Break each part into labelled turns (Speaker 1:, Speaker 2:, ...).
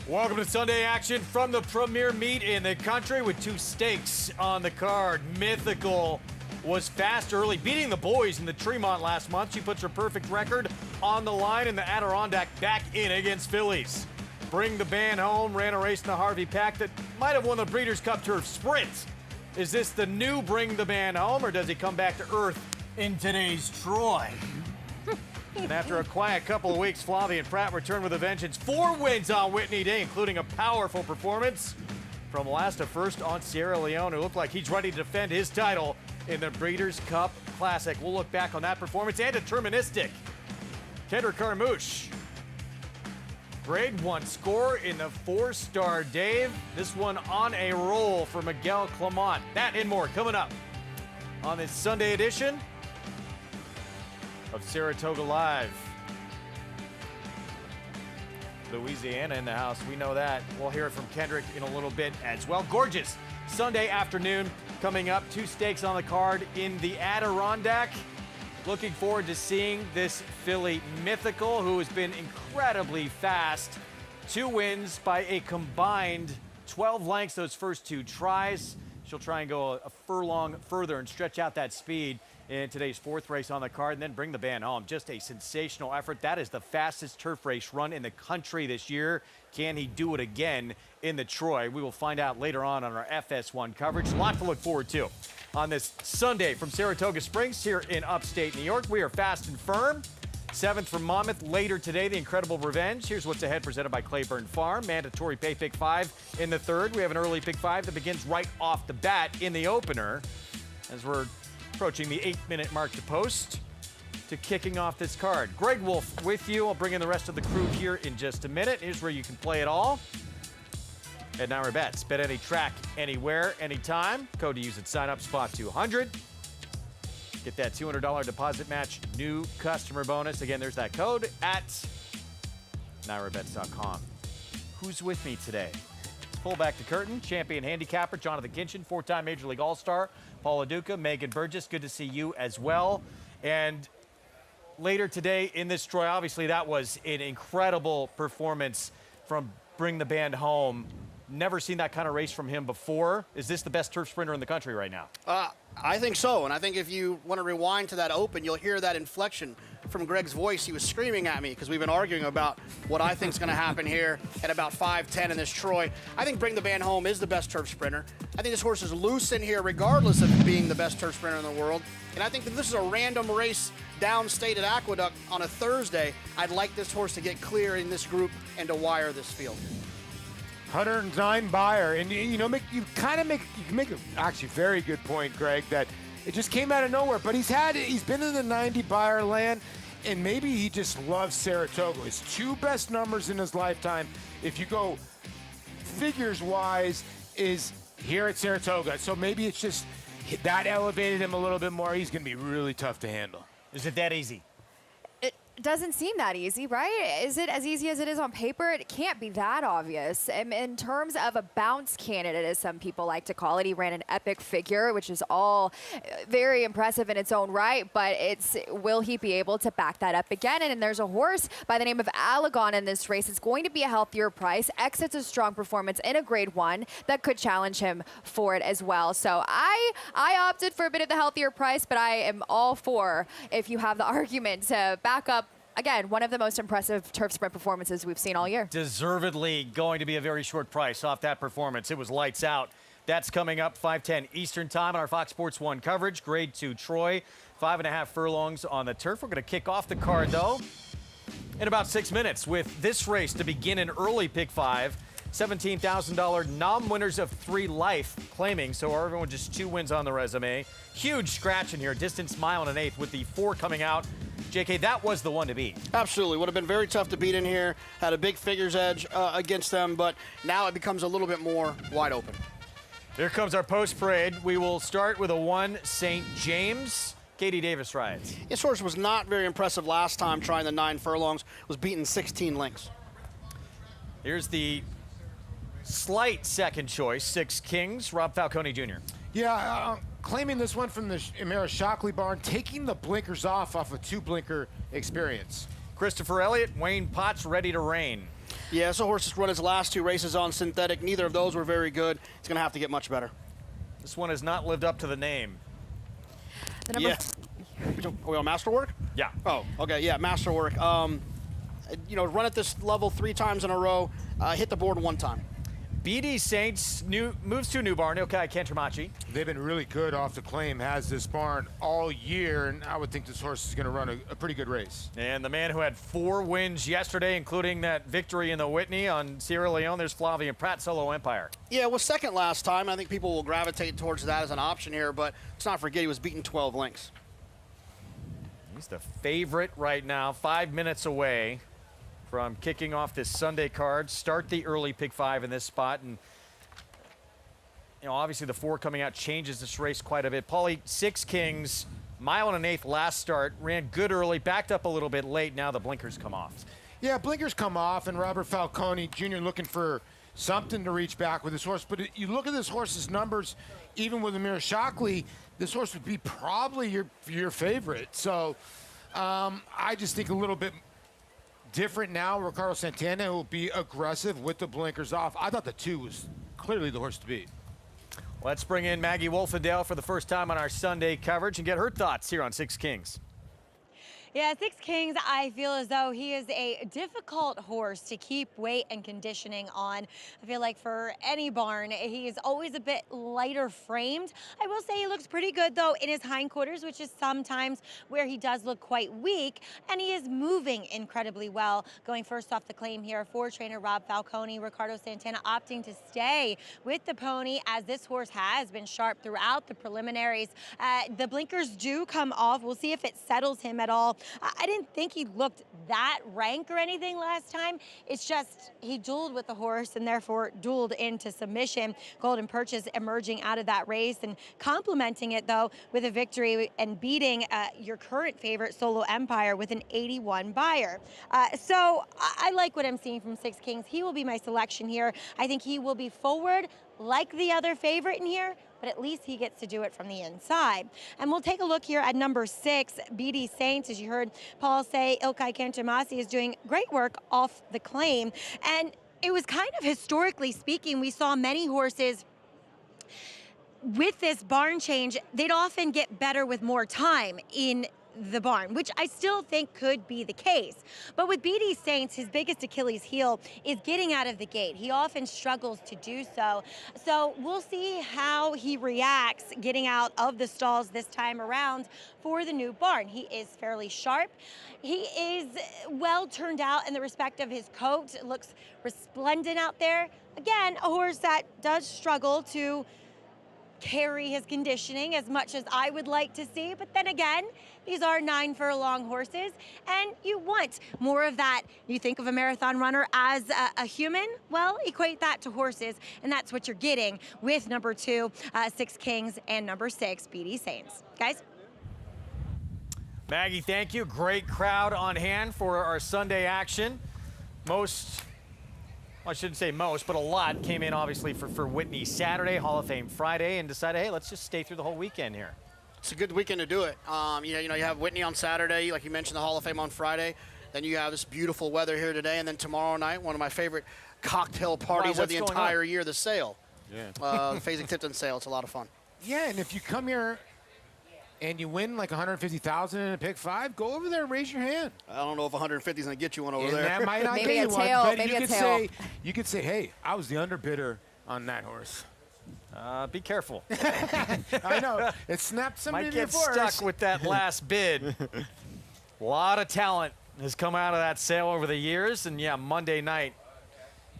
Speaker 1: Welcome to Sunday action from the premier meet in the country with 2 stakes on the card. Mythical was fast early, beating the boys in the Tremont last month. She puts her perfect record on the line, in the Adirondack back in against fillies. Bring the Band Home ran a race in the Harvey Pack that might have won the Breeders' Cup Turf Sprint. Is this the new Bring the Band Home, or does he come back to earth in today's Troy? And after a quiet couple of weeks, Flavien Prat returned with a vengeance. 4 wins on Whitney Day, including a powerful performance from last to first on Sierra Leone, who looked like he's ready to defend his title in the Breeders' Cup Classic. We'll look back on that performance and Deterministic. Kendrick Carmouche, grade 1 score in the 4-star Dave. This one on a roll for Miguel Clement. That and more coming up on this Sunday edition of Saratoga Live. Louisiana in the house, we know that. We'll hear it from Kendrick in a little bit as well. Gorgeous Sunday afternoon coming up. 2 stakes on the card in the Adirondack. Looking forward to seeing this filly Mythical, who has been incredibly fast. 2 wins by a combined 12 lengths those first 2 tries. She'll try and go a furlong further and stretch out that speed in today's 4th race on the card, and then Bring the Band Home. Just a sensational effort. That is the fastest turf race run in the country this year. Can he do it again in the Troy? We will find out later on our FS1 coverage. A lot to look forward to on this Sunday from Saratoga Springs here in upstate New York. We are fast and firm. 7th from Monmouth later today, the Incredible Revenge. Here's what's ahead, presented by Claiborne Farm. Mandatory pay pick 5 in the 3rd. We have an early pick 5 that begins right off the bat in the opener, as we're approaching the 8-minute mark to post to kicking off this card. Greg Wolf with you. I'll bring in the rest of the crew here in just a minute. Here's where you can play it all at Naira Bets. Bet any track, anywhere, anytime. Code to use at sign up, spot 200. Get that $200 deposit match, new customer bonus. Again, there's that code at nairabets.com. Who's with me today? Let's pull back the curtain. Champion handicapper Jonathan Kinchin, 4-time Major League All-Star Paula Duca, Megan Burgess. Good to see you as well. And later today in this Troy, obviously that was an incredible performance from Bring the Band Home. Never seen that kind of race from him before. Is this the best turf sprinter in the country right now?
Speaker 2: I think so, and I think if you want to rewind to that open, you'll hear that inflection from Greg's voice. He was screaming at me because we've been arguing about what I think is going to happen here at about 5:10 in this Troy. I think Bring the Band Home is the best turf sprinter. I think this horse is loose in here regardless of being the best turf sprinter in the world. And I think that this is a random race downstate at Aqueduct on a Thursday. I'd like this horse to get clear in this group and to wire this field.
Speaker 3: 109 buyer, and you know, you can make a actually very good point, Greg, that it just came out of nowhere. But he's been in the 90 buyer land, and maybe he just loves Saratoga. His 2 best numbers in his lifetime, if you go figures wise, is here at Saratoga. So maybe it's just that elevated him a little bit more. He's going to be really tough to handle.
Speaker 1: Is it that easy?
Speaker 4: It doesn't seem that easy, right? Is it as easy as it is on paper? It can't be that obvious. In terms of a bounce candidate, as some people like to call it, he ran an epic figure, which is all very impressive in its own right, but will he be able to back that up again? And there's a horse by the name of Allegon in this race. It's going to be a healthier price, exits a strong performance in a grade 1 that could challenge him for it as well. So I opted for a bit of the healthier price, but I am all for if you have the argument to back up. Again, one of the most impressive turf sprint performances we've seen all year.
Speaker 1: Deservedly going to be a very short price off that performance. It was lights out. That's coming up 5:10 Eastern time on our Fox Sports 1 coverage. Grade 2 Troy, 5.5 furlongs on the turf. We're going to kick off the card, though, in about 6 minutes with this race to begin an early pick 5. $17,000 nom winners of 3 life claiming. So everyone just 2 wins on the resume. Huge scratch in here. Distance mile and an eighth with the 4 coming out. JK, that was the one to beat.
Speaker 2: Absolutely. Would have been very tough to beat in here. Had a big figures edge against them, but now it becomes a little bit more wide open.
Speaker 1: Here comes our post parade. We will start with a 1 St. James. Katie Davis rides.
Speaker 2: This horse was not very impressive last time trying the 9 furlongs. Was beaten 16 lengths.
Speaker 1: Here's the slight second choice, 6 Kings, Rob Falcone Jr.
Speaker 3: Yeah, claiming this one from the Emera Shockley barn, taking the blinkers off a 2-blinker experience.
Speaker 1: Christopher Elliott, Wayne Potts ready to reign.
Speaker 2: Yeah, so horse has run his last 2 races on synthetic. Neither of those were very good. It's going to have to get much better.
Speaker 1: This one has not lived up to the name.
Speaker 4: The number
Speaker 2: Yeah. Are we on Masterwork?
Speaker 1: Yeah.
Speaker 2: Oh, okay, yeah, Masterwork. You know, run at this level 3 times in a row, hit the board 1 time.
Speaker 1: BD Saints moves to a new barn, Ilkay Kantramachi.
Speaker 3: They've been really good off the claim, has this barn all year, and I would think this horse is going to run a pretty good race.
Speaker 1: And the man who had 4 wins yesterday, including that victory in the Whitney on Sierra Leone, there's Flavien Prat, Solo Empire.
Speaker 2: Yeah, was second last time. I think people will gravitate towards that as an option here, but let's not forget he was beaten 12 lengths.
Speaker 1: He's the favorite right now, 5 minutes away from kicking off this Sunday card. Start the early pick 5 in this spot. And, you know, obviously the 4 coming out changes this race quite a bit. Paulie, 6 Kings, 1 1/8 last start, ran good early, backed up a little bit late. Now the blinkers come off.
Speaker 3: Yeah, blinkers come off, and Robert Falcone Jr. looking for something to reach back with this horse. But you look at this horse's numbers, even with Amir Shockley, this horse would be probably your favorite. So I just think a little bit different now. Ricardo Santana will be aggressive with the blinkers off. I thought the 2 was clearly the horse to beat.
Speaker 1: Let's bring in Maggie Wolfendale for the first time on our Sunday coverage and get her thoughts here on 6 Kings.
Speaker 5: Yeah, 6 Kings, I feel as though he is a difficult horse to keep weight and conditioning on. I feel like for any barn, he is always a bit lighter framed. I will say he looks pretty good, though, in his hindquarters, which is sometimes where he does look quite weak, and he is moving incredibly well. Going first off the claim here for trainer Rob Falcone, Ricardo Santana opting to stay with the pony, as this horse has been sharp throughout the preliminaries. The blinkers do come off. We'll see if it settles him at all. I didn't think he looked that rank or anything last time. It's just he dueled with the horse and therefore dueled into submission. Golden Purchase emerging out of that race and complementing it, though, with a victory and beating your current favorite, Solo Empire, with an 81 buyer. So I like what I'm seeing from 6 Kings. He will be my selection here. I think he will be forward like the other favorite in here, but at least he gets to do it from the inside. And we'll take a look here at number 6, BD Saints. As you heard Paul say, Ilkay Kantramachi is doing great work off the claim. And it was kind of historically speaking, we saw many horses with this barn change, they'd often get better with more time in the barn, which I still think could be the case. But with BD Saints, his biggest Achilles heel is getting out of the gate. He often struggles to do so. So we'll see how he reacts getting out of the stalls this time around for the new barn. He is fairly sharp. He is well turned out in the respect of his coat. It looks resplendent out there. Again, a horse that does struggle to carry his conditioning as much as I would like to see. But then again, these are 9 furlong horses, and you want more of that. You think of a marathon runner as a human, well, equate that to horses, and that's what you're getting with number 2, 6 Kings, and number 6, BD Saints. Guys?
Speaker 1: Maggie, thank you. Great crowd on hand for our Sunday action. I shouldn't say most, but a lot came in, obviously, for Whitney Saturday, Hall of Fame Friday, and decided, hey, let's just stay through the whole weekend here.
Speaker 2: It's a good weekend to do it. You have Whitney on Saturday, like you mentioned, the Hall of Fame on Friday. Then you have this beautiful weather here today, and then tomorrow night, one of my favorite cocktail parties of the entire year, the sale.
Speaker 3: Yeah.
Speaker 2: The Fasig-Tipton sale. It's a lot of fun.
Speaker 3: Yeah, and if you come here and you win like $150,000 in a pick 5, go over there and raise your hand.
Speaker 2: I don't know if 150 is going to get you one over
Speaker 3: And
Speaker 2: there.
Speaker 3: that might not
Speaker 4: Maybe
Speaker 3: get
Speaker 4: a
Speaker 3: you
Speaker 4: tail,
Speaker 3: one, but
Speaker 4: maybe
Speaker 3: you could say, hey, I was the underbidder on that horse.
Speaker 1: Be careful.
Speaker 3: I know. It snapped somebody
Speaker 1: Might
Speaker 3: in the
Speaker 1: get
Speaker 3: forest.
Speaker 1: stuck with that last bid. A lot of talent has come out of that sale over the years, and yeah, Monday night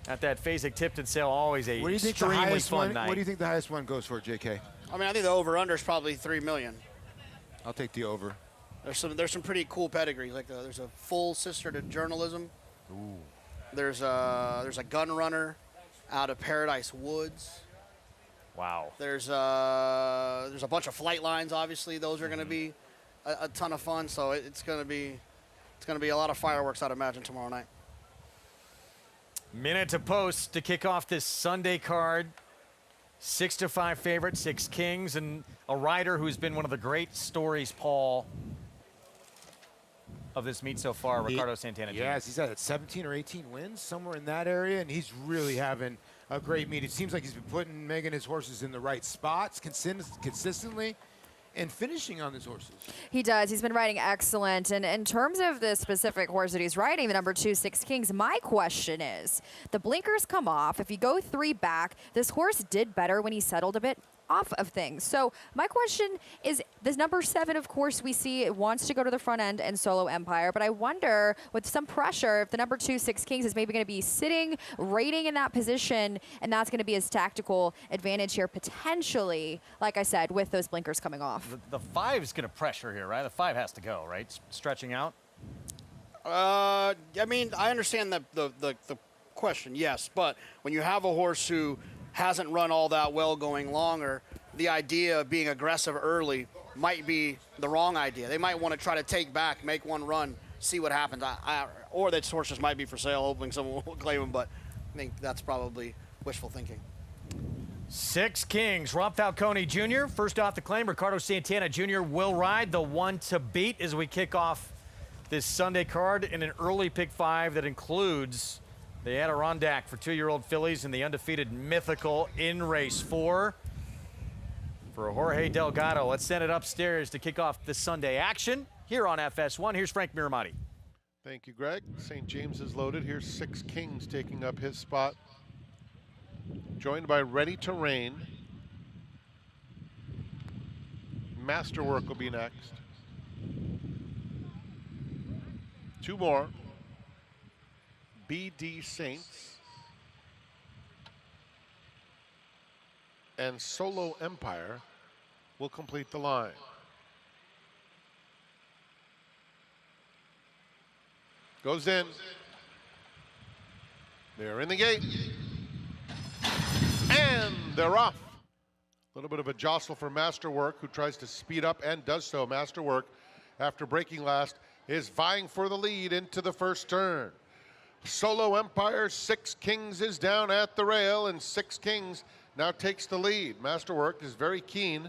Speaker 1: at that Fasig-Tipton sale, always a
Speaker 3: What do you think the
Speaker 1: extremely
Speaker 3: highest
Speaker 1: fun
Speaker 3: one?
Speaker 1: night.
Speaker 3: What do you think the highest one goes for, JK?
Speaker 2: I mean, I think the over-under is probably $3 million.
Speaker 3: I'll take the over.
Speaker 2: There's some pretty cool pedigrees. Like there's a full sister to journalism.
Speaker 3: Ooh.
Speaker 2: There's a gun runner out of Paradise Woods.
Speaker 1: Wow.
Speaker 2: There's a bunch of flight lines. Obviously, those are going to be a ton of fun. So it's going to be a lot of fireworks, I'd imagine, tomorrow night.
Speaker 1: Minute to post to kick off this Sunday card. 6-5 favorite, 6 Kings, and a rider who's been one of the great stories, Paul, of this meet so far, Ricardo Santana Jr.
Speaker 3: Yes, he's at 17 or 18 wins, somewhere in that area, and he's really having a great meet. It seems like he's been putting Megan his horses in the right spots consistently and finishing on his horses.
Speaker 4: He does. He's been riding excellent. And in terms of the specific horse that he's riding, the number 2, Six Kings, my question is, the blinkers come off. If you go 3 back, this horse did better when he settled a bit off of things. So my question is, this number 7, of course, we see wants to go to the front end and Solo Empire, but I wonder, with some pressure, if the number 2, Six Kings, is maybe going to be sitting, rating in that position, and that's going to be his tactical advantage here, potentially, like I said, with those blinkers coming off.
Speaker 1: The 5 is going to pressure here, right? The 5 has to go, right? Stretching out.
Speaker 2: I mean, I understand the question, yes, but when you have a horse who hasn't run all that well going longer, the idea of being aggressive early might be the wrong idea. They might want to try to take back, make one run, see what happens. Or that horse just might be for sale, hoping someone will claim him, but I think that's probably wishful thinking.
Speaker 1: Six Kings, Rob Falcone Jr. First off the claim, Ricardo Santana Jr. will ride the one to beat as we kick off this Sunday card in an early pick 5 that includes the Adirondack for 2-year-old fillies and the undefeated mythical in race 4 for Jorge Delgado. Let's send it upstairs to kick off the Sunday action here on FS1. Here's Frank Miramati.
Speaker 6: Thank you, Greg. St. James is loaded. Here's Six Kings taking up his spot, joined by Ready to Reign. Masterwork will be next. 2 more. BD Saints and Solo Empire will complete the line. Goes in. They're in the gate. And they're off. A little bit of a jostle for Masterwork, who tries to speed up and does so. Masterwork, after breaking last, is vying for the lead into the first turn. Solo Empire, Six Kings is down at the rail, and Six Kings now takes the lead. Masterwork is very keen,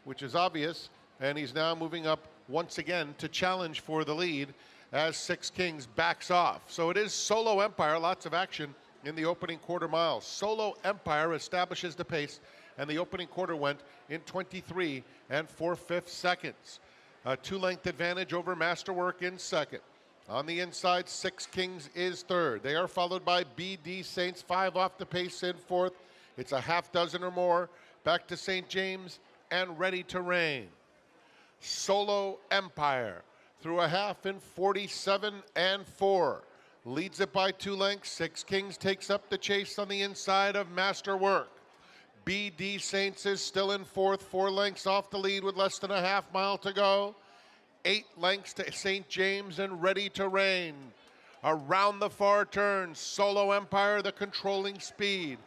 Speaker 6: which is obvious, and he's now moving up once again to challenge for the lead as Six Kings backs off. So it is Solo Empire, lots of action in the opening quarter mile. Solo Empire establishes the pace, and the opening quarter went in 23 4/5 seconds. A 2-length advantage over Masterwork in second. On the inside, Six Kings is third. They are followed by BD Saints, 5 off the pace in fourth. It's a half dozen or more. Back to St. James and Ready to Reign. Solo Empire through a half in 47 4. Leads it by 2 lengths. Six Kings takes up the chase on the inside of Masterwork. BD Saints is still in fourth, 4 lengths off the lead with less than a half mile to go. 8 lengths to St. James and Ready to Reign. Around the far turn, Solo Empire, the controlling speed.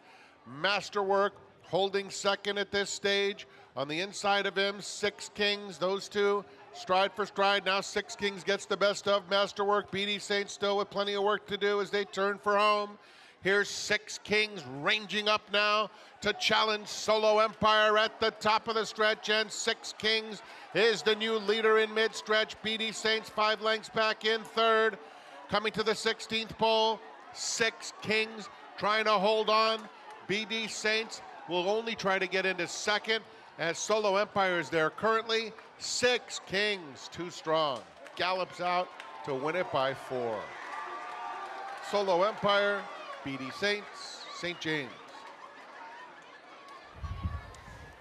Speaker 6: Masterwork holding second at this stage. On the inside of him, Six Kings, those two stride for stride. Now Six Kings gets the best of Masterwork. BD Saints still with plenty of work to do as they turn for home. Here's Six Kings ranging up now to challenge Solo Empire at the top of the stretch, and Six Kings is the new leader in mid-stretch. BD Saints 5 lengths back in third. Coming to the 16th pole, Six Kings trying to hold on. BD Saints will only try to get into second as Solo Empire is there currently. Six Kings, too strong, gallops out to win it by 4. Solo Empire, BD Saints, St. James.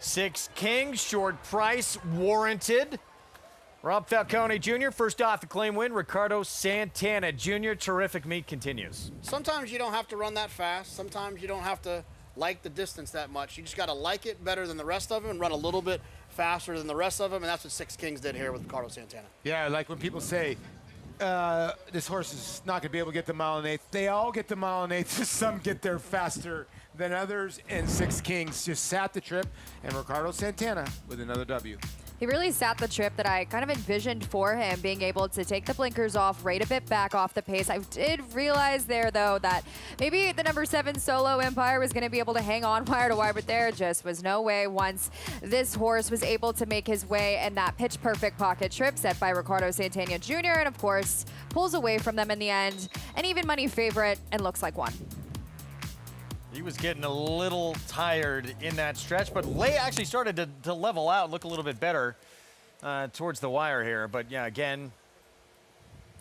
Speaker 1: Six Kings, short price, warranted. Rob Falcone Jr., first off the claim win. Ricardo Santana Jr., terrific meet continues.
Speaker 2: Sometimes you don't have to run that fast. Sometimes you don't have to like the distance that much. You just got to like it better than the rest of them and run a little bit faster than the rest of them, and that's what Six Kings did here with Ricardo Santana.
Speaker 3: Yeah, like when people say, this horse is not going to be able to get the mile and eighth. They all get the mile and eighth. Some get there faster than others, and Six Kings just sat the trip, and Ricardo Santana with another W.
Speaker 4: He really sat the trip that I kind of envisioned for him, being able to take the blinkers off, rate a bit back off the pace. I did realize there, though, that maybe the number 7 Solo Empire was going to be able to hang on wire to wire, but there just was no way once this horse was able to make his way in that pitch-perfect pocket trip set by Ricardo Santana Jr., and of course, pulls away from them in the end. An even money favorite and looks like one.
Speaker 1: He was getting a little tired in that stretch, but Lay actually started to level out, look a little bit better towards the wire here. But yeah, again,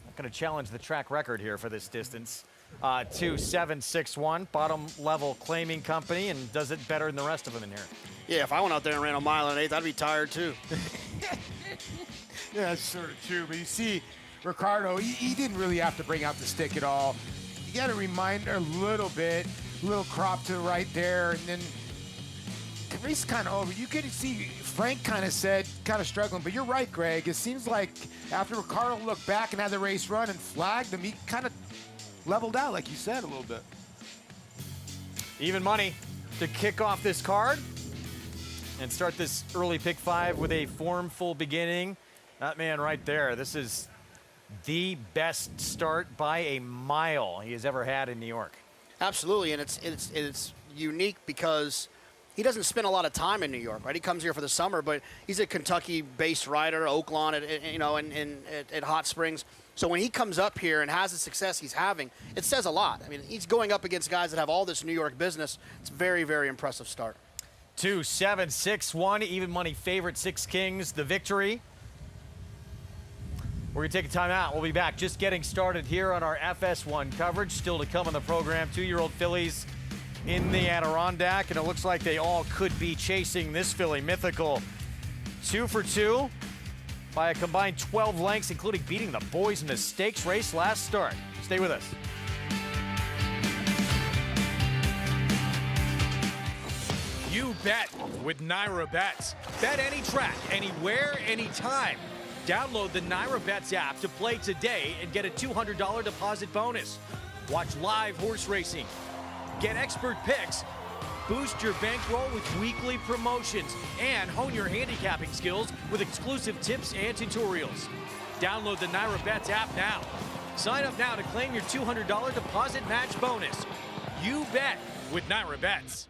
Speaker 1: not going to challenge the track record here for this distance. 2.761, bottom level claiming company, and does it better than the rest of them in here.
Speaker 2: Yeah, if I went out there and ran a mile and 1/8, I'd be tired too.
Speaker 3: Yeah, that's sort of true. But you see, Ricardo, he didn't really have to bring out the stick at all. You got to remind her a little bit. Little crop to the right there, and then the race is kind of over. You could see Frank kind of said, kind of struggling, but you're right, Greg. It seems like after Ricardo looked back and had the race run and flagged him, he kind of leveled out, like you said, a little bit.
Speaker 1: Even money to kick off this card and start this early pick 5 with a formful beginning. That man right there, this is the best start by a mile he has ever had in New York.
Speaker 2: Absolutely, and it's unique because he doesn't spend a lot of time in New York, right? He comes here for the summer, but he's a Kentucky-based rider, Oaklawn, at Hot Springs. So when he comes up here and has the success he's having, it says a lot. I mean, he's going up against guys that have all this New York business. It's a very, very impressive start.
Speaker 1: 2.761, even money favorite, Six Kings, the victory. We're going to take a timeout. We'll be back just getting started here on our FS1 coverage. Still to come on the program, 2-year-old fillies in the Adirondack, and it looks like they all could be chasing this filly, Mythical. 2 for 2 by a combined 12 lengths, including beating the boys in the stakes race last start. Stay with us.
Speaker 7: You bet with Naira Bets. Bet any track, anywhere, anytime. Download the Naira Bets app to play today and get a $200 deposit bonus. Watch live horse racing. Get expert picks. Boost your bankroll with weekly promotions and hone your handicapping skills with exclusive tips and tutorials. Download the Naira Bets app now. Sign up now to claim your $200 deposit match bonus. You bet with Naira Bets.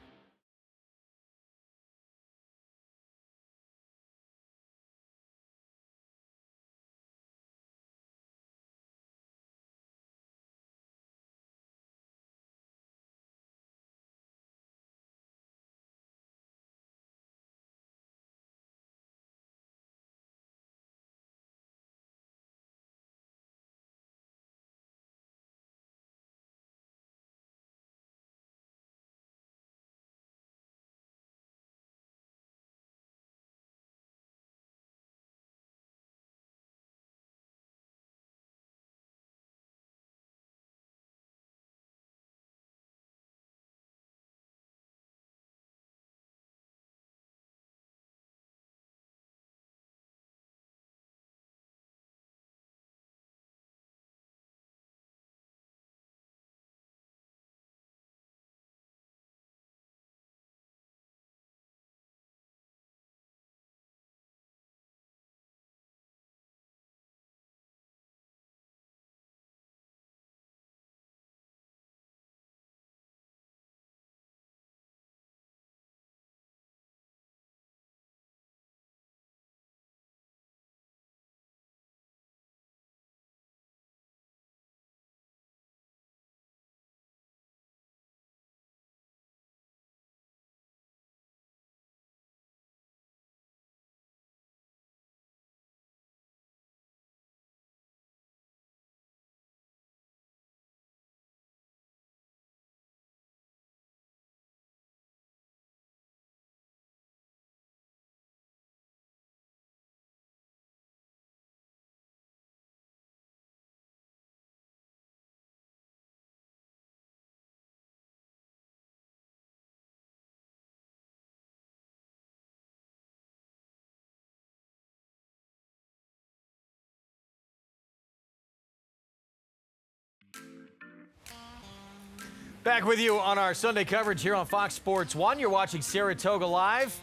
Speaker 1: Back with you on our Sunday coverage here on Fox Sports 1. You're watching Saratoga Live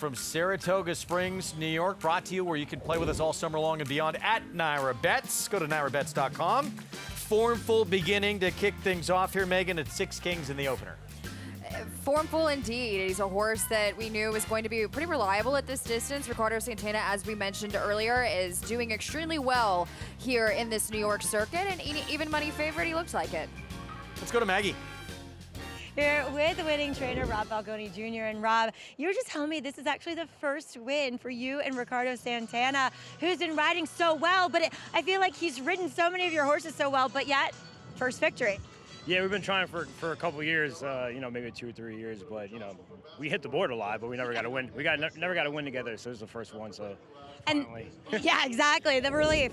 Speaker 1: from Saratoga Springs, New York, brought to you where you can play with us all summer long and beyond at Naira Bets. Go to nairabets.com. Formful beginning to kick things off here, Megan, at 6 Kings in the opener.
Speaker 4: Formful indeed. He's a horse that we knew was going to be pretty reliable at this distance. Ricardo Santana, as we mentioned earlier, is doing extremely well here in this New York circuit, and even money favorite, he looks like it.
Speaker 1: Let's go to Maggie.
Speaker 5: Here with winning trainer Rob Falcone Jr. And Rob, you were just telling me this is actually the first win for you and Ricardo Santana, who's been riding so well, but I feel like he's ridden so many of your horses so well, but yet, first victory.
Speaker 8: Yeah, we've been trying for a couple of years, maybe 2 or 3 years, but, we hit the board a lot, but we never got to win. We never got to win together, so this is the first one, so
Speaker 5: And
Speaker 8: finally.
Speaker 5: yeah, exactly, the relief.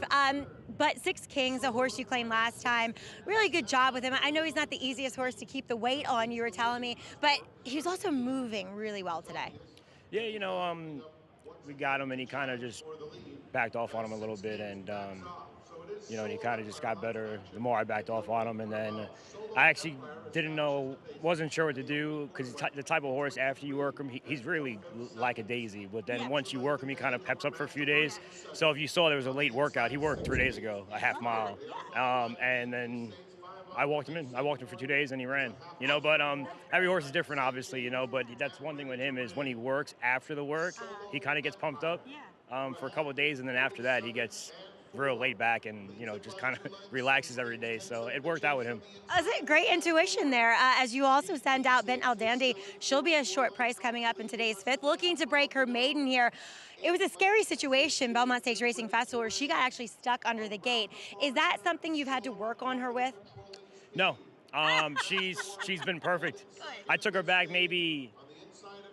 Speaker 5: But 6 Kings, a horse you claimed last time, really good job with him. I know he's not the easiest horse to keep the weight on, you were telling me, but he was also moving really well today.
Speaker 8: Yeah, we got him, and he kind of just backed off on him a little bit, and, and he kind of just got better the more I backed off on him, and then I actually wasn't sure what to do, because the type of horse, after you work him, he's really like a daisy, but then once you work him, he kind of peps up for a few days. So if you saw there was a late workout, he worked 3 days ago, a half mile, and then I walked him in. I walked him for 2 days, and he ran. But every horse is different, obviously. But that's one thing with him is when he works after the work, he kind of gets pumped up for a couple of days, and then after that, he gets real laid back and, just kind of relaxes every day. So it worked out with him.
Speaker 5: Great intuition there. As you also send out Bent Al Dandy, she'll be a short price coming up in today's 5th, looking to break her maiden here. It was a scary situation, Belmont Stakes Racing Festival, where she got actually stuck under the gate. Is that something you've had to work on her with?
Speaker 8: No, she's been perfect. I took her back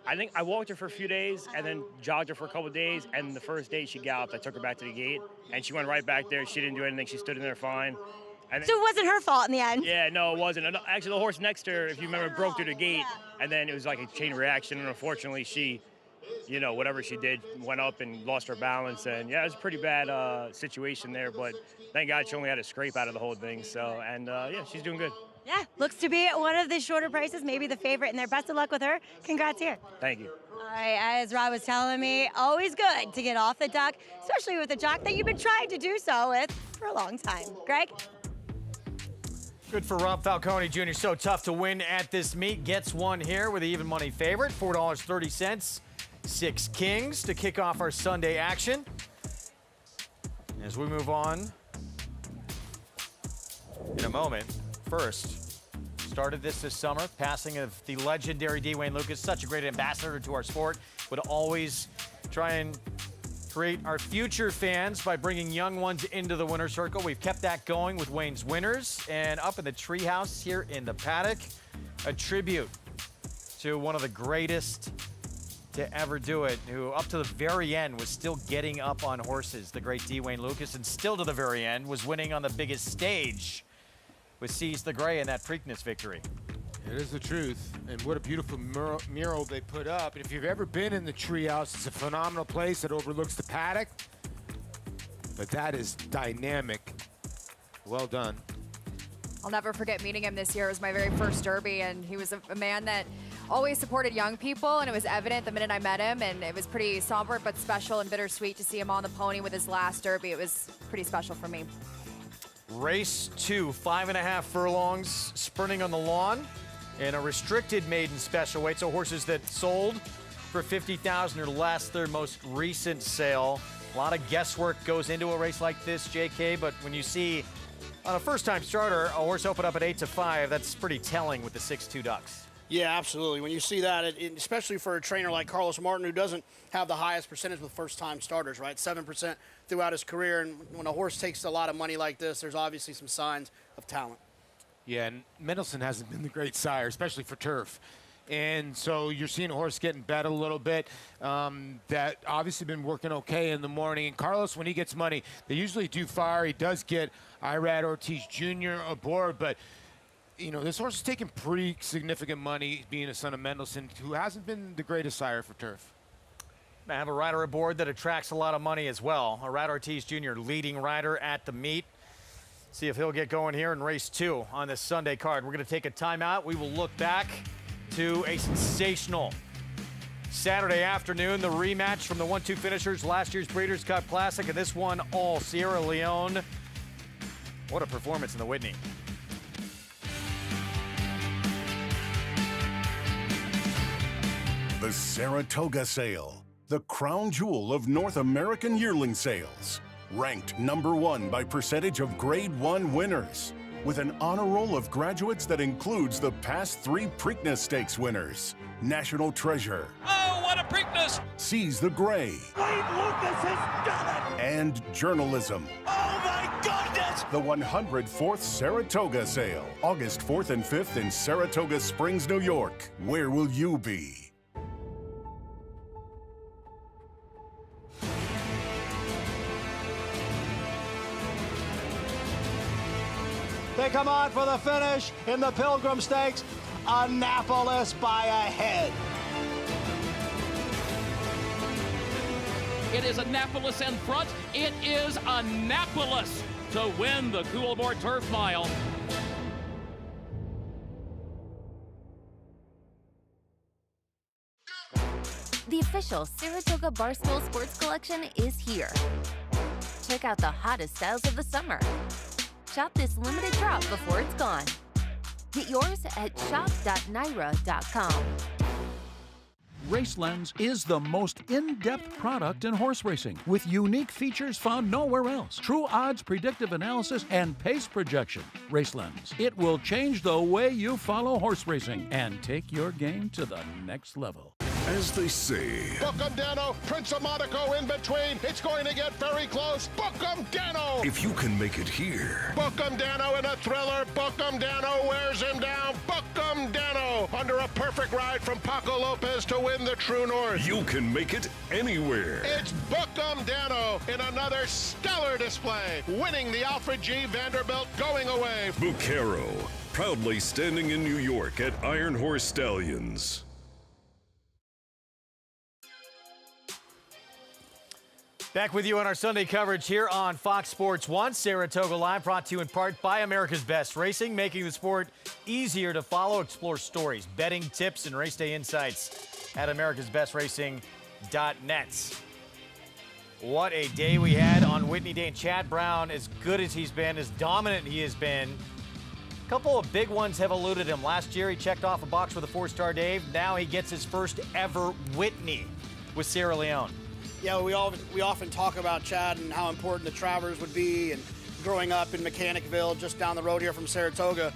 Speaker 8: I think I walked her for a few days and then jogged her for a couple of days, and the first day she galloped, I took her back to the gate, and she went right back there. She didn't do anything. She stood in there fine. And
Speaker 5: So it wasn't her fault in the end?
Speaker 8: Yeah, no, it wasn't. Actually, the horse next to her, if you remember, broke through the gate, and then it was like a chain reaction, and unfortunately she, whatever she did, went up and lost her balance, and yeah, it was a pretty bad situation there, but thank God she only had a scrape out of the whole thing, so, and yeah, she's doing good.
Speaker 5: Yeah, looks to be one of the shorter prices, maybe the favorite in there. Best of luck with her. Congrats here.
Speaker 8: Thank you.
Speaker 5: All right, as Rob was telling me, always good to get off the duck, especially with a jock that you've been trying to do so with for a long time. Greg?
Speaker 1: Good for Rob Falcone Jr. So tough to win at this meet. Gets one here with the even money favorite, $4.30. 6 Kings to kick off our Sunday action. As we move on in a moment, first, started this summer, passing of the legendary D. Wayne Lucas, such a great ambassador to our sport, would always try and create our future fans by bringing young ones into the winner's circle. We've kept that going with Wayne's winners, and up in the treehouse here in the paddock, a tribute to one of the greatest to ever do it, who up to the very end was still getting up on horses, the great D. Wayne Lucas, and still to the very end was winning on the biggest stage with Seize the Gray in that Preakness victory.
Speaker 3: It is the truth, and what a beautiful mural they put up. And if you've ever been in the treehouse, it's a phenomenal place that overlooks the paddock, but that is dynamic. Well done.
Speaker 4: I'll never forget meeting him this year. It was my very first Derby, and he was a man that always supported young people, and it was evident the minute I met him, and it was pretty somber but special and bittersweet to see him on the pony with his last Derby. It was pretty special for me.
Speaker 1: Race 2, 5.5 furlongs, sprinting on the lawn, and a restricted maiden special weight, so horses that sold for $50,000 or less, their most recent sale. A lot of guesswork goes into a race like this, JK, but when you see on a first-time starter a horse open up at 8-5, that's pretty telling with the 6-2 Ducks.
Speaker 2: Yeah, absolutely. When you see that, especially for a trainer like Carlos Martin, who doesn't have the highest percentage with first-time starters, right? 7% throughout his career. And when a horse takes a lot of money like this, there's obviously some signs of talent.
Speaker 3: Yeah, and Mendelssohn hasn't been the great sire, especially for turf. And so you're seeing a horse getting bet a little bit. That obviously been working okay in the morning. And Carlos, when he gets money, they usually do fire. He does get Irad Ortiz Jr. aboard, but this horse is taking pretty significant money, being a son of Mendelssohn, who hasn't been the greatest sire for turf.
Speaker 1: I have a rider aboard that attracts a lot of money as well. Irad Ortiz Jr., leading rider at the meet. See if he'll get going here in race 2 on this Sunday card. We're going to take a timeout. We will look back to a sensational Saturday afternoon, the rematch from the 1-2 finishers, last year's Breeders' Cup Classic, and this one all Sierra Leone. What a performance in the Whitney.
Speaker 9: The Saratoga sale, the crown jewel of North American yearling sales. Ranked #1 by percentage of Grade 1 winners, with an honor roll of graduates that includes the past 3 Preakness Stakes winners. National Treasure.
Speaker 10: Oh, what a Preakness!
Speaker 9: Seize the Gray.
Speaker 10: Wade Lucas has done it!
Speaker 9: And Journalism.
Speaker 10: Oh my goodness!
Speaker 9: The 104th Saratoga sale, August 4th and 5th in Saratoga Springs, New York. Where will you be?
Speaker 11: They come on for the finish in the Pilgrim Stakes. Annapolis by a head.
Speaker 12: It is Annapolis in front. It is Annapolis to win the Coolmore Turf Mile.
Speaker 13: The official Saratoga Barstool Sports Collection is here. Check out the hottest styles of the summer. Shop this limited drop before it's gone. Get yours at shop.naira.com.
Speaker 14: RaceLens is the most in-depth product in horse racing, with unique features found nowhere else. True odds, predictive analysis, and pace projection. RaceLens. It will change the way you follow horse racing and take your game to the next level.
Speaker 9: As they say,
Speaker 6: Book 'em, Dano. Prince of Monaco in between. It's going to get very close. Book 'em, Dano.
Speaker 9: if you can make it here,
Speaker 6: Book 'em, Dano in a thriller. Book 'em, Dano wears him down. Book 'em, Dano under a perfect ride from Paco Lopez to win the True North.
Speaker 9: you can make it anywhere.
Speaker 6: It's Book 'em, Dano in another stellar display, winning the Alfred G. Vanderbilt going away.
Speaker 9: Bucaro, proudly standing in New York at Iron Horse Stallions.
Speaker 1: Back with you on our Sunday coverage here on Fox Sports 1. Saratoga Live, brought to you in part by America's Best Racing, making the sport easier to follow. Explore stories, betting tips, and race day insights at americasbestRacing.net. What a day we had on Whitney Day. And Chad Brown, as good as he's been, as dominant he has been, a couple of big ones have eluded him. Last year, he checked off a box with a 4-star Dave. Now he gets his first ever Whitney with Sierra Leone.
Speaker 2: Yeah, we often talk about Chad and how important the Travers would be, and growing up in Mechanicville, just down the road here from Saratoga.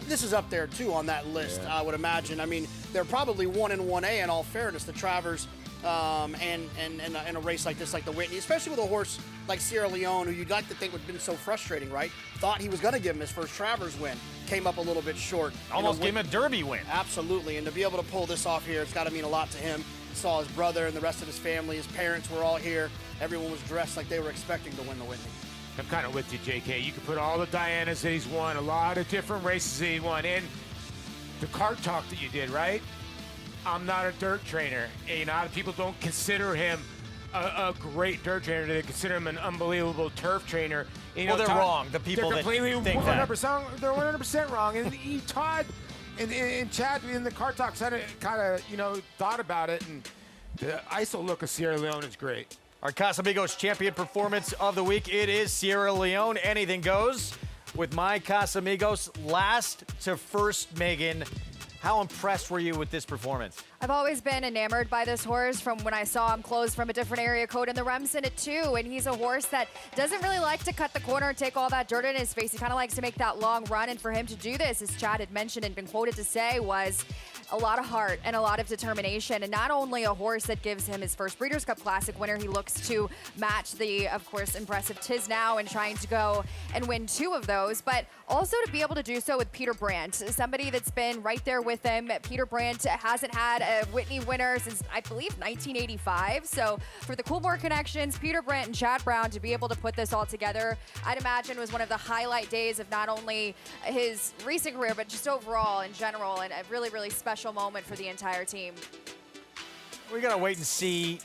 Speaker 2: This is up there, too, on that list, I would imagine. I mean, they're probably 1 and 1A, in all fairness, the Travers, and in a race like this, like the Whitney, especially with a horse like Sierra Leone, who you'd like to think would have been so frustrating, right? Thought he was going to give him his first Travers win. Came up a little bit short.
Speaker 1: Almost gave him a Derby win.
Speaker 2: Absolutely, and to be able to pull this off here, it's got to mean a lot to him. Saw his brother and the rest of his family. His parents were all here. Everyone was dressed like they were expecting to win the Whitney.
Speaker 3: I'm kind of with you, JK. You can put all the Dianas that he's won, a lot of different races that he won, and the cart talk that you did, right? I'm not a dirt trainer. And, you know, a lot of people don't consider him a great dirt trainer. They consider him an unbelievable turf trainer. You know,
Speaker 1: well, they're wrong. The people
Speaker 3: they're completely
Speaker 1: that think that.
Speaker 3: 100%, they're 100% wrong. And Todd and Chad in the cart talk kind of, you know, thought about it, and the ISO look of Sierra Leone is great.
Speaker 1: Our Casamigos champion performance of the week, it is Sierra Leone. Anything goes with my Casamigos. Last to first, Megan. How impressed were you with this performance?
Speaker 4: I've always been enamored by this horse from when I saw him close from a different area code in the Remsen at 2. And he's a horse that doesn't really like to cut the corner and take all that dirt in his face. He kind of likes to make that long run. And for him to do this, as Chad had mentioned and been quoted to say, was a lot of heart and a lot of determination. And not only a horse that gives him his first Breeders' Cup Classic winner, he looks to match the, of course, impressive Tiz Now and trying to go and win 2 of those, but also to be able to do so with Peter Brandt, somebody that's been right there with him. Peter Brandt hasn't had a Whitney winner since, I believe, 1985. So for the Coolmore connections, Peter Brandt and Chad Brown to be able to put this all together, I'd imagine was one of the highlight days of not only his racing career, but just overall in general, and a really, really special moment for the entire team.
Speaker 1: We got to wait and see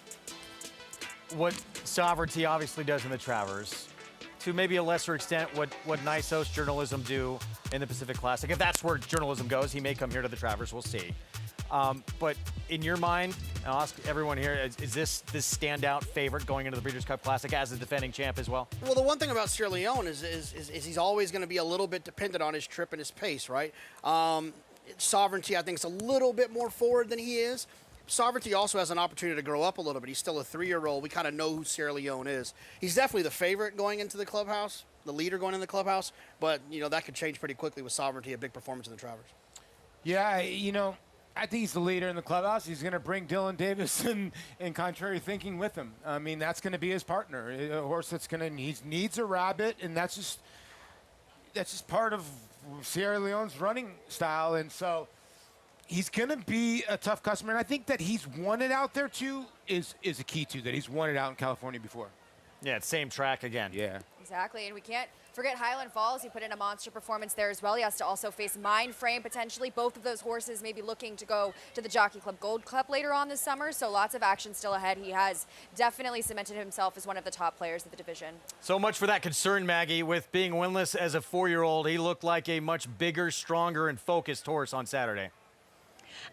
Speaker 1: what Sovereignty obviously does in the Travers. To maybe a lesser extent, what NYSOS journalism do in the Pacific Classic. If that's where journalism goes, he may come here to the Travers. We'll see. But in your mind, I'll ask everyone here, is this standout favorite going into the Breeders' Cup Classic as the defending champ as well?
Speaker 2: Well, the one thing about Sierra Leone is he's always going to be a little bit dependent on his trip and his pace, right? Sovereignty, I think, is a little bit more forward than he is. Sovereignty also has an opportunity to grow up a little bit. He's still a 3-year-old. We kind of know who Sierra Leone is. He's definitely the favorite going into the clubhouse, the leader going in the clubhouse, but, that could change pretty quickly with Sovereignty, a big performance in the Travers.
Speaker 3: Yeah, I think he's the leader in the clubhouse. He's going to bring Dylan Davis and contrary thinking with him. I mean, that's going to be his partner, a horse that's he needs a rabbit, and that's just part of Sierra Leone's running style, and so he's going to be a tough customer. And I think that he's won it out there too is a key to that. He's won it out in California before.
Speaker 1: Yeah, it's same track again.
Speaker 3: Yeah.
Speaker 4: Exactly, and we can't forget Highland Falls. He put in a monster performance there as well. He has to also face Mindframe potentially. Both of those horses may be looking to go to the Jockey Club Gold Cup later on this summer, so lots of action still ahead. He has definitely cemented himself as one of the top players of the division.
Speaker 1: So much for that concern, Maggie. With being winless as a 4-year-old, he looked like a much bigger, stronger, and focused horse on Saturday.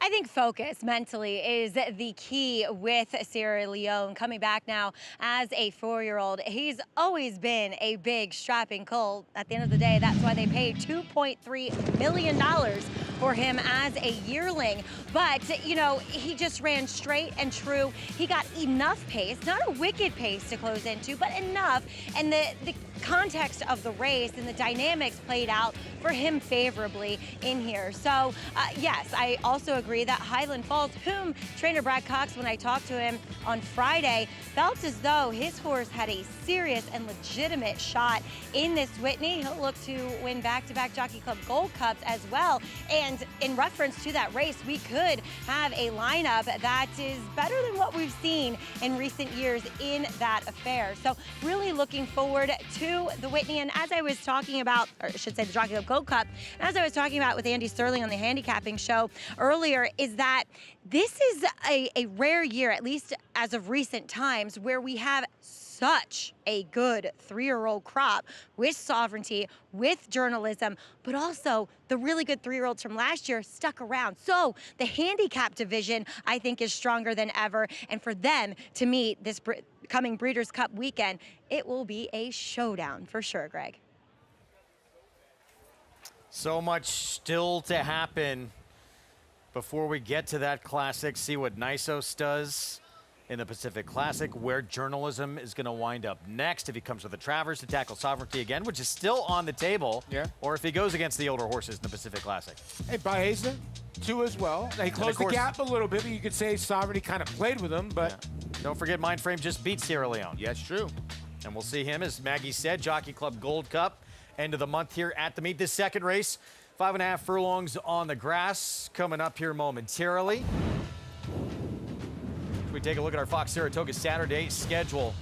Speaker 5: I think focus mentally is the key with Sierra Leone coming back now as a 4-year-old. He's always been a big strapping colt. At the end of the day, that's why they paid $2.3 million for him as a yearling. But, he just ran straight and true. He got enough pace, not a wicked pace to close into, but enough. And the context of the race and the dynamics played out for him favorably in here. So, yes, I also agree that Highland Falls, whom trainer Brad Cox, when I talked to him on Friday, felt as though his horse had a serious and legitimate shot in this Whitney. He'll look to win back-to-back Jockey Club Gold Cups as well. And in reference to that race, we could have a lineup that is better than what we've seen in recent years in that affair. So really looking forward to the Whitney. And as I was talking about, or I should say the Jockey Club Gold Cup, and as I was talking about with Andy Sterling on the Handicapping show earlier, is that this is a rare year, at least as of recent times, where we have such a good 3-year-old crop with Sovereignty, with Journalism, but also the really good 3-year-olds from last year stuck around. So the handicap division, I think, is stronger than ever. And for them to meet this coming Breeders' Cup weekend, it will be a showdown for sure, Greg.
Speaker 1: So much still to happen before we get to that classic. See what Nisos does in the Pacific Classic, where Journalism is going to wind up next if he comes with the Travers to tackle Sovereignty again, which is still on the table.
Speaker 3: Yeah.
Speaker 1: Or if he goes against the older horses in the Pacific Classic.
Speaker 3: Hey, Baeza, too as well. He closed the gap a little bit, but you could say Sovereignty kind of played with him, but...
Speaker 1: Yeah. Don't forget Mindframe just beat Sierra Leone.
Speaker 3: Yes, true.
Speaker 1: And we'll see him, as Maggie said, Jockey Club Gold Cup, end of the month here at the meet. This second race, 5.5 furlongs on the grass, coming up here momentarily. We take a look at our Fox Saratoga Saturday schedule.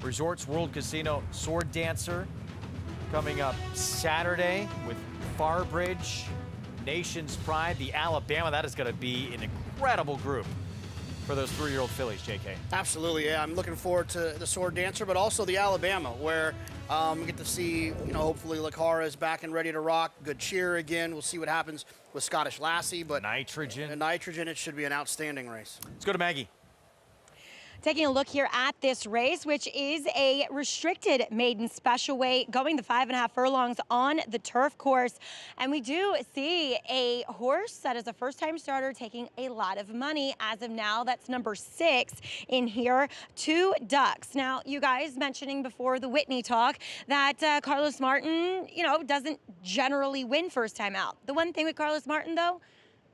Speaker 1: Resorts World Casino Sword Dancer coming up Saturday with Farbridge, Nation's Pride, the Alabama. That is going to be an incredible group for those 3-year-old fillies, JK.
Speaker 2: Absolutely, yeah. I'm looking forward to the Sword Dancer, but also the Alabama, where we get to see, hopefully Lakara is back and ready to rock. Good cheer again. We'll see what happens with Scottish Lassie, but
Speaker 1: Nitrogen.
Speaker 2: It should be an outstanding race.
Speaker 1: Let's go to Maggie.
Speaker 5: Taking a look here at this race, which is a restricted maiden special weight, going the 5.5 furlongs on the turf course. And we do see a horse that is a first-time starter taking a lot of money as of now. That's number 6 in here, 2 Ducks. Now, you guys mentioning before the Whitney talk that Carlos Martin, doesn't generally win first time out. The one thing with Carlos Martin, though,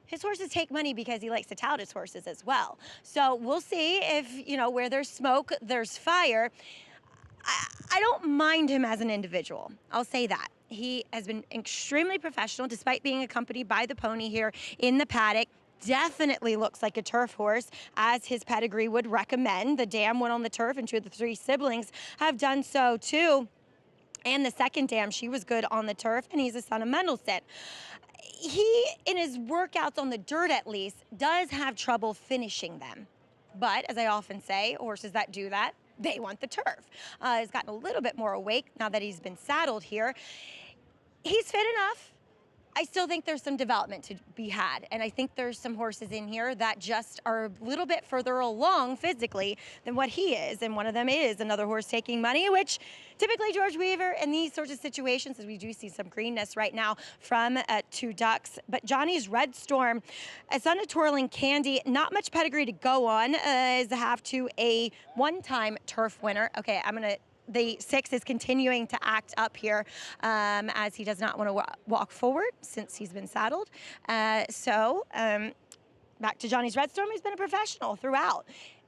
Speaker 5: his horses take money because he likes to tout his horses as well. So we'll see if, where there's smoke, there's fire. I don't mind him as an individual. I'll say that. He has been extremely professional despite being accompanied by the pony here in the paddock. Definitely looks like a turf horse, as his pedigree would recommend. The dam went on the turf, and 2 of the 3 siblings have done so too. And the second dam, she was good on the turf, and he's a son of Mendelssohn. He, in his workouts on the dirt at least, does have trouble finishing them. But, as I often say, horses that do that, they want the turf. He's gotten a little bit more awake now that he's been saddled here. He's fit enough. I still think there's some development to be had, and I think there's some horses in here that just are a little bit further along physically than what he is, and one of them is another horse taking money, which typically George Weaver in these sorts of situations, as we do see some greenness right now from 2 Ducks. But Johnny's Red Storm, a son of Twirling Candy, not much pedigree to go on, is half to a one-time turf winner. Okay, the 6 is continuing to act up here as he does not want to walk forward since he's been saddled. Back to Johnny's Red Storm, he's been a professional throughout.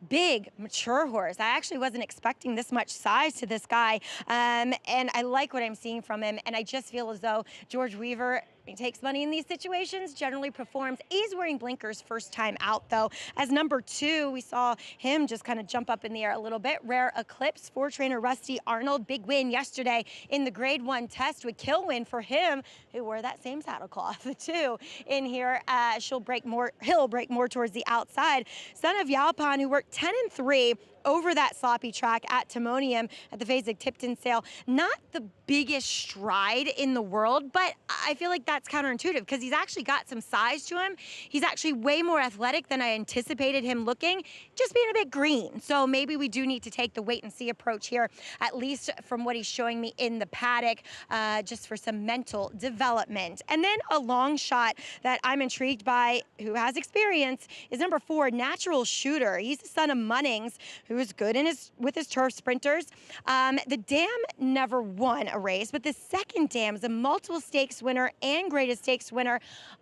Speaker 5: Big, mature horse. I actually wasn't expecting this much size to this guy, and I like what I'm seeing from him, and I just feel as though George Weaver, he takes money in these situations, generally performs. He's wearing blinkers first time out, though. As number 2, we saw him just kind of jump up in the air a little bit. Rare Eclipse for trainer Rusty Arnold. Big win yesterday in the Grade 1 test with kill win for him, who wore that same saddle cloth, too, in here. He'll break more towards the outside. Son of Yalpan, who worked 10-3 over that sloppy track at Timonium at the Fasig-Tipton sale. Not the biggest stride in the world, but I feel like that's counterintuitive because he's actually got some size to him. He's actually way more athletic than I anticipated him looking, just being a bit green. So maybe we do need to take the wait and see approach here, at least from what he's showing me in the paddock, just for some mental development. And then a long shot that I'm intrigued by, who has experience, is number 4, Natural Shooter. He's the son of Munnings, who is good with his turf sprinters. The dam never won a race, but the second dam is a multiple stakes winner and greatest stakes winner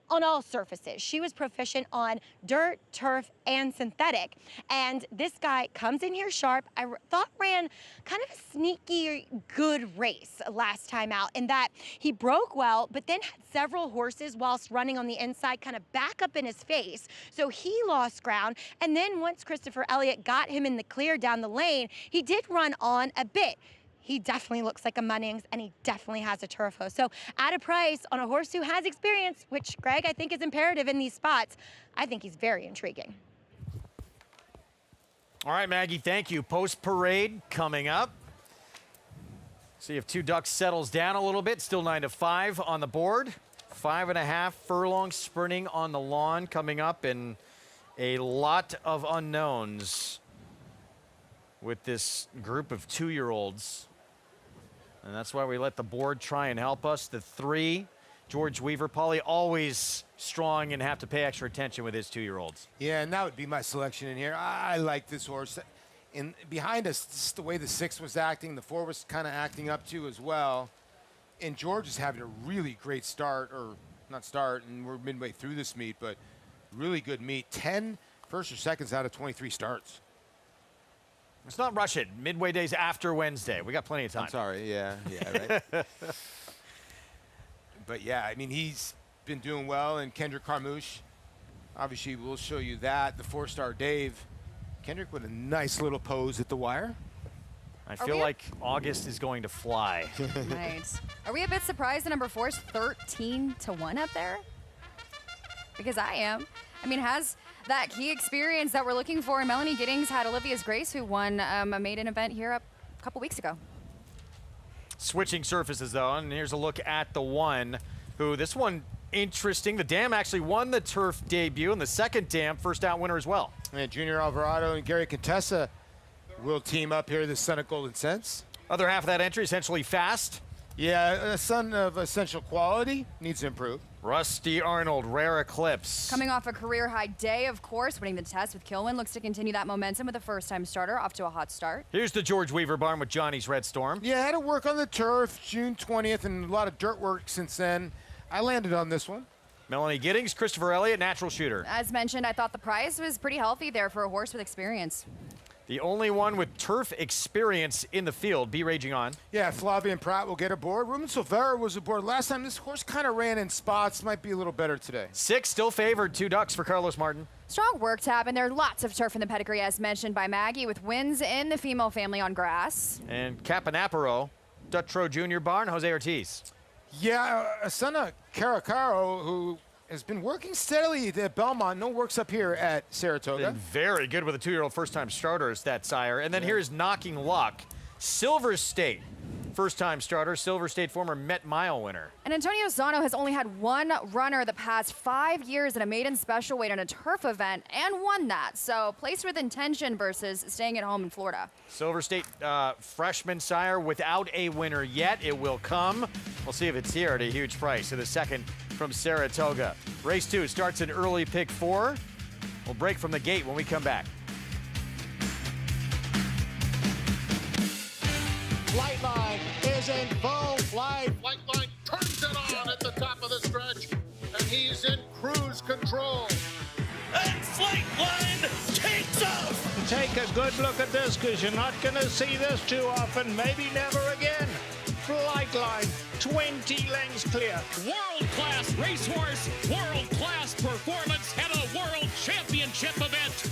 Speaker 5: on all surfaces. She was proficient on dirt, turf, and synthetic. And this guy comes in here sharp. I thought ran kind of a sneaky good race last time out in that he broke well, but then had several horses whilst running on the inside kind of back up in his face. So he lost ground. And then once Christopher Elliott got him in the clear down the lane, he did run on a bit. He definitely looks like a Munnings, and he definitely has a turf hose. So at a price on a horse who has experience, which, Greg, I think is imperative in these spots, I think he's very intriguing.
Speaker 1: All right, Maggie, thank you. Post-parade coming up. See if 2 Ducks settles down a little bit. Still 9-5 on the board. 5.5 furlongs sprinting on the lawn coming up, and a lot of unknowns with this group of 2-year-olds. And that's why we let the board try and help us. The 3, George Weaver, Paulie, always strong and have to pay extra attention with his 2-year-olds.
Speaker 3: Yeah, and that would be my selection in here. I like this horse. And behind us, just the way the 6 was acting, the 4 was kind of acting up to as well. And George is having a really great start, or not start, and we're midway through this meet, but really good meet. 10 first or seconds out of 23 starts.
Speaker 1: Let's not rush it. Midway days after Wednesday. We got plenty of time.
Speaker 3: I'm sorry, yeah, right. But yeah, I mean, he's been doing well, and Kendrick Carmouche, obviously we'll show you that. The 4-star Dave. Kendrick with a nice little pose at the wire.
Speaker 1: I feel like August is going to fly.
Speaker 4: Right. Are we a bit surprised that number 4 is 13-1 up there? Because I am. I mean, has that key experience that we're looking for. Melanie Giddings had Olivia's Grace, who won a maiden event here a couple weeks ago.
Speaker 1: Switching surfaces, though, and here's a look at the 1, who this one, interesting. The dam actually won the turf debut, and the second dam, first out winner as well.
Speaker 3: And Junior Alvarado and Gary Contessa will team up here, the son of Golden Sense.
Speaker 1: Other half of that entry, essentially fast.
Speaker 3: Yeah, a son of essential quality, needs to improve.
Speaker 1: Rusty Arnold, Rare Eclipse.
Speaker 4: Coming off a career-high day, of course, winning the test with Kilwin, looks to continue that momentum with a first-time starter, off to a hot start.
Speaker 1: Here's the George Weaver barn with Johnny's Red Storm.
Speaker 3: Yeah, I had to work on the turf June 20th, and a lot of dirt work since then. I landed on this one.
Speaker 1: Melanie Giddings, Christopher Elliott, Natural Shooter.
Speaker 4: As mentioned, I thought the price was pretty healthy there for a horse with experience.
Speaker 1: The only one with turf experience in the field. Be raging on.
Speaker 3: Yeah, Flavian Pratt will get aboard. Ruben Silvera was aboard last time. This horse kind of ran in spots. Might be a little better today.
Speaker 1: 6 still favored. 2 Ducks for Carlos Martin.
Speaker 4: Strong work tab, and there are lots of turf in the pedigree, as mentioned by Maggie, with wins in the female family on grass.
Speaker 1: And Capanaparo, Dutro Jr. barn, Jose Ortiz.
Speaker 3: Yeah, a son of Caracaro, who has been working steadily at Belmont. No works up here at Saratoga.
Speaker 1: Been very good with a 2-year-old first-time starter, is that sire. And then here's Knocking Luck. Silver State first-time starter, Silver State former Met Mile winner.
Speaker 4: And Antonio Zano has only had one runner the past 5 years in a maiden special weight on a turf event and won that. So placed with intention versus staying at home in Florida.
Speaker 1: Silver State freshman sire without a winner yet. It will come. We'll see if it's here at a huge price. So the second from Saratoga. Race 2 starts in early pick 4. We'll break from the gate when we come back.
Speaker 10: Flightline is in full flight. Flightline turns it on at the top of the stretch, and he's in cruise control. And Flightline takes off.
Speaker 11: Take a good look at this, because you're not going to see this too often, maybe never again. Flightline, 20 lengths clear.
Speaker 12: World-class racehorse, world-class performance at a world championship event.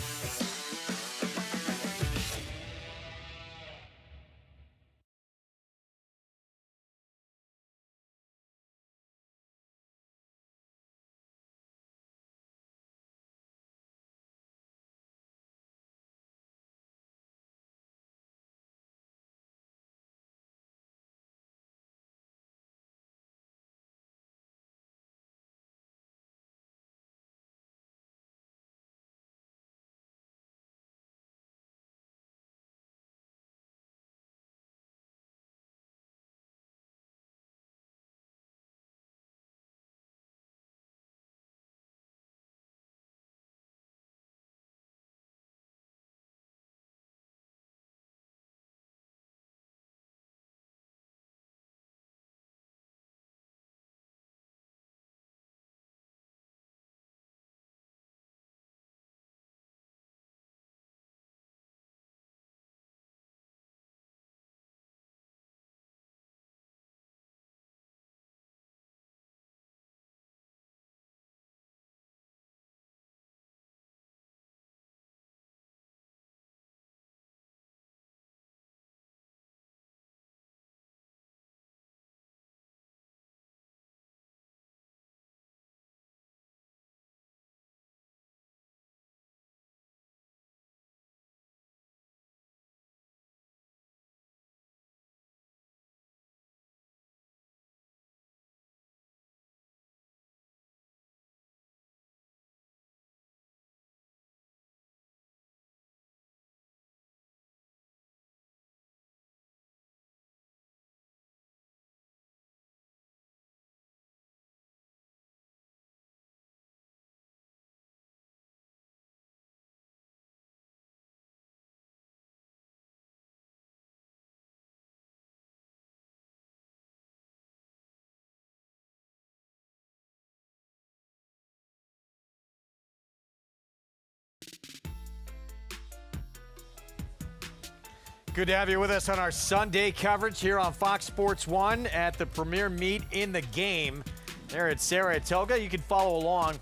Speaker 1: Good to have you with us on our Sunday coverage here on Fox Sports 1 at the premier meet in the game there at Saratoga. You can follow along,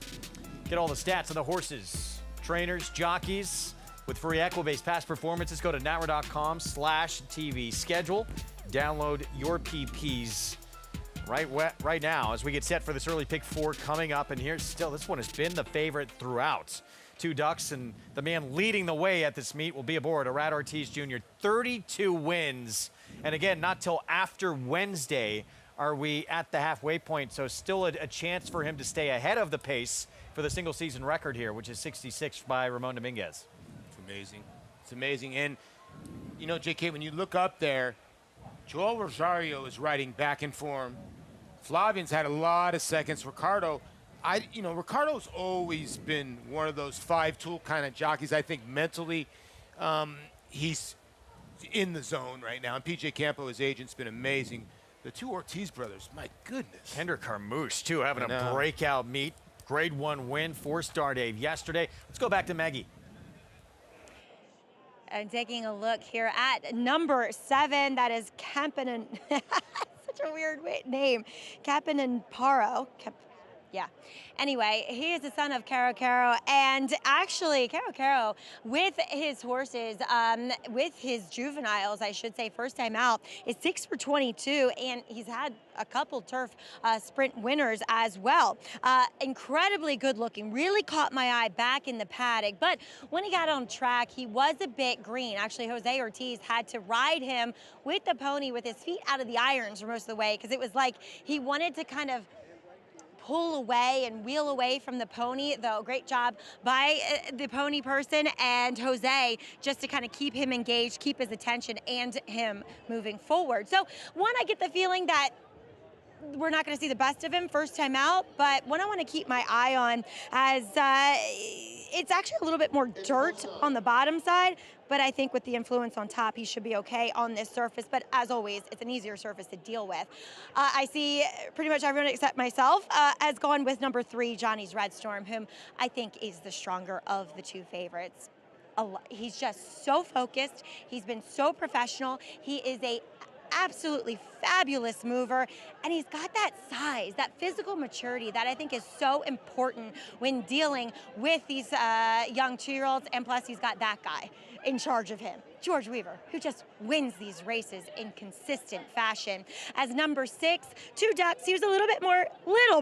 Speaker 1: get all the stats on the horses, trainers, jockeys with free Equibase past performances. Go to NATRA.com/TV schedule. Download your PPs right now as we get set for this early pick 4 coming up. And here's still, this one has been the favorite throughout. 2 ducks, and the man leading the way at this meet will be aboard, Arad Ortiz Jr. 32 wins. And again, not till after Wednesday are we at the halfway point, so still a chance for him to stay ahead of the pace for the single season record here, which is 66 by Ramon Dominguez.
Speaker 3: It's amazing. It's amazing. And, you know, JK, when you look up there, Joel Rosario is riding back in form. Flavian's had a lot of seconds. Ricardo's always been one of those 5-tool kind of jockeys. I think mentally he's in the zone right now. And PJ Campo, his agent's been amazing. The 2 Ortiz brothers, my goodness.
Speaker 1: Kendrick Carmouche, too, having a breakout meet. Grade 1 win, 4-star Dave yesterday. Let's go back to Maggie.
Speaker 5: And taking a look here at number 7, that is Campanen. Such a weird name. Campanen Paro. Yeah. Anyway, he is the son of Caro Caro, and actually Caro with his horses, with his juveniles, I should say, first time out, is 6 for 22, and he's had a couple turf sprint winners as well. Incredibly good looking, really caught my eye back in the paddock, but when he got on track, he was a bit green. Actually, Jose Ortiz had to ride him with the pony with his feet out of the irons for most of the way, because it was like he wanted to kind of pull away and wheel away from the pony, though great job by the pony person and Jose just to kind of keep him engaged, keep his attention and him moving forward. So one, I get the feeling that we're not going to see the best of him first time out, but one I want to keep my eye on as it's actually a little bit more dirt on the bottom side, but I think with the influence on top, he should be okay on this surface. But as always, it's an easier surface to deal with. I see pretty much everyone except myself has gone with number 3, Johnny's Red Storm, whom I think is the stronger of the 2 favorites. He's just so focused. He's been so professional. He is a absolutely fabulous mover, and he's got that size, that physical maturity that I think is so important when dealing with these young 2-year-olds, and plus he's got that guy in charge of him, George Weaver, who just wins these races in consistent fashion. As number 6, 2 Ducks, he was a little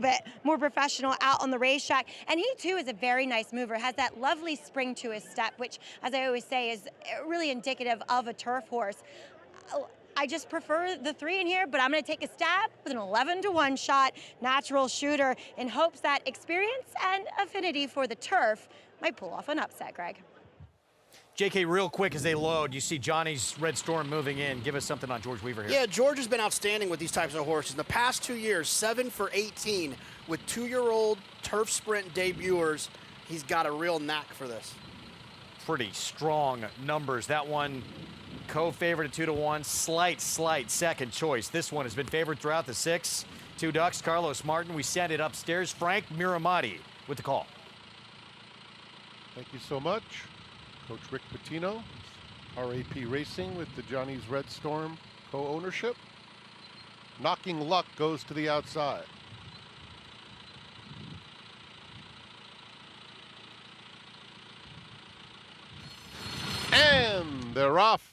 Speaker 5: bit more professional out on the racetrack, and he too is a very nice mover, has that lovely spring to his step, which, as I always say, is really indicative of a turf horse. I just prefer the 3 in here, but I'm going to take a stab with an 11-to-1 shot, natural shooter, in hopes that experience and affinity for the turf might pull off an upset, Greg.
Speaker 1: JK, real quick as they load, you see Johnny's Red Storm moving in. Give us something on George Weaver here.
Speaker 2: Yeah, George has been outstanding with these types of horses. In the past 2 years, 7 for 18 with 2-year-old turf sprint debuters. He's got a real knack for this.
Speaker 1: Pretty strong numbers. That one co-favorite at 2-to-1, slight second choice. This one has been favored throughout the 6. 2 Ducks, Carlos Martin. We send it upstairs. Frank Miramati with the call.
Speaker 6: Thank you so much. Coach Rick Pitino, RAP Racing with the Johnny's Red Storm co-ownership. Knocking Luck goes to the outside. And they're off.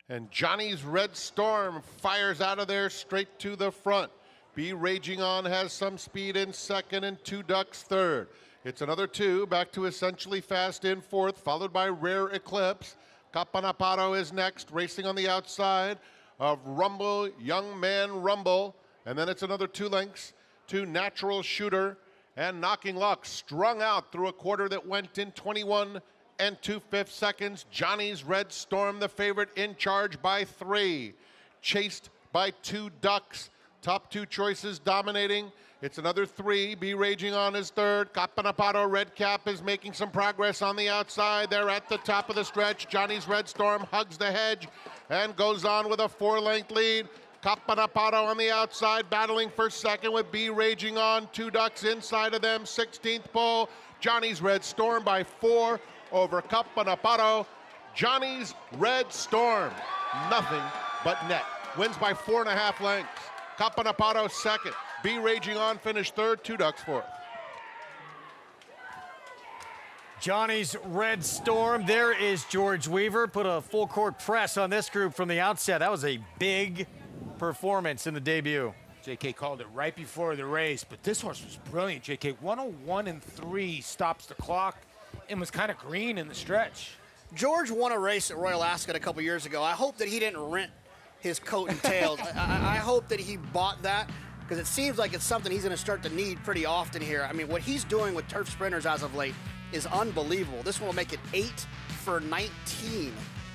Speaker 6: And Johnny's Red Storm fires out of there straight to the front. Be Raging On has some speed in second and 2 Ducks third. It's another 2, back to essentially fast in fourth, followed by Rare Eclipse. Capanaparo is next, racing on the outside of Rumble, Young Man Rumble. And then it's another 2 lengths to Natural Shooter and Knocking Luck, strung out through a quarter that went in 21 and 2/5 seconds. Johnny's Red Storm, the favorite, in charge by 3. Chased by 2 Ducks. Top 2 choices dominating. It's another 3. Be Raging On is third. Capanaparo Red Cap is making some progress on the outside. They're at the top of the stretch. Johnny's Red Storm hugs the hedge and goes on with a 4-length lead. Capanaparo on the outside, battling for second with Be Raging On. 2 Ducks inside of them. 16th pole. Johnny's Red Storm by 4 over Capanaparo. Johnny's Red Storm, nothing but net. Wins by 4.5 lengths. Capanaparo second. Be Raging On finished third. 2 Ducks fourth.
Speaker 1: Johnny's Red Storm. There is George Weaver. Put a full court press on this group from the outset. That was a big performance in the debut.
Speaker 3: JK called it right before the race, but this horse was brilliant, JK. 101 and 3 stops the clock and was kind of green in the stretch.
Speaker 2: George won a race at Royal Ascot a couple years ago. I hope that he didn't rent his coat and tails. I hope that he bought that, because it seems like it's something he's going to start to need pretty often here. I mean, what he's doing with turf sprinters as of late is unbelievable. This one will make it 8 for 19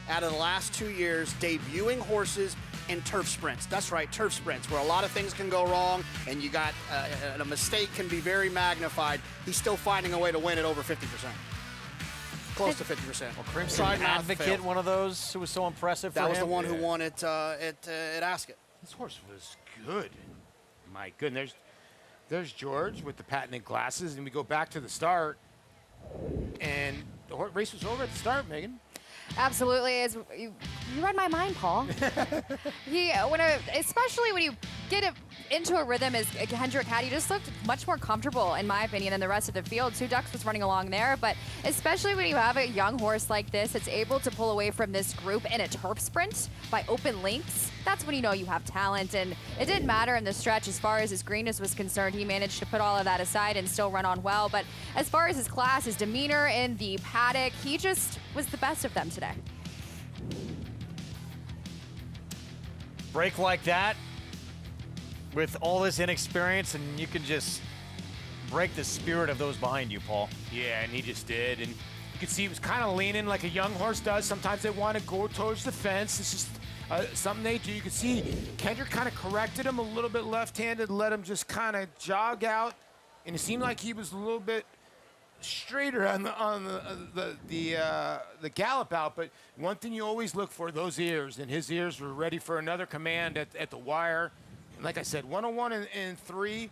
Speaker 2: out of the last 2 years, debuting horses in turf sprints. That's right, turf sprints, where a lot of things can go wrong, and you got a mistake can be very magnified. He's still finding a way to win at over 50%. Close to 50%.
Speaker 1: Well, Crimson Advocate, one of those who was so impressive for him.
Speaker 2: That was the one who won at Ascot.
Speaker 3: This horse was good. My goodness. There's George with the patented glasses, and we go back to the start, and the race was over at the start, Megan.
Speaker 4: Absolutely. You read my mind, Paul. Especially when you get into a rhythm as Kendrick had. He just looked much more comfortable, in my opinion, than the rest of the field. Two Ducks was running along there, but especially when you have a young horse like this, it's able to pull away from this group in a turf sprint by open links. That's when you know you have talent, and it didn't matter in the stretch as far as his greenness was concerned. He managed to put all of that aside and still run on well, but as far as his class, his demeanor in the paddock, he just was the best of them today.
Speaker 1: Break like that with all this inexperience, and you can just break the spirit of those behind you, Paul.
Speaker 3: Yeah, and he just did. And you could see he was kind of leaning like a young horse does. Sometimes they want to go towards the fence. It's just something they do. You could see Kendrick kind of corrected him a little bit left-handed, let him just kind of jog out, and it seemed like he was a little bit straighter on the gallop out. But one thing you always look for, those ears, and his ears were ready for another command at the wire. And like I said, 101 and 3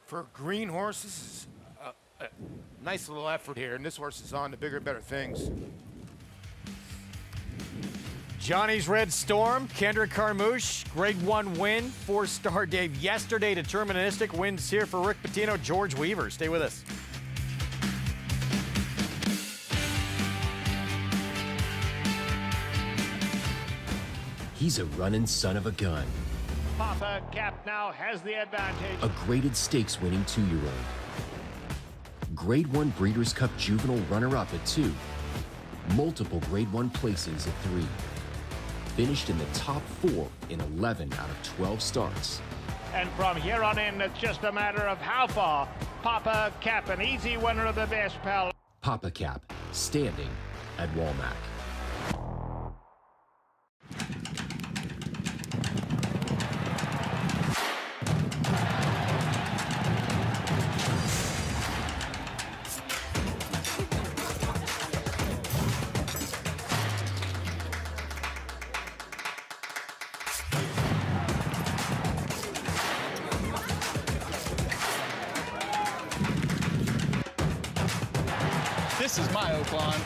Speaker 3: for green horses is a nice little effort here, and this horse is on to bigger, better things.
Speaker 1: Johnny's Red Storm, Kendrick Carmouche, Grade 1 win, 4-star Dave yesterday. Deterministic wins here for Rick Pitino, George Weaver. Stay with us.
Speaker 15: He's a running son of a gun.
Speaker 11: Papa Cap now has the advantage.
Speaker 15: A graded stakes winning 2-year-old. Grade 1 Breeders' Cup Juvenile runner-up at 2. Multiple Grade 1 placings at 3. Finished in the top 4 in 11 out of 12 starts.
Speaker 11: And from here on in, it's just a matter of how far. Papa Cap, an easy winner of the best, pal.
Speaker 15: Papa Cap, standing at Walmack.
Speaker 16: This is my Oakland.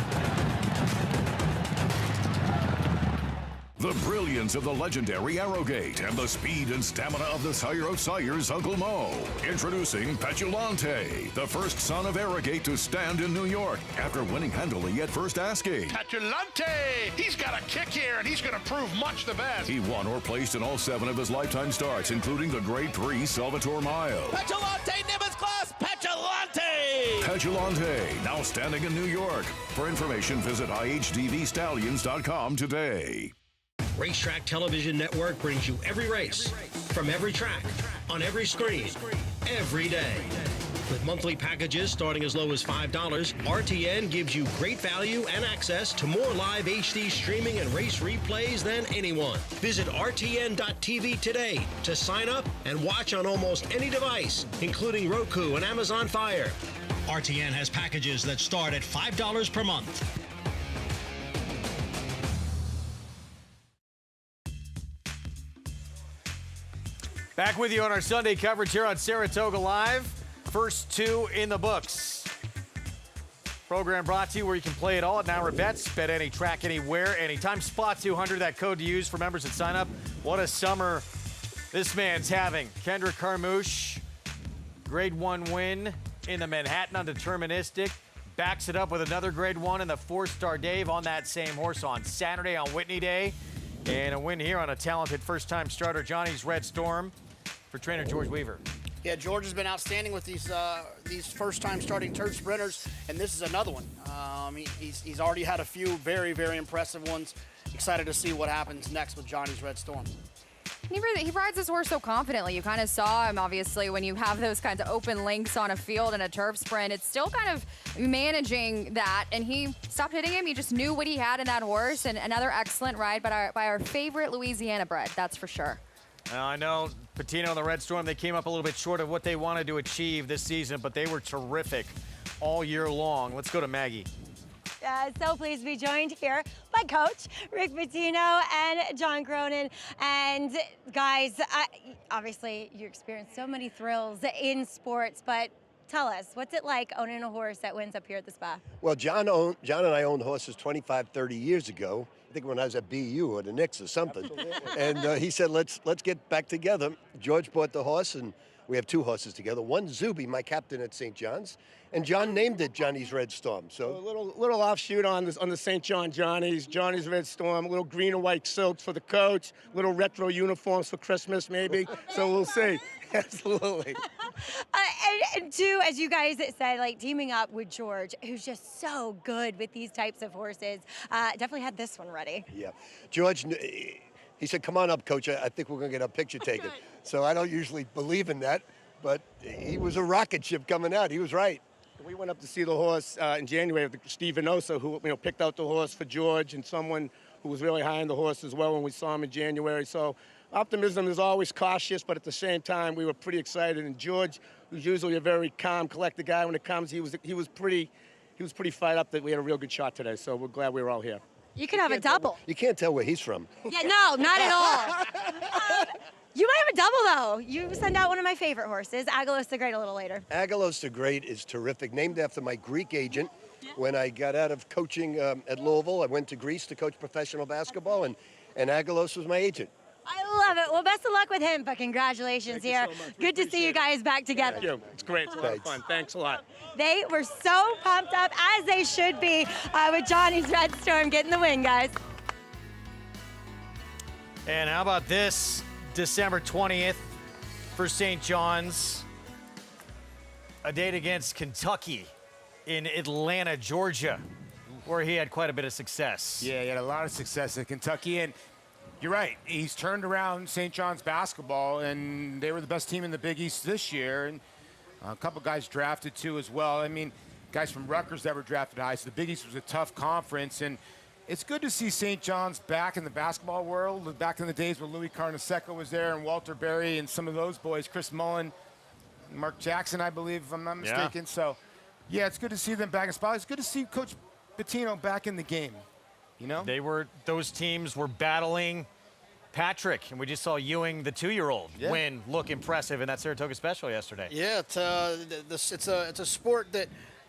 Speaker 17: The brilliance of the legendary Arrowgate and the speed and stamina of the sire of sires, Uncle Mo. Introducing Petulante, the first son of Arrowgate to stand in New York after winning handily at first asking.
Speaker 10: Petulante! He's got a kick here, and he's going to prove much the best.
Speaker 17: He won or placed in all 7 of his lifetime starts, including the Grade 3 Salvatore Mile.
Speaker 16: Petulante, Nimbus class, Petulante!
Speaker 17: Petulante, now standing in New York. For information, visit IHDVStallions.com today.
Speaker 18: Racetrack Television Network brings you every race, from every track, on every screen, every day. With monthly packages starting as low as $5, RTN gives you great value and access to more live HD streaming and race replays than anyone. Visit RTN.tv today to sign up and watch on almost any device, including Roku and Amazon Fire. RTN has packages that start at $5 per month.
Speaker 1: Back with you on our Sunday coverage here on Saratoga Live. First 2 in the books. Program brought to you where you can play it all at Naira Bets. Bet any track, anywhere, anytime. Spot 200, that code to use for members that sign up. What a summer this man's having. Kendrick Carmouche, Grade 1 win in the Manhattan on Deterministic. Backs it up with another Grade 1 in the 4-star Dave on that same horse on Saturday on Whitney Day. And a win here on a talented first-time starter, Johnny's Red Storm, for trainer George Weaver.
Speaker 2: Yeah, George has been outstanding with these first-time starting turf sprinters, and this is another one. He's already had a few very, very impressive ones. Excited to see what happens next with Johnny's Red Storm.
Speaker 4: He rides his horse so confidently. You kind of saw him, obviously, when you have those kinds of open links on a field in a turf sprint. It's still kind of managing that, and he stopped hitting him. He just knew what he had in that horse, and another excellent ride by our favorite Louisiana bred, that's for sure.
Speaker 1: I know Pitino and the Red Storm, they came up a little bit short of what they wanted to achieve this season, but they were terrific all year long. Let's go to Maggie.
Speaker 5: So pleased to be joined here by Coach Rick Pitino and John Cronin. And guys, obviously you experienced so many thrills in sports, but Tell us, what's it like owning a horse that wins up here at the spa?
Speaker 19: Well, John and I owned horses 25, 30 years ago. I think when I was at BU or the Knicks or something. And he said, let's get back together. George bought the horse, and we have 2 horses together. One, Zuby, my captain at St. John's, and John named it Johnny's Red Storm. So
Speaker 20: a little offshoot on the St. Johnny's Red Storm. A little green and white silks for the coach. Little retro uniforms for Christmas, maybe. So we'll see. Absolutely.
Speaker 5: And two, as you guys said, like teaming up with George, who's just so good with these types of horses, definitely had this one ready.
Speaker 19: Yeah, George, he said, "Come on up, Coach. I think we're going to get a picture taken." So I don't usually believe in that, but he was a rocket ship coming out. He was right.
Speaker 20: We went up to see the horse in January with Steve Venosa, who picked out the horse for George, and someone who was really high on the horse as well when we saw him in January. So optimism is always cautious, but at the same time, we were pretty excited. And George, who's usually a very calm, collected guy when it comes, he was pretty fired up that we had a real good shot today. So we're glad we were all here.
Speaker 5: You could have a double.
Speaker 19: You can't tell where he's from.
Speaker 5: Yeah, no, not at all. You might have a double, though. You send out one of my favorite horses, Agalos the Great, a little later.
Speaker 19: Agalos the Great is terrific, named after my Greek agent. When I got out of coaching at Louisville, I went to Greece to coach professional basketball, and Agalos was my agent.
Speaker 5: I love it. Well, best of luck with him, but congratulations here.
Speaker 20: So
Speaker 5: Good to see you guys back together.
Speaker 20: Thank you. It's great. It's a lot of fun. Thanks a lot.
Speaker 5: They were so pumped up, as they should be, with Johnny's Red Storm getting the win, guys.
Speaker 1: And how about this? December 20th for St. John's. A date against Kentucky in Atlanta, Georgia, where he had quite a bit of success.
Speaker 3: Yeah, he had a lot of success at Kentucky, and you're right. He's turned around St. John's basketball, and they were the best team in the Big East this year, and a couple guys drafted too as well. I mean, guys from Rutgers that were drafted high, so the Big East was a tough conference, and it's good to see St. John's back in the basketball world. Back in the days when Louis Carnesecca was there and Walter Berry and some of those boys, Chris Mullen, Mark Jackson, I believe, if I'm not mistaken.
Speaker 1: Yeah.
Speaker 3: So, yeah, it's good to see them back in spot. It's good to see Coach Bettino back in the game. You know?
Speaker 1: Those teams were battling Patrick, and we just saw Ewing, the 2-year-old, win, look impressive in that Saratoga Special yesterday.
Speaker 2: Yeah, it's a sport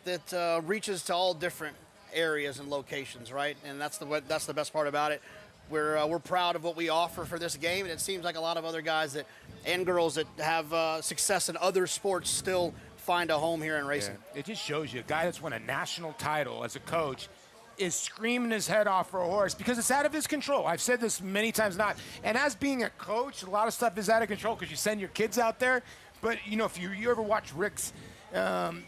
Speaker 2: that reaches to all different areas and locations, right? And that's the best part about it. We're proud of what we offer for this game, and it seems like a lot of other guys and girls that have success in other sports still find a home here in racing.
Speaker 3: Yeah. It just shows you a guy that's won a national title as a coach is screaming his head off for a horse because it's out of his control. I've said this many times not. And as being a coach, a lot of stuff is out of control because you send your kids out there. But, if you ever watch Rick's,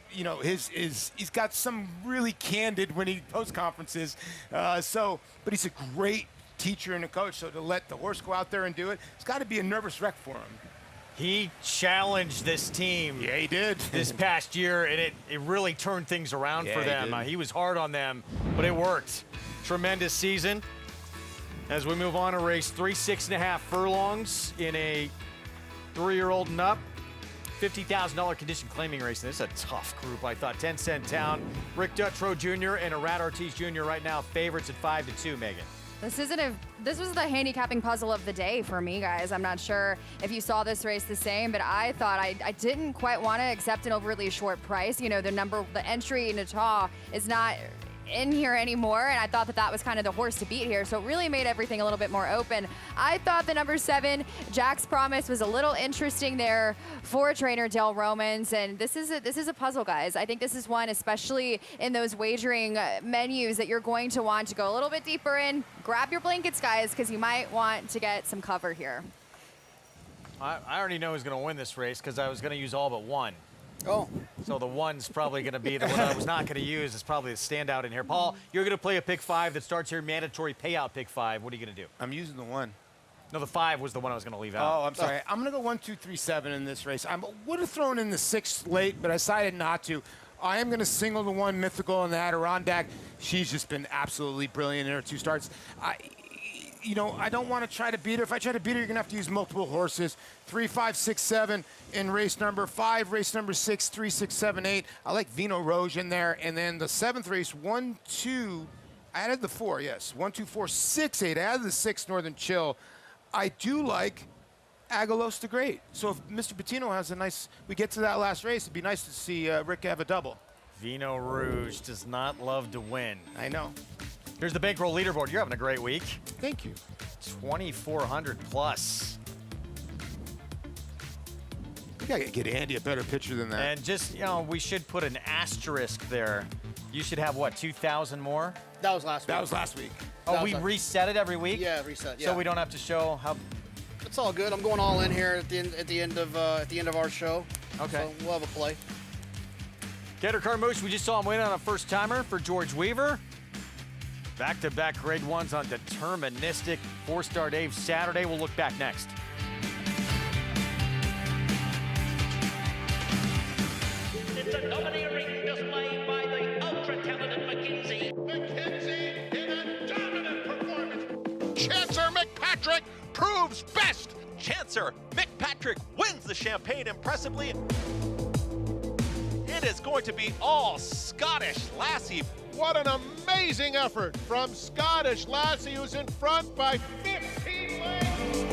Speaker 3: he's got some really candid when he post conferences. But he's a great teacher and a coach. So to let the horse go out there and do it, it's got to be a nervous wreck for him.
Speaker 1: He challenged this team.
Speaker 3: Yeah, he did.
Speaker 1: This past year, and it really turned things around for them. He was hard on them, but it worked. Tremendous season. As we move on to race 3, 6.5 furlongs in a 3-year-old and up. $50,000 condition claiming race. This is a tough group, I thought. 10 Cent Town, Rick Dutrow Jr. and Arad Ortiz Jr. right now favorites at 5-2, Megan.
Speaker 4: This was the handicapping puzzle of the day for me, guys. I'm not sure if you saw this race the same, but I thought I didn't quite want to accept an overly short price. The entry Natal is not in here anymore, and I thought that was kind of the horse to beat here, so it really made everything a little bit more open. I thought the number 7, Jack's Promise, was a little interesting there for trainer Dale Romans, and this is a puzzle, guys. I think this is one, especially in those wagering menus, that you're going to want to go a little bit deeper in. Grab your blankets, guys, because you might want to get some cover here.
Speaker 1: I already know who's going to win this race because I was going to use all but one.
Speaker 2: Oh.
Speaker 1: So the one's probably going to be the one I was not going to use. It's probably the standout in here. Paul, you're going to play a pick 5 that starts here, mandatory payout pick 5. What are you going to do?
Speaker 3: I'm using the 1.
Speaker 1: No, the 5 was the one I was going to leave out.
Speaker 3: Oh, I'm sorry. I'm going to go 1, 2, 3, 7 in this race. I would have thrown in the 6 late, but I decided not to. I am going to single the 1 Mythical in the Adirondack. She's just been absolutely brilliant in her 2 starts. I don't want to try to beat her. If I try to beat her, you're going to have to use multiple horses. 3, 5, 6, 7 in race number 5, race number 6, 3, 6, 7, 8. I like Vino Roge in there. And then the 7th race, 1, 2, I added the 4, yes. 1, 2, 4, 6, 8. I added the 6, Northern Chill. I do like Aguilos to great. So if Mr. Bettino has we get to that last race, it'd be nice to see Rick have a double.
Speaker 1: Vino Rouge does not love to win.
Speaker 3: I know.
Speaker 1: Here's the bankroll leaderboard. You're having a great week.
Speaker 3: Thank you.
Speaker 1: 2,400 plus.
Speaker 3: We gotta get Andy a better picture than that.
Speaker 1: And just, we should put an asterisk there. You should have, what, 2,000 more?
Speaker 2: That was last week.
Speaker 3: That was last week.
Speaker 1: Oh, we reset it every week?
Speaker 2: Yeah, reset. Yeah.
Speaker 1: So we don't have to show how.
Speaker 2: It's all good. I'm going all in here at the end of our show.
Speaker 1: Okay.
Speaker 2: So we'll have a play.
Speaker 1: Gator Carmouche, we just saw him win on a first timer for George Weaver. Back-to-back grade ones on Deterministic. 4-star Dave Saturday. We'll look back next.
Speaker 16: It's a domineering display by the ultra-talented McKenzie. McKenzie in a dominant performance.
Speaker 10: Chancer McPatrick proves best.
Speaker 21: Chancer McPatrick wins the Champagne impressively. It is going to be all Scottish Lassie.
Speaker 6: What an amazing effort from Scottish Lassie, who's in front by 15 lengths.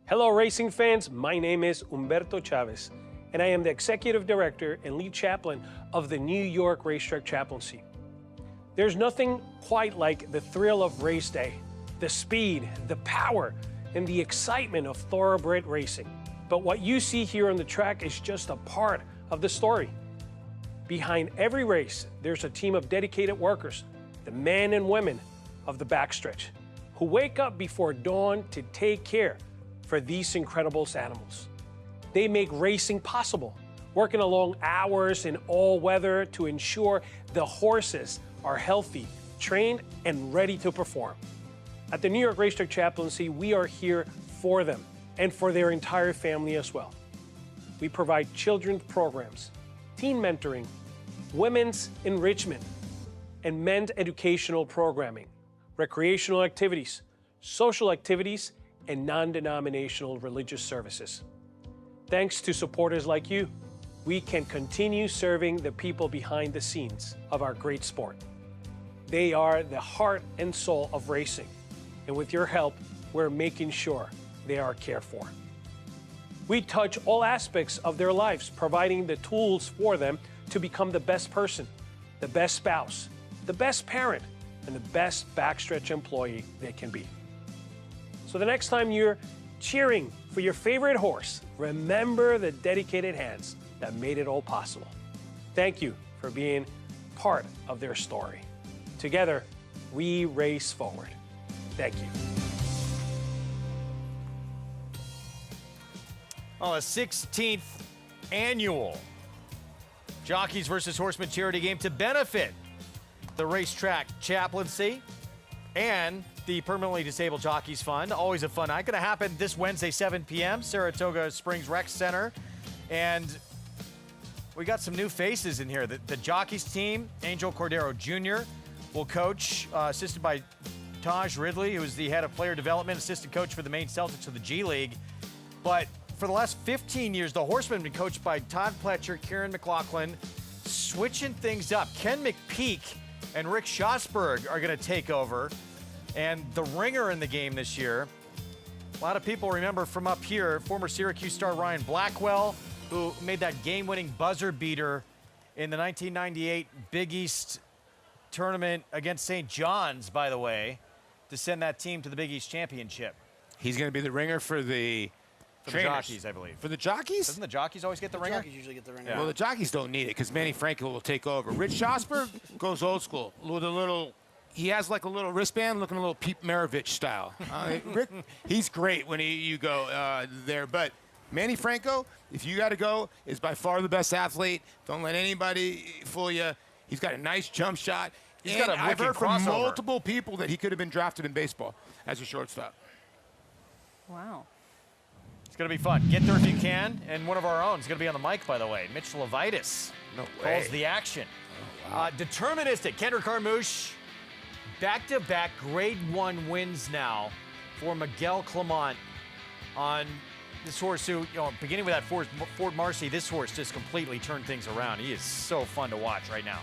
Speaker 22: Hello racing fans, my name is Humberto Chavez, and I am the Executive Director and Lead Chaplain of the New York Racetrack Chaplaincy. There's nothing quite like the thrill of race day, the speed, the power, and the excitement of thoroughbred racing. But what you see here on the track is just a part of the story. Behind every race, there's a team of dedicated workers, the men and women of the backstretch, who wake up before dawn to take care for these incredible animals. They make racing possible, working long hours in all weather to ensure the horses are healthy, trained, and ready to perform. At the New York Racetrack Chaplaincy, we are here for them and for their entire family as well. We provide children's programs, teen mentoring, women's enrichment, and men's educational programming, recreational activities, social activities, and non-denominational religious services. Thanks to supporters like you, we can continue serving the people behind the scenes of our great sport. They are the heart and soul of racing, and with your help, we're making sure they are cared for. We touch all aspects of their lives, providing the tools for them to become the best person, the best spouse, the best parent, and the best backstretch employee they can be. So the next time you're cheering For your favorite horse, remember the dedicated hands that made it all possible. Thank you for being part of their story. Together, we race forward. Thank you.
Speaker 1: On the 16th annual Jockeys versus Horsemen charity game to benefit the racetrack chaplaincy and the Permanently Disabled Jockeys Fund. Always a fun night. Going to happen this Wednesday, 7 p.m., Saratoga Springs Rec Center. And we got some new faces in here. The Jockeys team, Angel Cordero Jr. will coach, assisted by Taj Ridley, who is the head of player development, assistant coach for the Maine Celtics of the G League. But for the last 15 years, the Horsemen have been coached by Todd Pletcher, Kieran McLaughlin, switching things up. Ken McPeak and Rick Schosberg are going to take over. And the ringer in the game this year, a lot of people remember from up here, former Syracuse star Ryan Blackwell, who made that game-winning buzzer beater in the 1998 Big East tournament against St. John's, by the way, to send that team to the Big East championship.
Speaker 3: He's going to be the ringer for the trainers.
Speaker 1: Jockeys, I believe.
Speaker 3: For the jockeys?
Speaker 1: Doesn't the jockeys always get the ringer?
Speaker 2: Jockeys usually get the ringer.
Speaker 3: Well, the jockeys don't need it because Manny Franco will take over. Rich Schosberg goes old school with a little. He has like a little wristband looking a little Pete Maravich style. Rick, he's great when you go there. But Manny Franco, if you got to go, is by far the best athlete. Don't let anybody fool you. He's got a nice jump shot.
Speaker 1: He's got a
Speaker 3: I've
Speaker 1: wicked
Speaker 3: heard from
Speaker 1: crossover.
Speaker 3: multiple people that he could have been drafted in baseball as a shortstop.
Speaker 4: Wow.
Speaker 1: It's going to be fun. Get there if you can. And one of our own is going to be on the mic, by the way. Mitch Levitas calls the action. Deterministic. Kendrick Carmouche, back-to-back Grade 1 wins now for Miguel Clement on this horse who, beginning with that Fort Marcy, this horse just completely turned things around. He is so fun to watch right now.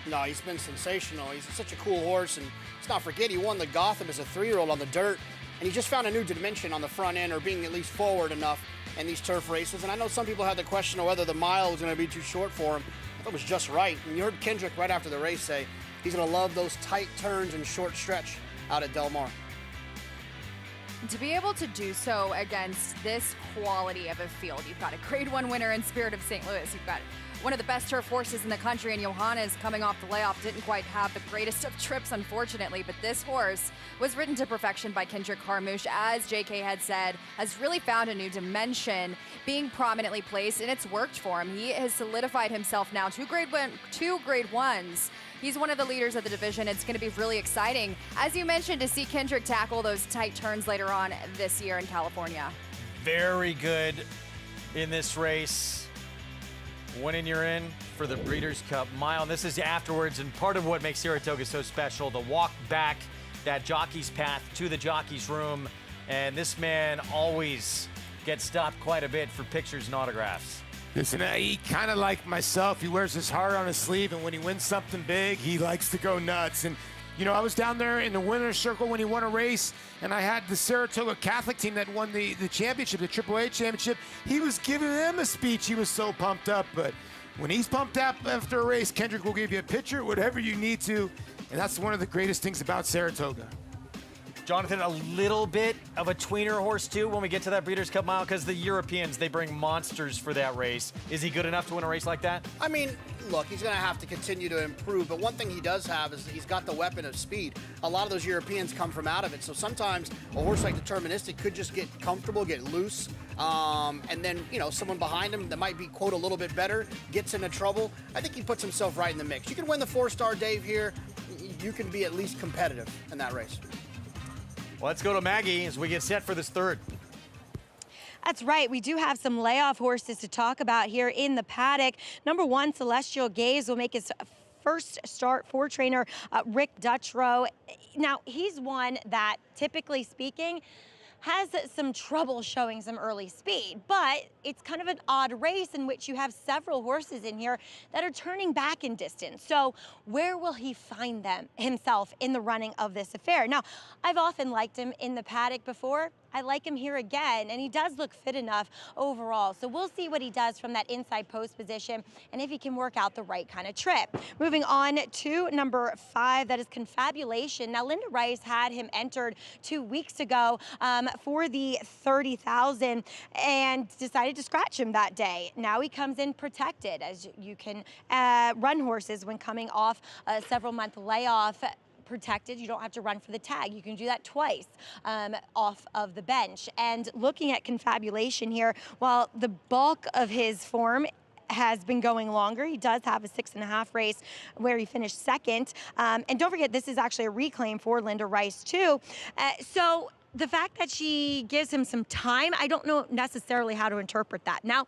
Speaker 2: No, he's been sensational. He's such a cool horse, and let's not forget he won the Gotham as a 3-year-old on the dirt, and he just found a new dimension on the front end, or being at least forward enough in these turf races. And I know some people had the question of whether the mile was going to be too short for him. I thought it was just right. And you heard Kendrick right after the race say he's going to love those tight turns and short stretch out at Del Mar.
Speaker 4: To be able to do so against this quality of a field, you've got a Grade 1 winner in Spirit of St. Louis. You've got one of the best turf horses in the country, and Johannes coming off the layoff didn't quite have the greatest of trips, unfortunately, but this horse was ridden to perfection by Kendrick Carmouche, as JK had said, has really found a new dimension, being prominently placed, and it's worked for him. He has solidified himself now, two Grade 1s. He's one of the leaders of the division. It's going to be really exciting, as you mentioned, to see Kendrick tackle those tight turns later on this year in California.
Speaker 1: Very good in this race. Winning you're in for the Breeders' Cup Mile. And this is afterwards, and part of what makes Saratoga so special, the walk back that jockey's path to the jockey's room. And this man always gets stopped quite a bit for pictures and autographs.
Speaker 3: Listen, he kind of like myself. He wears his heart on his sleeve, and when he wins something big, he likes to go nuts. And I was down there in the winner's circle when he won a race, and I had the Saratoga Catholic team that won the championship, the AAA championship. He was giving them a speech. He was so pumped up. But when he's pumped up after a race, Kendrick will give you a picture, whatever you need to. And that's one of the greatest things about Saratoga.
Speaker 1: Jonathan, a little bit of a tweener horse, too, when we get to that Breeders' Cup Mile, because the Europeans, they bring monsters for that race. Is he good enough to win a race like that?
Speaker 2: I mean, look, he's going to have to continue to improve, but one thing he does have is he's got the weapon of speed. A lot of those Europeans come from out of it, so sometimes a horse like Deterministic could just get comfortable, get loose, and then, someone behind him that might be, quote, a little bit better, gets into trouble. I think he puts himself right in the mix. You can win the 4-star Dave here. You can be at least competitive in that race.
Speaker 1: Let's go to Maggie as we get set for this third.
Speaker 5: That's right. We do have some layoff horses to talk about here in the paddock. Number 1, Celestial Gaze will make his first start for trainer Rick Dutrow. Now, he's one that, typically speaking, has some trouble showing some early speed, but it's kind of an odd race in which you have several horses in here that are turning back in distance. So where will he find himself in the running of this affair? Now, I've often liked him in the paddock before. I like him here again, and he does look fit enough overall. So we'll see what he does from that inside post position and if he can work out the right kind of trip. Moving on to number 5, that is Confabulation. Now, Linda Rice had him entered 2 weeks ago for the 30,000 and decided to scratch him that day. Now he comes in protected, as you can run horses when coming off a several-month layoff. Protected, you don't have to run for the tag. You can do that twice off of the bench. And looking at Confabulation here, while the bulk of his form has been going longer, he does have a 6.5 race where he finished second. And don't forget, this is actually a reclaim for Linda Rice too. So the fact that she gives him some time, I don't know necessarily how to interpret that. Now,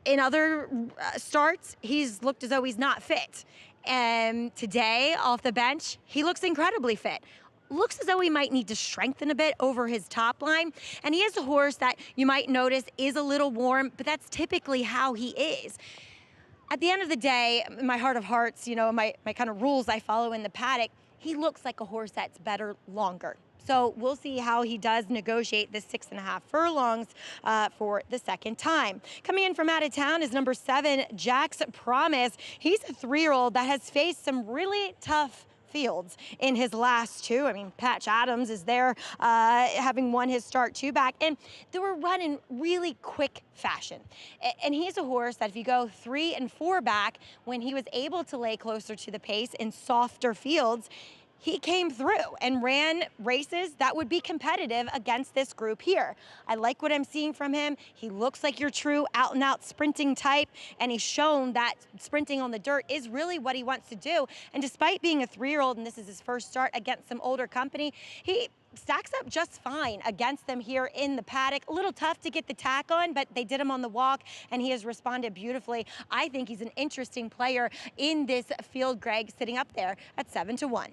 Speaker 5: in other starts, he's looked as though he's not fit. And today, off the bench, he looks incredibly fit. Looks as though he might need to strengthen a bit over his top line. And he is a horse that you might notice is a little warm, but that's typically how he is. At the end of the day, my heart of hearts, you know, my kind of rules I follow in the paddock, he looks like a horse that's better longer. So we'll see how he does negotiate this 6.5 furlongs for the second time. Coming in from out of town is number 7, Jack's Promise. He's a 3-year-old that has faced some really tough fields in his last 2. I mean, Patch Adams is there, having won his start 2 back, and they were run in really quick fashion. And he's a horse that if you go 3 and 4 back, when he was able to lay closer to the pace in softer fields, he came through and ran races that would be competitive against this group here. I like what I'm seeing from him. He looks like your true out-and-out sprinting type, and he's shown that sprinting on the dirt is really what he wants to do. And despite being a 3-year-old, and this is his first start against some older company, he stacks up just fine against them here in the paddock. A little tough to get the tack on, but they did him on the walk, and he has responded beautifully. I think he's an interesting player in this field, Greg, sitting up there at 7-1.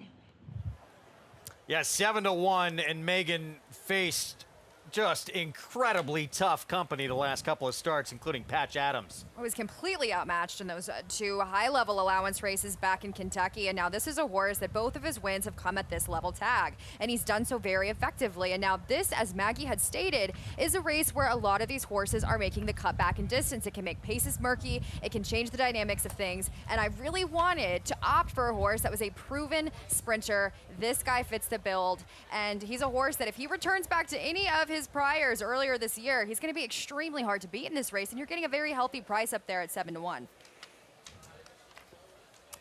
Speaker 1: Yeah, 7-1, and Maiden faced just incredibly tough company the last couple of starts, including Patch Adams.
Speaker 4: It was completely outmatched in those 2 high-level allowance races back in Kentucky, and now this is a horse that both of his wins have come at this level tag, and he's done so very effectively. And now this, as Maggie had stated, is a race where a lot of these horses are making the cut back in distance. It can make paces murky, it can change the dynamics of things, and I really wanted to opt for a horse that was a proven sprinter. This guy fits the build, and he's a horse that if he returns back to any of his priors earlier this year, he's going to be extremely hard to beat in this race, and you're getting a very healthy price up there at 7-1.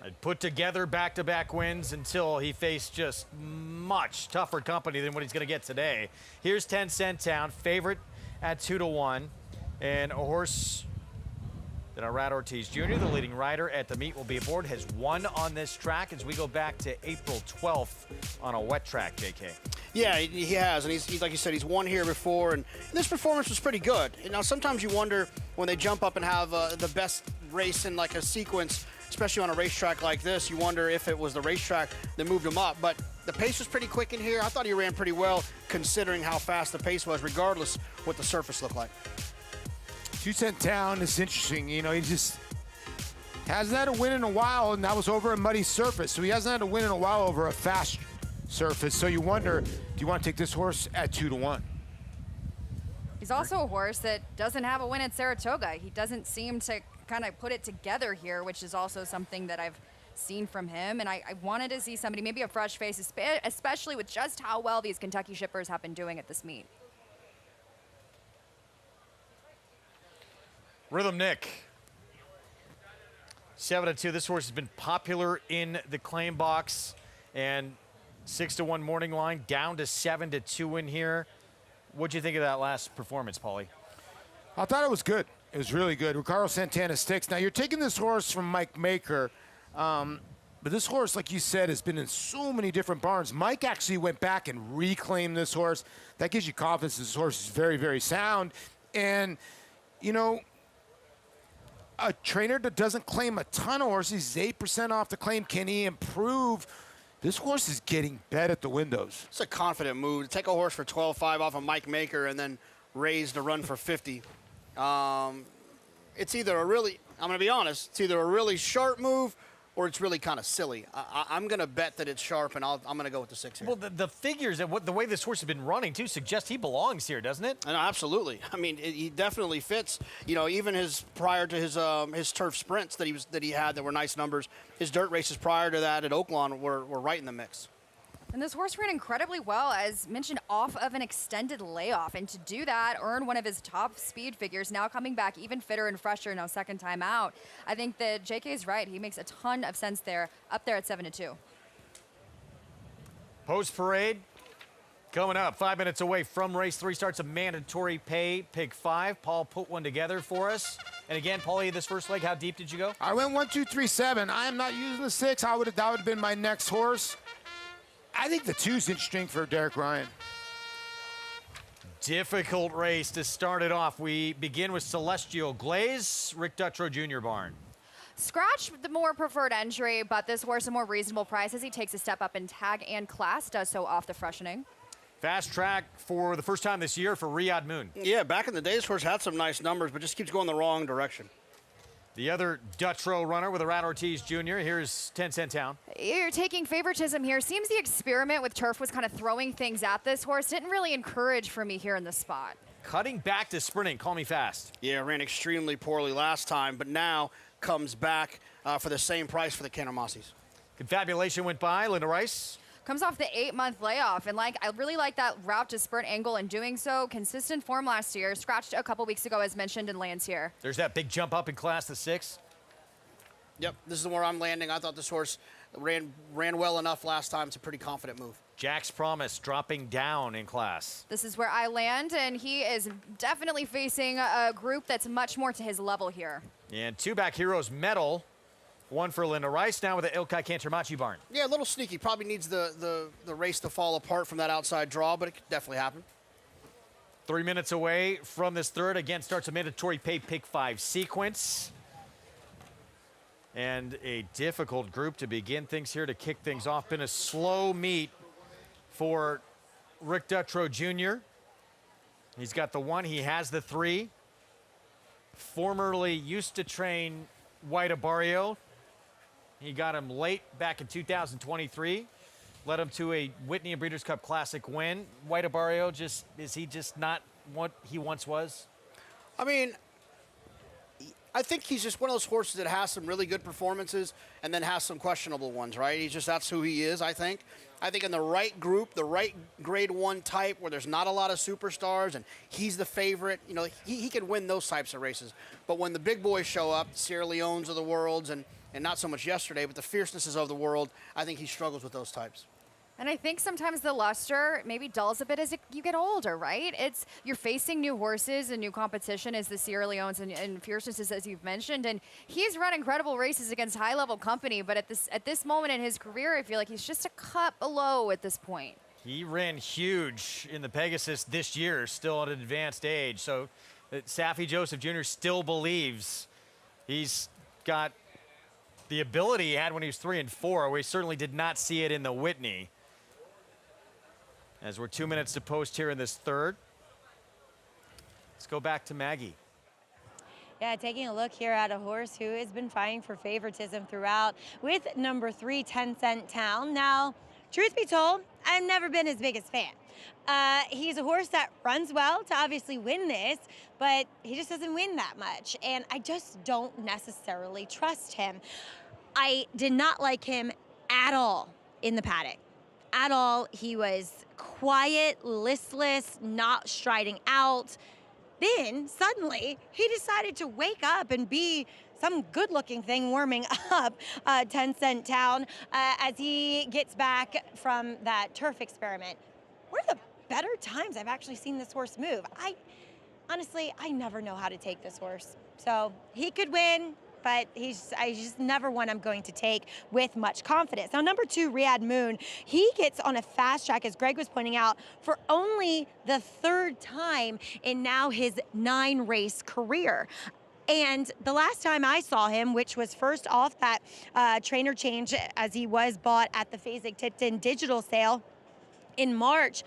Speaker 1: I'd put together back-to-back wins until he faced just much tougher company than what he's going to get today. Here's 10 Cent Town, favorite at 2-1, and a horse that Arad Ortiz Jr., the leading rider at the meet, will be aboard, has won on this track as we go back to April 12th on a wet track, JK.
Speaker 2: Yeah, he has, and he's like you said, he's won here before, and this performance was pretty good. You know, sometimes you wonder when they jump up and have the best race in like a sequence, especially on a racetrack like this, you wonder if it was the racetrack that moved him up. But the pace was pretty quick in here. I thought he ran pretty well considering how fast the pace was, regardless what the surface looked like.
Speaker 3: 2 Cent Town is interesting. You know, he just hasn't had a win in a while, and that was over a muddy surface. So he hasn't had a win in a while over a fast surface. So you wonder, do you want to take this horse at 2-1?
Speaker 4: He's also a horse that doesn't have a win at Saratoga. He doesn't seem to kind of put it together here, which is also something that I've seen from him. And I wanted to see somebody, maybe a fresh face, especially with just how well these Kentucky shippers have been doing at this meet.
Speaker 1: Rhythm Nick, 7-2. This horse has been popular in the claim box, and 6-1 morning line down to 7-2 in here. What'd you think of that last performance, Paulie?
Speaker 3: I thought it was good. It was really good. Ricardo Santana Stakes. Now, you're taking this horse from Mike Maker, but this horse, like you said, has been in so many different barns. Mike actually went back and reclaimed this horse. That gives you confidence this horse is very, very sound. And, you know, a trainer that doesn't claim a ton of horses, 8% off the claim. Can he improve? This horse is getting bet at the windows.
Speaker 2: It's a confident move to take a horse for 12.5 off of Mike Maker and then raise the run for 50. It's either a really, I'm going to be honest, it's either a really sharp move or it's really kind of silly. I'm going to bet that it's sharp, and I'm going to go with the 6 here.
Speaker 1: Well, the figures and the way this horse has been running, too, suggest he belongs here, doesn't it?
Speaker 2: No, absolutely. I mean, he definitely fits. You know, even prior to his turf sprints that he had that were nice numbers, his dirt races prior to that at Oaklawn were right in the mix.
Speaker 4: And this horse ran incredibly well, as mentioned, off of an extended layoff. And to do that, earn one of his top speed figures, now coming back even fitter and fresher, now second time out. I think that JK is right. He makes a ton of sense there, up there at 7-2.
Speaker 1: Post parade coming up. 5 minutes away from race 3 starts a mandatory pay pick 5. Paul put one together for us. And again, Paulie, this first leg, how deep did you go?
Speaker 3: I went 1, 2, 3, 7. I am not using the 6. That would have been my next horse. I think the 2's interesting for Derek Ryan.
Speaker 1: Difficult race to start it off. We begin with Celestial Glaze, Rick Dutrow Jr. barn.
Speaker 4: Scratch the more preferred entry, but this horse a more reasonable price as he takes a step up in tag and class, does so off the freshening.
Speaker 1: Fast track for the first time this year for Riyadh Moon.
Speaker 2: Yeah, back in the day, this horse had some nice numbers, but just keeps going the wrong direction.
Speaker 1: The other Dutrow runner with a Rat Ortiz Jr. Here's 10 Cent Town.
Speaker 4: You're taking favoritism here. Seems the experiment with turf was kind of throwing things at this horse. Didn't really encourage for me here in this spot.
Speaker 1: Cutting back to sprinting. Call me fast.
Speaker 2: Yeah, ran extremely poorly last time, but now comes back for the same price for the Cantermossis.
Speaker 1: Confabulation went by. Linda Rice.
Speaker 4: Comes off the 8-month layoff, and I really like that route to sprint angle in doing so. Consistent form last year. Scratched a couple weeks ago, as mentioned, and lands here.
Speaker 1: There's that big jump up in class, the 6.
Speaker 2: Yep, this is where I'm landing. I thought this horse ran well enough last time. It's a pretty confident move.
Speaker 1: Jack's Promise dropping down in class.
Speaker 4: This is where I land, and he is definitely facing a group that's much more to his level here.
Speaker 1: And 2-back Heroes Medal. One for Linda Rice now with the Ilkay Cantermachi barn.
Speaker 2: Yeah, a little sneaky. Probably needs the race to fall apart from that outside draw, but it could definitely happen.
Speaker 1: 3 minutes away from this third. Again, starts a mandatory pay pick 5 sequence. And a difficult group to begin things here to kick things off. Been a slow meet for Rick Dutrow Jr. He's got the 1. He has the 3. Formerly used to train White Barrio. He got him late back in 2023. Led him to a Whitney and Breeders' Cup Classic win. White Barrio, is he just not what he once was?
Speaker 2: I mean, I think he's just one of those horses that has some really good performances and then has some questionable ones, right? That's who he is, I think. I think in the right group, the right grade 1 type where there's not a lot of superstars and he's the favorite, he can win those types of races. But when the big boys show up, Sierra Leones of the worlds, and not so much yesterday, but the fiercenesses of the world, I think he struggles with those types.
Speaker 4: And I think sometimes the luster maybe dulls a bit as you get older, right? You're facing new horses and new competition as the Sierra Leones and fiercenesses, as you've mentioned. And he's run incredible races against high-level company, but at this moment in his career, I feel like he's just a cut below at this point.
Speaker 1: He ran huge in the Pegasus this year, still at an advanced age. So Saffie Joseph Jr. still believes he's got the ability he had when he was 3 and 4. We certainly did not see it in the Whitney. As we're 2 minutes to post here in this third. Let's go back to Maggie.
Speaker 5: Yeah, taking a look here at a horse who has been fighting for favoritism throughout with number 3, 10 Cent Town. Now, truth be told, I've never been his biggest fan. He's a horse that runs well to obviously win this, but he just doesn't win that much. And I just don't necessarily trust him. I did not like him at all in the paddock. At all. He was quiet, listless, not striding out. Then suddenly he decided to wake up and be some good-looking thing warming up 10 Cent Town as he gets back from that turf experiment. One of the better times I've actually seen this horse move. Honestly, I never know how to take this horse. So he could win, but he's just never one I'm going to take with much confidence. Now, number 2, Riyadh Moon, he gets on a fast track, as Greg was pointing out, for only the 3rd time in now his 9-race career. And the last time I saw him, which was first off that trainer change as he was bought at the Fasig-Tipton digital sale in March,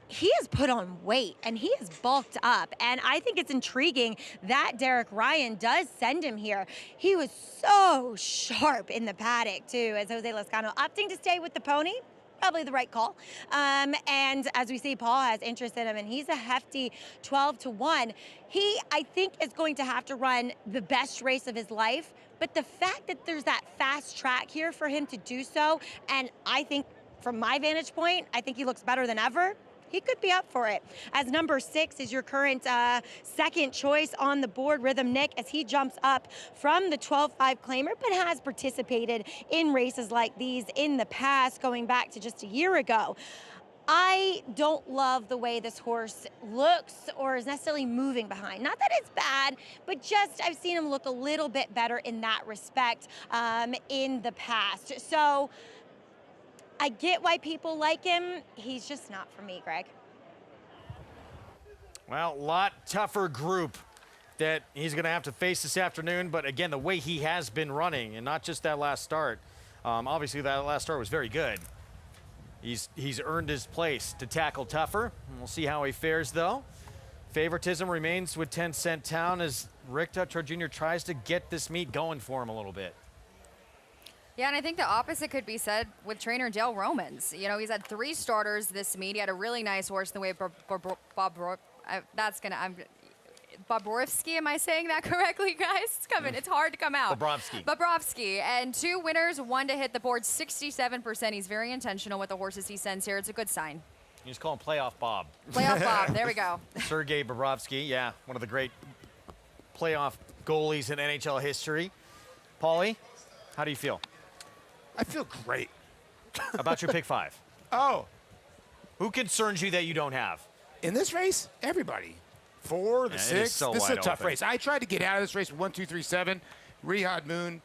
Speaker 5: he has put on weight and he is bulked up. And I think it's intriguing that Derek Ryan does send him here. He was so sharp in the paddock too, as Jose Lezcano opting to stay with the pony. Probably the right call. And as we see, Paul has interest in him, and he's a hefty 12-1. He, I think, is going to have to run the best race of his life. But the fact that there's that fast track here for him to do so, and I think from my vantage point, I think he looks better than ever. He could be up for it. As number 6 is your current second choice on the board, Rhythm Nick, as he jumps up from the 12-5 claimer, but has participated in races like these in the past, going back to just a year ago. I don't love the way this horse looks or is necessarily moving behind. Not that it's bad, but just I've seen him look a little bit better in that respect in the past. So I get why people like him. He's just not for me, Greg.
Speaker 1: Well, a lot tougher group that he's going to have to face this afternoon. But again, the way he has been running, and not just that last start. Obviously, that last start was very good. He's earned his place to tackle tougher. And we'll see how he fares, though. Favoritism remains with 10 Cent Town as Rick Tutter Jr. tries to get this meet going for him a little bit.
Speaker 4: Yeah, and I think the opposite could be said with trainer Dale Romans. You know, he's had 3 starters this meet. He had a really nice horse in the way of Bobrovsky. Am I saying that correctly, guys? It's coming. It's hard to come out. Bobrovsky. And 2 winners, 1 to hit the board, 67%. He's very intentional with the horses he sends here. It's a good sign.
Speaker 1: You just call him Playoff Bob.
Speaker 4: Playoff Bob. There we go.
Speaker 1: Sergei Bobrovsky, yeah, one of the great playoff goalies in NHL history. Paulie, how do you feel?
Speaker 3: I feel great.
Speaker 1: About your pick 5?
Speaker 3: Oh.
Speaker 1: Who concerns you that you don't have?
Speaker 3: In this race, everybody. 4, the 6.
Speaker 1: So
Speaker 3: this is a tough
Speaker 1: open.
Speaker 3: race. I tried to get out of this race with 1, 2, 3, 7. Riyadh Moon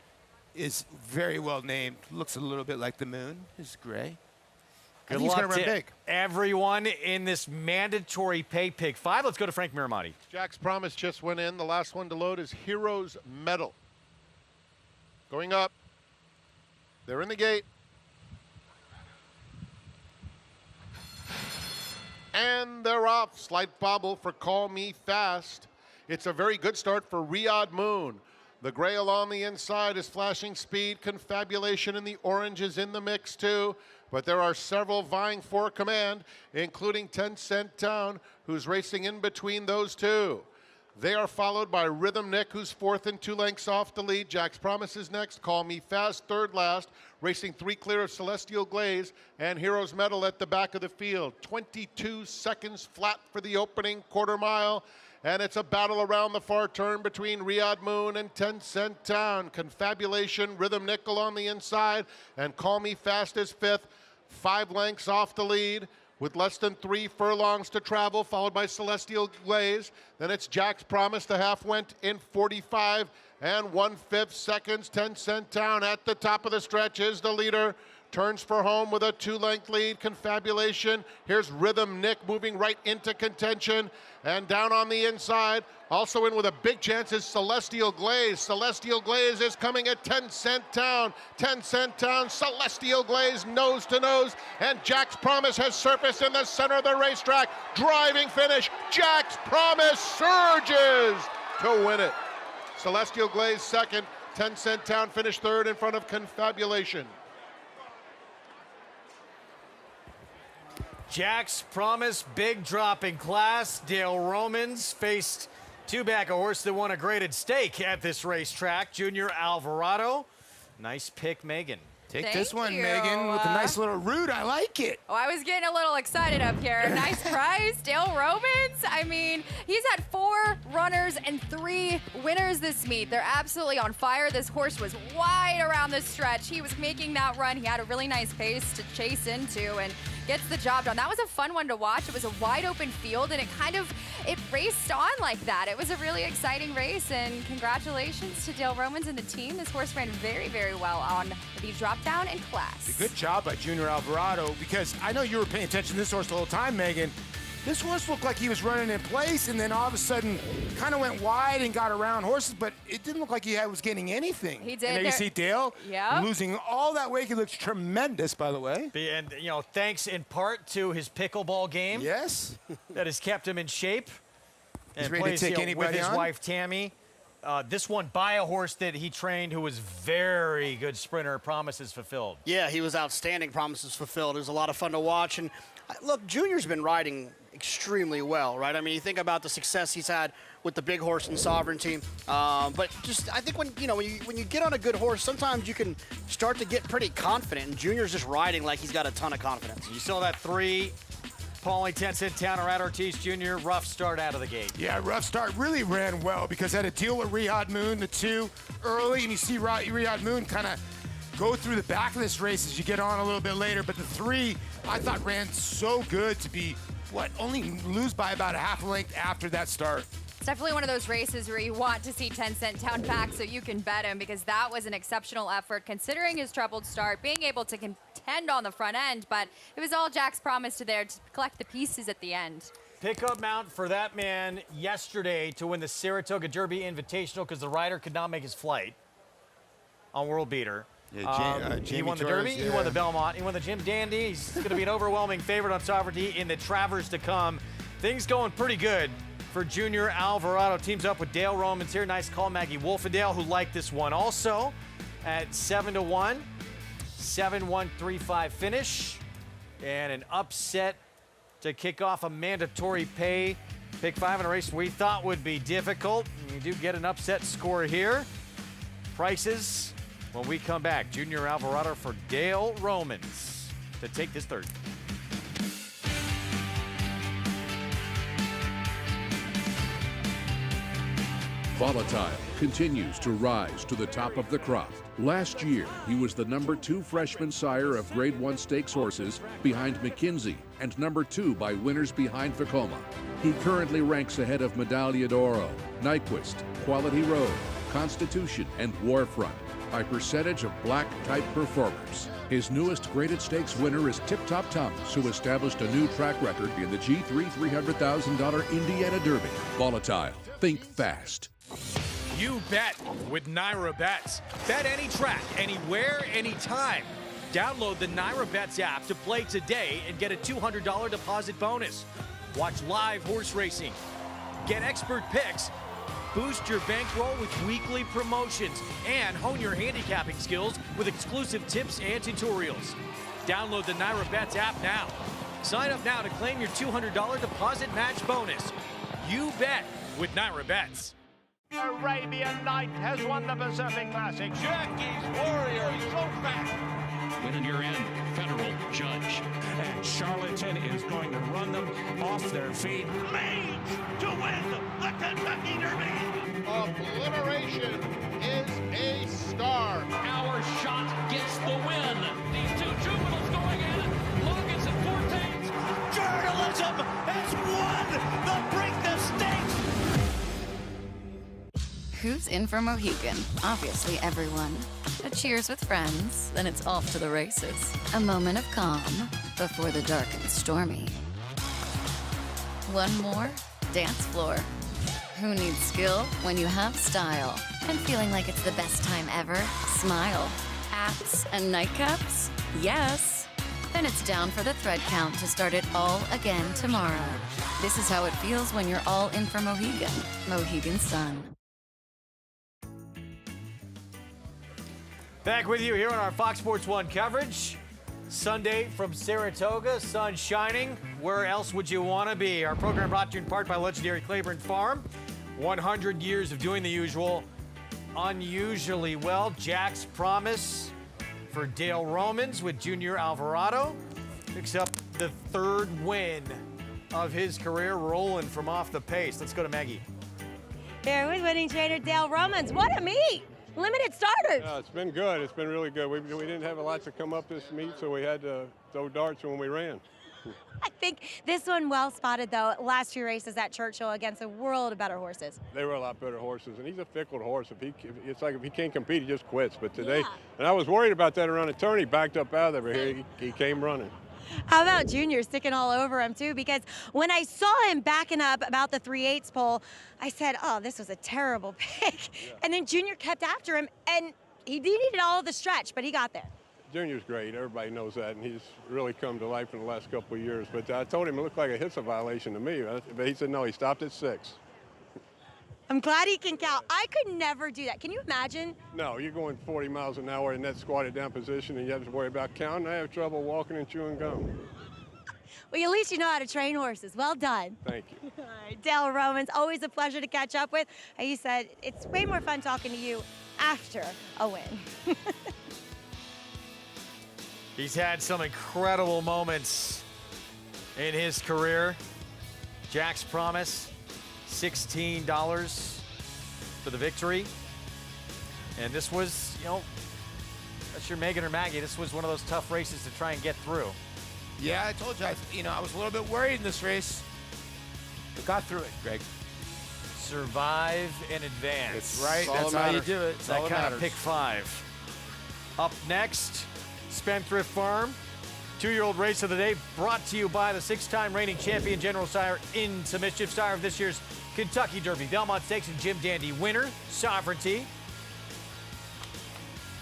Speaker 3: is very well named. Looks a little bit like the moon. It's gray.
Speaker 1: Good
Speaker 3: He's
Speaker 1: luck
Speaker 3: going to run big.
Speaker 1: Everyone in this mandatory pay pick 5. Let's go to Frank Miramati.
Speaker 6: Jack's Promise just went in. The last one to load is Heroes Medal. Going up. They're in the gate. And they're off. Slight bobble for Call Me Fast. It's a very good start for Riyadh Moon. The gray along the inside is flashing speed. Confabulation in the orange is in the mix too. But there are several vying for command, including 10 Cent Town, who's racing in between those two. They are followed by Rhythm Nick, who's 4th and 2 lengths off the lead. Jack's Promise is next. Call Me Fast, 3rd last. Racing 3 clear of Celestial Glaze and Heroes Medal at the back of the field. 22 seconds flat for the opening quarter mile. And it's a battle around the far turn between Riyadh Moon and 10 Cent Town. Confabulation, Rhythm Nickel on the inside, and Call Me Fast is 5th. 5 lengths off the lead, with less than 3 furlongs to travel, followed by Celestial Glaze. Then it's Jack's Promise. The half went in 45 1/5 seconds. 10 Cent Town at the top of the stretch is the leader. Turns for home with a 2-length lead. Confabulation. Here's Rhythm Nick moving right into contention. And down on the inside, also in with a big chance, is Celestial Glaze. Celestial Glaze is coming at 10 Cent Town. 10 Cent Town, Celestial Glaze nose to nose. And Jack's Promise has surfaced in the center of the racetrack. Driving finish. Jack's Promise surges to win it. Celestial Glaze 2nd. 10 Cent Town finished 3rd in front of Confabulation.
Speaker 1: Jack's Promise, big drop in class. Dale Romans faced 2-back, a horse that won a graded stake at this racetrack. Junior Alvarado. Nice pick, Megan.
Speaker 3: Take this one, Megan, with a nice little root. I like it.
Speaker 4: Oh, I was getting a little excited up here. Nice prize, Dale Romans. I mean, he's had 4 runners and 3 winners this meet. They're absolutely on fire. This horse was wide around the stretch. He was making that run. He had a really nice pace to chase into and gets the job done. That was a fun one to watch. It was a wide open field, and it raced on like that. It was a really exciting race, and congratulations to Dale Romans and the team. This horse ran very, very well on the drop down in class.
Speaker 3: Good job by Junior Alvarado, because I know you were paying attention to this horse the whole time, Megan. This horse looked like he was running in place, and then all of a sudden kind of went wide and got around horses, but it didn't look like he was getting anything.
Speaker 4: He did.
Speaker 3: And there you see Dale losing all that weight. He looks tremendous, by the way.
Speaker 1: And, thanks in part to his pickleball game.
Speaker 3: Yes.
Speaker 1: That has kept him in shape.
Speaker 3: He's
Speaker 1: And
Speaker 3: ready to
Speaker 1: plays,
Speaker 3: take
Speaker 1: with
Speaker 3: anybody
Speaker 1: his
Speaker 3: on.
Speaker 1: wife, Tammy. This one by a horse that he trained who was very good sprinter, promises fulfilled.
Speaker 2: Yeah, he was outstanding, promises fulfilled. It was a lot of fun to watch. And look, Junior's been riding extremely well, right? I mean, you think about the success he's had with the big horse and Sovereignty. But just, I think when you get on a good horse, sometimes you can start to get pretty confident. And Junior's just riding like he's got a ton of confidence.
Speaker 1: You saw that 3 Paulie 10-cent Towner at Ortiz Jr. Rough start out of the gate.
Speaker 3: Yeah, rough start. Really ran well because had a deal with Riyadh Moon, the 2 early, and you see Riyadh Moon kind of go through the back of this race as you get on a little bit later. But the 3, I thought ran so good to be, only lose by about a half a length after that start.
Speaker 4: It's definitely one of those races where you want to see 10-cent Town back so you can bet him, because that was an exceptional effort considering his troubled start, being able to contend on the front end, but it was all Jack's promise to collect the pieces at the end.
Speaker 1: Pickup mount for that man yesterday to win the Saratoga Derby Invitational because the rider could not make his flight on World Beater.
Speaker 3: Yeah,
Speaker 1: he won the Derby, he won the Belmont, he won the Jim Dandy. He's going to be an overwhelming favorite on Sovereignty in the Travers to come. Things going pretty good for Junior Alvarado. Teams up with Dale Romans here. Nice call, Maggie Wolfendale, who liked this one also at 7-1. 7-1-3-5 finish. And an upset to kick off a mandatory pay. Pick 5 in a race we thought would be difficult. You do get an upset score here. Prices when we come back. Junior Alvarado for Dale Romans to take this third.
Speaker 14: Volatile continues to rise to the top of the crop. Last year, he was the #2 freshman sire of Grade 1 stakes horses behind McKinsey and #2 by winners behind Vekoma. He currently ranks ahead of Medaglia d'Oro, Nyquist, Quality Road, Constitution, and Warfront by percentage of black-type performers. His newest graded stakes winner is Tip Top Thomas, who established a new track record in the G3 $300,000 Indiana Derby. Volatile. Think fast.
Speaker 7: You bet with Naira Bets. Bet any track, anywhere, anytime. Download the Naira Bets app to play today and get a $200 deposit bonus. Watch live horse racing. Get expert picks. Boost your bankroll with weekly promotions and hone your handicapping skills with exclusive tips and tutorials. Download the Naira Bets app now. Sign up now to claim your $200 deposit match bonus. You bet with Naira Bets.
Speaker 11: Arabian Night has won the Pacific Classic.
Speaker 16: Jockey's Warrior, so fast.
Speaker 12: Winning your end, federal judge.
Speaker 11: And Charlatan is going to run them off their feet.
Speaker 16: Mage to win the Kentucky Derby.
Speaker 10: Obliteration is a star.
Speaker 12: Our shot gets the win. These 2 juveniles going at it. Logan's at 14.
Speaker 16: Journalism has won the Break the Stakes.
Speaker 8: Who's in for Mohegan? Obviously everyone. A cheers with friends, then it's off to the races. A moment of calm before the dark and stormy. One more dance floor. Who needs skill when you have style? And feeling like it's the best time ever? Smile. Hats and nightcaps? Yes. Then it's down for the thread count to start it all again tomorrow. This is how it feels when you're all in for Mohegan. Mohegan Sun.
Speaker 1: Back with you here on our Fox Sports 1 coverage. Sunday from Saratoga, sun shining. Where else would you want to be? Our program brought to you in part by legendary Claiborne Farm. 100 years of doing the usual, unusually well. Jack's promise for Dale Romans with Junior Alvarado. Picks up the 3rd win of his career, rolling from off the pace. Let's go to Maggie.
Speaker 5: Here with winning trainer Dale Romans. What a meet! Limited starters.
Speaker 23: It's been good. It's been really good. We didn't have a lot to come up this meet, so we had to throw darts when we ran.
Speaker 5: I think this one well spotted, though. Last 2 races at Churchill against a world of better horses.
Speaker 23: They were a lot better horses, and he's a fickle horse. It's like if he can't compete, he just quits. But today, and I was worried about that around the turn. He backed up out of there, but here he came running.
Speaker 5: How about Junior sticking all over him too? Because when I saw him backing up about the 3/8 pole, I said, oh, this was a terrible pick. Yeah. And then Junior kept after him, and he needed all of the stretch, but he got there.
Speaker 23: Junior's great. Everybody knows that, and he's really come to life in the last couple of years. But I told him it looked like a hits a violation to me, but he said no, he stopped at 6.
Speaker 5: I'm glad he can count. I could never do that. Can you imagine?
Speaker 23: No, you're going 40 miles an hour in that squatted down position, and you have to worry about counting. I have trouble walking and chewing gum.
Speaker 5: Well, at least you know how to train horses. Well done.
Speaker 23: Thank you.
Speaker 5: All right, Dale Romans, always a pleasure to catch up with. As you said, it's way more fun talking to you after a win.
Speaker 1: He's had some incredible moments in his career. Jack's Promise, $16 for the victory. And this was, you know, that's your Megan or Maggie. This was one of those tough races to try and get through.
Speaker 3: Yeah, I told you, I was a little bit worried in this race, but got through it, Greg.
Speaker 1: Survive and advance.
Speaker 3: That's right. That's how you do it.
Speaker 1: It's that kind of pick 5. Up next, Spendthrift Farm. 2-year-old race of the day brought to you by the 6-time reigning champion General Sire into Mischief, sire of this year's Kentucky Derby, Belmont Stakes, and Jim Dandy winner, Sovereignty.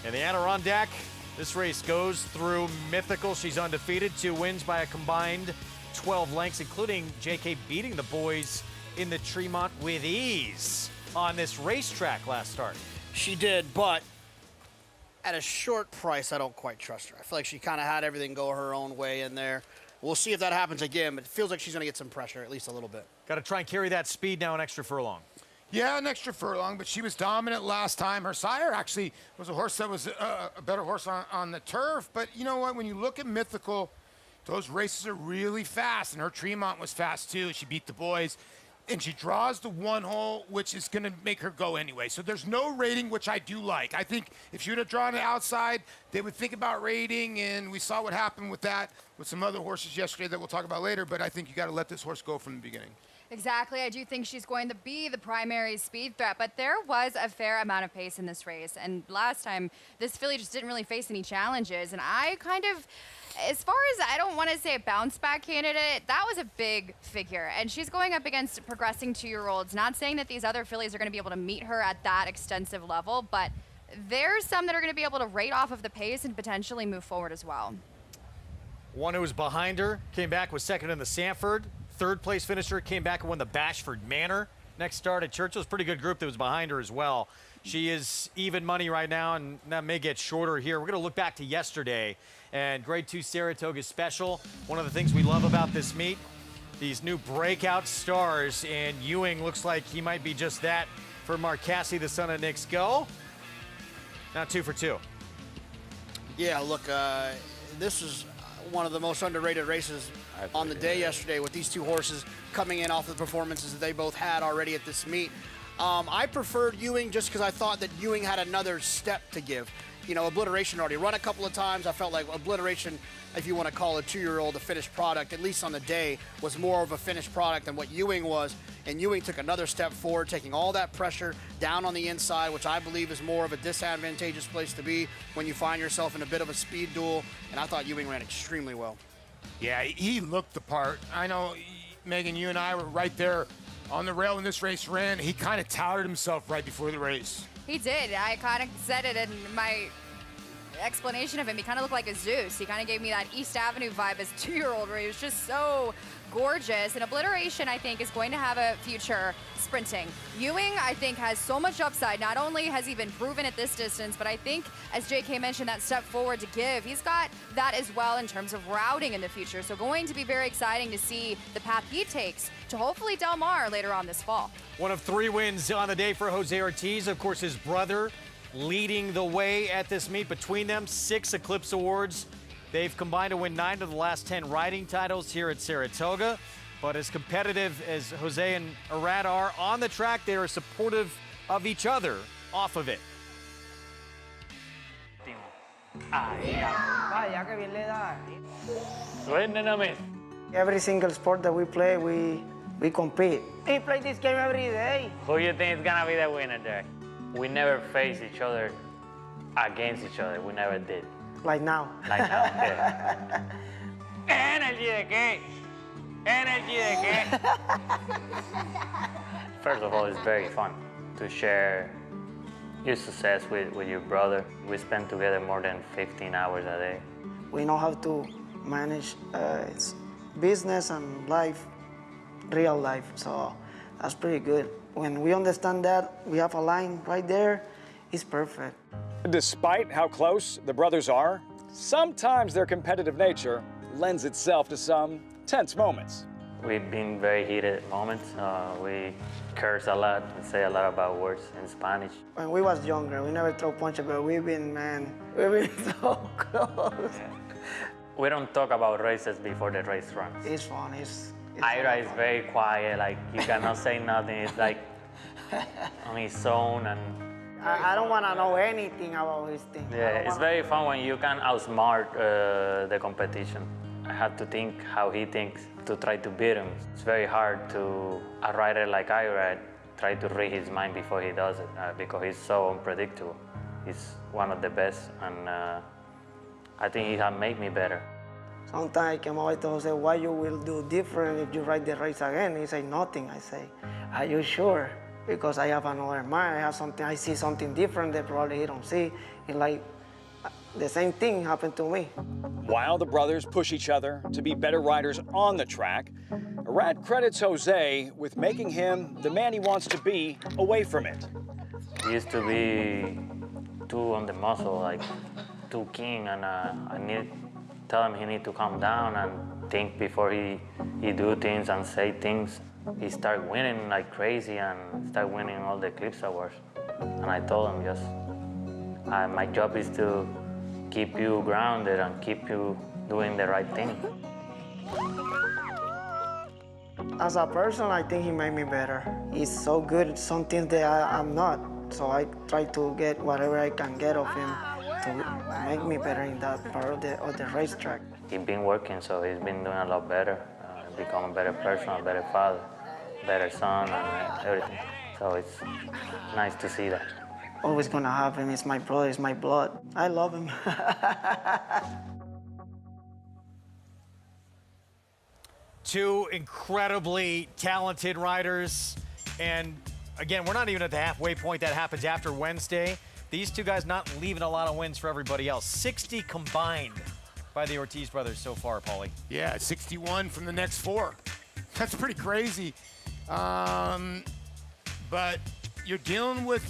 Speaker 1: And the Adirondack, this race goes through Mythical. She's undefeated, 2 wins by a combined 12 lengths, including JK beating the boys in the Tremont with ease on this racetrack last start.
Speaker 2: She did, but at a short price, I don't quite trust her. I feel like she kind of had everything go her own way in there. We'll see if that happens again, but it feels like she's going to get some pressure, at least a little bit.
Speaker 1: Got to try and carry that speed now an extra furlong.
Speaker 3: Yeah, an extra furlong, but she was dominant last time. Her sire actually was a horse that was a better horse on the turf. But you know what? When you look at Mythical, those races are really fast, and her Tremont was fast too. She beat the boys, and she draws the 1 hole, which is going to make her go anyway. So there's no rating, which I do like. I think if she would have drawn it outside, they would think about rating, and we saw what happened with that with some other horses yesterday that we'll talk about later. But I think you got to let this horse go from the beginning.
Speaker 4: Exactly. I do think she's going to be the primary speed threat, but there was a fair amount of pace in this race. And last time, this filly just didn't really face any challenges. And I kind of, as far as I don't want to say a bounce back candidate, that was a big figure. And she's going up against progressing 2-year-olds. Not saying that these other fillies are going to be able to meet her at that extensive level, but there's some that are going to be able to rate off of the pace and potentially move forward as well.
Speaker 1: One who was behind her came back, was second in the Sanford. 3rd place finisher came back and won the Bashford Manor. Next start at Churchill's, pretty good group that was behind her as well. She is even money right now, and that may get shorter here. We're going to look back to yesterday and Grade 2 Saratoga Special. One of the things we love about this meet, these new breakout stars, and Ewing looks like he might be just that for Marcassi, the son of Nick's Go. Now 2 for 2.
Speaker 2: Yeah, look, this is one of the most underrated races on the day yesterday, with these 2 horses coming in off the performances that they both had already at this meet. I preferred Ewing just because I thought that Ewing had another step to give. You know, Obliteration already run a couple of times. I felt like Obliteration, if you want to call a 2-year-old a finished product, at least on the day, was more of a finished product than what Ewing was. And Ewing took another step forward, taking all that pressure down on the inside, which I believe is more of a disadvantageous place to be when you find yourself in a bit of a speed duel. And I thought Ewing ran extremely well.
Speaker 3: Yeah, he looked the part. I know, Megan, you and I were right there on the rail when this race ran. He kind of touted himself right before the race.
Speaker 4: He did. I kind of said it in my explanation of him. He kind of looked like a Zeus. He kind of gave me that East Avenue vibe as 2-year-old, where he was just so gorgeous. And Obliteration, I think, is going to have a future sprinting. Ewing, I think, has so much upside. Not only has he been proven at this distance, but I think, as JK mentioned, that step forward to give, he's got that as well in terms of routing in the future. So going to be very exciting to see the path he takes to hopefully Del Mar later on this fall.
Speaker 1: One of 3 wins on the day for Jose Ortiz. Of course, his brother leading the way at this meet. Between them, 6 Eclipse Awards. They've combined to win 9 of the last 10 riding titles here at Saratoga. But as competitive as Jose and Arad are on the track, they are supportive of each other off of it.
Speaker 9: Every single sport that we play, we compete. We play this game every day.
Speaker 13: Who you think is gonna be the winner there? We never faced each other against each other. We never did.
Speaker 9: Like now.
Speaker 13: Like now, yeah. ¿Energy de qué? ¿Energy de qué? First of all, it's very fun to share your success with your brother. We spend together more than 15 hours a day.
Speaker 9: We know how to manage its business and life, real life, so that's pretty good. When we understand that, we have a line right there, it's perfect.
Speaker 15: Despite how close the brothers are, sometimes their competitive nature lends itself to some tense moments.
Speaker 13: We've been very heated moments. We curse a lot and say a lot about words in Spanish.
Speaker 9: When we was younger, we never throw punches, but we've been so close.
Speaker 13: We don't talk about races before the race runs.
Speaker 9: It's fun. It's
Speaker 13: Ira is very quiet, like you cannot say nothing. It's like on his own, and
Speaker 9: I don't want to know anything about his thing.
Speaker 13: yeah, it's very fun when you can outsmart the competition. I have to think how he thinks to try to beat him. It's very hard to a rider like Ira try to read his mind before he does it because he's so unpredictable. He's one of the best, and I think he has made me better.
Speaker 9: Sometimes I came over to Jose, what you will do different if you ride the race again? He say, nothing. I say, are you sure? Because I have another mind, I see something different that probably he don't see. It's like the same thing happened to me.
Speaker 15: While the brothers push each other to be better riders on the track, Arad credits Jose with making him the man he wants to be away from it.
Speaker 13: He used to be too on the muscle, like too keen, and I tell him he need to calm down and think before he do things and say things. He start winning like crazy and start winning all the Eclipse Awards. And I told him just, my job is to keep you grounded and keep you doing the right thing.
Speaker 9: As a person, I think he made me better. He's so good at some things that I'm not. So I try to get whatever I can get of him to make me better in that part of the racetrack.
Speaker 13: He's been working, so he's been doing a lot better, become a better person, a better father, better son, and everything. So it's nice to see that.
Speaker 9: Always gonna have him. He's my brother, he's my blood. I love him.
Speaker 1: Two incredibly talented riders. And again, we're not even at the halfway point. That happens after Wednesday. These two guys not leaving a lot of wins for everybody else. 60 combined by the Ortiz brothers so far, Paulie.
Speaker 3: Yeah, 61 from the next four. That's pretty crazy. But you're dealing with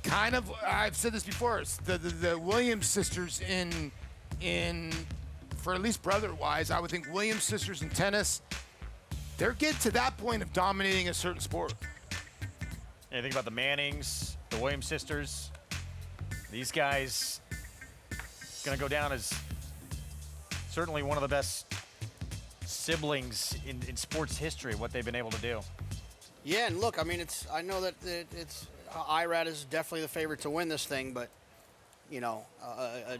Speaker 3: kind of, I've said this before, it's the Williams sisters in for at least brother-wise, I would think Williams sisters in tennis, they're getting to that point of dominating a certain sport.
Speaker 1: Anything about the Mannings, the Williams sisters? These guys gonna go down as certainly one of the best siblings in sports history, what they've been able to do.
Speaker 2: Yeah, and look, I mean, I know that it's Irad is definitely the favorite to win this thing, but you know, a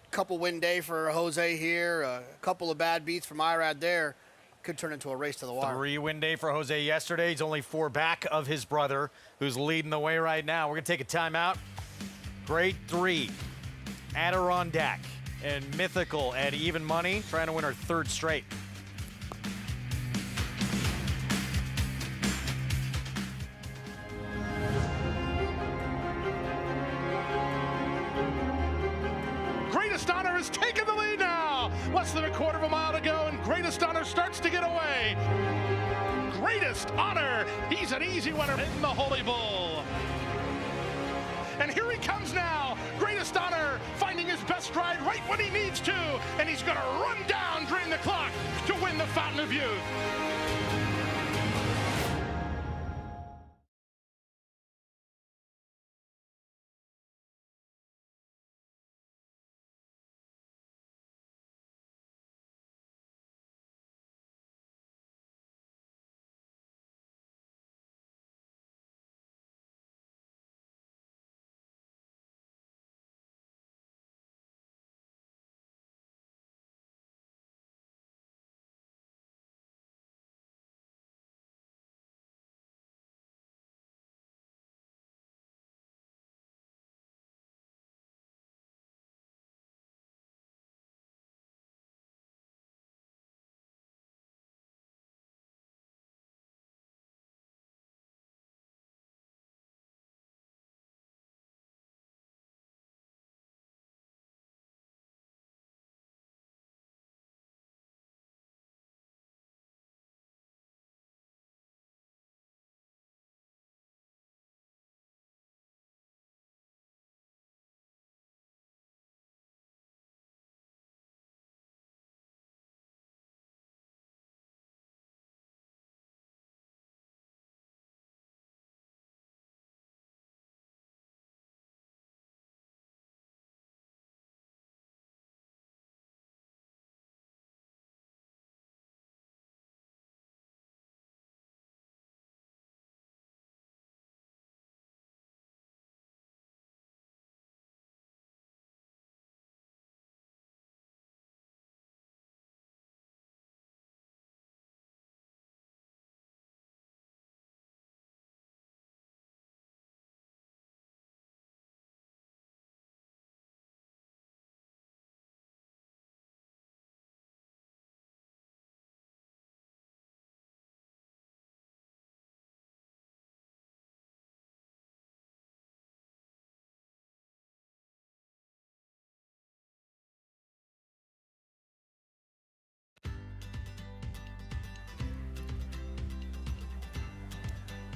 Speaker 2: couple win day for Jose here, a couple of bad beats from Irad there, could turn into a race to the wire.
Speaker 1: 3-win day for Jose yesterday. He's only 4 back of his brother, who's leading the way right now. We're gonna take a timeout. Grade 3, Adirondack, and Mythical at even money, trying to win her 3rd straight.
Speaker 10: Greatest Honor has taken the lead now. Less than a quarter of a mile to go, and Greatest Honor starts to get away. Greatest Honor, he's an easy winner in the Holy Bull. And here he comes now. Greatest Honor finding his best ride right when he needs to, and he's gonna run down during the clock to win the Fountain of Youth.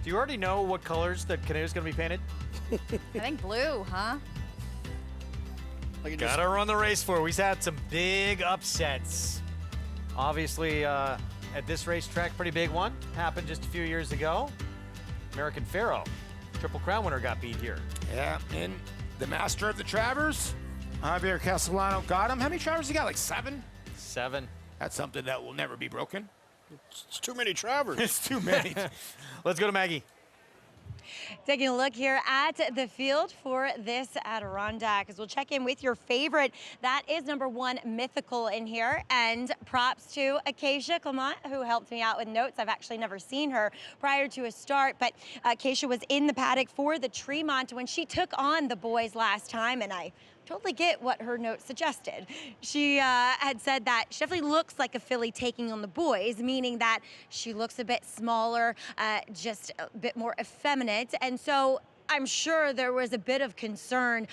Speaker 1: Do you already know what colors that canoe is going to be painted?
Speaker 4: I think blue, huh?
Speaker 1: Gotta run the race for it. We've had some big upsets. Obviously, at this racetrack, pretty big one. Happened just a few years ago. American Pharaoh, Triple Crown winner, got beat here.
Speaker 3: Yeah, and the master of the Travers, Javier Castellano, got him. How many Travers he got? Like 7?
Speaker 1: 7.
Speaker 3: That's something that will never be broken.
Speaker 2: It's too many Travers.
Speaker 3: It's too many.
Speaker 1: Let's go to Maggie.
Speaker 5: Taking a look here at the field for this Adirondack as we'll check in with your favorite. That is number 1, Mythical in here. And props to Acacia Clement, who helped me out with notes. I've actually never seen her prior to a start, but Acacia was in the paddock for the Tremont when she took on the boys last time, and I totally get what her note suggested. She had said that she definitely looks like a filly taking on the boys, meaning that she looks a bit smaller, just a bit more effeminate. And so I'm sure there was a bit of concern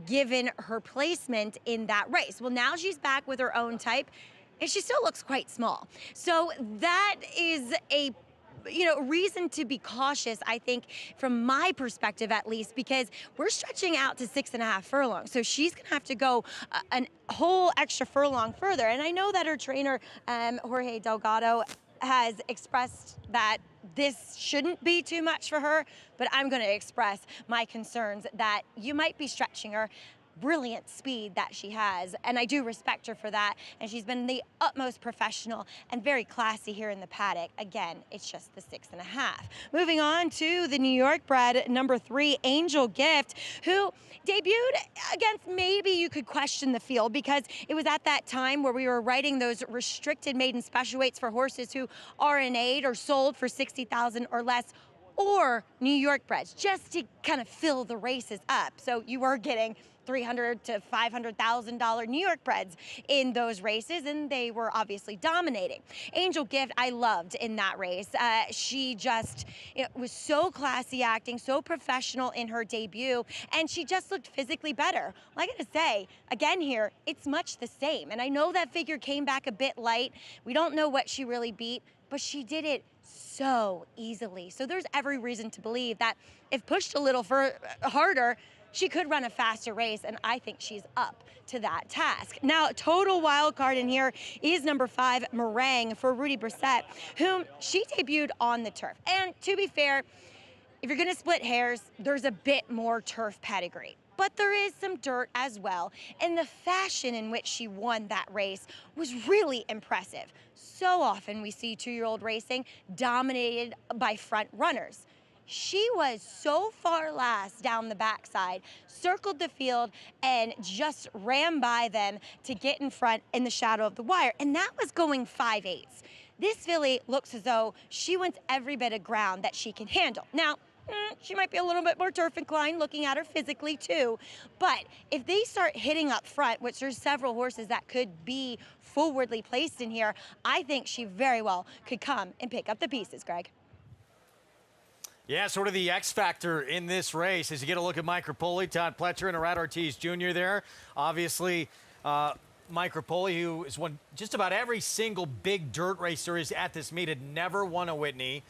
Speaker 5: given her placement in that race. Well, now she's back with her own type, and she still looks quite small. So that is a reason to be cautious, I think, from my perspective at least, because we're stretching out to 6.5 furlongs. So she's going to have to go a whole extra furlong further. And I know that her trainer, Jorge Delgado, has expressed that this shouldn't be too much for her, but I'm going to express my concerns that you might be stretching her. Brilliant speed that she has, and I do respect her for that, and she's been the utmost professional and very classy here in the paddock. Again, it's just the 6.5. Moving on to the New York bred number 3, Angel Gift, who debuted against, maybe you could question the field, because it was at that time where we were writing those restricted maiden special weights for horses who RNA'd or sold for $60,000 or less, or New York breds, just to kind of fill the races up. So you were getting $300,000 to $500,000 New York breds in those races, and they were obviously dominating. Angel Gift, I loved in that race. She just was so classy acting, so professional in her debut, and she just looked physically better. Well, I gotta say, again here, it's much the same. And I know that figure came back a bit light. We don't know what she really beat, but she did it so easily. So there's every reason to believe that if pushed a little harder, she could run a faster race, and I think she's up to that task. Now, total wild card in here is number 5, Meringue, for Rudy Brissett, whom she debuted on the turf. And to be fair, if you're gonna split hairs, there's a bit more turf pedigree. But there is some dirt as well, and the fashion in which she won that race was really impressive. So often we see 2-year-old racing dominated by front runners. She was so far last down the backside, circled the field, and just ran by them to get in front in the shadow of the wire. And that was going 5/8. This filly looks as though she wants every bit of ground that she can handle. Now, she might be a little bit more turf inclined looking at her physically too. But if they start hitting up front, which there's several horses that could be forwardly placed in here, I think she very well could come and pick up the pieces, Greg.
Speaker 1: Yeah, sort of the X factor in this race as you get a look at Mike Rapoli, Todd Pletcher, and Arad Ortiz Jr. there. Obviously, Mike Rapoli, who has won just about every single big dirt race there is at this meet, had never won a Whitney.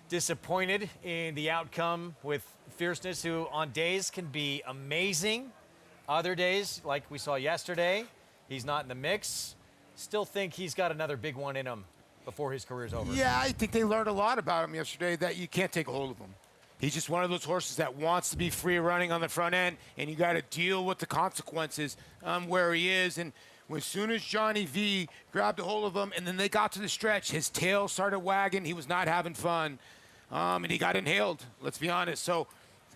Speaker 1: Disappointed in the outcome with Fierceness, who on days can be amazing. Other days, like we saw yesterday, he's not in the mix. Still think he's got another big one in him before his career's over.
Speaker 3: Yeah, I think they learned a lot about him yesterday, that you can't take a hold of him. He's just one of those horses that wants to be free running on the front end, and you got to deal with the consequences where he is. And as soon as Johnny V grabbed a hold of him, and then they got to the stretch, his tail started wagging. He was not having fun, and he got inhaled, let's be honest. So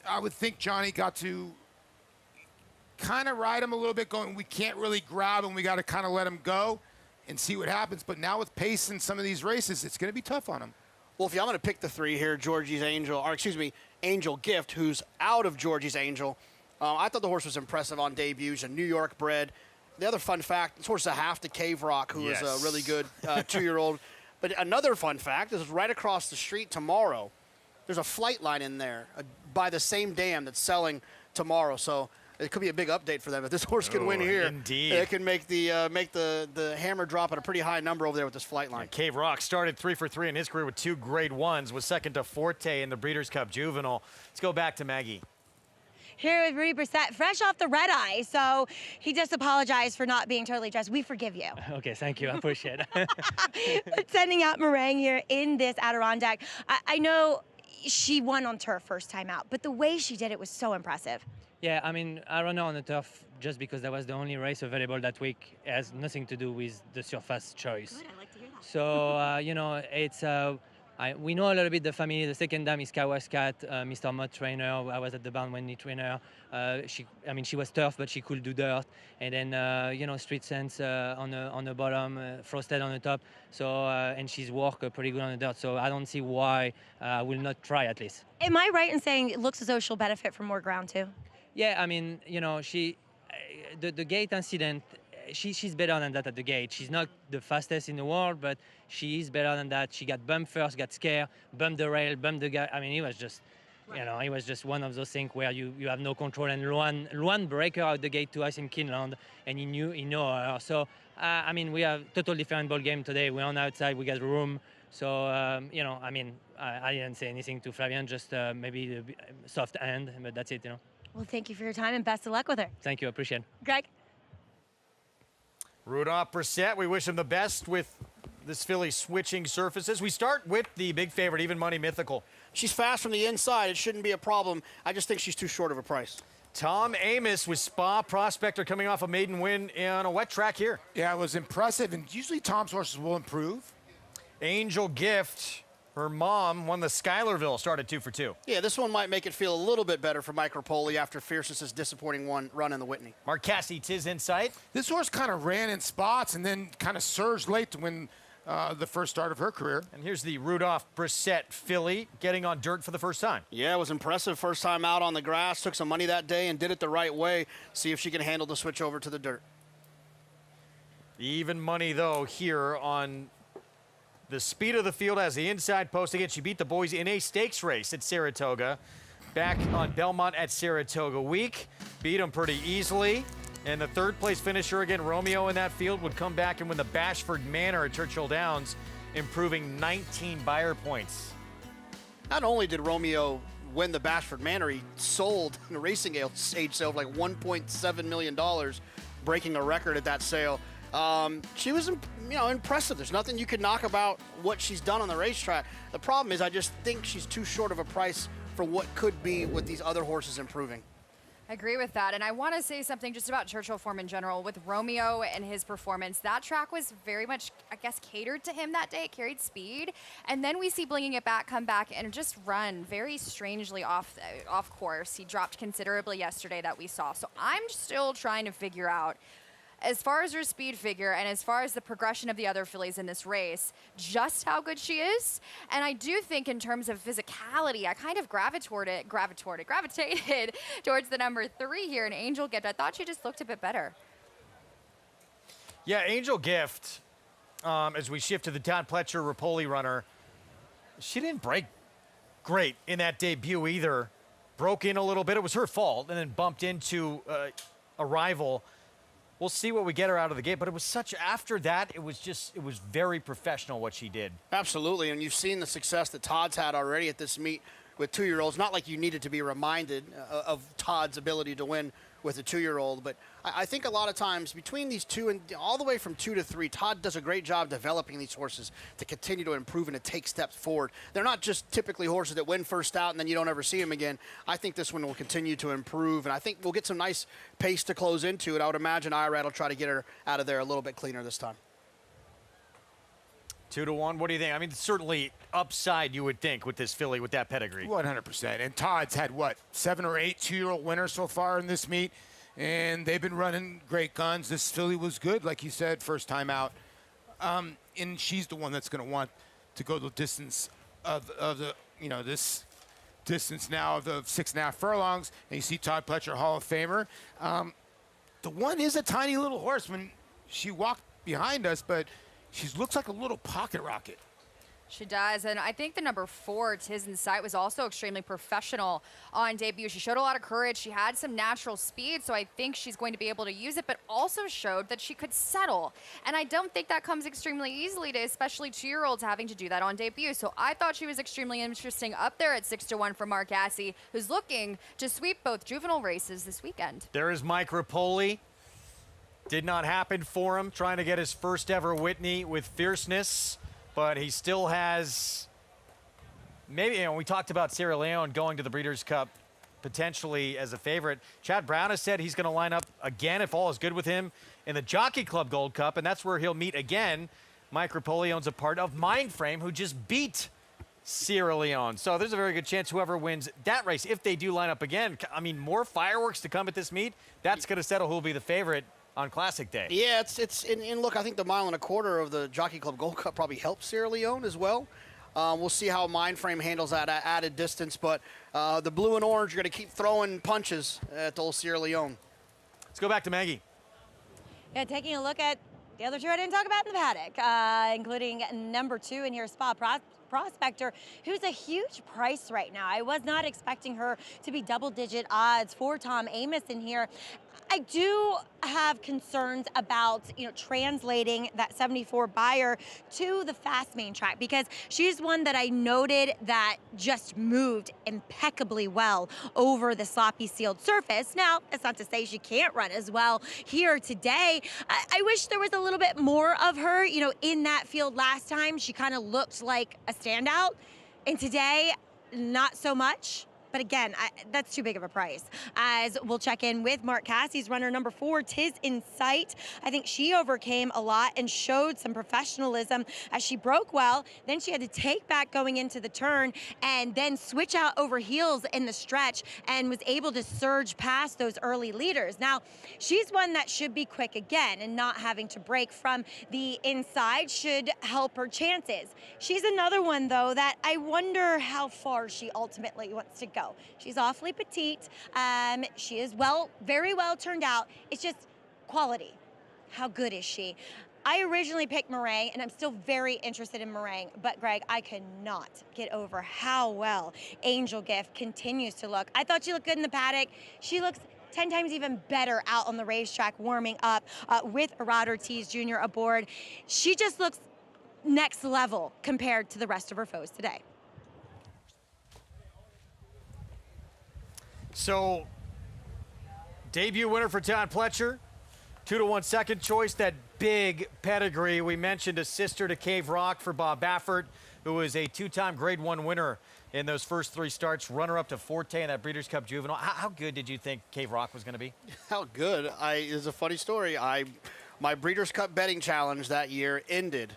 Speaker 3: I would think Johnny got to kind of ride him a little bit, going, we can't really grab him. We got to kind of let him go and see what happens. But now with pace in some of these races, it's going to be tough on him.
Speaker 2: Well, I'm going to pick the 3 here, Angel Gift, who's out of Georgie's Angel. I thought the horse was impressive on debuts, a New York bred. The other fun fact, this horse is a half to Cave Rock, who is a really good 2-year-old. But another fun fact is right across the street tomorrow, there's a flight line in there by the same dam that's selling tomorrow. So it could be a big update for them. If this horse can win here,
Speaker 1: indeed.
Speaker 2: it can make the hammer drop at a pretty high number over there with this flight line.
Speaker 1: Cave Rock started 3 for 3 in his career with 2 grade 1s, was second to Forte in the Breeders' Cup Juvenile. Let's go back to Maggie.
Speaker 5: Here with Rudy Brissett, fresh off the red eye, so he just apologized for not being totally dressed. We forgive you.
Speaker 17: Okay, thank you. I appreciate it.
Speaker 5: But sending out Meringue here in this Adirondack, I know she won on turf first time out, but the way she did it was so impressive.
Speaker 17: Yeah, I mean, I ran her on the turf just because that was the only race available that week. It has nothing to do with the surface choice.
Speaker 5: Good, I like to hear that.
Speaker 17: So, you know, it's... we know a little bit the family. The second dam is Kawascat, Mr. Mud trainer. I was at the barn when he trained her. She was turf, but she could do dirt. And then, you know, street sense on the bottom, frosted on the top. So, and she's worked pretty good on the dirt. So I don't see why I will not try at least.
Speaker 5: Am I right in saying it looks as though she'll benefit from more ground too?
Speaker 17: Yeah, I mean, you know, the gate incident, she's better than that at the gate. She's not the fastest in the world, but she is better than that. She got bumped first, got scared, bumped the rail, bumped the guy. I mean, it was just, you know, it was just one of those things where you have no control. And Luan break her out the gate twice in Kinland, and he knew her. So, I mean, we have total different ball game today. We're on outside, we got room. So, you know, I mean, I didn't say anything to Flavien, just maybe a soft hand, but that's it, you know.
Speaker 5: Well, thank you for your time and best of luck with her.
Speaker 17: Thank you, I appreciate it.
Speaker 5: Greg?
Speaker 1: Rudolph Brissett, we wish him the best with this filly switching surfaces. We start with the big favorite, Even Money Mythical.
Speaker 2: She's fast from the inside. It shouldn't be a problem. I just think she's too short of a price.
Speaker 1: Tom Amos with Spa Prospector coming off a maiden win on a wet track here.
Speaker 3: Yeah, it was impressive, and usually Tom's horses will improve.
Speaker 1: Angel Gift, her mom won the Schuylerville, started 2 for 2.
Speaker 2: Yeah, this one might make it feel a little bit better for Mike Rapoli after Fierce's disappointing run in the Whitney.
Speaker 1: Mark Cassidy, Tiz Insight.
Speaker 3: This horse kind of ran in spots and then kind of surged late to win the first start of her career.
Speaker 1: And here's the Rudolph Brissett filly getting on dirt for the first time.
Speaker 2: Yeah, it was impressive. First time out on the grass, took some money that day and did it the right way. See if she can handle the switch over to the dirt.
Speaker 1: Even Money, though, here on the speed of the field as the inside post. Again, she beat the boys in a stakes race at Saratoga. Back on Belmont at Saratoga week. Beat them pretty easily. And the third place finisher, again, Romeo in that field, would come back and win the Bashford Manor at Churchill Downs, improving 19 buyer points.
Speaker 2: Not only did Romeo win the Bashford Manor, he sold in a racing age sale of like $1.7 million, breaking a record at that sale. She was, impressive. There's nothing you could knock about what she's done on the racetrack. The problem is I just think she's too short of a price for what could be with these other horses improving.
Speaker 4: I agree with that. And I want to say something just about Churchill Form in general. With Romeo and his performance, that track was very much, I guess, catered to him that day. It carried speed. And then we see Blinging It Back come back and just run very strangely off course. He dropped considerably yesterday that we saw. So I'm still trying to figure out, as far as her speed figure and as far as the progression of the other fillies in this race, just how good she is. And I do think in terms of physicality, I kind of gravitated towards the number 3 here in Angel Gift. I thought she just looked a bit better.
Speaker 1: Yeah, Angel Gift, as we shift to the Todd Pletcher Rapoli runner, she didn't break great in that debut either. Broke in a little bit. It was her fault, and then bumped into a rival. We'll see what we get her out of the gate, but it was such, after that, it was very professional what she did.
Speaker 2: Absolutely, and you've seen the success that Todd's had already at this meet with 2-year-olds. Not like you needed to be reminded of Todd's ability to win with a 2-year-old, but I think a lot of times between these two and all the way from 2 to 3, Todd does a great job developing these horses to continue to improve and to take steps forward. They're not just typically horses that win first out and then you don't ever see them again. I think this one will continue to improve, and I think we'll get some nice pace to close into it. I would imagine Irad will try to get her out of there a little bit cleaner this time.
Speaker 1: 2 to 1. What do you think? I mean, certainly upside, you would think, with this filly with that pedigree.
Speaker 3: 100%. And Todd's had, 7 or 8 2-year-old winners so far in this meet, and they've been running great guns. This filly was good, like you said, first time out. And she's the one that's going to want to go the distance of the, this distance now of the 6.5 furlongs. And you see Todd Pletcher, Hall of Famer. The one is a tiny little horse when she walked behind us, but she looks like a little pocket rocket.
Speaker 4: She does, and I think the number 4, Tiz in Sight, was also extremely professional on debut. She showed a lot of courage. She had some natural speed, so I think she's going to be able to use it, but also showed that she could settle. And I don't think that comes extremely easily to especially 2-year-olds having to do that on debut. So I thought she was extremely interesting up there at 6-1 for Mark Assey, who's looking to sweep both juvenile races this weekend.
Speaker 1: There is Mike Rapoli. Did not happen for him, trying to get his first ever Whitney with fierceness. But he still has, maybe, we talked about Sierra Leone going to the Breeders' Cup potentially as a favorite. Chad Brown has said he's going to line up again, if all is good with him, in the Jockey Club Gold Cup, and that's where he'll meet again. Mike Rapoli owns a part of Mindframe, who just beat Sierra Leone. So there's a very good chance whoever wins that race, if they do line up again, I mean, more fireworks to come at this meet, that's going to settle who will be the favorite on Classic Day.
Speaker 2: Yeah, and look, I think the 1.25 miles of the Jockey Club Gold Cup probably helps Sierra Leone as well. We'll see how Mindframe handles that added distance, but the blue and orange are going to keep throwing punches at old Sierra Leone.
Speaker 1: Let's go back to Maggie.
Speaker 5: Yeah, taking a look at the other 2 I didn't talk about in the paddock, including number 2 in here, Spa Prospector, who's a huge price right now. I was not expecting her to be double-digit odds for Tom Amos in here. I do have concerns about, translating that 74 buyer to the fast main track, because she's one that I noted that just moved impeccably well over the sloppy sealed surface. Now, that's not to say she can't run as well here today. I wish there was a little bit more of her, in that field last time. She kind of looked like a standout, and today, not so much. But again, that's too big of a price. As we'll check in with Mark Cassie's runner number 4, Tiz in Sight. I think she overcame a lot and showed some professionalism as she broke well. Then she had to take back going into the turn and then switch out over heels in the stretch and was able to surge past those early leaders. Now, she's one that should be quick again, and not having to break from the inside should help her chances. She's another one, though, that I wonder how far she ultimately wants to go. She's awfully petite. She is very well turned out. It's just quality. How good is she? I originally picked Meringue, and I'm still very interested in Meringue, but Greg, I cannot get over how well Angel Gift continues to look. I thought she looked good in the paddock. She looks 10 times even better out on the racetrack, warming up with Rod Ortiz Jr. aboard. She just looks next level compared to the rest of her foes today.
Speaker 1: So, debut winner for Todd Pletcher, 2-1 second choice, that big pedigree. We mentioned a sister to Cave Rock for Bob Baffert, who was a 2-time Grade 1 winner in those first 3 starts, runner-up to Forte in that Breeders' Cup Juvenile. How good did you think Cave Rock was going to be?
Speaker 2: How good? It's a funny story. My Breeders' Cup betting challenge that year ended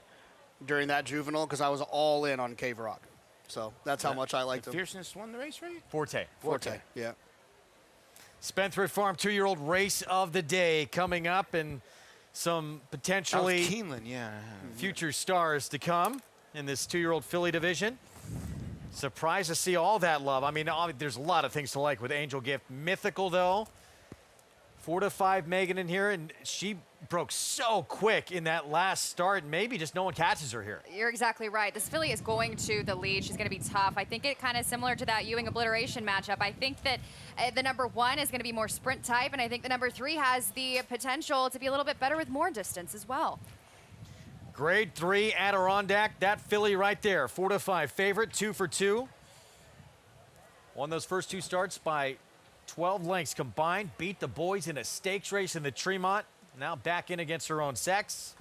Speaker 2: during that Juvenile because I was all in on Cave Rock. So that's how much I liked him.
Speaker 3: Fierceness won the race, right?
Speaker 1: Forte,
Speaker 2: yeah.
Speaker 1: Spendthrift Farm 2-year-old race of the day coming up, and some potentially
Speaker 3: Keeneland, yeah.
Speaker 1: future stars to come in this 2-year-old filly division. Surprised to see all that love. I mean, there's a lot of things to like with Angel Gift. Mythical, though. 4-5 Maiden in here, and she broke so quick in that last start. Maybe just no one catches her here.
Speaker 4: You're exactly right. This filly is going to the lead. She's going to be tough. I think it kind of similar to that Ewing Obliteration matchup. I think that the number 1 is going to be more sprint type, and I think the number 3 has the potential to be a little bit better with more distance as well.
Speaker 1: Grade 3 Adirondack, that filly right there, 4-5 favorite, 2 for 2. Won those first 2 starts by 12 lengths combined, beat the boys in a stakes race in the Tremont. Now back in against her own sex.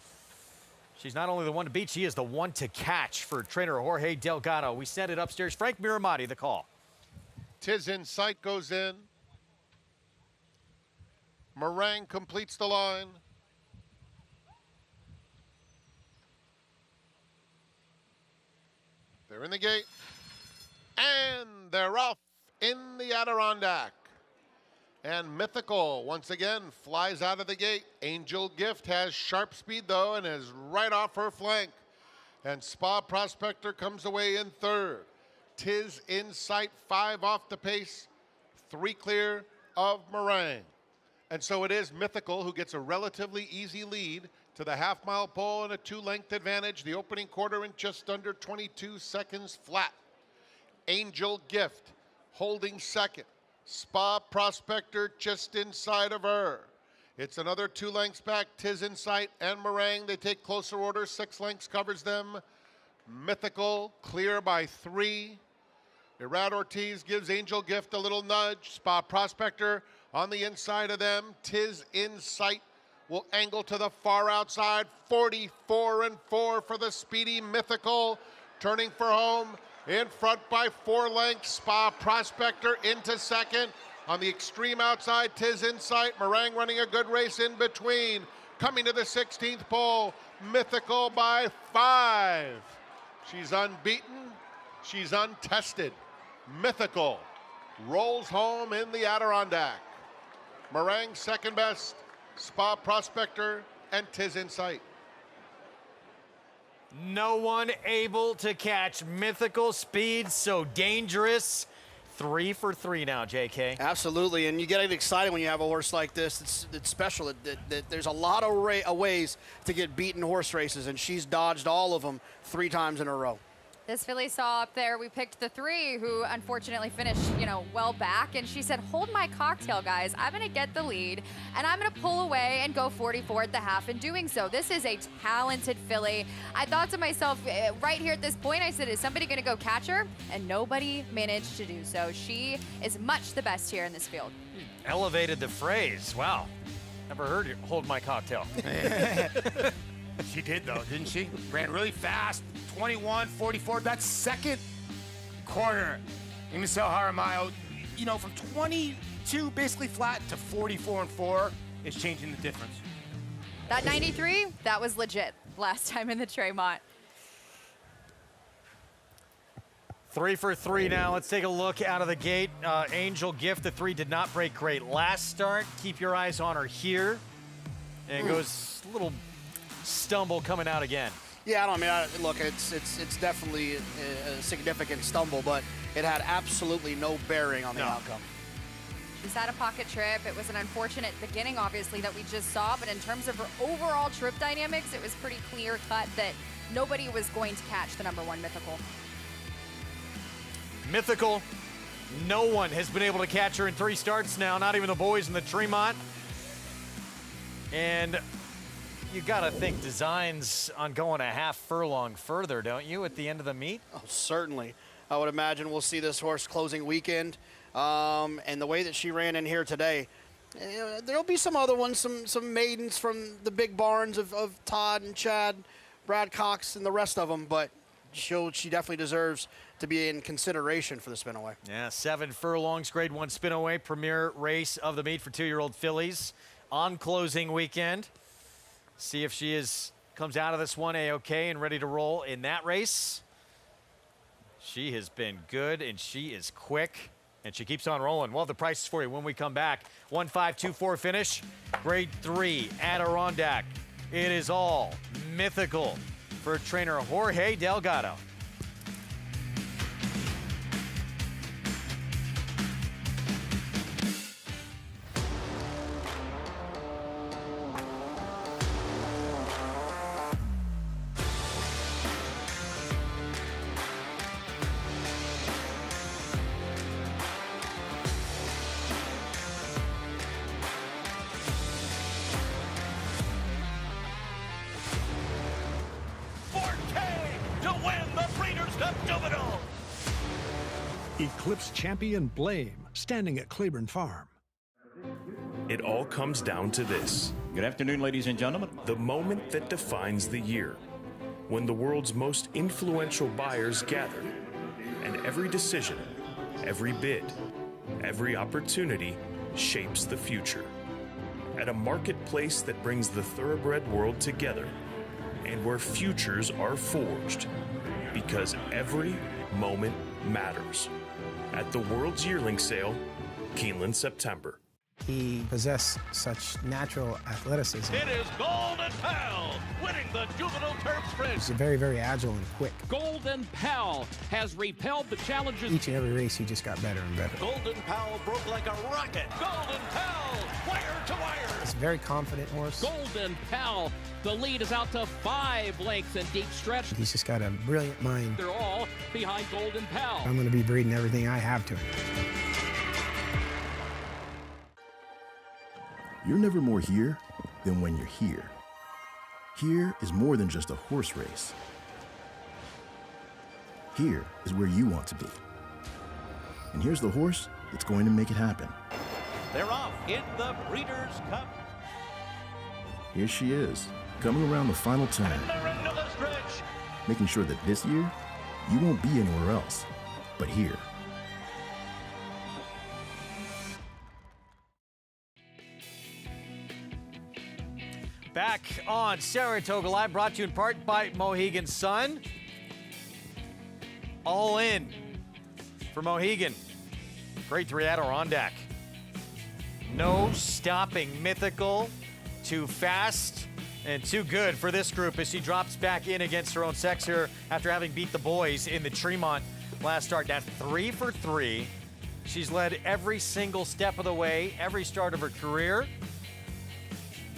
Speaker 1: She's not only the one to beat, she is the one to catch for trainer Jorge Delgado. We send it upstairs. Frank Miramati, the call.
Speaker 6: Tiz in Sight goes in. Meringue completes the line. They're in the gate. And they're off in the Adirondack. And Mythical, once again, flies out of the gate. Angel Gift has sharp speed, though, and is right off her flank. And Spa Prospector comes away in third. Tiz in Sight, 5 off the pace, 3 clear of Meringue. And so it is Mythical who gets a relatively easy lead to the half-mile pole and a 2-length advantage. The opening quarter in just under 22 seconds flat. Angel Gift holding second. Spa Prospector just inside of her. It's another 2 lengths back. Tis in Sight and Meringue. They take closer order. 6 lengths covers them. Mythical clear by 3. Irad Ortiz gives Angel Gift a little nudge. Spa Prospector on the inside of them. Tis in Sight will angle to the far outside. 44-4 for the speedy Mythical. Turning for home. In front by 4 lengths. Spa Prospector into second. On the extreme outside, Tis in Sight. Meringue running a good race in between. Coming to the 16th pole. Mythical by 5. She's unbeaten. She's untested. Mythical rolls home in the Adirondack. Meringue second best. Spa Prospector and Tis in Sight.
Speaker 1: No one able to catch Mythical. Speed so dangerous. 3 for 3 now, JK.
Speaker 2: Absolutely, and you get excited when you have a horse like this. It's special. There's a lot of ways to get beaten horse races, and she's dodged all of them 3 times in a row.
Speaker 4: This filly saw up there, we picked the 3 who unfortunately finished, well back. And she said, hold my cocktail, guys. I'm going to get the lead and I'm going to pull away and go 44 at the half in doing so. This is a talented filly. I thought to myself right here at this point, I said, is somebody going to go catch her? And nobody managed to do so. She is much the best here in this field.
Speaker 1: Elevated the phrase. Wow. Never heard you hold my cocktail.
Speaker 3: She did, though, didn't she? Ran really fast, 21-44. That second quarter in Michelle Jaramillo, from 22 basically flat to 44-4 is changing the difference.
Speaker 4: That 93, that was legit last time in the Tremont.
Speaker 1: 3 for 3 now. Let's take a look out of the gate. Angel Gift, the 3 did not break great last start. Keep your eyes on her here. And goes a little stumble coming out again.
Speaker 2: Yeah, look, it's definitely a significant stumble, but it had absolutely no bearing on the outcome.
Speaker 4: She's had a pocket trip. It was an unfortunate beginning, obviously, that we just saw, but in terms of her overall trip dynamics, it was pretty clear cut that nobody was going to catch the number 1 Mythical.
Speaker 1: Mythical, no one has been able to catch her in 3 starts now, not even the boys in the Tremont. And you gotta think designs on going a half furlong further, don't you, at the end of the meet?
Speaker 2: Oh, certainly. I would imagine we'll see this horse closing weekend. And the way that she ran in here today, there'll be some other ones, some maidens from the big barns of Todd and Chad, Brad Cox, and the rest of them, but she definitely deserves to be in consideration for the spin-away.
Speaker 1: Yeah, 7 furlongs, grade 1 spin-away, premier race of the meet for 2-year-old fillies on closing weekend. See if she comes out of this one A-OK and ready to roll in that race. She has been good, and she is quick, and she keeps on rolling. We'll have the prices for you when we come back. 1-5-2-4 finish, grade 3, Adirondack. It is all Mythical for trainer Jorge Delgado.
Speaker 18: Eclipse champion Blame, standing at Claiborne Farm.
Speaker 19: It all comes down to this.
Speaker 20: Good afternoon, ladies and gentlemen.
Speaker 19: The moment that defines the year, when the world's most influential buyers gather, and every decision, every bid, every opportunity shapes the future. At a marketplace that brings the thoroughbred world together, and where futures are forged, because every moment matters. At the World's Yearling Sale, Keeneland, September.
Speaker 24: He possessed such natural athleticism.
Speaker 21: It is Golden Pal winning the Juvenile Turf Sprint.
Speaker 24: He's very, very agile and quick.
Speaker 12: Golden Pal has repelled the challenges.
Speaker 24: Each and every race, he just got better and better.
Speaker 21: Golden Pal broke like a rocket. Golden Pal, wire to
Speaker 24: very confident horse.
Speaker 12: Golden Pal, the lead is out to 5 lengths in deep stretch.
Speaker 24: He's just got a brilliant mind.
Speaker 12: They're all behind Golden Pal.
Speaker 24: I'm going to be breeding everything I have to him.
Speaker 7: You're never more here than when you're here. Here is more than just a horse race. Here is where you want to be. And here's the horse that's going to make it happen.
Speaker 21: They're off in the Breeders' Cup.
Speaker 7: Here she is, coming around the final turn, making sure that this year, you won't be anywhere else, but here.
Speaker 1: Back on Saratoga Live, brought to you in part by Mohegan Sun. All in for Mohegan. Grade 3 Adirondack. No stopping. Mythical, too fast, and too good for this group as she drops back in against her own sex here after having beat the boys in the Tremont last start. That's 3 for 3. She's led every single step of the way, every start of her career.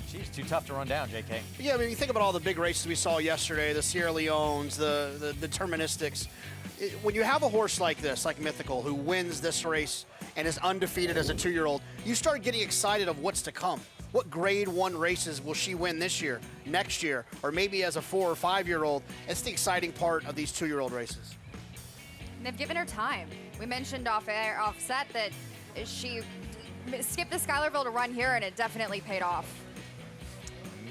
Speaker 1: She's too tough to run down, JK.
Speaker 2: Yeah, I mean, you think about all the big races we saw yesterday, the Sierra Leones, the Deterministics. When you have a horse like this, like Mythical, who wins this race and is undefeated as a 2-year-old, you start getting excited of what's to come. What grade 1 races will she win this year, next year, or maybe as a 4 or 5-year-old? It's the exciting part of these 2-year-old races.
Speaker 4: And they've given her time. We mentioned offset that she skipped the Schuylerville to run here, and it definitely paid off.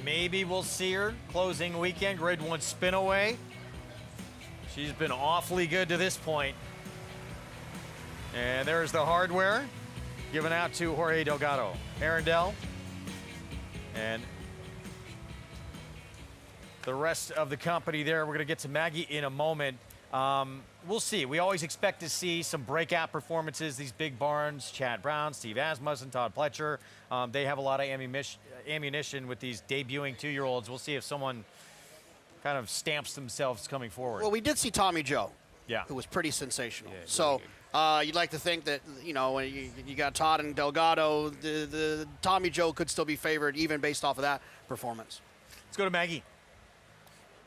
Speaker 1: Maybe we'll see her closing weekend, grade 1 spin away. She's been awfully good to this point. And there's the hardware given out to Jorge Delgado. Arundel and the rest of the company there. We're going to get to Maggie in a moment. We'll see. We always expect to see some breakout performances, these big barns, Chad Brown, Steve Asmussen, Todd Pletcher. They have a lot of ammunition with these debuting 2-year-olds. We'll see if someone kind of stamps themselves coming forward.
Speaker 2: Well, we did see Tommy Joe,
Speaker 1: yeah,
Speaker 2: who was pretty sensational. Yeah, so you'd like to think that, you know, when you got Todd and Delgado, the Tommy Joe could still be favored even based off of that performance.
Speaker 1: Let's go to Maggie.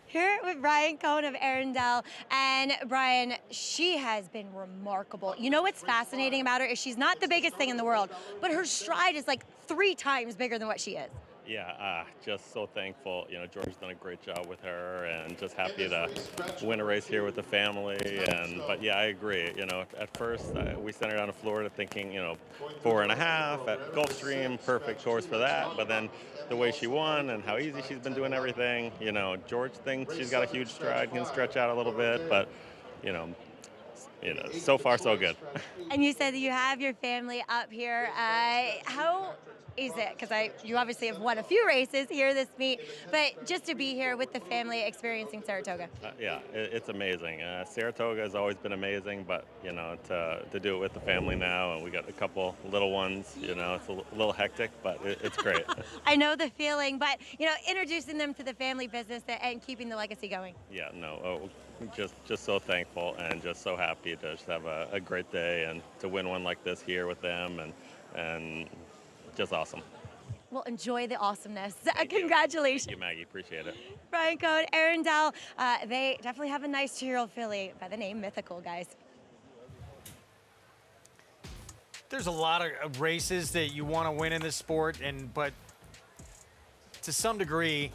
Speaker 5: Here with Brian Cohen of Arundel. And Brian, she has been remarkable. You know what's fascinating about her is she's not the biggest thing in the world, but her stride is like 3 times bigger than what she is.
Speaker 14: Yeah, just so thankful. You know, George's done a great job with her, and just happy to win a race here with the family. But yeah, I agree. You know, at first we sent her down to Florida thinking, you know, 4.5 at Gulfstream, perfect horse for that. But then the way she won and how easy she's been doing everything, you know, George thinks she's got a huge stride, can stretch out a little bit, but you know, so far so good.
Speaker 5: And you said that you have your family up here. How is it? Because you obviously have won a few races here this meet, but just to be here with the family experiencing Saratoga.
Speaker 14: Yeah, it's amazing. Saratoga has always been amazing, but you know, to do it with the family now, and we got a couple little ones. You know, it's a little hectic, but it's great.
Speaker 5: I know the feeling, but you know, introducing them to the family business and keeping the legacy going.
Speaker 14: Yeah, no, just so thankful and just so happy to just have a great day and to win one like this here with them and just awesome.
Speaker 5: Well, enjoy the awesomeness. Congratulations.
Speaker 14: Thank you, Maggie. Appreciate it.
Speaker 5: Brian Cohen, Arundel, they definitely have a nice 2-year-old filly by the name Mythical, guys.
Speaker 1: There's a lot of races that you want to win in this sport, but to some degree,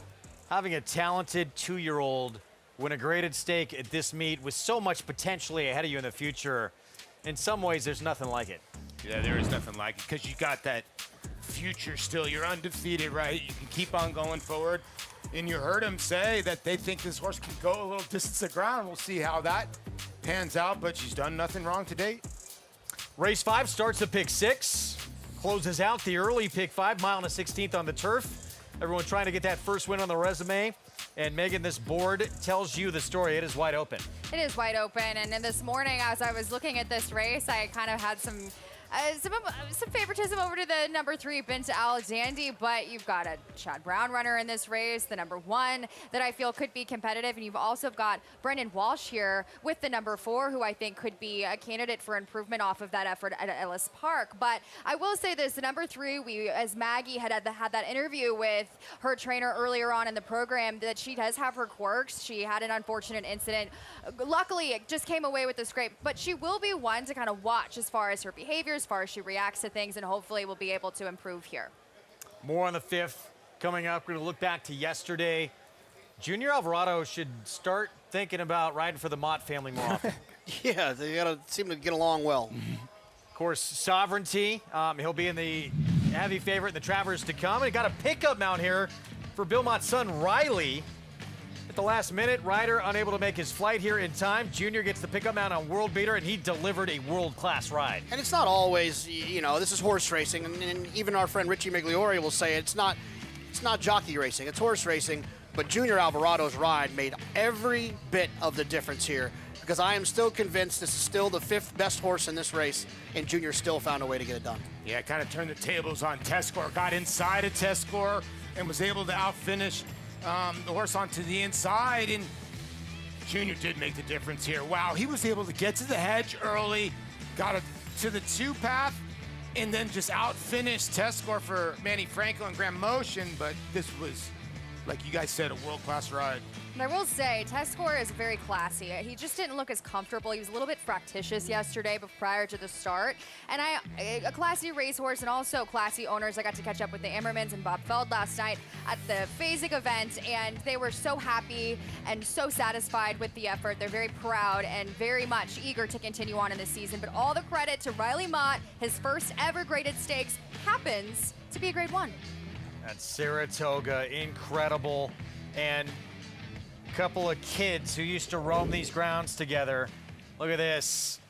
Speaker 1: having a talented 2-year-old win a graded stake at this meet with so much potentially ahead of you in the future, in some ways, there's nothing like it.
Speaker 3: Yeah, there is nothing like it because you got that future still. You're undefeated, right? You can keep on going forward. And you heard him say that they think this horse can go a little distance of ground. We'll see how that pans out, but she's done nothing wrong to date.
Speaker 1: Race 5 starts the pick 6, closes out the early pick 5, mile and a 16th on the turf. Everyone trying to get that first win on the resume. And Megan, this board tells you the story. It is wide open.
Speaker 4: It is wide open. And then this morning, as I was looking at this race, I kind of had some Some favoritism over to the number 3, Bint Al Dandy, but you've got a Chad Brown runner in this race, the number 1 that I feel could be competitive, and you've also got Brendan Walsh here with the number 4, who I think could be a candidate for improvement off of that effort at Ellis Park. But I will say this, the number 3, as Maggie had that interview with her trainer earlier on in the program, that she does have her quirks. She had an unfortunate incident. Luckily, it just came away with the scrape, but she will be one to kind of watch as far as her behavior, as far as she reacts to things, and hopefully we'll be able to improve here.
Speaker 1: More on the 5th coming up. We're going to look back to yesterday. Junior Alvarado should start thinking about riding for the Mott family more often.
Speaker 2: Yeah, they gotta seem to get along well.
Speaker 1: Of course, Sovereignty. He'll be in the heavy favorite in the Travers to come. And he got a pickup mount here for Bill Mott's son, Riley. At the last minute, rider unable to make his flight here in time. Junior gets the pickup mount on World Beater, and he delivered a world-class ride.
Speaker 2: And it's not always, you know, this is horse racing, and even our friend Richie Migliore will say it's not jockey racing, it's horse racing. But Junior Alvarado's ride made every bit of the difference here, because I am still convinced this is still the 5th best horse in this race, and Junior still found a way to get it done.
Speaker 3: Yeah, kind of turned the tables on Tescore, got inside of Tescore, and was able to outfinish the horse onto the inside, and Junior did make the difference here. Wow, he was able to get to the hedge early, got it to the 2 path, and then just outfinished Tescore for Manny Franco and Grand Motion, but this was, like you guys said, a world-class ride.
Speaker 4: And I will say, Tescore is very classy. He just didn't look as comfortable. He was a little bit fractious yesterday, but prior to the start. And a classy racehorse, and also classy owners. I got to catch up with the Ammermans and Bob Feld last night at the phasing event, and they were so happy and so satisfied with the effort. They're very proud and very much eager to continue on in the season. But all the credit to Riley Mott. His first ever graded stakes happens to be a grade 1.
Speaker 1: At Saratoga, incredible. And couple of kids who used to roam these grounds together. Look at this.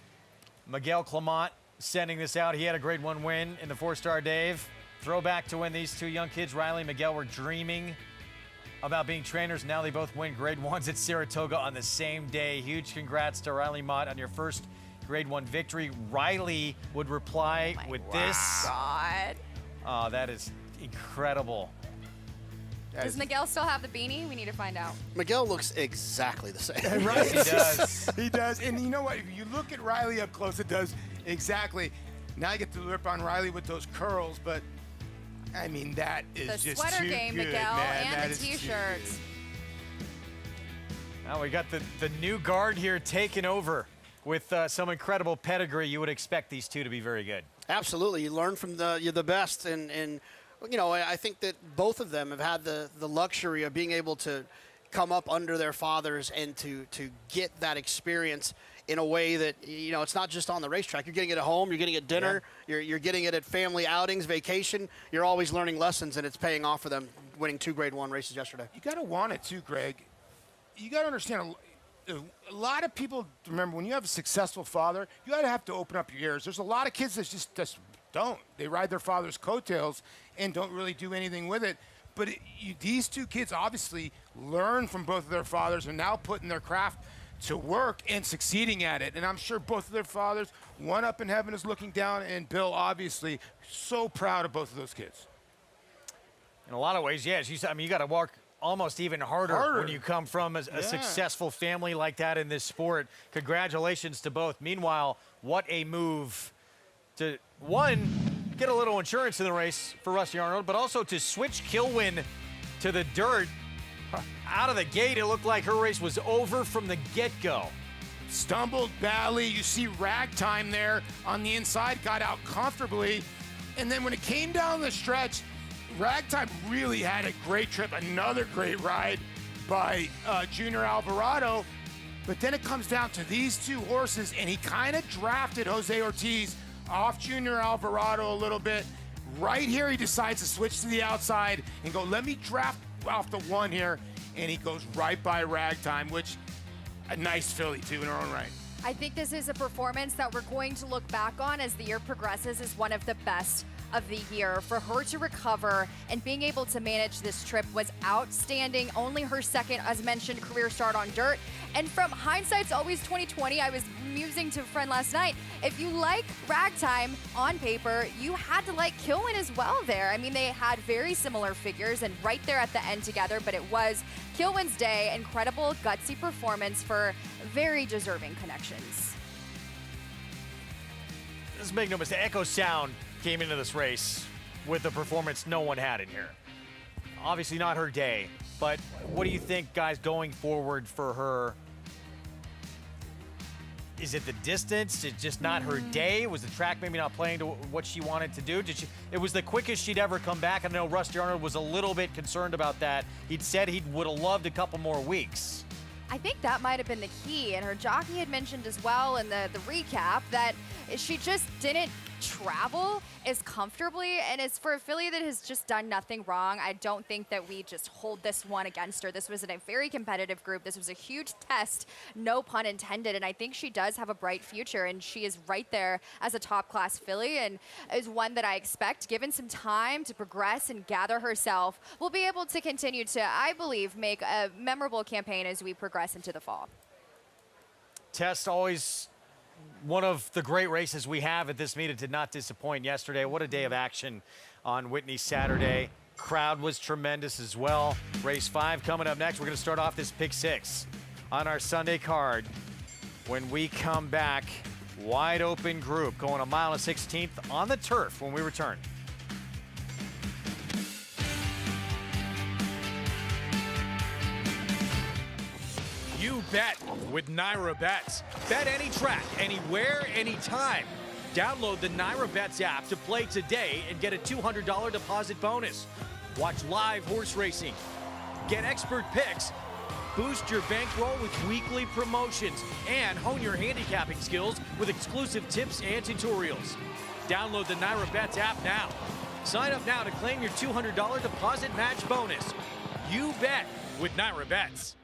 Speaker 1: Miguel Clement sending this out. He had a grade 1 win in the 4-star Dave. Throwback to when these 2 young kids, Riley and Miguel, were dreaming about being trainers. Now they both win grade 1s at Saratoga on the same day. Huge congrats to Riley Mott on your first grade 1 victory. Riley would reply with this.
Speaker 4: God.
Speaker 1: Oh, that is incredible.
Speaker 4: Does Miguel still have the beanie? We need to find out.
Speaker 2: Miguel looks exactly the same.
Speaker 3: Right?
Speaker 1: He does.
Speaker 3: He does. And you know what? If you look at Riley up close, it does exactly. Now I get to rip on Riley with those curls, but I mean, that is
Speaker 4: the
Speaker 3: just
Speaker 4: sweater
Speaker 3: too
Speaker 4: game,
Speaker 3: good,
Speaker 4: Miguel,
Speaker 3: man.
Speaker 4: and the T-shirts.
Speaker 1: Now we got the new guard here taking over with some incredible pedigree. You would expect these 2 to be very good.
Speaker 2: Absolutely. You learn from the best, and you know, I think that both of them have had the luxury of being able to come up under their fathers and to get that experience in a way that, you know, it's not just on the racetrack. You're getting it at home, you're getting it at dinner, you're getting it at family outings, vacation. You're always learning lessons, and it's paying off for them, winning 2 grade 1 races yesterday.
Speaker 3: You got to want it too, Greg. You got to understand, a lot of people, remember, when you have a successful father, you got to have to open up your ears. There's a lot of kids that just don't. They ride their father's coattails and don't really do anything with it. But these 2 kids obviously learn from both of their fathers and now putting their craft to work and succeeding at it. And I'm sure both of their fathers, one up in heaven is looking down, and Bill obviously so proud of both of those kids.
Speaker 1: In a lot of ways, yes. I mean, you got to work almost even harder when you come from a successful family like that in this sport. Congratulations to both. Meanwhile, what a move to, one, get a little insurance in the race for Rusty Arnold, but also to switch Kilwin to the dirt. Out of the gate, it looked like her race was over from the get-go.
Speaker 3: Stumbled badly. You see Ragtime there on the inside, got out comfortably. And then when it came down the stretch, Ragtime really had a great trip. Another great ride by Junior Alvarado. But then it comes down to these 2 horses, and he kind of drafted Jose Ortiz off Junior Alvarado a little bit. Right here, he decides to switch to the outside and go, let me draft off the 1 here. And he goes right by Ragtime, which a nice filly, too, in her own right.
Speaker 4: I think this is a performance that we're going to look back on as the year progresses as one of the best of the year. For her to recover and being able to manage this trip was outstanding. Only her second, as mentioned, career start on dirt. And from hindsight's always 2020, I was musing to a friend last night, if you like ragtime on paper, you had to like Kilwin as well there. I mean, they had very similar figures and right there at the end together, but it was Kilwin's day. Incredible, gutsy performance for very deserving connections.
Speaker 1: Let's make no mistake, Echo Sound came into this race with a performance no one had in here. Obviously not her day, but what do you think, guys, going forward for her? Is it the distance? It's just not her day? Was the track maybe not playing to what she wanted to do? It was the quickest she'd ever come back. I know Rusty Arnold was a little bit concerned about that. He'd said he would have loved a couple more weeks.
Speaker 4: I think that might have been the key, and her jockey had mentioned as well in the recap that she just didn't travel as comfortably, and as for a filly that has just done nothing wrong, I don't think that we just hold this one against her. This was in a very competitive group. This was a huge test, no pun intended, and I think she does have a bright future, and she is right there as a top-class filly, and is one that I expect, given some time to progress and gather herself, will be able to continue to, I believe, make a memorable campaign as we progress into the fall.
Speaker 1: Test always one of the great races we have at this meet. It did not disappoint yesterday. What a day of action on Whitney Saturday. Crowd was tremendous as well. Race 5 coming up next. We're going to start off this pick 6 on our Sunday card. When we come back, wide open group going a mile and 16th on the turf when we return.
Speaker 11: You bet with Naira Bets. Bet any track, anywhere, anytime. Download the Naira Bets app to play today and get a $200 deposit bonus. Watch live horse racing. Get expert picks. Boost your bankroll with weekly promotions and hone your handicapping skills with exclusive tips and tutorials. Download the Naira Bets app now. Sign up now to claim your $200 deposit match bonus. You bet with Naira Bets.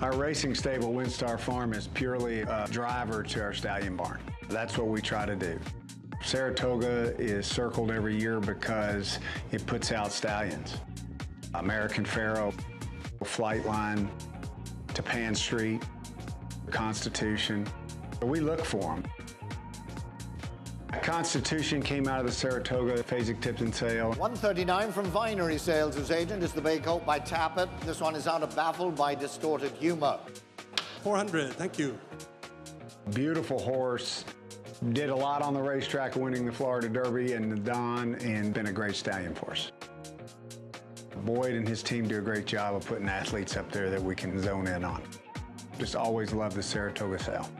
Speaker 23: Our racing stable, Windstar Farm, is purely a driver to our stallion barn. That's what we try to do. Saratoga is circled every year because it puts out stallions. American Pharoah, Flightline, Tapan Street, Constitution. We look for them. Constitution came out of the Saratoga Fasig-Tipton sale.
Speaker 10: 139 from Vinery Sales, whose agent is the Bay Colt by Tappet. This one is out of Baffled by Distorted Humor.
Speaker 18: 400, thank you.
Speaker 23: Beautiful horse. Did a lot on the racetrack, winning the Florida Derby and the Don, and been a great stallion for us. Boyd and his team do a great job of putting athletes up there that we can zone in on. Just always love the Saratoga sale.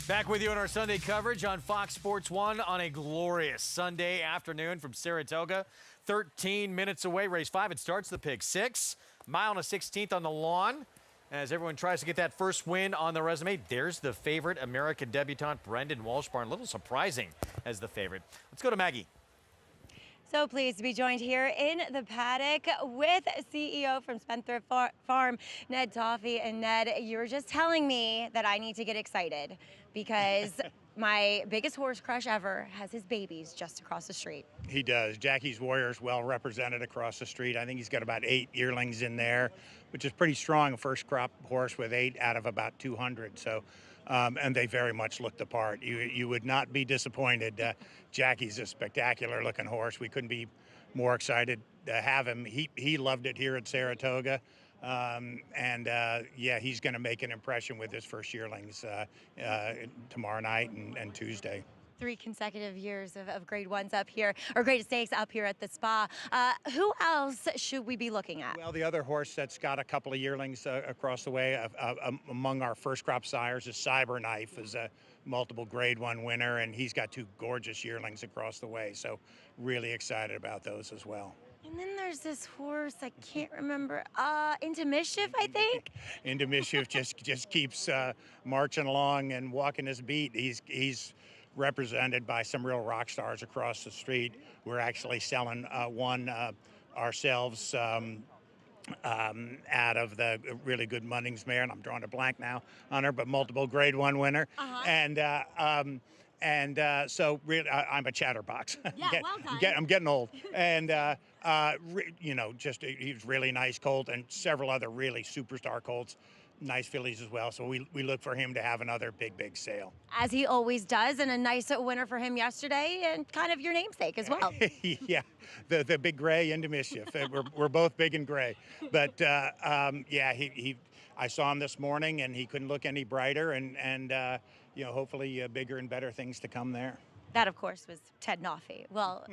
Speaker 1: Back with you on our Sunday coverage on Fox Sports 1 on a glorious Sunday afternoon from Saratoga. 13 minutes away, race 5. It starts the pick 6. Mile and a 16th on the lawn. As everyone tries to get that first win on the resume, there's the favorite American debutante, Brendan Walshbarn. A little surprising as the favorite. Let's go to Maggie.
Speaker 5: So pleased to be joined here in the paddock with CEO from Spendthrift Farm, Ned Toffee. And Ned, you were just telling me that I need to get excited because my biggest horse crush ever has his babies just across the street.
Speaker 8: He does. Jackie's Warrior is well represented across the street. I think he's got about 8 yearlings in there, which is pretty strong. A first crop horse with 8 out of about 200. So, and they very much look the part. You would not be disappointed. Jackie's a spectacular looking horse. We couldn't be more excited to have him. He loved it here at Saratoga. Yeah, he's going to make an impression with his first yearlings tomorrow night and Tuesday.
Speaker 5: 3 consecutive years of grade 1s up here, or grade stakes up here at the spa. Who else should we be looking at?
Speaker 8: Well, the other horse that's got a couple of yearlings across the way among our first crop sires is Cyberknife, is a multiple grade 1 winner, and he's got 2 gorgeous yearlings across the way. So really excited about those as well.
Speaker 5: And then there's this horse, I can't remember, Into Mischief, I think?
Speaker 8: Into Mischief just keeps marching along and walking his beat. He's represented by some real rock stars across the street. We're actually selling one ourselves out of the really good Munnings mare, and I'm drawing a blank now on her, but multiple grade 1 winner. So really, I'm a chatterbox.
Speaker 5: Yeah, well done.
Speaker 8: I'm getting old. And, he's really nice colt, and several other really superstar colts. Nice fillies as well. So we look for him to have another big sale.
Speaker 5: As he always does, and a nice winner for him yesterday, and kind of your namesake as well.
Speaker 8: Yeah, the big gray Into Mischief. We're both big and gray. But I saw him this morning, and he couldn't look any brighter, and hopefully bigger and better things to come there.
Speaker 5: That, of course, was Ted Noffey. Well,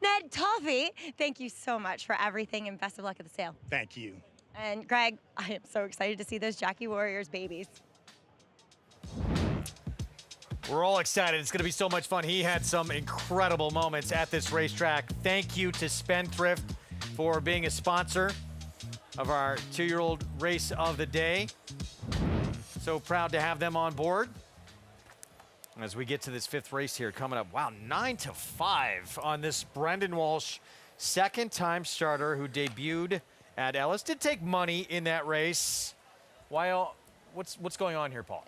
Speaker 5: Ned Toffee, thank you so much for everything, and best of luck at the sale.
Speaker 8: Thank you.
Speaker 5: And Greg, I am so excited to see those Jockey Warriors babies.
Speaker 1: We're all excited. It's going to be so much fun. He had some incredible moments at this racetrack. Thank you to Spendthrift for being a sponsor of our 2-year-old race of the day. So proud to have them on board. As we get to this 5th race here coming up. Wow, 9-5 on this Brendan Walsh, second-time starter who debuted at Ellis. Did take money in that race. What's going on here, Paul?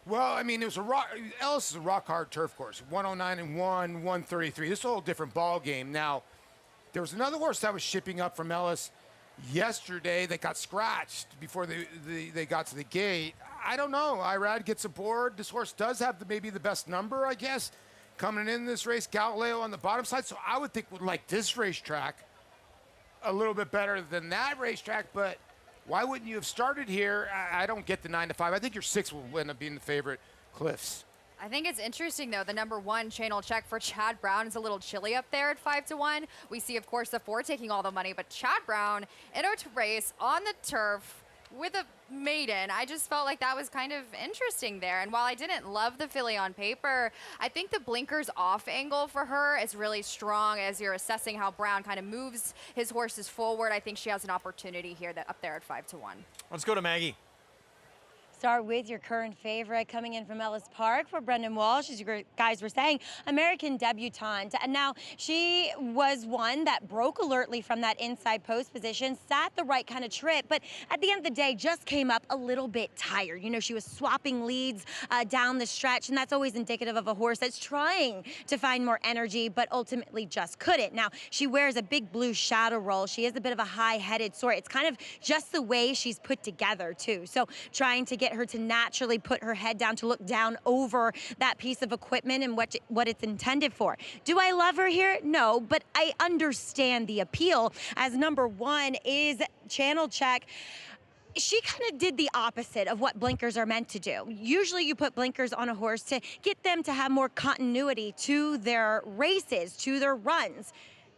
Speaker 3: Well, I mean, Ellis is a rock-hard turf course. 109-1, 133. This is a whole different ball game. Now, there was another horse that was shipping up from Ellis yesterday that got scratched before they got to the gate. I don't know. Irad gets aboard. This horse does have maybe the best number, I guess, coming in this race. Galileo on the bottom side. So I would think would like this racetrack a little bit better than that racetrack, but why wouldn't you have started here? I don't get the 9-5. I think your 6 will end up being the favorite, Cliffs.
Speaker 4: I think it's interesting, though. The number 1 channel check for Chad Brown is a little chilly up there at 5-1. We see, of course, the 4 taking all the money, but Chad Brown in a race on the turf with a maiden. I just felt like that was kind of interesting there. And while I didn't love the filly on paper, I think the blinkers off angle for her is really strong as you're assessing how Brown kind of moves his horses forward. I think she has an opportunity here up there at 5-1.
Speaker 1: Let's go to Maggie.
Speaker 5: Start with your current favorite coming in from Ellis Park for Brendan Walsh, as you guys were saying, American debutante. And now she was one that broke alertly from that inside post position, sat the right kind of trip, but at the end of the day just came up a little bit tired. You know, she was swapping leads down the stretch, and that's always indicative of a horse that's trying to find more energy, but ultimately just couldn't. Now, she wears a big blue shadow roll. She is a bit of a high-headed sort. It's kind of just the way she's put together, too. So trying to get get her to naturally put her head down, to look down over that piece of equipment and what it's intended for. Do I love her here? No, but I understand the appeal, as number one is channel check. She kind of did the opposite of what blinkers are meant to do. Usually you put blinkers on a horse to get them to have more continuity to their races, to their runs.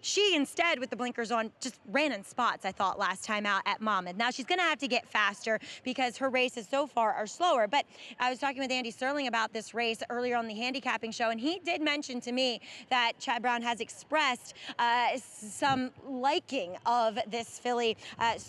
Speaker 5: She instead, with the blinkers on, just ran in spots, I thought, last time out at Monmouth. Now she's gonna have to get faster because her races so far are slower. But I was talking with Andy Sterling about this race earlier on the handicapping show, and he did mention to me that Chad Brown has expressed some liking of this filly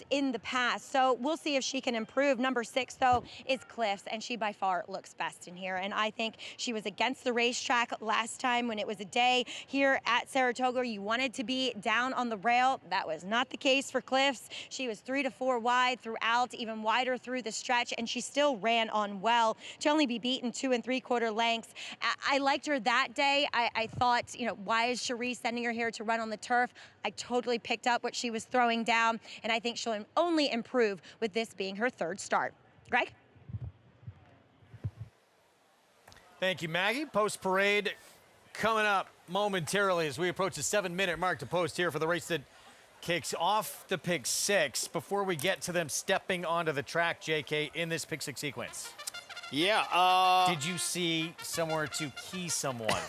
Speaker 5: in the past. So we'll see if she can improve. Number 6, though, is Cliffs, and she by far looks best in here. And I think she was against the racetrack last time when it was a day here at Saratoga. You wanted to be down on the rail. That was not the case for Cliffs. She was 3 to 4 wide throughout, even wider through the stretch, and she still ran on well to only be beaten 2 3/4 lengths. I liked her that day. I thought, you know, why is Cherie sending her here to run on the turf? I totally picked up what she was throwing down, and I think she'll only improve with this being her 3rd start. Greg?
Speaker 1: Thank you, Maggie. Post parade coming up momentarily as we approach the 7-minute mark to post here for the race that kicks off the pick 6. Before we get to them stepping onto the track, JK, in this pick 6 sequence.
Speaker 2: Yeah.
Speaker 1: Did you see somewhere to key someone?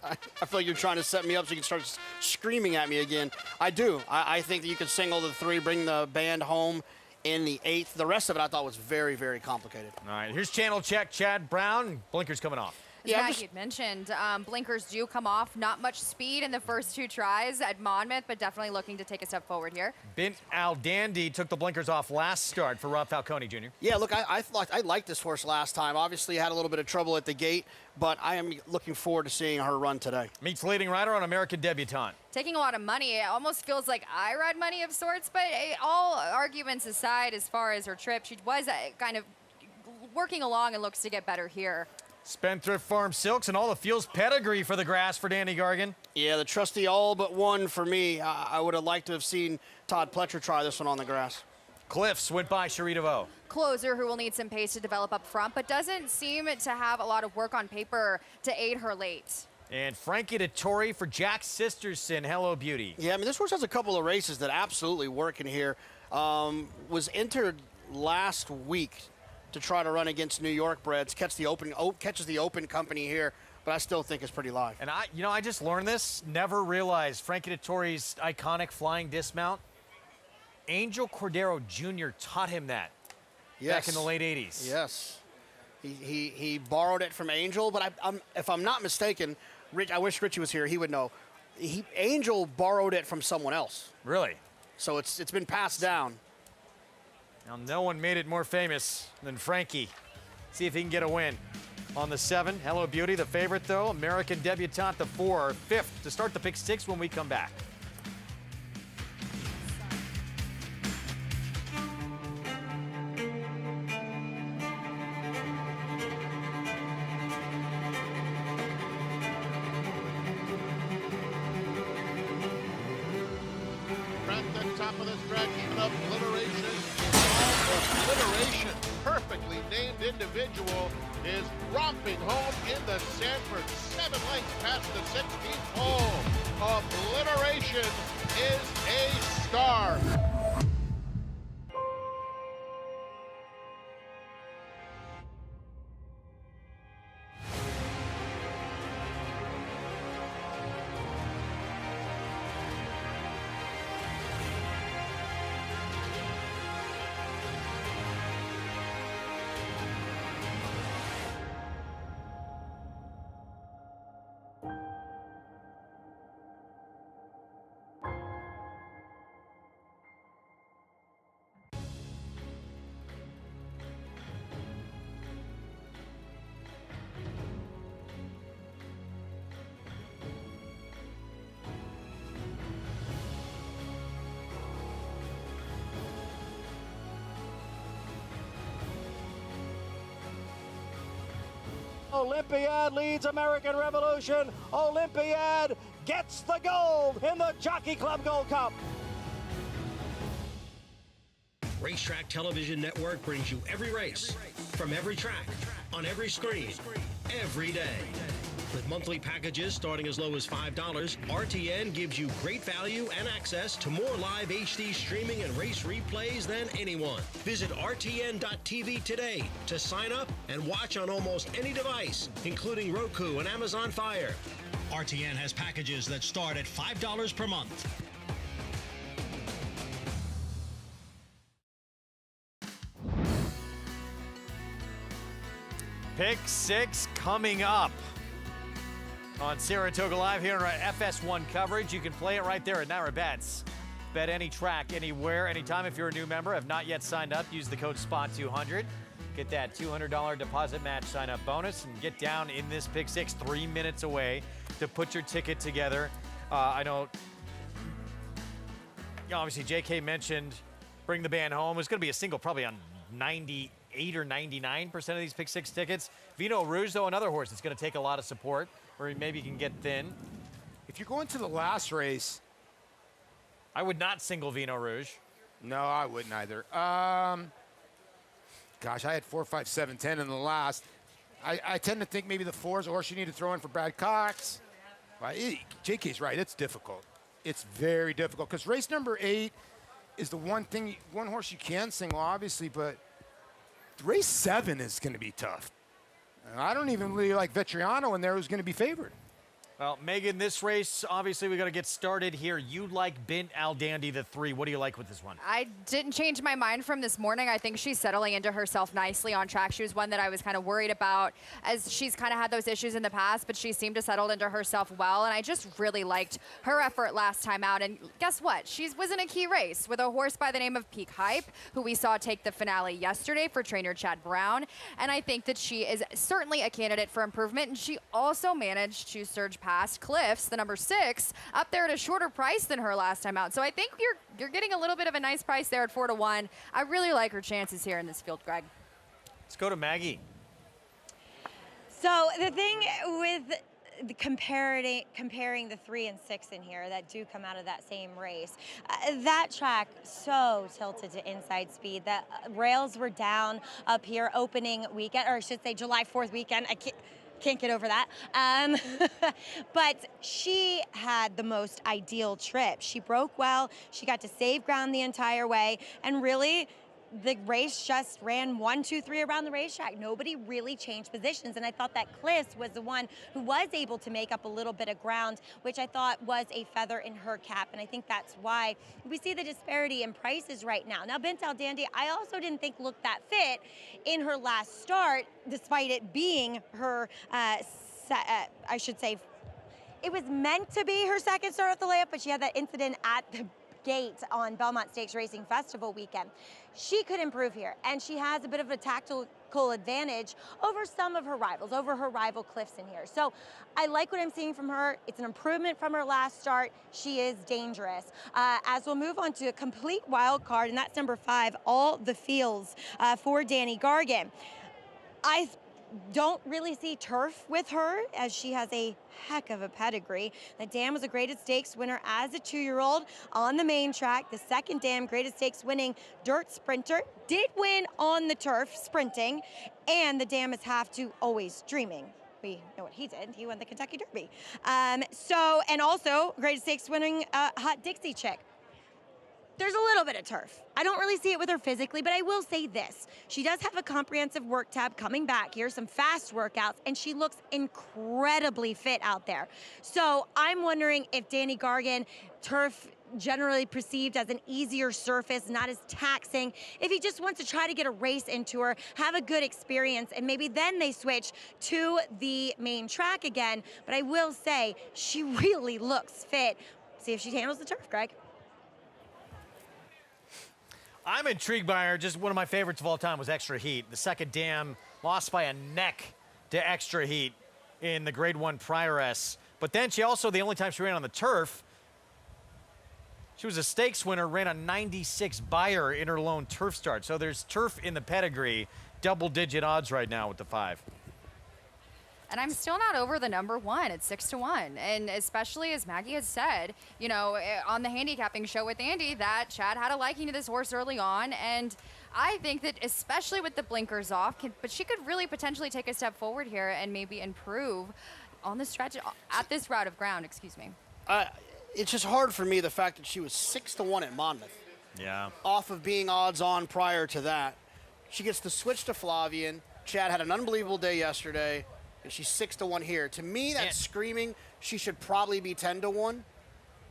Speaker 2: I feel like you're trying to set me up so you can start screaming at me again. I do. I think that you could single the 3, bring the band home in the 8th. The rest of it I thought was very, very complicated.
Speaker 1: All right, here's channel check. Chad Brown, blinkers coming off.
Speaker 4: As Maggie had mentioned, blinkers do come off. Not much speed in the first 2 tries at Monmouth, but definitely looking to take a step forward here.
Speaker 1: Bint Al Dandy took the blinkers off last start for Rob Falcone Jr.
Speaker 2: Yeah, look, I liked this horse last time. Obviously, had a little bit of trouble at the gate, but I am looking forward to seeing her run today.
Speaker 1: Meets leading rider on American Debutante.
Speaker 4: Taking a lot of money. It almost feels like I ride money of sorts, but all arguments aside, as far as her trip, she was kind of working along and looks to get better here.
Speaker 1: Spendthrift Farm Silks and all the Fields pedigree for the grass for Danny Gargan.
Speaker 2: Yeah, the trusty all but one for me. I would have liked to have seen Todd Pletcher try this one on the grass.
Speaker 1: Cliffs went by Cherie DeVoe.
Speaker 4: Closer who will need some pace to develop up front, but doesn't seem to have a lot of work on paper to aid her late.
Speaker 1: And Frankie Dettori for Jack Sisterson. Hello, Beauty.
Speaker 2: Yeah, I mean, this horse has a couple of races that absolutely work in here. Was entered last week to try to run against New York breds, catches the open company here, but I still think it's pretty live.
Speaker 1: And I just learned this, never realized Frankie Dettori's iconic flying dismount. Angel Cordero Jr. taught him that back in the late 80s.
Speaker 2: Yes. He borrowed it from Angel, but if I'm not mistaken, I wish Richie was here, he would know. Angel borrowed it from someone else.
Speaker 1: Really?
Speaker 2: So it's been passed down.
Speaker 1: Now, no one made it more famous than Frankie. See if he can get a win on the 7. Hello, Beauty, the favorite, though. American Debutante, the 4, 5th to start the pick 6 when we come back.
Speaker 10: At the top of the stretch, obliteration, perfectly named individual is romping home in the Sanford, 7 lengths past the 16th hole. Obliteration is a star.
Speaker 15: Olympiad leads American Revolution. Olympiad gets the gold in the Jockey Club Gold Cup.
Speaker 13: Racetrack Television Network brings you every race, from every track, on every screen, every day. With monthly packages starting as low as $5, RTN gives you great value and access to more live HD streaming and race replays than anyone. Visit RTN.tv today to sign up and watch on almost any device, including Roku and Amazon Fire. RTN has packages that start at $5 per month.
Speaker 1: Pick 6 coming up on Saratoga Live here on our FS1 coverage. You can play it right there at Naira Bets. Bet any track, anywhere, anytime. If you're a new member, have not yet signed up, use the code SPOT200. Get that $200 deposit match sign-up bonus and get down in this Pick 6, 3 minutes away to put your ticket together. I know, obviously, JK mentioned bring the band home. It's going to be a single probably on 98 or 99% of these Pick 6 tickets. Vino Rouge, though, another horse that's going to take a lot of support, or maybe you can get thin.
Speaker 3: If you're going to the last race,
Speaker 1: I would not single Vino Rouge.
Speaker 3: No, I wouldn't either. Gosh, I had 4, 5, 7, 10 in the last. I tend to think maybe the 4 is a horse you need to throw in for Brad Cox. JK's right. It's difficult. It's very difficult because race number 8 is the one horse you can single, obviously, but race 7 is going to be tough. I don't even really like Vetriano in there who's going to be favored.
Speaker 1: Well, Megan, this race, obviously, we got to get started here. You like Bint Al Dandy, the 3. What do you like with this one?
Speaker 4: I didn't change my mind from this morning. I think she's settling into herself nicely on track. She was one that I was kind of worried about as she's kind of had those issues in the past, but she seemed to settle into herself well, and I just really liked her effort last time out. And guess what? She was in a key race with a horse by the name of Peak Hype, who we saw take the finale yesterday for trainer Chad Brown, and I think that she is certainly a candidate for improvement, and she also managed to surge past Cliffs, the number 6, up there at a shorter price than her last time out. So I think you're getting a little bit of a nice price there at 4 to 1. I really like her chances here in this field, Greg.
Speaker 1: Let's go to Maggie.
Speaker 5: So the thing with comparing the 3 and 6 in here that do come out of that same race, that track so tilted to inside speed. The rails were down up here opening weekend, or I should say July 4th weekend. I can't get over that. But she had the most ideal trip. She broke well. She got to save ground the entire way. And really, the race just ran 1, 2, 3 around the racetrack. Nobody really changed positions. And I thought that Cliffs was the one who was able to make up a little bit of ground, which I thought was a feather in her cap. And I think that's why we see the disparity in prices right now. Now, Bint Al Dandy, I also didn't think looked that fit in her last start, despite it being her, I should say, it was meant to be her second start at the layup, but she had that incident at the gate on Belmont Stakes Racing Festival weekend. She could improve here, and she has a bit of a tactical advantage over some of her rivals, over her rival Cliffs in here. So I like what I'm seeing from her. It's an improvement from her last start. She is dangerous. As we'll move on to a complete wild card, and that's number 5, All the Fields for Danny Gargan. I don't really see turf with her, as she has a heck of a pedigree. The dam was a graded stakes winner as a 2-year-old on the main track. The second dam graded stakes winning dirt sprinter, did win on the turf sprinting, and the dam is half to Always Dreaming. We know what he did. He won the Kentucky Derby. And also graded stakes winning Hot Dixie Chick. There's a little bit of turf. I don't really see it with her physically, but I will say this. She does have a comprehensive work tab coming back here, some fast workouts, and she looks incredibly fit out there. So I'm wondering if Danny Gargan, turf generally perceived as an easier surface, not as taxing, if he just wants to try to get a race into her, have a good experience, and maybe then they switch to the main track again. But I will say, she really looks fit. See if she handles the turf, Greg.
Speaker 1: I'm intrigued by her. Just one of my favorites of all time was Extra Heat. The second dam lost by a neck to Extra Heat in the Grade 1 Prioress. But then she also, the only time she ran on the turf, she was a stakes winner, ran a 96 buyer in her lone turf start. So there's turf in the pedigree, double-digit odds right now with the 5.
Speaker 4: And I'm still not over the number 1 at 6-1. And especially as Maggie has said, you know, on the handicapping show with Andy, that Chad had a liking to this horse early on. And I think that especially with the blinkers off, but she could really potentially take a step forward here and maybe improve on the stretch at this route of ground, excuse me.
Speaker 2: It's just hard for me, the fact that she was 6-1 at Monmouth.
Speaker 1: Yeah.
Speaker 2: Off of being odds on prior to that. She gets the switch to Flavian. Chad had an unbelievable day yesterday, and she's 6-1 here. To me, that's screaming she should probably be 10-1,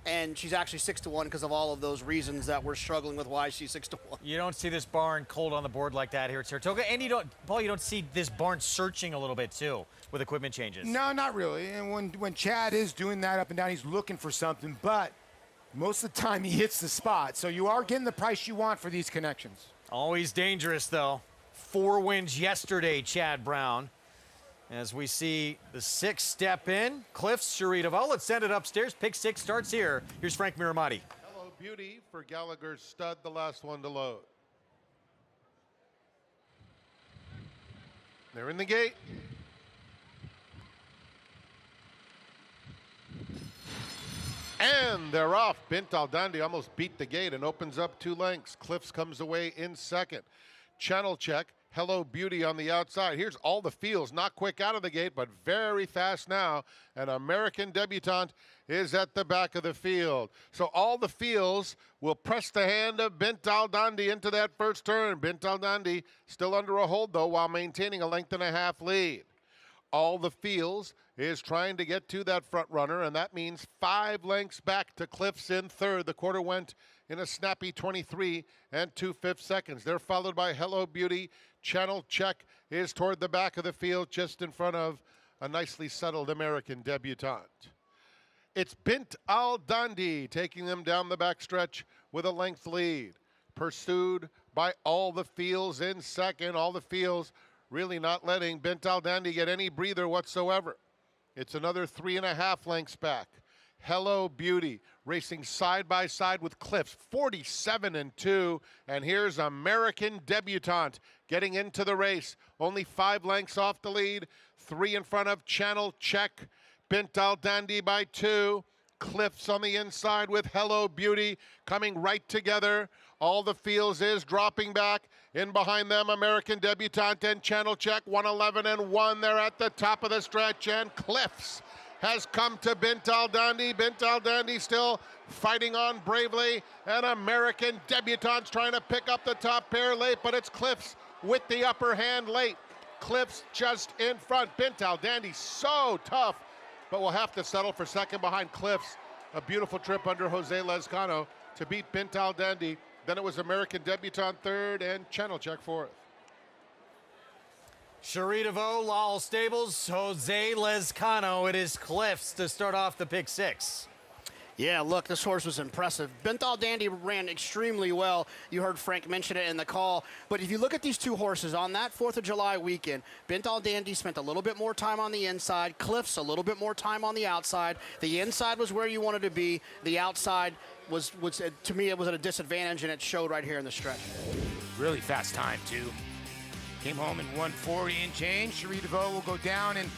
Speaker 2: and she's actually 6-1 because of all of those reasons that we're struggling with why she's 6-1.
Speaker 1: You don't see this barn cold on the board like that here at Saratoga, and you don't see this barn searching a little bit too with equipment changes.
Speaker 3: No, not really. And when Chad is doing that up and down, he's looking for something, but most of the time he hits the spot. So you are getting the price you want for these connections.
Speaker 1: Always dangerous though. 4 wins yesterday, Chad Brown. As we see the 6th step in, Cliffs, Sharitova. Let's send it upstairs. Pick 6 starts here. Here's Frank Miramati.
Speaker 6: Hello, Beauty for Gallagher's stud, the last one to load. They're in the gate. And they're off. Bint Al Dandi almost beat the gate and opens up 2 lengths. Cliffs comes away in second. Channel check. Hello Beauty on the outside. Here's All the Fields, not quick out of the gate, but very fast now. An American debutante is at the back of the field. So All the Fields will press the hand of Bint Al Dandi into that first turn. Bint Al Dandi still under a hold, though, while maintaining a 1.5 length lead. All the Fields is trying to get to that front runner, and that means 5 lengths back to Cliffs in third. The quarter went in a snappy 23 2/5 seconds. They're followed by Hello Beauty. Channel check is toward the back of the field, just in front of a nicely settled American debutante. It's Bint Al Dandi taking them down the backstretch with a length lead. Pursued by All the Fields in second. All the Fields really not letting Bint Al Dandi get any breather whatsoever. It's another 3.5 lengths back. Hello Beauty racing side by side with Cliffs, 47-2. And here's American debutante getting into the race. Only 5 lengths off the lead. 3 in front of Channel Check. Bint Al Dandi by 2. Cliffs on the inside with Hello Beauty coming right together. All the Fields is dropping back. In behind them, American debutante and Channel Check, 111-1. They're at the top of the stretch, and Cliffs has come to Bint Al Dandi. Bint Al Dandi still fighting on bravely. And American debutante's trying to pick up the top pair late, but it's Cliffs with the upper hand late. Cliffs just in front. Bint Al Dandi so tough, but will have to settle for second behind Cliffs. A beautiful trip under Jose Lezcano to beat Bint Al Dandi. Then it was American debutante third and Channel Check fourth.
Speaker 1: Sharitova, Lowell Stables, Jose Lezcano. It is Cliffs to start off the pick 6.
Speaker 2: Yeah, look, this horse was impressive. Bint Al Dandi ran extremely well. You heard Frank mention it in the call. But if you look at these 2 horses on that 4th of July weekend, Bint Al Dandi spent a little bit more time on the inside. Cliffs a little bit more time on the outside. The inside was where you wanted to be. The outside was to me, it was at a disadvantage, and it showed right here in the stretch.
Speaker 3: Really fast time, too. Came home in 140 and change. Sharitova will go down and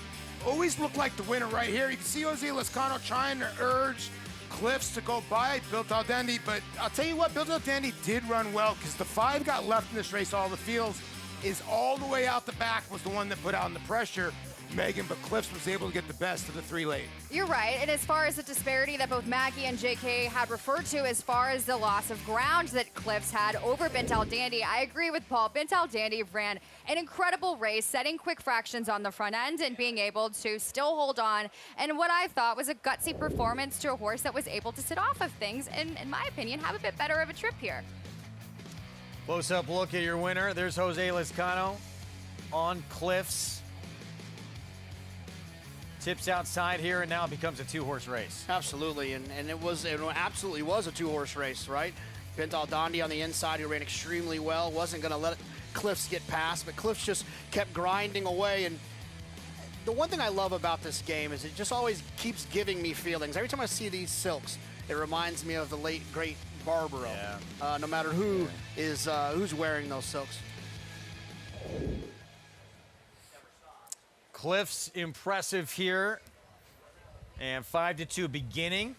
Speaker 3: always look like the winner right here. You can see Jose Lezcano trying to urge Cliffs to go by Bint Al Dandi, but I'll tell you what, Bint Al Dandi did run well because the 5 got left in this race. All the Fields is all the way out the back, was the one that put on the pressure. Megan, but Cliffs was able to get the best of the 3 late.
Speaker 4: You're right, and as far as the disparity that both Maggie and JK had referred to as far as the loss of ground that Cliffs had over Bint Al Dandi, I agree with Paul. Bint Al Dandi ran an incredible race, setting quick fractions on the front end and being able to still hold on, and what I thought was a gutsy performance to a horse that was able to sit off of things and, in my opinion, have a bit better of a trip here.
Speaker 1: Close-up look at your winner. There's Jose Lezcano on Cliffs. Tips outside here, and now it becomes a 2-horse race.
Speaker 2: Absolutely, and it absolutely was a 2-horse race, right? Bint Al Dandi on the inside, who ran extremely well, wasn't going to let Cliffs get past, but Cliffs just kept grinding away. And the one thing I love about this game is it just always keeps giving me feelings. Every time I see these silks, it reminds me of the late, great Barbaro, no matter who is who's wearing those silks.
Speaker 1: Cliff's impressive here. And 5-2 beginning.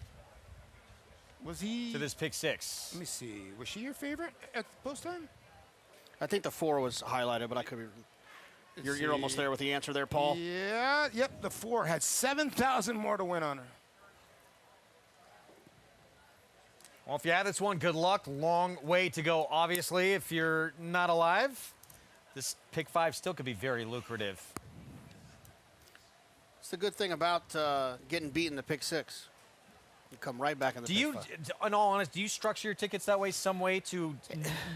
Speaker 3: Was he
Speaker 1: to this pick 6?
Speaker 3: Let me see. Was she your favorite at the post time?
Speaker 2: I think the 4 was highlighted, but I could be. You're almost there with the answer there, Paul.
Speaker 3: Yeah, yep. The 4 had 7,000 more to win on her.
Speaker 1: Well, if you have this one, good luck. Long way to go, obviously. If you're not alive, this pick 5 still could be very lucrative.
Speaker 2: It's the good thing about getting beat in the pick 6. You come right back in the pick 5.
Speaker 1: In all honesty, do you structure your tickets that way, some way to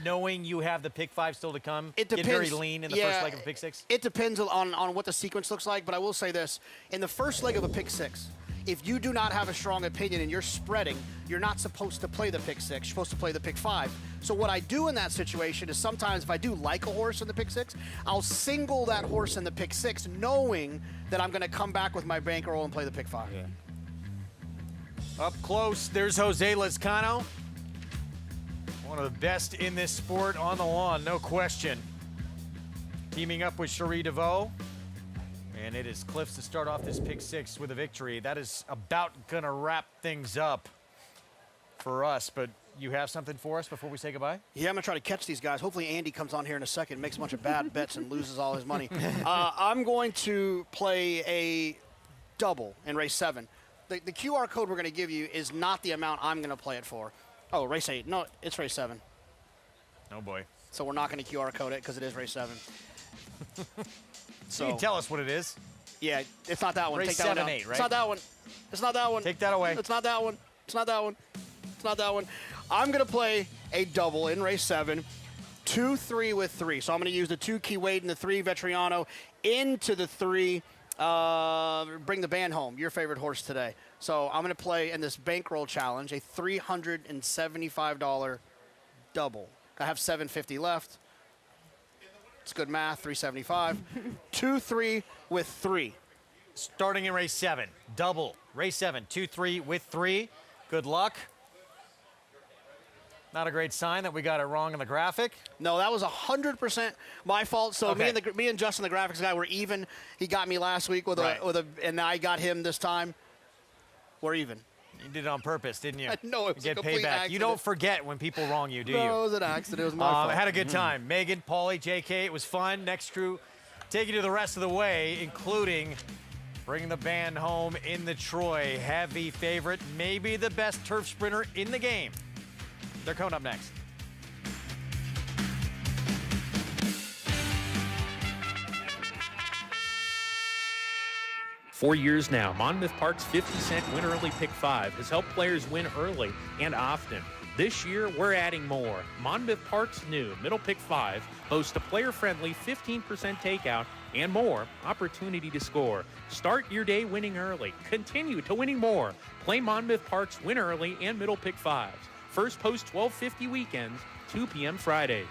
Speaker 1: knowing you have the pick 5 still to come?
Speaker 2: It depends.
Speaker 1: Get very lean in the first leg of a pick 6?
Speaker 2: It depends on what the sequence looks like, but I will say this. In the first leg of a pick 6, if you do not have a strong opinion and you're spreading, you're not supposed to play the pick 6. You're supposed to play the pick 5. So what I do in that situation is sometimes if I do like a horse in the pick 6, I'll single that horse in the pick 6 knowing that I'm going to come back with my bankroll and play the pick 5.
Speaker 1: Yeah. Up close, there's Jose Lezcano. One of the best in this sport on the lawn, no question. Teaming up with Cherie DeVoe. And it is Cliffs to start off this pick 6 with a victory. That is about gonna wrap things up for us, but you have something for us before we say goodbye?
Speaker 2: Yeah, I'm gonna try to catch these guys. Hopefully Andy comes on here in a second, makes a bunch of bad bets and loses all his money. I'm going to play a double in race 7. The QR code we're gonna give you is not the amount I'm gonna play it for. Oh, race 8. No, it's race 7.
Speaker 1: Oh boy.
Speaker 2: So we're not gonna QR code it because it is race 7.
Speaker 1: So you can tell us what it is.
Speaker 2: Yeah, it's not that one.
Speaker 1: Race
Speaker 2: Take that
Speaker 1: 7,
Speaker 2: one
Speaker 1: 8,
Speaker 2: out.
Speaker 1: right?
Speaker 2: It's not that one. It's not that one.
Speaker 1: Take that away.
Speaker 2: It's not that one. It's not that one. It's not that one. I'm going to play a double in race 7, 2, 3 with 3. So I'm going to use the 2 Keywade and the 3 Vetriano into the 3. Bring the band home, your favorite horse today. So I'm going to play in this bankroll challenge a $375 double. I have $750 left. It's good math, 375. 2, 3 with 3.
Speaker 1: Starting in race 7, double. Race 7, 2, 3 with 3. Good luck. Not a great sign that we got it wrong in the graphic.
Speaker 2: No, that was 100% my fault. So
Speaker 1: Okay.
Speaker 2: me and Justin, the graphics guy, were even. He got me last week with and I got him this time. We're even.
Speaker 1: You did it on purpose, didn't you?
Speaker 2: No, it was
Speaker 1: you
Speaker 2: a
Speaker 1: get
Speaker 2: complete
Speaker 1: payback.
Speaker 2: accident.
Speaker 1: You don't forget when people wrong you, do you?
Speaker 2: No, it was an accident. It was my fault.
Speaker 1: I had a good time. Megan, Paulie, JK, it was fun. Next crew, take you to the rest of the way, including bringing the band home in the Troy. Heavy favorite, maybe the best turf sprinter in the game. They're coming up next.
Speaker 12: For years now, Monmouth Park's 50-cent Win Early Pick 5 has helped players win early and often. This year, we're adding more. Monmouth Park's new Middle Pick 5 boasts a player-friendly 15% takeout and more opportunity to score. Start your day winning early. Continue to winning more. Play Monmouth Park's Win Early and Middle Pick 5s. First post 12:50 weekends, 2 p.m. Fridays.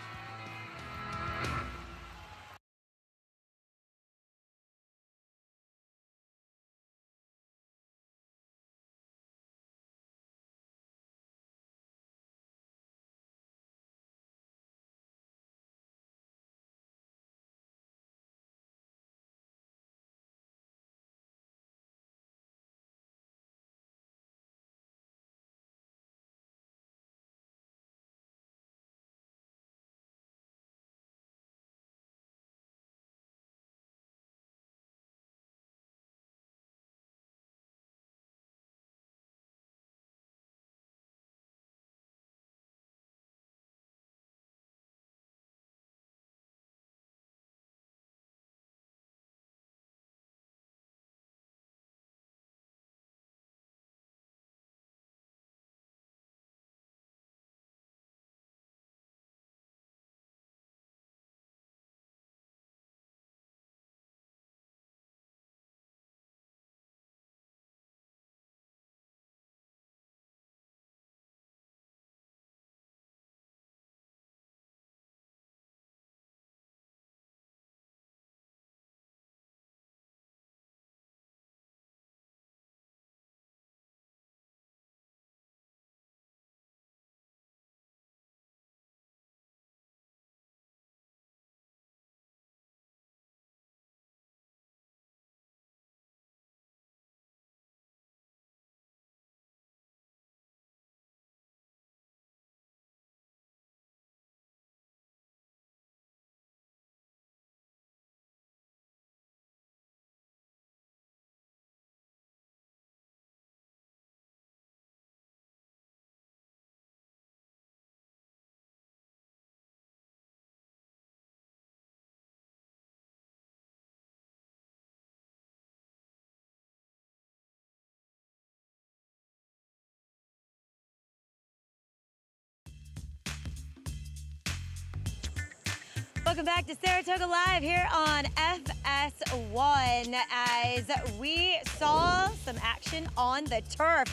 Speaker 5: Welcome back to Saratoga Live here on FS1 as we saw some action on the turf.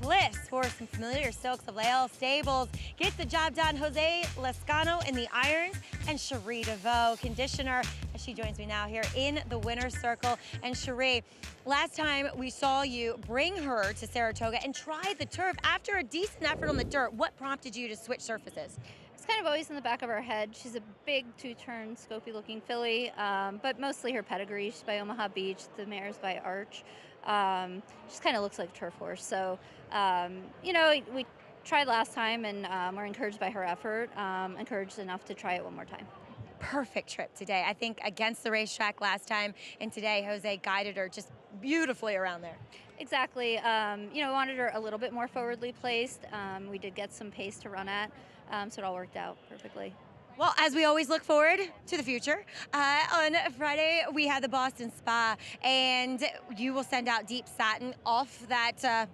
Speaker 5: Cliffs for some familiar silks of Leone Stables gets the job done. Jose Lescano in the irons and Cherie DeVoe, conditioner, as she joins me now here in the winner's circle. And Cherie, last time we saw you bring her to Saratoga and try the turf after a decent effort on the dirt. What prompted you to switch surfaces?
Speaker 9: It's kind of always in the back of her head. She's a big two-turn, scopy-looking filly, but mostly her pedigree. She's by Omaha Beach. The mare's by Arch. She kind of looks like a turf horse. So, you know, we tried last time, and we're encouraged by her effort, encouraged enough to try it one more time.
Speaker 5: Perfect trip today. I think against the racetrack last time, and today Jose guided her just beautifully around there.
Speaker 9: Exactly. You know, wanted her a little bit more forwardly placed. We did get some pace to run at, so it all worked out perfectly.
Speaker 5: Well, as we always look forward to the future, on Friday we had the Boston Spa, and you will send out Deep Satin off that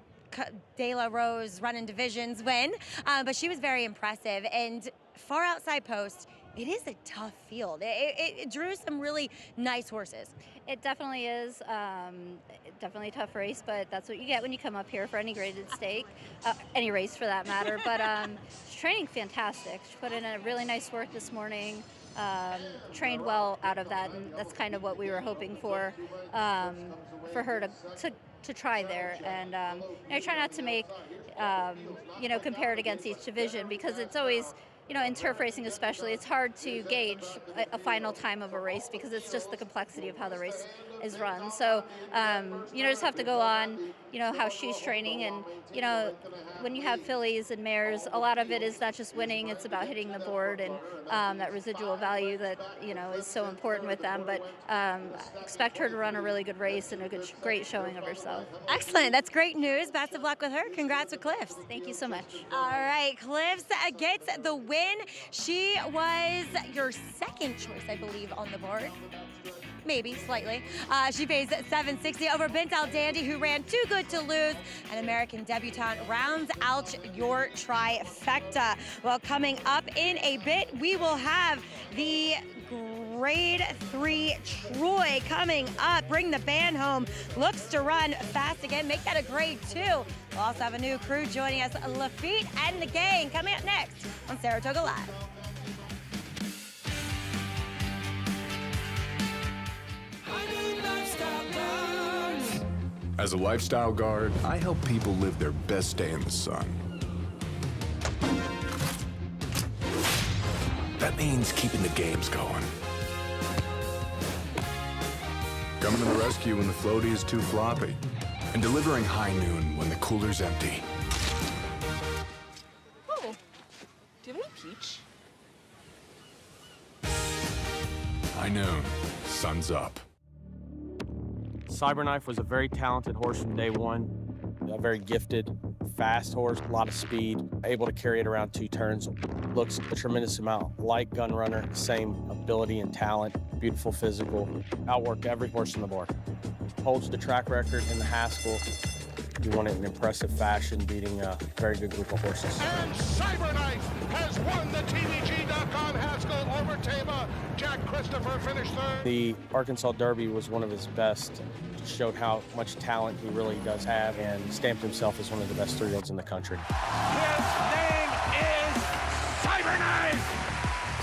Speaker 5: De La Rose Run in Divisions win, but she was very impressive, and far outside post, it is a tough field. It drew some really nice horses.
Speaker 9: It definitely is. Definitely a tough race, but that's what you get when you come up here for any graded stake, any race for that matter. But she's training fantastic. She put in a really nice work this morning, trained well out of that, and that's kind of what we were hoping for her to try there. And I try not to make, you know, compare it against each division, because it's always, you know, in turf racing especially, it's hard to gauge a final time of a race because it's just the complexity of how the race is run. So, you know, just have to go on, you know, how she's training. And, you know, when you have fillies and mares, a lot of it is not just winning, it's about hitting the board and that residual value that, you know, is so important with them. But expect her to run a really good race and a great showing of herself.
Speaker 5: Excellent. That's great news. Best of luck with her. Congrats with Cliffs.
Speaker 9: Thank you so much.
Speaker 5: All right. Cliffs gets the win. She was your second choice, I believe, on the board. Maybe, slightly. She pays $760 over Bint Al Dandy, who ran Too Good to Lose. An American debutante rounds out your trifecta. Well, coming up in a bit, we will have the Grade 3 Troy coming up. Bring the band home. Looks to run fast again. Make that a Grade 2. We'll also have a new crew joining us, Lafitte and the gang, coming up next on Saratoga Live.
Speaker 16: As a lifestyle guard, I help people live their best day in the sun. That means keeping the games going. Coming to the rescue when the floaty is too floppy. And delivering high noon when the cooler's empty.
Speaker 20: Oh, do you have any peach?
Speaker 16: High noon, sun's up.
Speaker 22: Cyberknife was a very talented horse from day one. A very gifted, fast horse, a lot of speed, able to carry it around 2 turns. Looks a tremendous amount like Gun Runner, same ability and talent, beautiful physical, outworked every horse on the board. Holds the track record in the Haskell. He won it in impressive fashion, beating a very good group of horses.
Speaker 10: And Cyberknife has won the TVG.com Haskell over Tama. Jack Christopher finished third.
Speaker 22: The Arkansas Derby was one of his best. Showed how much talent he really does have and stamped himself as one of the best 3-year-olds in the country.
Speaker 10: His name is Cyberknife!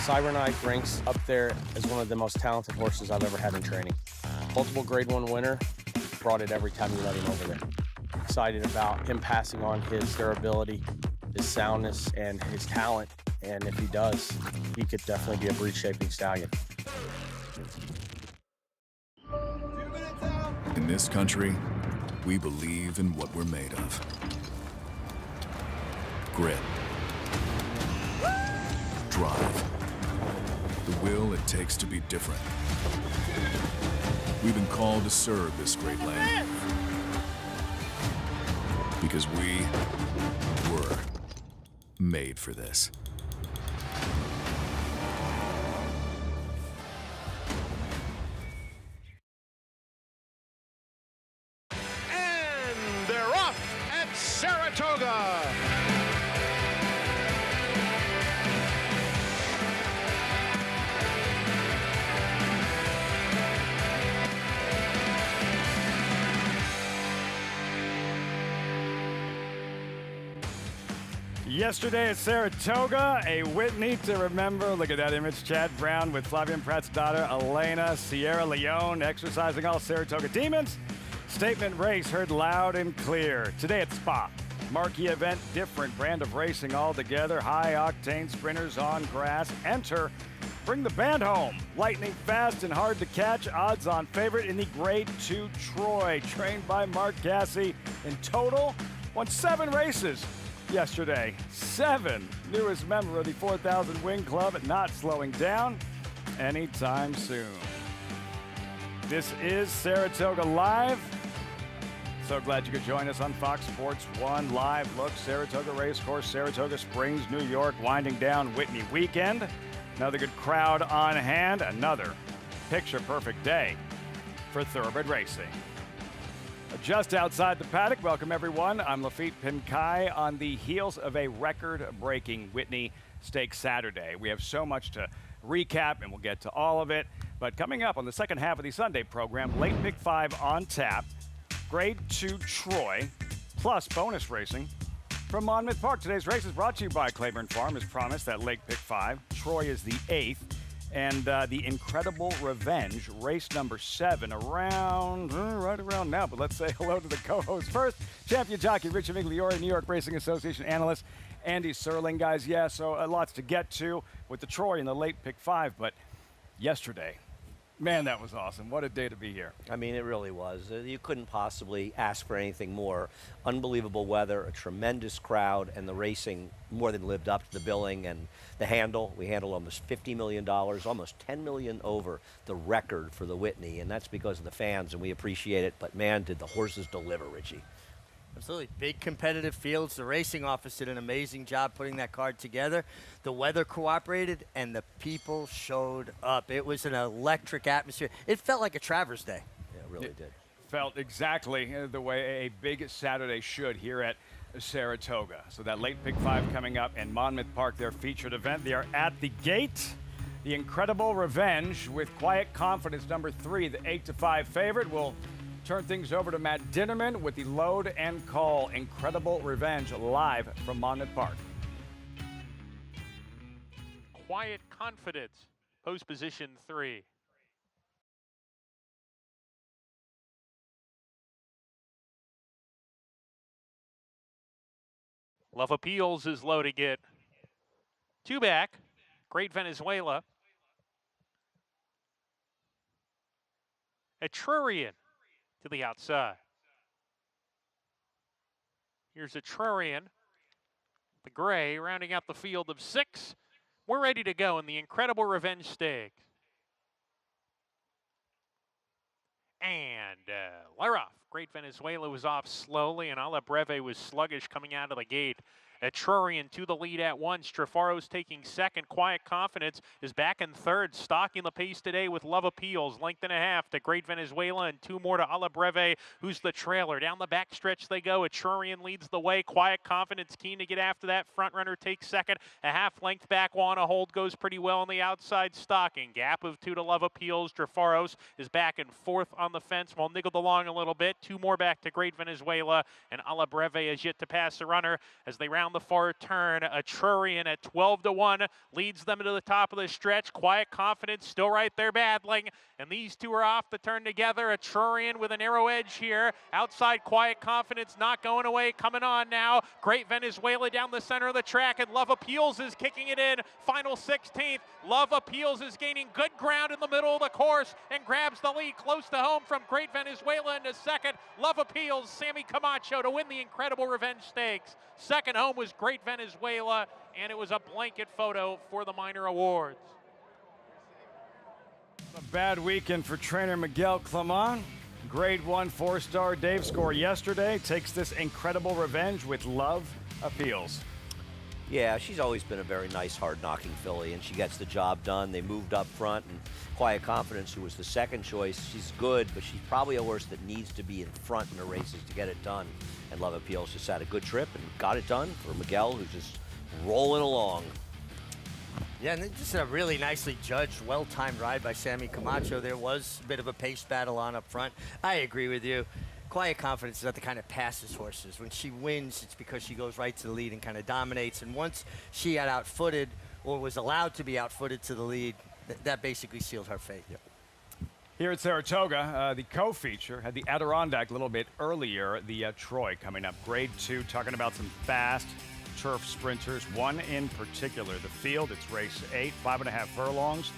Speaker 22: Cyberknife ranks up there as one of the most talented horses I've ever had in training. Multiple Grade 1 winner, brought it every time you let him over there. Excited about him passing on his durability, his soundness, and his talent. And if he does, he could definitely be a breed-shaping stallion.
Speaker 16: In this country, we believe in what we're made of. Grit. Drive. The will it takes to be different. We've been called to serve this great land. Because we were made for this.
Speaker 10: And they're off at Saratoga.
Speaker 17: Yesterday at Saratoga, a Whitney to remember. Look at that image. Chad Brown with Flavian Pratt's daughter, Elena, Sierra Leone, exercising all Saratoga demons. Statement race heard loud and clear. Today at Spa. Marquee event, different brand of racing altogether. High-octane sprinters on grass. Enter. Bring the band home. Lightning fast and hard to catch. Odds-on favorite in the Grade 2 Troy. Trained by Mark Gassi. In total, won 7 races yesterday. 7. Newest member of the 4,000 Wing Club. Not slowing down anytime soon. This is Saratoga Live. So glad you could join us on Fox Sports 1 Live Look. Saratoga Racecourse, Saratoga Springs, New York, winding down Whitney weekend. Another good crowd on hand. Another picture-perfect day for thoroughbred racing. Just outside the paddock, welcome everyone. I'm Lafitte Pinkai on the heels of a record-breaking Whitney Stakes Saturday. We have so much to recap, and we'll get to all of it. But coming up on the second half of the Sunday program, late pick 5 on tap, Grade 2 Troy, plus bonus racing from Monmouth Park. Today's race is brought to you by Claiborne Farm. As promised, that late pick 5. Troy is the 8th. And the Incredible Revenge, race number 7, right around now. But let's say hello to the co-host first. Champion jockey Richard Migliore, New York Racing Association analyst Andy Serling. Guys, yeah, so lots to get to with the Troy in the late pick 5. But yesterday, man, that was awesome. What a day to be here.
Speaker 19: I mean, it really was. You couldn't possibly ask for anything more. Unbelievable weather, a tremendous crowd, and the racing more than lived up to the billing and the handle. We handled almost $50 million, almost $10 million over the record for the Whitney, and that's because of the fans, and we appreciate it. But, man, did the horses deliver, Richie.
Speaker 21: Absolutely. Big competitive fields. The racing office did an amazing job putting that card together. The weather cooperated, and the people showed up. It was an electric atmosphere. It felt like a Travers Day.
Speaker 19: Yeah, it really did.
Speaker 17: Felt exactly the way a big Saturday should here at Saratoga. So that late pick 5 coming up, and Monmouth Park, their featured event. They are at the gate. The Incredible Revenge with Quiet Confidence, number 3, the 8-5 favorite, will turn things over to Matt Dinnerman with the load and call. Incredible Revenge live from Monmouth Park.
Speaker 12: Quiet Confidence, post position 3. Love Appeals is loading it. 2 back. Great Venezuela. Etrurian to the outside. Here's Etrurian, the gray, rounding out the field of 6. We're ready to go in the Incredible Revenge Stakes. And they're off. Great Venezuela was off slowly, and A La Breve was sluggish coming out of the gate. Etrurian to the lead at once. Trefaro's taking second. Quiet Confidence is back in third, stalking the pace today with Love Appeals. Length and a half to Great Venezuela and 2 more to A La Breve, who's the trailer. Down the backstretch they go. Etrurian leads the way. Quiet Confidence keen to get after that. Front runner takes second. A half length back. Wanna Hold goes pretty well on the outside, stalking. Gap of 2 to Love Appeals. Trefaro's is back in fourth on the fence. While niggled along a little bit. 2 more back to Great Venezuela, and A La Breve is yet to pass the runner as they round the far turn. Etrurian at 12-1 leads them to the top of the stretch. Quiet Confidence still right there battling, and these two are off the turn together. Etrurian with a narrow edge here. Outside Quiet Confidence not going away, coming on now. Great Venezuela down the center of the track, and Love Appeals is kicking it in. Final 16th. Love Appeals is gaining good ground in the middle of the course and grabs the lead close to home from Great Venezuela into second. Love Appeals, Sammy Camacho to win the Incredible Revenge Stakes. Second home was Great Venezuela, and it was a blanket photo for the minor awards.
Speaker 17: A bad weekend for trainer Miguel Clement. Grade 1 4-star Dave score yesterday takes this Incredible Revenge with Love Appeals.
Speaker 19: Yeah, she's always been a very nice, hard-knocking filly, and she gets the job done. They moved up front, and Quiet Confidence, who was the second choice, she's good, but she's probably a horse that needs to be in front in the races to get it done. And Love Appeals just had a good trip and got it done for Miguel, who's just rolling along.
Speaker 21: Yeah, and just a really nicely judged, well-timed ride by Sammy Camacho. There was a bit of a pace battle on up front. I agree with you. quiet confidence is not the kind of passes horses. When she wins, it's because she goes right to the lead and kind of dominates. And once she got outfooted or was allowed to be outfooted to the lead, that basically sealed her fate. Yep.
Speaker 17: Here at Saratoga, the co-feature had the Adirondack a little bit earlier, the Troy coming up. Grade 2, talking about some fast turf sprinters. One in particular, the field, it's race 8, 5.5 furlongs.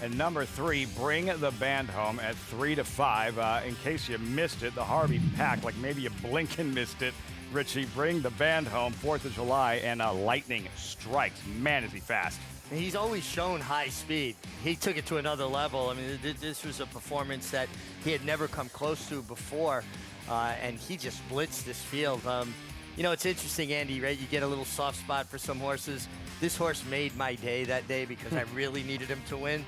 Speaker 17: And number 3, Bring the Band Home at 3 to 5. In case you missed it, the Harvey Pack, like maybe you blink and missed it. Richie, Bring the Band Home, 4th of July, and Lightning Strikes. Man, is he fast.
Speaker 21: He's always shown high speed. He took it to another level. I mean, this was a performance that he had never come close to before, and he just blitzed this field. You know, it's interesting, Andy, right? You get a little soft spot for some horses. This horse made my day that day because I really needed him to win.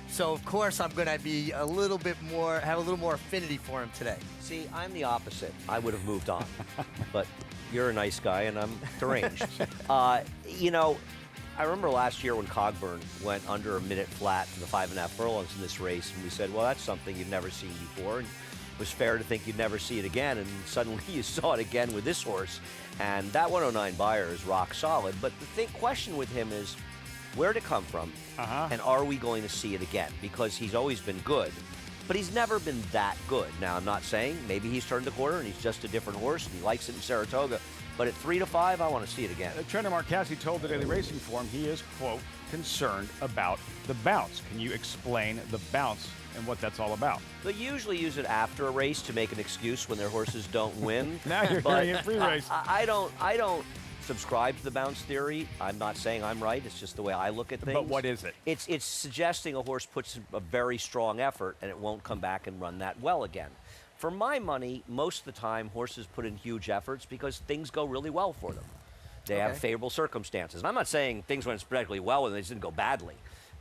Speaker 21: So, of course, I'm going to be have a little more affinity for him today.
Speaker 19: See, I'm the opposite. I would have moved on. But you're a nice guy, and I'm deranged. You know, I remember last year when Cogburn went under a minute flat for the 5.5 furlongs in this race, and we said, well, that's something you've never seen before, and it was fair to think you'd never see it again, and suddenly you saw it again with this horse, and that 109 buyer is rock solid. But the question with him is, where'd it come from, and are we going to see it again? Because he's always been good, but he's never been that good. Now, I'm not saying maybe he's turned the corner and he's just a different horse and he likes it in Saratoga, but at 3 to 5, I want to see it again.
Speaker 17: Trainer Marcassi told the Daily Racing Form he is, quote, concerned about the bounce. Can you explain the bounce and what that's all about?
Speaker 19: They usually use it after a race to make an excuse when their horses don't win.
Speaker 17: Now you're hearing it pre-race.
Speaker 19: I don't subscribe to the bounce theory. I'm not saying I'm right. It's just the way I look at things.
Speaker 17: But what is it?
Speaker 19: It's suggesting a horse puts a very strong effort and it won't come back and run that well again. For my money, most of the time, horses put in huge efforts because things go really well for them. They have favorable circumstances. And I'm not saying things went particularly well and they just didn't go badly,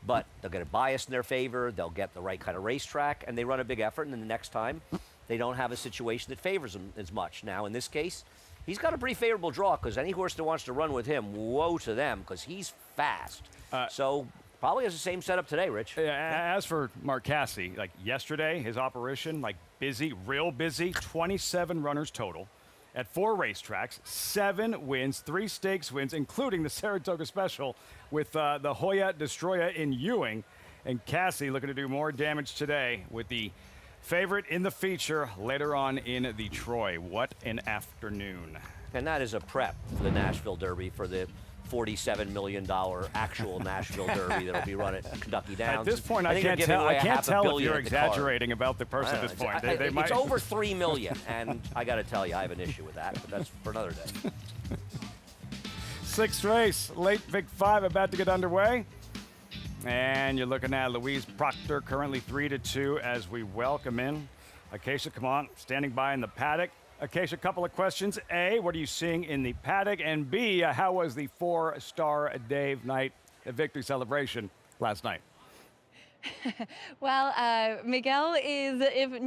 Speaker 19: but they'll get a bias in their favor, they'll get the right kind of racetrack, and they run a big effort, and then the next time, they don't have a situation that favors them as much. Now, in this case, he's got a pretty favorable draw because any horse that wants to run with him, woe to them because he's fast. So probably has the same setup today, Rich.
Speaker 17: As for Marcassi, like yesterday, his operation, like busy, real busy, 27 runners total at 4 racetracks, 7 wins, 3 stakes wins, including the Saratoga Special with the Hoya Destroyer in Ewing. And Cassie looking to do more damage today with the favorite in the feature later on in the Troy. What an afternoon.
Speaker 19: And that is a prep for the Nashville Derby, for the $47 million actual Nashville Derby that'll be run at Kentucky Downs.
Speaker 17: At this point, I can't tell if you're exaggerating about the purse at this point. They might.
Speaker 19: It's over $3 million, and I got to tell you, I have an issue with that, but that's for another day.
Speaker 17: 6th race, late Big 5 about to get underway. And you're looking at Louise Proctor, currently 3 to 2 as we welcome in Acacia. Come on, standing by in the paddock. Acacia, a couple of questions. A, what are you seeing in the paddock? And B, how was the 4-star Dave Knight victory celebration last night?
Speaker 5: Well, Miguel is, if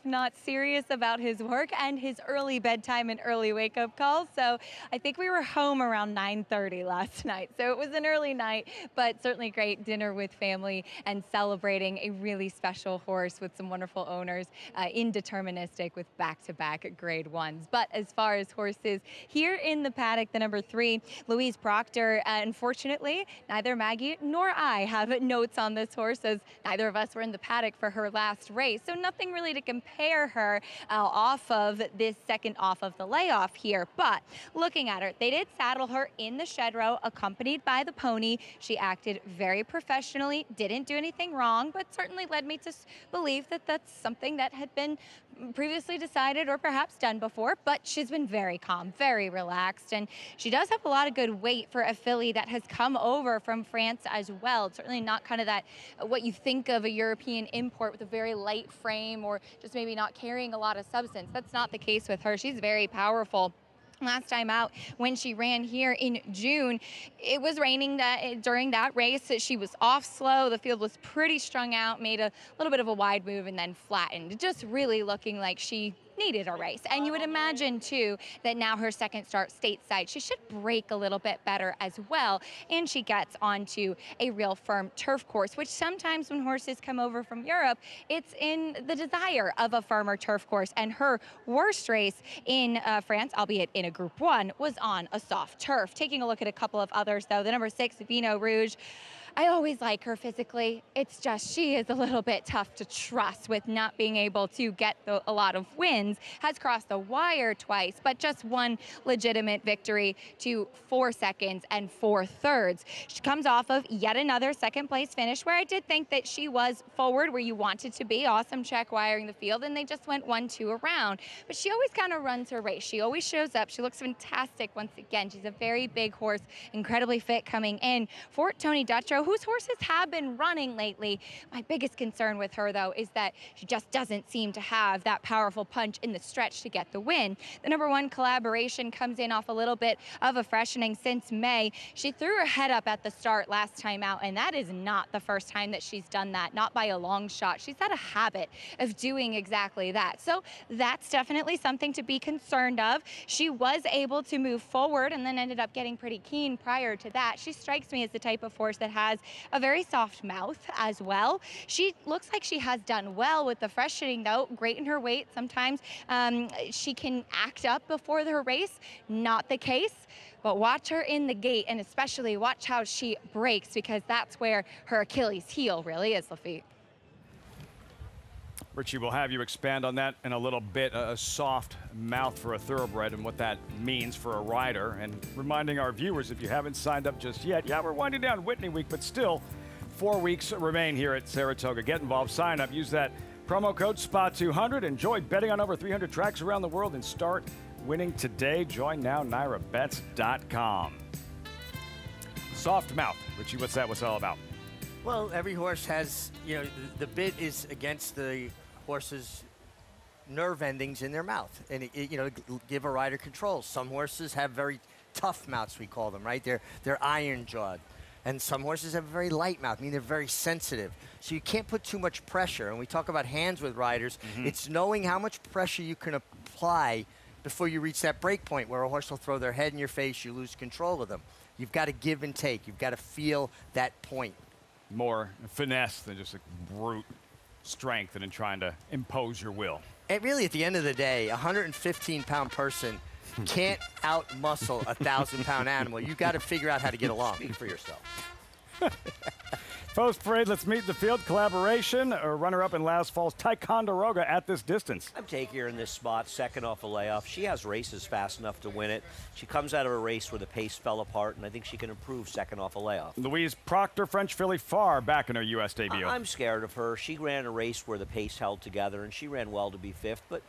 Speaker 5: not serious about his work and his early bedtime and early wake-up calls. So I think we were home around 9:30 last night. So it was an early night, but certainly great dinner with family and celebrating a really special horse with some wonderful owners in Deterministic with back-to-back grade 1s. But as far as horses here in the paddock, the number 3, Louise Proctor, unfortunately, neither Maggie nor I have notes on this horse, as neither of us were in the paddock for her last race. So nothing really to compare her off of this second off of the layoff here. But looking at her, they did saddle her in the shed row, accompanied by the pony. She acted very professionally, didn't do anything wrong, but certainly led me to believe that that's something that had been previously decided or perhaps done before. But she's been very calm, very relaxed, and she does have a lot of good weight for a filly that has come over from France as well. It's certainly not kind of that what you think of a European import with a very light frame or just maybe not carrying a lot of substance. That's not the case with her. She's very powerful. Last time out, when she ran here in June, it was raining during that race. She was off slow. The field was pretty strung out, made a little bit of a wide move and then flattened. Just really looking like she
Speaker 7: needed a race. And you would imagine, too, that now her second start stateside, she should break a little bit better as well. And she gets onto a real firm turf course, which sometimes when horses come over from Europe, it's in the desire of a firmer turf course. And her worst race in France, albeit in a Group 1, was on a soft turf. Taking a look at a couple of others, though, the number 6, Vino Rouge. I always like her physically. It's just she is a little bit tough to trust with not being able to get a lot of wins. Has crossed the wire twice, but just one legitimate victory to 4 seconds and 4 thirds. She comes off of yet another second place finish where I did think that she was forward where you wanted to be. Awesome check wiring the field, and they just went 1-2 around. But she always kind of runs her race. She always shows up. She looks fantastic once again. She's a very big horse, incredibly fit coming in for Tony Dutrow, whose horses have been running lately. My biggest concern with her, though, is that she just doesn't seem to have that powerful punch in the stretch to get the win. The number 1, Collaboration, comes in off a little bit of a freshening since May. She threw her head up at the start last time out, and that is not the first time that she's done that, not by a long shot. She's had a habit of doing exactly that. So that's definitely something to be concerned of. She was able to move forward and then ended up getting pretty keen prior to that. She strikes me as the type of horse that has a very soft mouth as well. She looks like she has done well with the freshening, though. Great in her weight. Sometimes she can act up before her race. Not the case. But watch her in the gate, and especially watch how she breaks, because that's where her Achilles heel really is, Lafitte.
Speaker 17: Richie, we'll have you expand on that in a little bit. A soft mouth for a thoroughbred and what that means for a rider. And reminding our viewers, if you haven't signed up just yet, yeah, we're winding down Whitney week, but still 4 weeks remain here at Saratoga. Get involved, sign up, use that promo code SPA200. Enjoy betting on over 300 tracks around the world and start winning today. Join now, NairaBets.com. Soft mouth. Richie, what's that? What's that all about?
Speaker 21: Well, every horse has, the bit is against the horse's nerve endings in their mouth, and give a rider control. Some horses have very tough mouths, we call them, right? They're iron jawed, and some horses have a very light mouth, they're very sensitive. So you can't put too much pressure. And we talk about hands with riders. It's knowing how much pressure you can apply before you reach that break point where a horse will throw their head in your face, you lose control of them. You've got to give and take. You've got to feel that point.
Speaker 17: More finesse than just a brute strength and in trying to impose your will.
Speaker 21: And really, at the end of the day, a 115-pound person can't out-muscle a 1,000-pound animal. You've got to figure out how to get along.
Speaker 19: Speak for yourself.
Speaker 17: Post-parade, let's meet the field. Collaboration, a runner-up in last fall's Ticonderoga at this distance.
Speaker 19: I'm taking her in this spot, second off a layoff. She has races fast enough to win it. She comes out of a race where the pace fell apart, and I think she can improve second off a layoff.
Speaker 17: Louise Proctor, French filly, far back in her U.S. debut.
Speaker 19: I'm scared of her. She ran a race where the pace held together, and she ran well to be 5th, but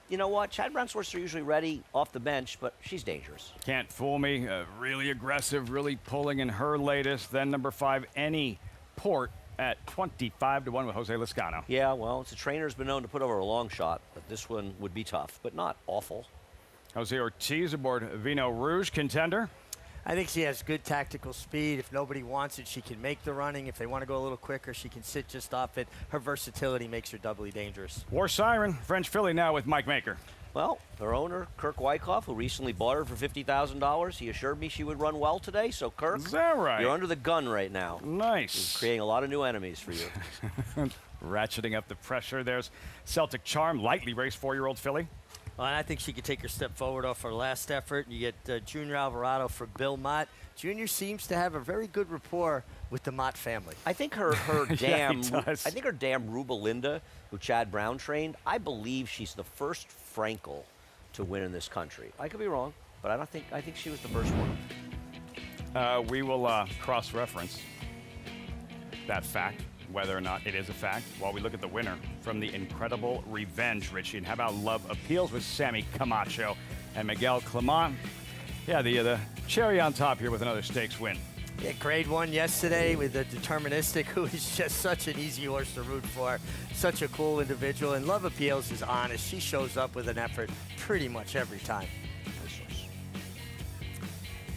Speaker 19: you know what? Chad Brown's horses are usually ready off the bench, but she's dangerous.
Speaker 17: Can't fool me. Really aggressive, really pulling in her latest. Then number 5, Any Port at 25-1 with Jose Lezcano.
Speaker 19: Yeah, well, it's a trainer's been known to put over a long shot, but this one would be tough, but not awful.
Speaker 17: Jose Ortiz aboard Vino Rouge, contender.
Speaker 21: I think she has good tactical speed. If nobody wants it, she can make the running. If they want to go a little quicker, she can sit just off it. Her versatility makes her doubly dangerous.
Speaker 17: War Siren, French filly now with Mike Maker.
Speaker 19: Well, her owner, Kirk Wyckoff, who recently bought her for $50,000, he assured me she would run well today. So, Kirk,
Speaker 17: is that right?
Speaker 19: You're under the gun right now.
Speaker 17: Nice.
Speaker 19: He's creating a lot of new enemies for you.
Speaker 17: Ratcheting up the pressure. There's Celtic Charm, lightly raced 4-year-old filly.
Speaker 21: Well, and I think she could take her step forward off her last effort. You get Junior Alvarado for Bill Mott. Junior seems to have a very good rapport with the Mott family.
Speaker 19: I think her dam,
Speaker 17: yeah,
Speaker 19: I think her dam Rubelinda, who Chad Brown trained, I believe she's the first Frankel to win in this country. I could be wrong, but I think she was the first one.
Speaker 17: We will cross-reference that fact, whether or not it is a fact, while we look at the winner from the incredible Revenge, Richie. And how about Love Appeals with Sammy Camacho and Miguel Clement? Yeah, the cherry on top here with another stakes win.
Speaker 21: Yeah, grade 1 yesterday with the Deterministic, who is just such an easy horse to root for. Such a cool individual. And Love Appeals is honest. She shows up with an effort pretty much every time.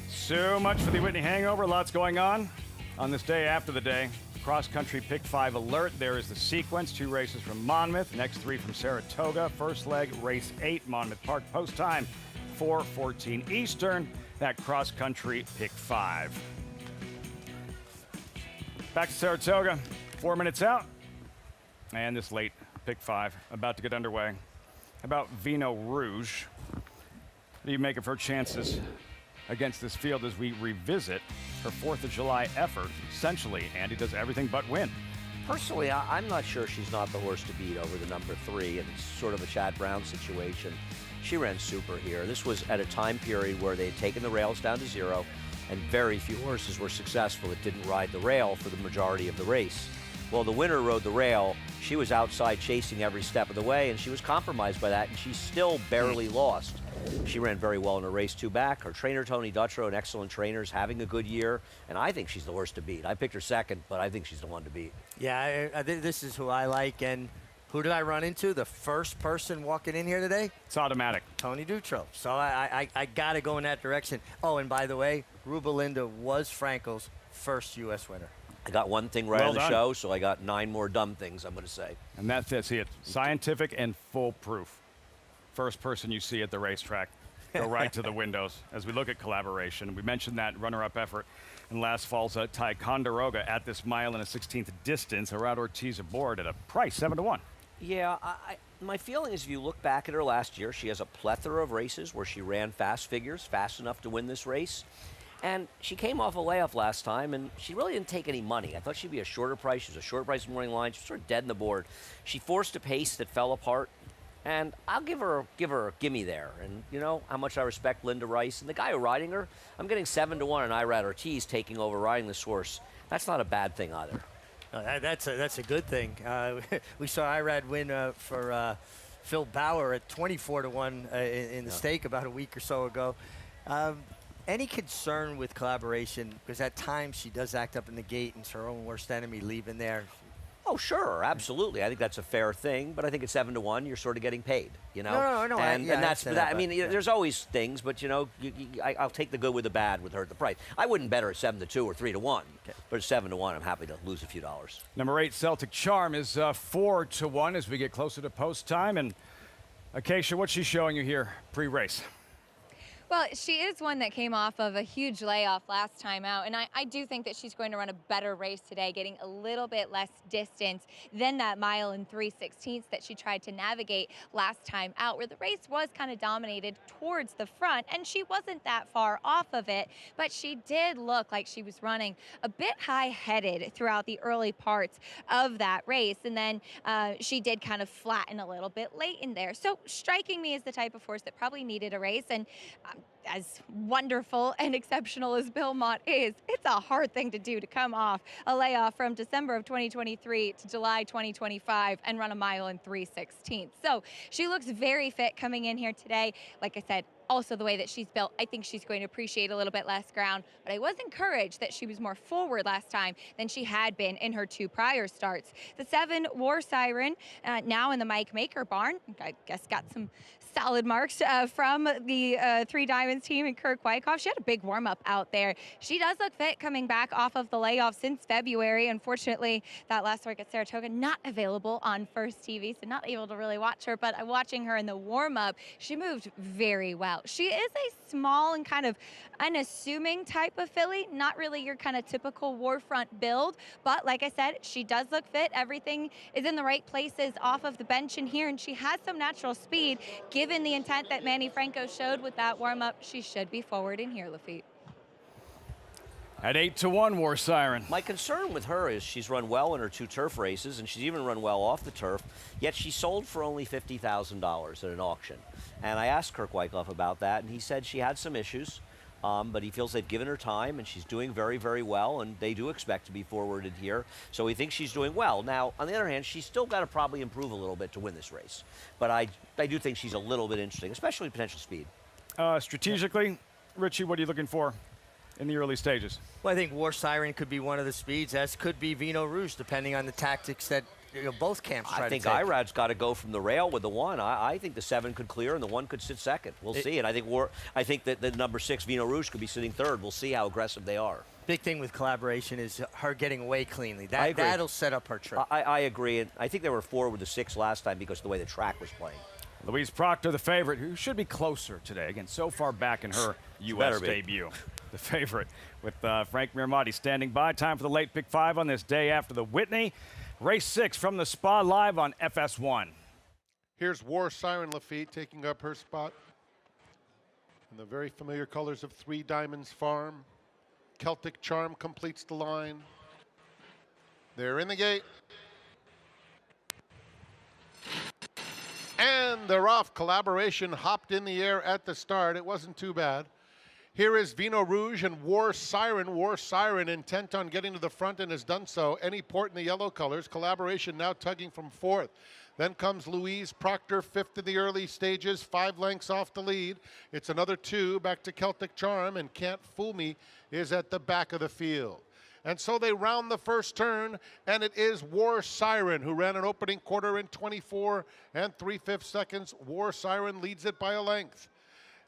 Speaker 17: So much for the Whitney hangover. Lots going on this day after the day. Cross-country pick 5 alert. There is the sequence. 2 races from Monmouth, next 3 from Saratoga. First leg, race 8, Monmouth Park. Post time, 4:14 Eastern. That cross-country pick 5. Back to Saratoga, 4 minutes out. And this late pick 5 about to get underway. About Vino Rouge. What do you make of her chances against this field as we revisit her 4th of July effort? Essentially, Andy does everything but win.
Speaker 19: Personally, I'm not sure she's not the horse to beat over the number 3, and it's sort of a Chad Brown situation. She ran super here. This was at a time period where they had taken the rails down to 0, and very few horses were successful that didn't ride the rail for the majority of the race. Well, the winner rode the rail. She was outside chasing every step of the way, and she was compromised by that, and she still barely lost. She ran very well in her race 2 back. Her trainer, Tony Dutrow, an excellent trainer, is having a good year, and I think she's the horse to beat. I picked her 2nd, but I think she's the one to beat.
Speaker 21: Yeah, I think this is who I like, and who did I run into? The first person walking in here today?
Speaker 17: It's automatic.
Speaker 21: Tony Dutrow. So I got to go in that direction. Oh, and by the way, Rubelinda was Frankel's first U.S. winner.
Speaker 19: I got one thing right on the show, so I got 9 more dumb things, I'm going to say.
Speaker 17: And that's it. Scientific and foolproof. First person you see at the racetrack. Go right to the windows as we look at collaboration. We mentioned that runner-up effort in last fall's Ticonderoga at this 1.16 distance. Gerard Ortiz aboard at a price 7-1.
Speaker 19: Yeah, my feeling is if you look back at her last year, she has a plethora of races where she ran fast figures, fast enough to win this race. And she came off a layoff last time, and she really didn't take any money. I thought she'd be a shorter price. She was a short price morning line. She was sort of dead in the board. She forced a pace that fell apart, and I'll give her a gimme there. And you know how much I respect Linda Rice. And the guy who riding her, I'm getting 7-1, and Irad Ortiz taking over riding this horse. That's not a bad thing either.
Speaker 21: That's a good thing. We saw Irad win for Phil Bauer at 24-1 in the stake about a week or so ago. Any concern with collaboration? Because at times she does act up in the gate and it's her own worst enemy leaving there.
Speaker 19: Oh, sure, absolutely. I think that's a fair thing, but I think at 7-1, you're sort of getting paid, you know?
Speaker 21: No.
Speaker 19: And that's that. I mean, there's always things, but, you know, I'll take the good with the bad with her at the price. I wouldn't bet her at 7-2 or 3-1, but at 7-1, I'm happy to lose a few dollars.
Speaker 17: Number 8, Celtic Charm, is 4-1 as we get closer to post time. And Acacia, what's she showing you here pre-race?
Speaker 7: Well, she is one that came off of a huge layoff last time out, and I do think that she's going to run a better race today, getting a little bit less distance than that 1 3/16 that she tried to navigate last time out, where the race was kind of dominated towards the front, and she wasn't that far off of it, but she did look like she was running a bit high-headed throughout the early parts of that race, and then she did kind of flatten a little bit late in there. So striking me as the type of horse that probably needed a race, and as wonderful and exceptional as Bill Mott is, it's a hard thing to do to come off a layoff from December of 2023 to July 2025 and run a 1 3/16. So she looks very fit coming in here today. Like I said, also the way that she's built, I think she's going to appreciate a little bit less ground, but I was encouraged that she was more forward last time than she had been in her 2 prior starts. The 7 War Siren, now in the Mike Maker barn, I guess got some solid marks from the 3 Diamonds team and Kirk Wyckoff. She had a big warm-up out there. She does look fit coming back off of the layoff since February. Unfortunately, that last work at Saratoga not available on First TV, so not able to really watch her, but watching her in the warm-up, she moved very well. She is a small and kind of unassuming type of filly, not really your kind of typical Warfront build, but like I said, she does look fit. Everything is in the right places off of the bench in here, and she has some natural speed. Given the intent that Manny Franco showed with that warm-up, she should be forward in here, Lafitte.
Speaker 17: At 8-1, War Siren.
Speaker 19: My concern with her is she's run well in her 2 turf races, and she's even run well off the turf, yet she sold for only $50,000 at an auction. And I asked Kirk Wyckoff about that, and he said she had some issues, but he feels they've given her time, and she's doing very, very well, and they do expect to be forwarded here. So he thinks she's doing well. Now, on the other hand, she's still got to probably improve a little bit to win this race. But I do think she's a little bit interesting, especially potential speed.
Speaker 17: Strategically, Richie, what are you looking for in the early stages?
Speaker 21: Well, I think War Siren could be one of the speeds, as could be Vino Rouge, depending on the tactics that both camps try to take.
Speaker 19: I think Irad's got to go from the rail with the 1. I think the 7 could clear and the 1 could sit second. We'll see. And I think that the number 6 Vino Rouge could be sitting third. We'll see how aggressive they are.
Speaker 21: Big thing with collaboration is her getting away cleanly. That'll set up her trip.
Speaker 19: I agree. And I think they were 4 with the 6 last time because of the way the track was playing.
Speaker 17: Louise Proctor, the favorite, who should be closer today. Again, so far back in her U.S. debut. The favorite with Frank Mirmati standing by. Time for the late pick 5 on this day after the Whitney. Race 6 from the Spa live on FS1.
Speaker 6: Here's War Siren Lafitte taking up her spot in the very familiar colors of Three Diamonds Farm. Celtic Charm completes the line. They're in the gate. And they're off. Collaboration hopped in the air at the start. It wasn't too bad. Here is Vino Rouge and War Siren. War Siren intent on getting to the front and has done so. Any port in the yellow colors. Collaboration now tugging from 4th. Then comes Louise Proctor, 5th in the early stages, 5 lengths off the lead. It's another 2 back to Celtic Charm, and Can't Fool Me is at the back of the field. And so they round the first turn, and it is War Siren who ran an opening quarter in 24 3/5 seconds. War Siren leads it by a length.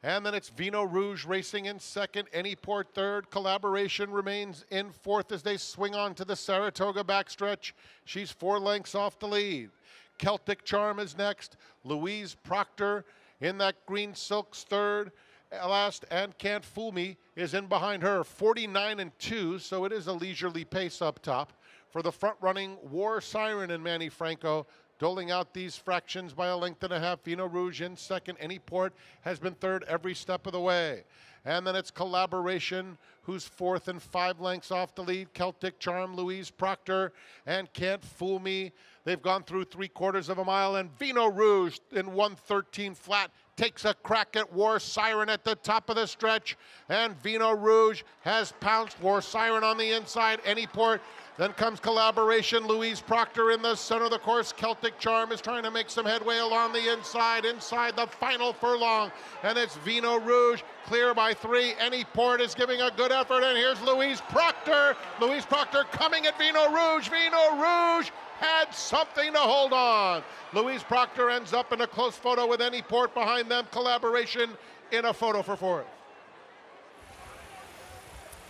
Speaker 6: And then it's Vino Rouge racing in 2nd, Anyport 3rd. Collaboration remains in 4th as they swing on to the Saratoga backstretch. She's 4 lengths off the lead. Celtic Charm is next. Louise Proctor in that green silk's 3rd. Last, and Can't Fool Me is in behind her, 49 2, so it is a leisurely pace up top for the front-running War Siren and Manny Franco, doling out these fractions by a length and a half. Vino Rouge in 2nd. Anyport has been 3rd every step of the way. And then it's Collaboration, who's 4th and 5 lengths off the lead. Celtic Charm, Louise Proctor, and Can't Fool Me. They've gone through 3/4 of a mile, and Vino Rouge in 1:13 flat takes a crack at War Siren at the top of the stretch, and Vino Rouge has pounced. War Siren on the inside, Anyport. Then comes Collaboration, Louise Proctor in the center of the course. Celtic Charm is trying to make some headway along the inside the final furlong, and it's Vino Rouge clear by 3. Anyport is giving a good effort, and here's Louise Proctor. Louise Proctor coming at Vino Rouge. Vino Rouge had something to hold on. Louise Proctor ends up in a close photo with Anyport behind them. Collaboration in a photo for 4th.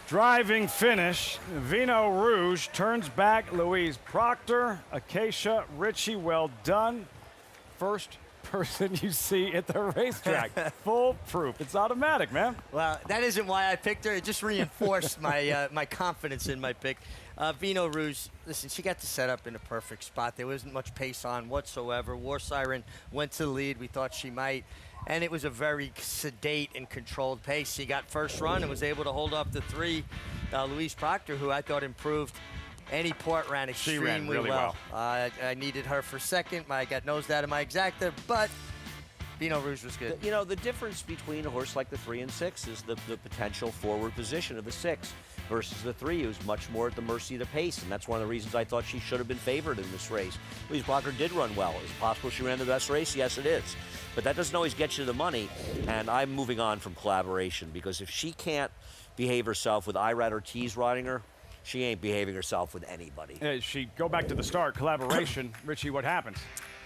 Speaker 17: Driving finish. Vino Rouge turns back Louise Proctor. Acacia Ritchie, well done. First person you see at the racetrack. Full proof. It's automatic, man.
Speaker 21: Well, that isn't why I picked her. It just reinforced my my confidence in my pick. Vino Rouge, listen, she got the setup in a perfect spot. There wasn't much pace on whatsoever. War Siren went to the lead. We thought she might. And it was a very sedate and controlled pace. She got first run and was able to hold up the 3. Louise Proctor, who I thought improved. Anyport ran extremely
Speaker 17: ran really well.
Speaker 21: I needed her for 2nd. I got nosed out of my exacta, but Vino Rouge was good.
Speaker 19: You know, the difference between a horse like the 3 and 6 is the potential forward position of the 6 versus the 3, who's much more at the mercy of the pace, and that's one of the reasons I thought she should have been favored in this race. Louise Proctor did run well. Is it possible she ran the best race? Yes, it is. But that doesn't always get you the money, and I'm moving on from Collaboration, because if she can't behave herself with Irad Ortiz riding her, she ain't behaving herself with anybody.
Speaker 17: She go back to the start. Collaboration. Richie, what happens?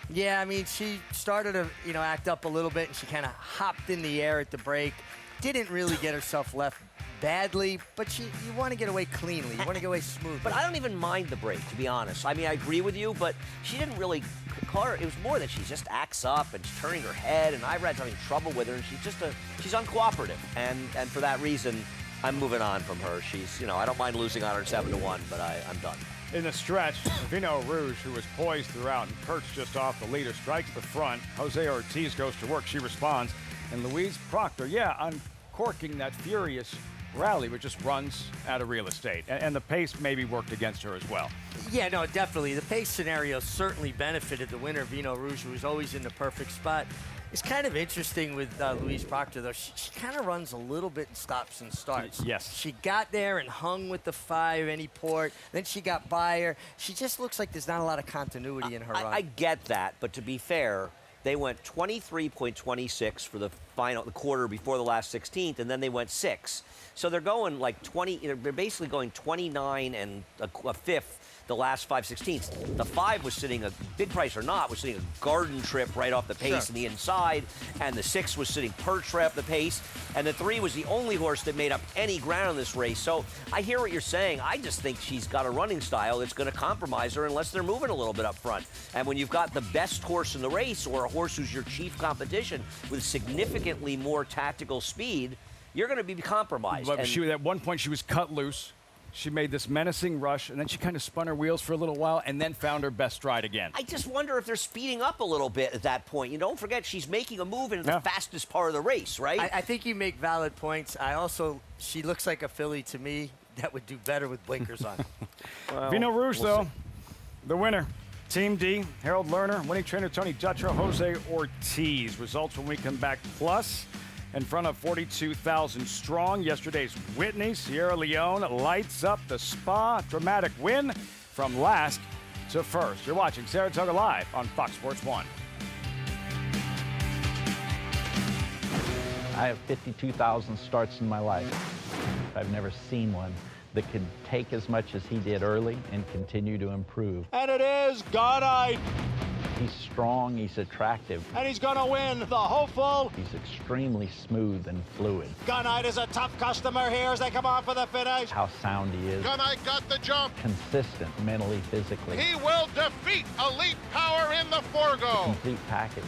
Speaker 21: Yeah, I mean, she started to, act up a little bit, and she kind of hopped in the air at the break. Didn't really get herself left badly, but you want to get away cleanly. You want to get away smoothly.
Speaker 19: But I don't even mind the break, to be honest. I mean, I agree with you, but she didn't really call her. It was more that she just acts up and she's turning her head, and Irad's having trouble with her, and she's uncooperative. And for that reason, I'm moving on from her. She's, I don't mind losing on her 7-1, but I'm done.
Speaker 17: In the stretch, Vino Rouge, who was poised throughout and perched just off the leader, strikes the front. Jose Ortiz goes to work. She responds. And Louise Proctor, uncorking that furious rally, which just runs out of real estate. And the pace maybe worked against her as well.
Speaker 21: Yeah, no, definitely. The pace scenario certainly benefited the winner, Vino Rouge, who was always in the perfect spot. It's kind of interesting with Louise Proctor, though. She kind of runs a little bit in stops and starts.
Speaker 17: Yes.
Speaker 21: She got there and hung with the 5, Anyport. Then she got by her. She just looks like there's not a lot of continuity in her run.
Speaker 19: I get that, but to be fair, they went 23.26 for the quarter before the last 16th, and then they went 6. So they're going like 20. They're basically going 29 and a fifth the last 5/16. The 5 was sitting a big price or not was sitting a garden trip right off the pace in the inside, and the 6 was sitting perch right off the pace, and the 3 was the only horse that made up any ground in this race. So I hear what you're saying. I just think she's got a running style that's going to compromise her unless they're moving a little bit up front. And when you've got the best horse in the race, or a horse who's your chief competition with significantly more tactical speed, you're going to be compromised.
Speaker 17: But at one point, she was cut loose. She made this menacing rush, and then she kind of spun her wheels for a little while and then found her best stride again.
Speaker 19: I just wonder if they're speeding up a little bit at that point. You don't forget, she's making a move into the fastest part of the race, right?
Speaker 21: I think you make valid points. She looks like a filly to me that would do better with blinkers on.
Speaker 17: Well, Vino Rouge, though, the winner. Team D, Harold Lerner, winning trainer Tony Dutra, Jose Ortiz. Results when we come back. Plus, in front of 42,000 strong, yesterday's Whitney, Sierra Leone lights up the Spa. Dramatic win from last to first. You're watching Saratoga Live on Fox Sports 1.
Speaker 11: I have 52,000 starts in my life. I've never seen one that could take as much as he did early and continue to improve.
Speaker 15: And it is Godite.
Speaker 11: He's strong, he's attractive.
Speaker 15: And he's going to win the hopeful.
Speaker 11: He's extremely smooth and fluid.
Speaker 15: Gunite is a tough customer here as they come on for the finish.
Speaker 11: How sound he is.
Speaker 10: Gunite got the jump.
Speaker 11: Consistent mentally, physically.
Speaker 10: He will defeat Elite Power in the Forgo.
Speaker 11: Complete package.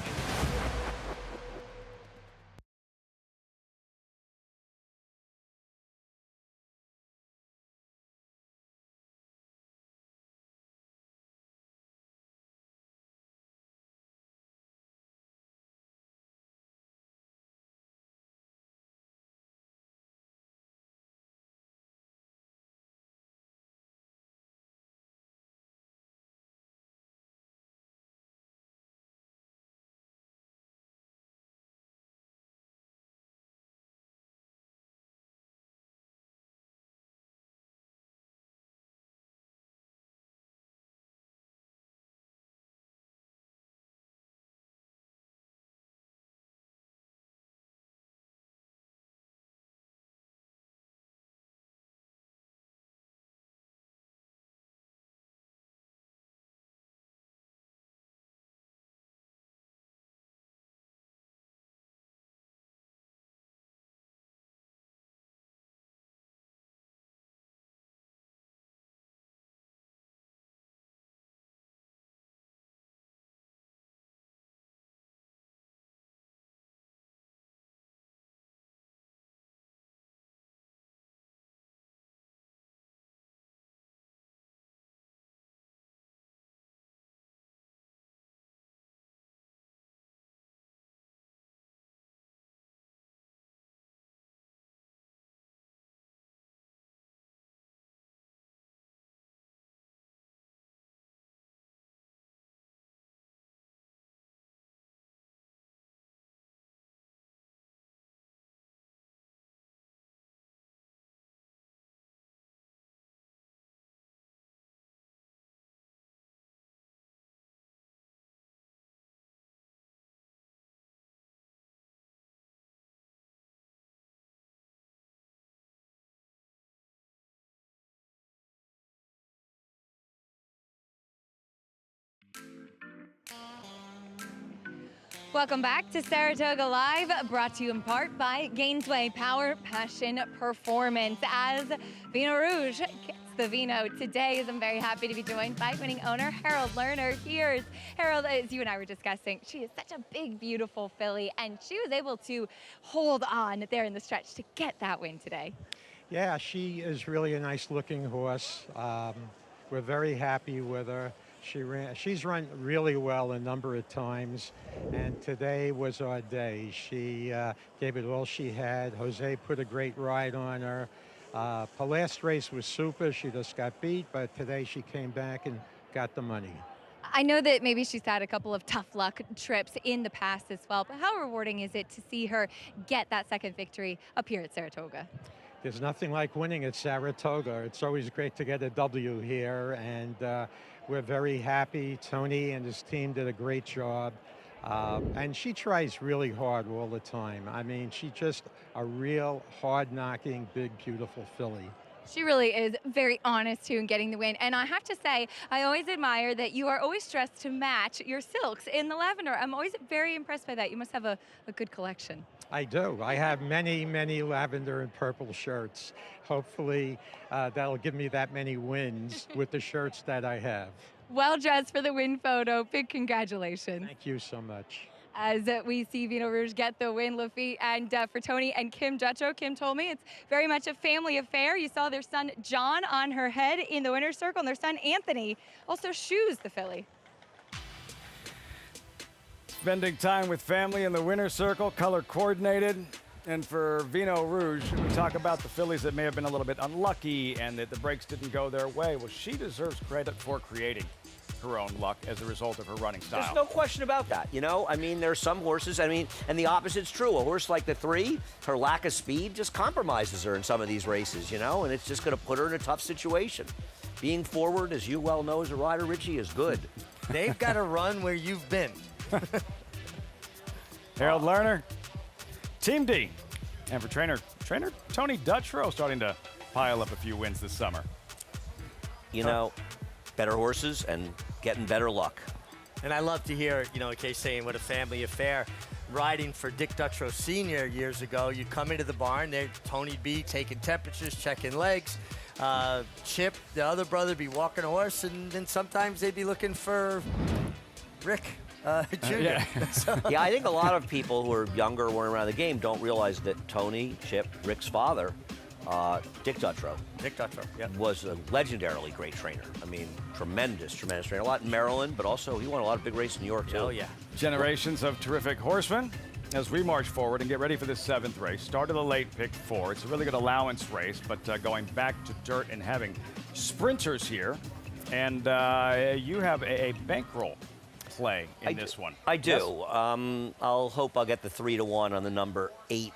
Speaker 7: Welcome back to Saratoga Live, brought to you in part by Gainesway Power Passion Performance. As Vino Rouge gets the vino today, I'm very happy to be joined by winning owner Harold Lerner. Here's Harold, as you and I were discussing, she is such a big, beautiful filly, and she was able to hold on there in the stretch to get that win today.
Speaker 14: Yeah, she is really a nice-looking horse. We're very happy with her. She's run really well a number of times, and today was our day. She gave it all she had. Jose put a great ride on her. Her last race was super. She just got beat, but today she came back and got the money.
Speaker 7: I know that maybe she's had a couple of tough luck trips in the past as well, but how rewarding is it to see her get that second victory up here at Saratoga?
Speaker 14: There's nothing like winning at Saratoga. It's always great to get a W here, and we're very happy. Tony and his team did a great job, and she tries really hard all the time. I mean, she's just a real hard-knocking, big, beautiful filly.
Speaker 7: She really is very honest, too, in getting the win. And I have to say, I always admire that you are always dressed to match your silks in the lavender. I'm always very impressed by that. You must have a good collection.
Speaker 14: I do. I have many, many lavender and purple shirts. Hopefully, that'll give me that many wins with the shirts that I have.
Speaker 7: Well dressed for the win photo. Big congratulations.
Speaker 14: Thank you so much.
Speaker 7: As we see Vino Rouge get the win, Lafitte, and for Tony and Kim Dutro. Kim told me it's very much a family affair. You saw their son John on her head in the winner's circle, and their son Anthony also shoes the filly.
Speaker 17: Spending time with family in the winner's circle, color coordinated. And for Vino Rouge, we talk about the fillies that may have been a little bit unlucky and that the breaks didn't go their way. Well, she deserves credit for creating her own luck as a result of her running style.
Speaker 19: There's no question about that, you know? I mean, there's some horses, I mean, and the opposite's true. A horse like the 3, her lack of speed just compromises her in some of these races, you know? And it's just going to put her in a tough situation. Being forward, as you well know as a rider, Richie, is good.
Speaker 21: They've got to run where you've been.
Speaker 17: Harold Lerner, Team D. And for trainer Tony Dutro starting to pile up a few wins this summer.
Speaker 19: You know, better horses and getting better luck.
Speaker 21: And I love to hear, you know, Kay saying what a family affair. Riding for Dick Dutro Sr. years ago, you'd come into the barn, there'd Tony B taking temperatures, checking legs. Chip, the other brother, be walking a horse, and then sometimes they'd be looking for Rick Jr.
Speaker 19: Yeah. Yeah, I think a lot of people who are younger, weren't around the game, don't realize that Tony, Chip, Rick's father, Dick Dutro, was a legendarily great trainer. I mean, tremendous trainer. A lot in Maryland, but also he won a lot of big races in New York, too.
Speaker 21: Oh, yeah.
Speaker 17: Generations of terrific horsemen as we march forward and get ready for this 7th race. Start of the late pick 4. It's a really good allowance race, but going back to dirt and having sprinters here. And you have a bankroll play in this one.
Speaker 19: I do. Yes? I'll hope I'll get the 3-1 on the number 8.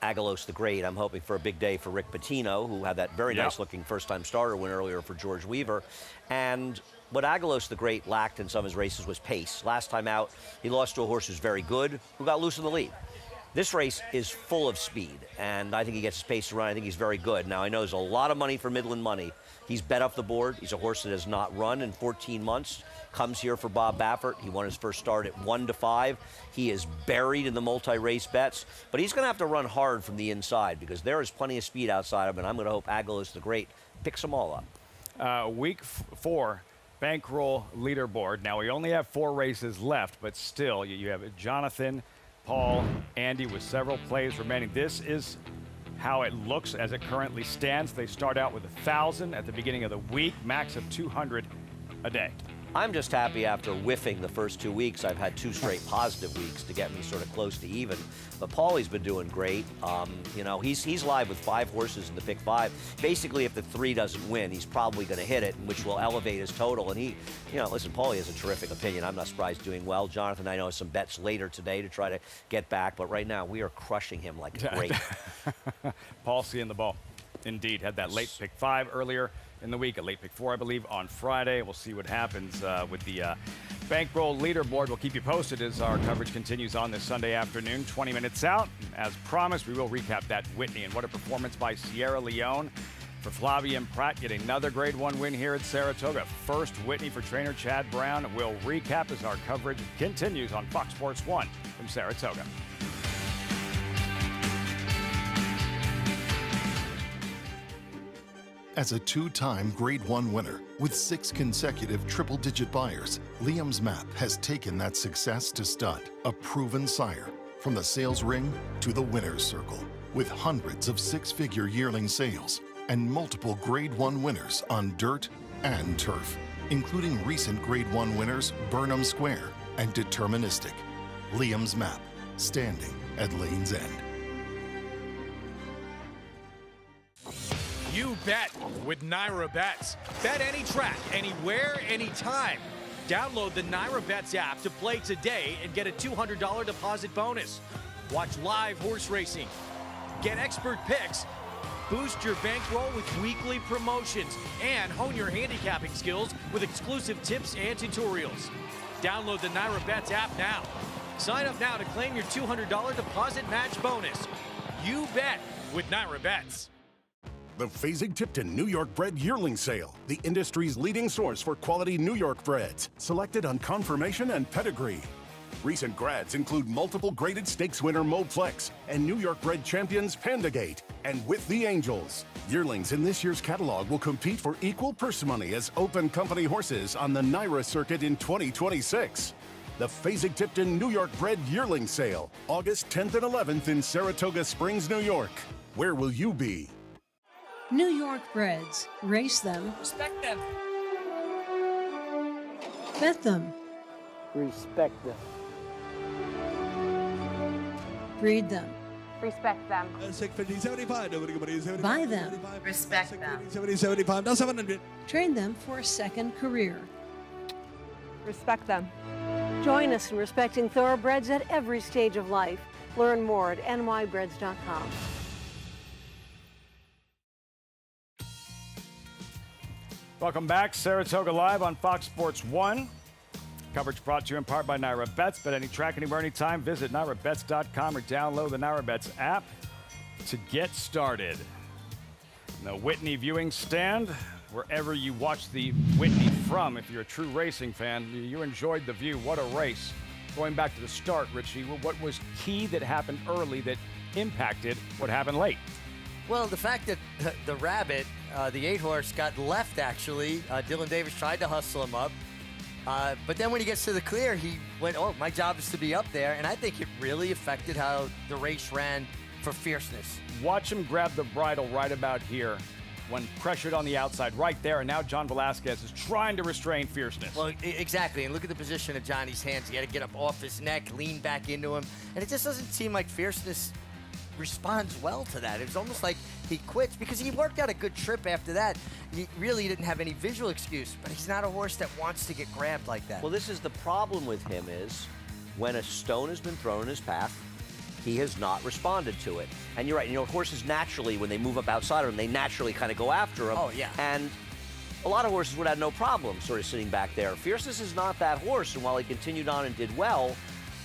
Speaker 19: Agalos the Great. I'm hoping for a big day for Rick Pitino, who had that very nice-looking first-time starter win earlier for George Weaver. And what Agalos the Great lacked in some of his races was pace. Last time out, he lost to a horse who's very good, who got loose in the lead. This race is full of speed, and I think he gets his pace to run. I think he's very good. Now, I know there's a lot of money for Midland money. He's bet off the board. He's a horse that has not run in 14 months. Comes here for Bob Baffert. He won his first start at 1-5. He is buried in the multi-race bets, but he's going to have to run hard from the inside because there is plenty of speed outside of him, and I'm going to hope Agalos the Great picks them all up.
Speaker 17: Week 4 bankroll leaderboard. Now, we only have 4 races left, but still, you have Jonathan, Paul, Andy with several plays remaining. This is how it looks as it currently stands. They start out with 1,000 at the beginning of the week, max of 200 a day.
Speaker 19: I'm just happy after whiffing the first 2 weeks. I've had 2 straight positive weeks to get me sort of close to even. But Paulie's been doing great. You know, he's live with 5 horses in the pick 5. Basically, if the 3 doesn't win, he's probably going to hit it, which will elevate his total. And he, you know, listen, Paulie has a terrific opinion. I'm not surprised doing well. Jonathan, I know, has some bets later today to try to get back. But right now, we are crushing him like a grape.
Speaker 17: Paul seeing the ball. Indeed, had that late pick 5 earlier in the week, a late pick 4, I believe, on Friday. We'll see what happens with the bankroll leaderboard. We'll keep you posted as our coverage continues on this Sunday afternoon, 20 minutes out. As promised, we will recap that Whitney, and what a performance by Sierra Leone. For Flavien Prat, yet another Grade 1 win here at Saratoga. First Whitney for trainer Chad Brown. We'll recap as our coverage continues on Fox Sports 1 from Saratoga.
Speaker 8: As a 2-time Grade 1 winner with 6 consecutive triple-digit buyers, Liam's Map has taken that success to stud, a proven sire, from the sales ring to the winner's circle, with hundreds of 6-figure yearling sales and multiple Grade 1 winners on dirt and turf, including recent Grade 1 winners Burnham Square and Deterministic. Liam's Map, standing at Lane's End.
Speaker 18: You bet with Naira Bets. Bet any track, anywhere, anytime. Download the Naira Bets app to play today and get a $200 deposit bonus. Watch live horse racing. Get expert picks. Boost your bankroll with weekly promotions and hone your handicapping skills with exclusive tips and tutorials. Download the Naira Bets app now. Sign up now to claim your $200 deposit match bonus. You bet with Naira Bets.
Speaker 4: The Fasig-Tipton New York Bred Yearling Sale, the industry's leading source for quality New York breds, selected on conformation and pedigree. Recent grads include multiple graded stakes winner Moldflex and New York bred champions Pandagate and With the Angels. Yearlings in this year's catalog will compete for equal purse money as open company horses on the NYRA circuit in 2026. The Fasig-Tipton New York Bred Yearling Sale, August 10th and 11th in Saratoga Springs, New York. Where will you be?
Speaker 13: New York breds. Race them.
Speaker 23: Respect them.
Speaker 13: Bet them.
Speaker 23: Respect them.
Speaker 13: Breed them.
Speaker 23: Respect them.
Speaker 13: Buy them.
Speaker 23: Respect them.
Speaker 13: Train them for a second career.
Speaker 23: Respect them.
Speaker 24: Join us in respecting thoroughbreds at every stage of life. Learn more at nybreds.com.
Speaker 17: Welcome back. Saratoga Live on Fox Sports 1. Coverage brought to you in part by NYRA Bets. Bet any track, anywhere, anytime. Visit nyrabets.com or download the NYRA Bets app to get started. The Whitney viewing stand, wherever you watch the Whitney from, if you're a true racing fan, you enjoyed the view. What a race. Going back to the start, Richie, what was key that happened early that impacted what happened late?
Speaker 21: Well, the fact that the Rabbit, the 8-horse, got left, actually. Dylan Davis tried to hustle him up. But then when he gets to the clear, he went, oh, my job is to be up there. And I think it really affected how the race ran for fierceness.
Speaker 17: Watch him grab the bridle right about here when pressured on the outside right there. And now John Velasquez is trying to restrain fierceness.
Speaker 21: Well, exactly. And look at the position of Johnny's hands. He had to get up off his neck, lean back into him. And it just doesn't seem like fierceness responds well to that. It was almost like he quits because he worked out a good trip after that. He really didn't have any visual excuse, but he's not a horse that wants to get grabbed like that.
Speaker 19: Well, this is the problem with him is when a stone has been thrown in his path, he has not responded to it. And you're right, you know, horses naturally, when they move up outside of him, they naturally kind of go after him.
Speaker 21: Oh, yeah.
Speaker 19: And a lot of horses would have no problem sort of sitting back there. Fierceness is not that horse, and while he continued on and did well,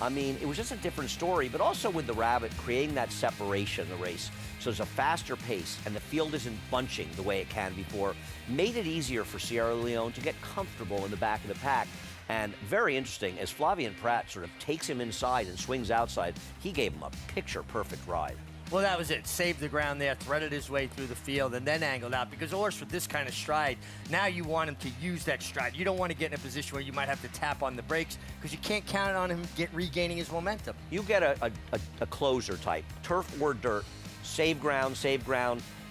Speaker 19: I mean, it was just a different story, but also with the Rabbit creating that separation in the race. So there's a faster pace, and the field isn't bunching the way it can before. Made it easier for Sierra Leone to get comfortable in the back of the pack. And very interesting, as Flavien Prat sort of takes him inside and swings outside, he gave him a picture-perfect ride.
Speaker 21: Well, that was it. Saved the ground there, threaded his way through the field, and then angled out. Because a horse with this kind of stride, now you want him to use that stride. You don't want to get in a position where you might have to tap on the brakes because you can't count on him regaining his momentum.
Speaker 19: You get a closer type, turf or dirt, save ground,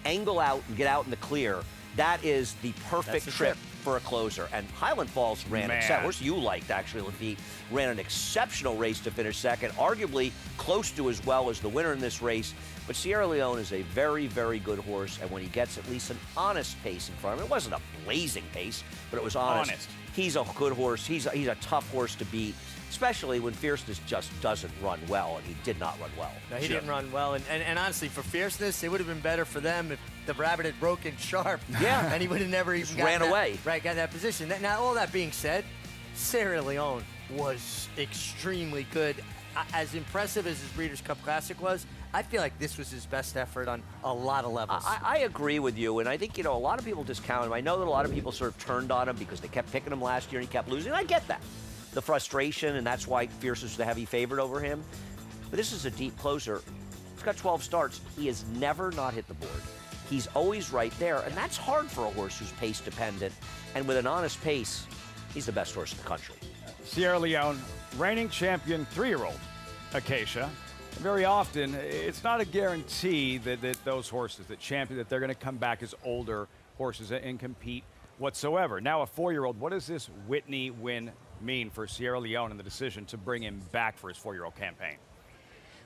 Speaker 19: angle out and get out in the clear. That is the perfect trip for a closer. And Highland Falls ran horse you liked, actually, Lafitte, ran an exceptional race to finish second, arguably close to as well as the winner in this race. But Sierra Leone is a very, very good horse, and when he gets at least an honest pace in front of him, it wasn't a blazing pace, but it was honest. He's a good horse. He's a tough horse to beat, especially when fierceness just doesn't run well, and he did not run well.
Speaker 21: No, he didn't run well, and honestly, for fierceness, it would have been better for them if the Rabbit had broken sharp.
Speaker 19: Yeah.
Speaker 21: And he would have never even
Speaker 19: ran away.
Speaker 21: Right, got that position. Now, all that being said, Sierra Leone was extremely good. As impressive as his Breeders' Cup Classic was, I feel like this was his best effort on a lot of levels.
Speaker 19: I agree with you, and I think, you know, a lot of people discount him. I know that a lot of people sort of turned on him because they kept picking him last year and he kept losing. I get that. The frustration, and that's why Fierce is the heavy favorite over him. But this is a deep closer. He's got 12 starts. He has never not hit the board. He's always right there, and that's hard for a horse who's pace dependent. And with an honest pace, he's the best horse in the country.
Speaker 17: Sierra Leone, reigning champion 3-year-old Acacia. Very often, it's not a guarantee that those horses that champion, that they're going to come back as older horses and compete whatsoever. Now a 4-year-old, what does this Whitney win mean for Sierra Leone and the decision to bring him back for his 4-year-old campaign?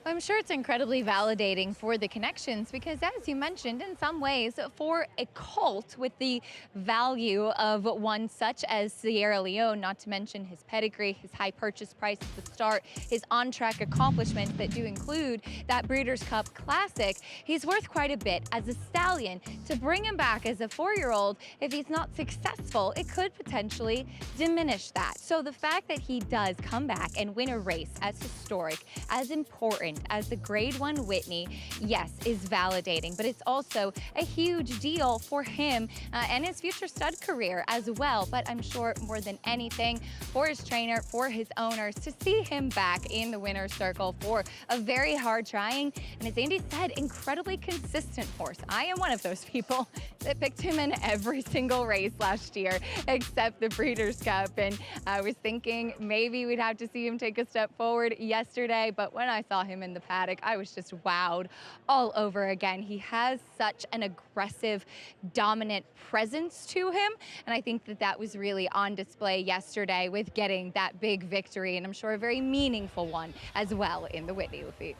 Speaker 7: I'm sure it's incredibly validating for the connections because, as you mentioned, in some ways, for a colt with the value of one such as Sierra Leone, not to mention his pedigree, his high purchase price at the start, his on-track accomplishments that do include that Breeders' Cup Classic, he's worth quite a bit as a stallion. To bring him back as a 4-year-old, if he's not successful, it could potentially diminish that. So the fact that he does come back and win a race as historic, as important announced as the Grade 1 Whitney, yes, is validating, but it's also a huge deal for him and his future stud career as well. But I'm sure more than anything, for his trainer, for his owners, to see him back in the winner's circle for a very hard trying, and as Andy said, incredibly consistent horse. I am one of those people that picked him in every single race last year, except the Breeders' Cup. And I was thinking maybe we'd have to see him take a step forward yesterday, but when I saw him in the paddock, I was just wowed all over again. He has such an aggressive, dominant presence to him, and I think that that was really on display yesterday with getting that big victory, and I'm sure a very meaningful one as well in the Whitney Lafitte.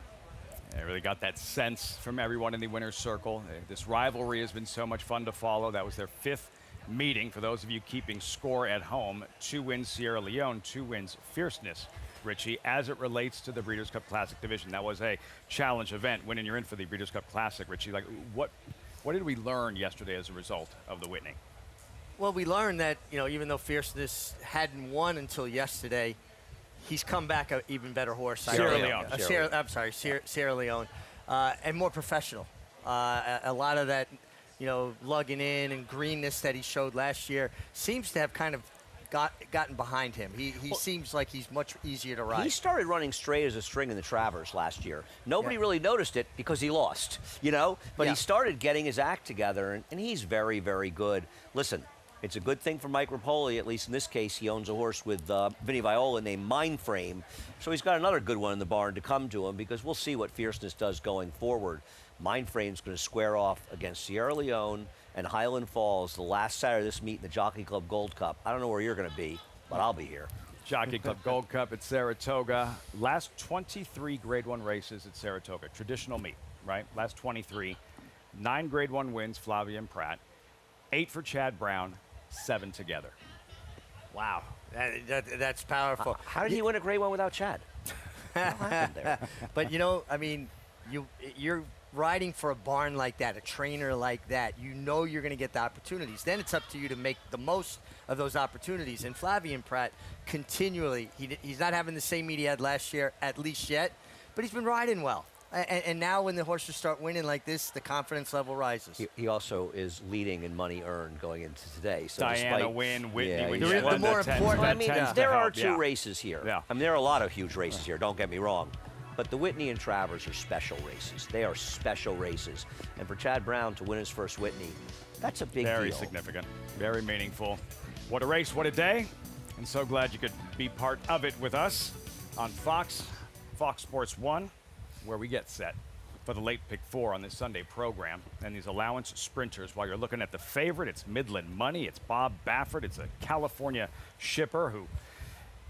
Speaker 17: I really got that sense from everyone in the winner's circle. This rivalry has been so much fun to follow. That was their 5th meeting. For those of you keeping score at home, 2 wins Sierra Leone, 2 wins Fierceness. Richie, as it relates to the Breeders' Cup Classic division, that was a challenge event. Winning, you're in for the Breeders' Cup Classic. Richie, like what did we learn yesterday as a result of the Whitney?
Speaker 21: Well, we learned that, even though Fierceness hadn't won until yesterday, he's come back an even better horse.
Speaker 17: Sierra Leone.
Speaker 21: Sierra Leone, and more professional. A lot of that, lugging in and greenness that he showed last year seems to have kind of gotten behind him. He seems like he's much easier to ride.
Speaker 19: He started running straight as a string in the Travers last year. Nobody really noticed it because he lost, But he started getting his act together, and he's very, very good. Listen, it's a good thing for Mike Rapoli, at least in this case. He owns a horse with Vinny Viola named Mindframe. So he's got another good one in the barn to come to him, because we'll see what Fierceness does going forward. Mindframe's going to square off against Sierra Leone and Highland Falls the last Saturday of this meet in the Jockey Club Gold Cup. I don't know where you're going to be, but I'll be here.
Speaker 17: Jockey Club Gold Cup at Saratoga. Last 23 Grade 1 races at Saratoga. Traditional meet, right? Last 23. 9 Grade 1 wins, Flavia and Pratt. 8 for Chad Brown. 7 together.
Speaker 21: Wow, that's powerful.
Speaker 19: How did he win a Grade 1 without Chad? What happened there?
Speaker 21: But you're riding for a barn like that, a trainer like that. You're going to get the opportunities. Then it's up to you to make the most of those opportunities. And Flavien Prat continually, he's not having the same meet he had last year, at least yet, but he's been riding well. And now when the horses start winning like this, the confidence level rises.
Speaker 19: He also is leading in money earned going into today. So
Speaker 17: Diana win, Whitney win.
Speaker 21: The more important,
Speaker 19: there are 2 races here. Yeah. I mean, there are a lot of huge races here, don't get me wrong. But the Whitney and Travers are special races. They are special races. And for Chad Brown to win his first Whitney, that's a big deal.
Speaker 17: Very significant, very meaningful. What a race, what a day. And so glad you could be part of it with us on Fox Sports 1. Where we get set for the late pick 4 on this Sunday program. And these allowance sprinters, while you're looking at the favorite, it's Midland Money, it's Bob Baffert, it's a California shipper who,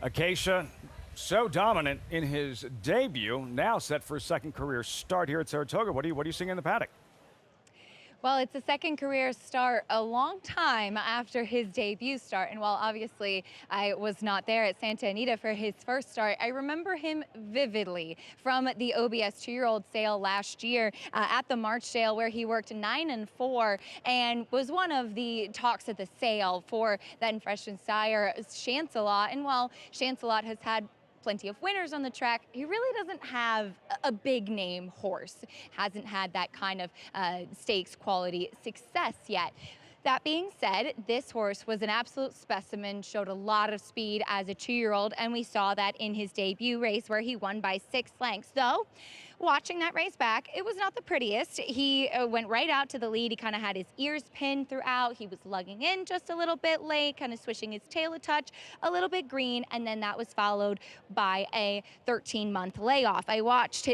Speaker 17: Acacia, so dominant in his debut, now set for his 2nd career start here at Saratoga. What are you seeing in the paddock?
Speaker 7: Well, it's a 2nd career start a long time after his debut start. And while obviously I was not there at Santa Anita for his first start, I remember him vividly from the OBS 2-year-old sale last year at the March sale, where he worked 9 and 4 and was one of the talks at the sale for then freshman sire Chancelot. And while Chancelot has had plenty of winners on the track, he really doesn't have a big name horse. Hasn't had that kind of stakes quality success yet. That being said, this horse was an absolute specimen, showed a lot of speed as a 2-year-old, and we saw that in his debut race where he won by 6 lengths. Though, watching that race back, it was not the prettiest. He went right out to the lead. He kind of had his ears pinned throughout. He was lugging in just a little bit late, kind of swishing his tail a touch, a little bit green, and then that was followed by a 13-month layoff. I watched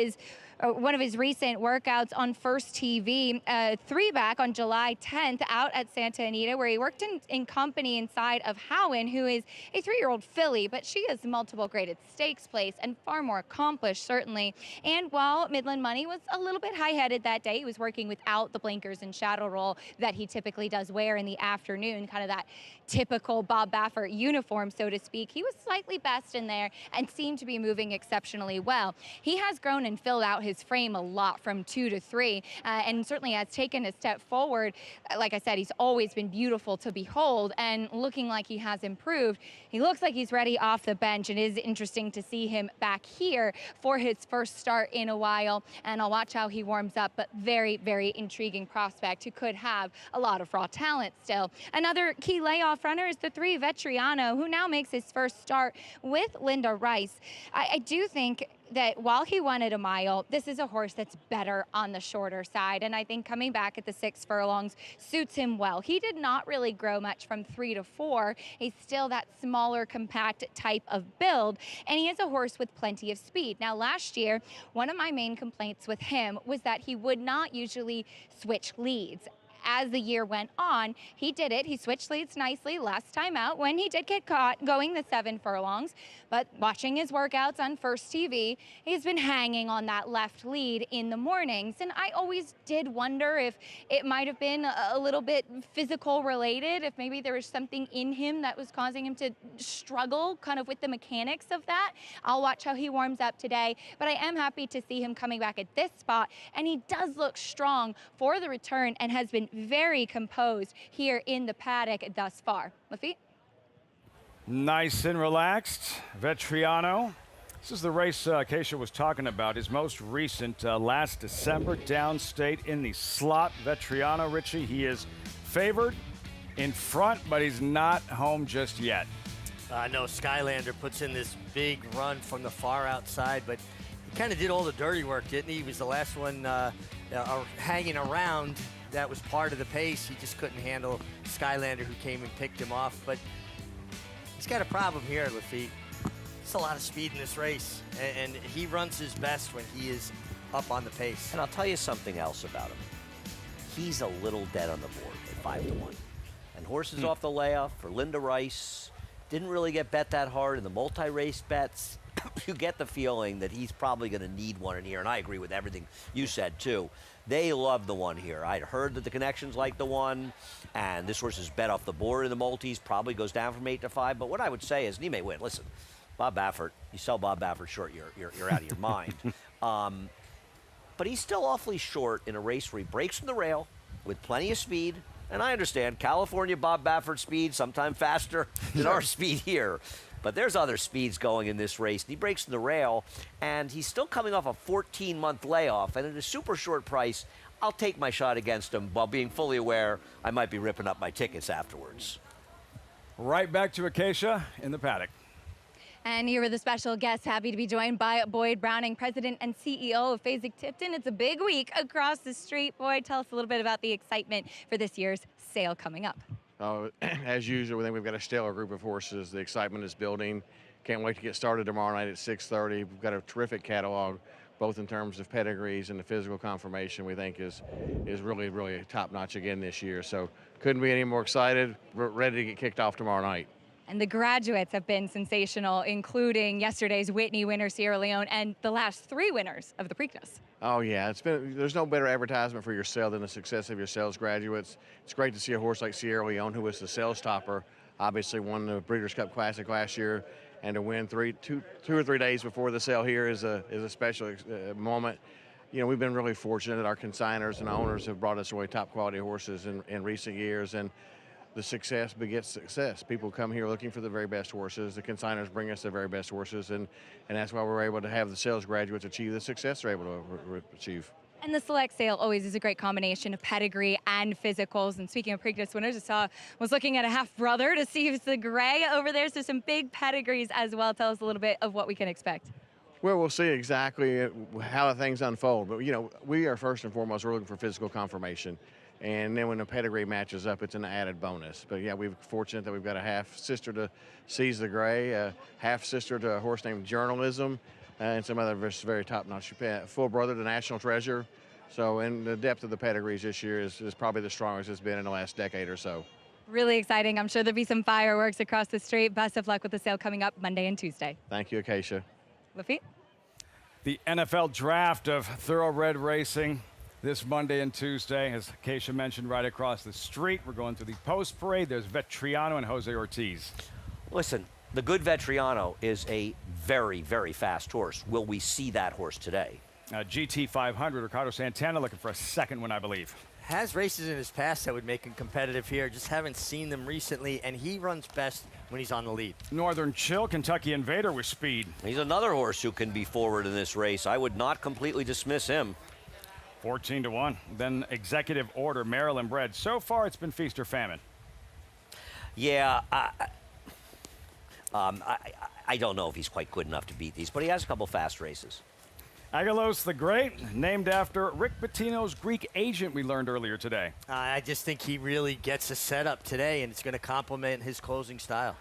Speaker 7: one of his recent workouts on First TV, 3-back on July 10th out at Santa Anita, where he worked in company inside of Howen, who is a 3-year-old filly, but she is multiple graded stakes place and far more accomplished, certainly. And while Midland Money was a little bit high-headed that day, he was working without the blinkers and shadow roll that he typically does wear in the afternoon, kind of that typical Bob Baffert uniform, so to speak. He was slightly best in there and seemed to be moving exceptionally well. He has grown and filled out his frame a lot from 2 to 3, and certainly has taken a step forward. Like I said, he's always been beautiful to behold and looking like he has improved. He looks like he's ready off the bench. It is interesting to see him back here for his first start in a while, and I'll watch how he warms up, but very, very intriguing prospect who could have a lot of raw talent still. Another key layoff runner is the 3 Vetriano, who now makes his first start with Linda Rice. I do think that while he won at a mile, this is a horse that's better on the shorter side, and I think coming back at the 6 furlongs suits him well. He did not really grow much from 3 to 4. He's still that smaller, compact type of build, and he is a horse with plenty of speed. Now, last year, one of my main complaints with him was that he would not usually switch leads. As the year went on, he did it. He switched leads nicely last time out when he did get caught going the 7 furlongs. But watching his workouts on First TV, he's been hanging on that left lead in the mornings. And I always did wonder if it might have been a little bit physical related, if maybe there was something in him that was causing him to struggle kind of with the mechanics of that. I'll watch how he warms up today, but I am happy to see him coming back at this spot. And he does look strong for the return and has been very composed here in the paddock thus far. Lafitte?
Speaker 17: Nice and relaxed. Vetriano. This is the race Acacia was talking about. His most recent last December downstate in the slot. Vetriano, Richie, he is favored in front, but he's not home just yet.
Speaker 21: No, Skylander puts in this big run from the far outside, but he kind of did all the dirty work, didn't he? He was the last one hanging around. That was part of the pace. He just couldn't handle Skylander, who came and picked him off. But he's got a problem here, Lafitte. It's a lot of speed in this race, and he runs his best when he is up on the pace.
Speaker 19: And I'll tell you something else about him. He's a little dead on the board at 5 to 1. And horses off the layoff for Linda Rice didn't really get bet that hard in the multi-race bets. You get the feeling that he's probably going to need one in here, and I agree with everything you said, too. They love the one here. I'd heard that the connections like the one, and this horse is bet off the board in the multis, probably goes down from 8 to 5. But what I would say is, and he may win. Listen, Bob Baffert, you sell Bob Baffert short, you're out of your mind. But he's still awfully short in a race where he breaks from the rail with plenty of speed. And I understand California Bob Baffert speed, sometimes faster than our speed here. But there's other speeds going in this race. He breaks from the rail, and he's still coming off a 14-month layoff. And at a super short price, I'll take my shot against him while being fully aware I might be ripping up my tickets afterwards.
Speaker 17: Right back to Acacia in the paddock.
Speaker 7: And here with a special guest, happy to be joined by Boyd Browning, President and CEO of Fasig-Tipton. It's a big week across the street. Boyd, tell us a little bit about the excitement for this year's sale coming up.
Speaker 1: As usual, I think we've got a stellar group of horses. The excitement is building. Can't wait to get started tomorrow night at 6:30. We've got a terrific catalog, both in terms of pedigrees and the physical confirmation. We think is really, really top notch again this year. So couldn't be any more excited. We're ready to get kicked off tomorrow night.
Speaker 7: And the graduates have been sensational, including yesterday's Whitney winner, Sierra Leone, and the last 3 winners of the Preakness.
Speaker 1: Oh yeah, there's no better advertisement for your sale than the success of your sales graduates. It's great to see a horse like Sierra Leone, who was the sales topper, obviously won the Breeders' Cup Classic last year, and to win 2 or 3 days before the sale here is a special moment. You know, we've been really fortunate that our consigners and owners have brought us really top quality horses in recent years, and the success begets success. People come here looking for the very best horses. The consigners bring us the very best horses, and that's why we're able to have the sales graduates achieve the success they're able to achieve.
Speaker 7: And the select sale always is a great combination of pedigree and physicals. And speaking of Preakness winners, was looking at a half brother to see if it's the gray over there. So some big pedigrees as well. Tell us a little bit of what we can expect.
Speaker 1: Well, we'll see exactly how things unfold. But, you know, we are first and foremost, we're looking for physical confirmation. And then when the pedigree matches up, it's an added bonus. But yeah, we're fortunate that we've got a half sister to Seize the Gray, a half sister to a horse named Journalism, and some other very top-notch. Full brother to National Treasure. So, and the depth of the pedigrees this year is probably the strongest it's been in the last decade or so.
Speaker 7: Really exciting. I'm sure there'll be some fireworks across the street. Best of luck with the sale coming up Monday and Tuesday.
Speaker 1: Thank you, Acacia.
Speaker 7: Lafitte?
Speaker 17: The NFL draft of thoroughbred racing this Monday and Tuesday, as Acacia mentioned, right across the street. We're going through the post parade. There's Vetriano and Jose Ortiz.
Speaker 19: Listen, the good Vetriano is a very, very fast horse. Will we see that horse today?
Speaker 17: GT 500, Ricardo Santana looking for a second win, I believe.
Speaker 21: Has races in his past that would make him competitive here. Just haven't seen them recently, and he runs best when he's on the lead.
Speaker 17: Northern Chill, Kentucky Invader with speed.
Speaker 19: He's another horse who can be forward in this race. I would not completely dismiss him.
Speaker 17: 14-1. Then Executive Order, Maryland bred. So far, it's been feast or famine.
Speaker 19: Yeah, I don't know if he's quite good enough to beat these, but he has a couple fast races.
Speaker 17: Agalos the Great, named after Rick Pitino's Greek agent we learned earlier today.
Speaker 21: I just think he really gets a setup today, and it's going to complement his closing style.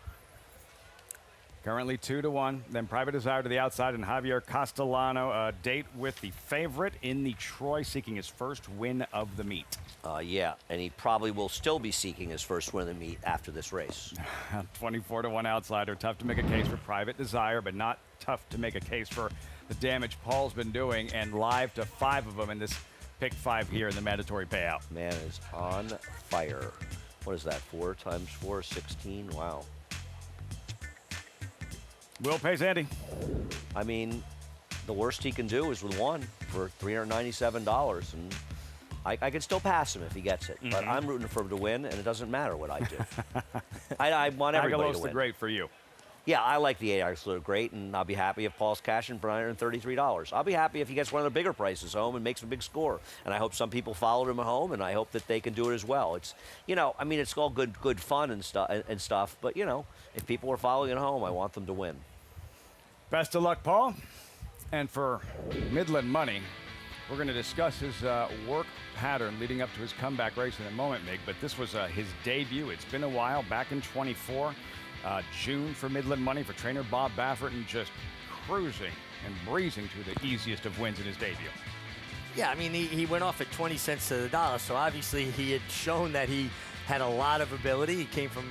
Speaker 17: Currently 2-1. Then Private Desire to the outside, and Javier Castellano, a date with the favorite in the Troy, seeking his first win of the meet.
Speaker 19: Yeah, and he probably will still be seeking his first win of the meet after this race.
Speaker 17: 24-1 outsider. Tough to make a case for Private Desire, but not tough to make a case for the damage Paul's been doing, and live to 5 of them in this pick 5 here in the mandatory payout.
Speaker 19: Man is on fire. What is that, 4 times 4, 16? Wow.
Speaker 17: Will pays Andy.
Speaker 19: I mean, the worst he can do is with 1 for $397, and I can still pass him if he gets it, but I'm rooting for him to win, and it doesn't matter what I do. I want everybody to win.
Speaker 17: The Great for you.
Speaker 19: Yeah, I like the Agalos the Great, and I'll be happy if Paul's cashing for $133. I'll be happy if he gets one of the bigger prices home and makes a big score. And I hope some people followed him at home, and I hope that they can do it as well. It's, you know, I mean, it's all good fun and stuff. But you know, if people are following at home, I want them to win.
Speaker 17: Best of luck, Paul. And for Midland Money, we're going to discuss his work pattern leading up to his comeback race in a moment, Mig. But this was his debut. It's been a while, back in 24. June for Midland Money for trainer Bob Baffert, and just cruising and breezing to the easiest of wins in his debut.
Speaker 21: Yeah, I mean, he went off at 20 cents to the dollar, so obviously he had shown that he had a lot of ability. He came from,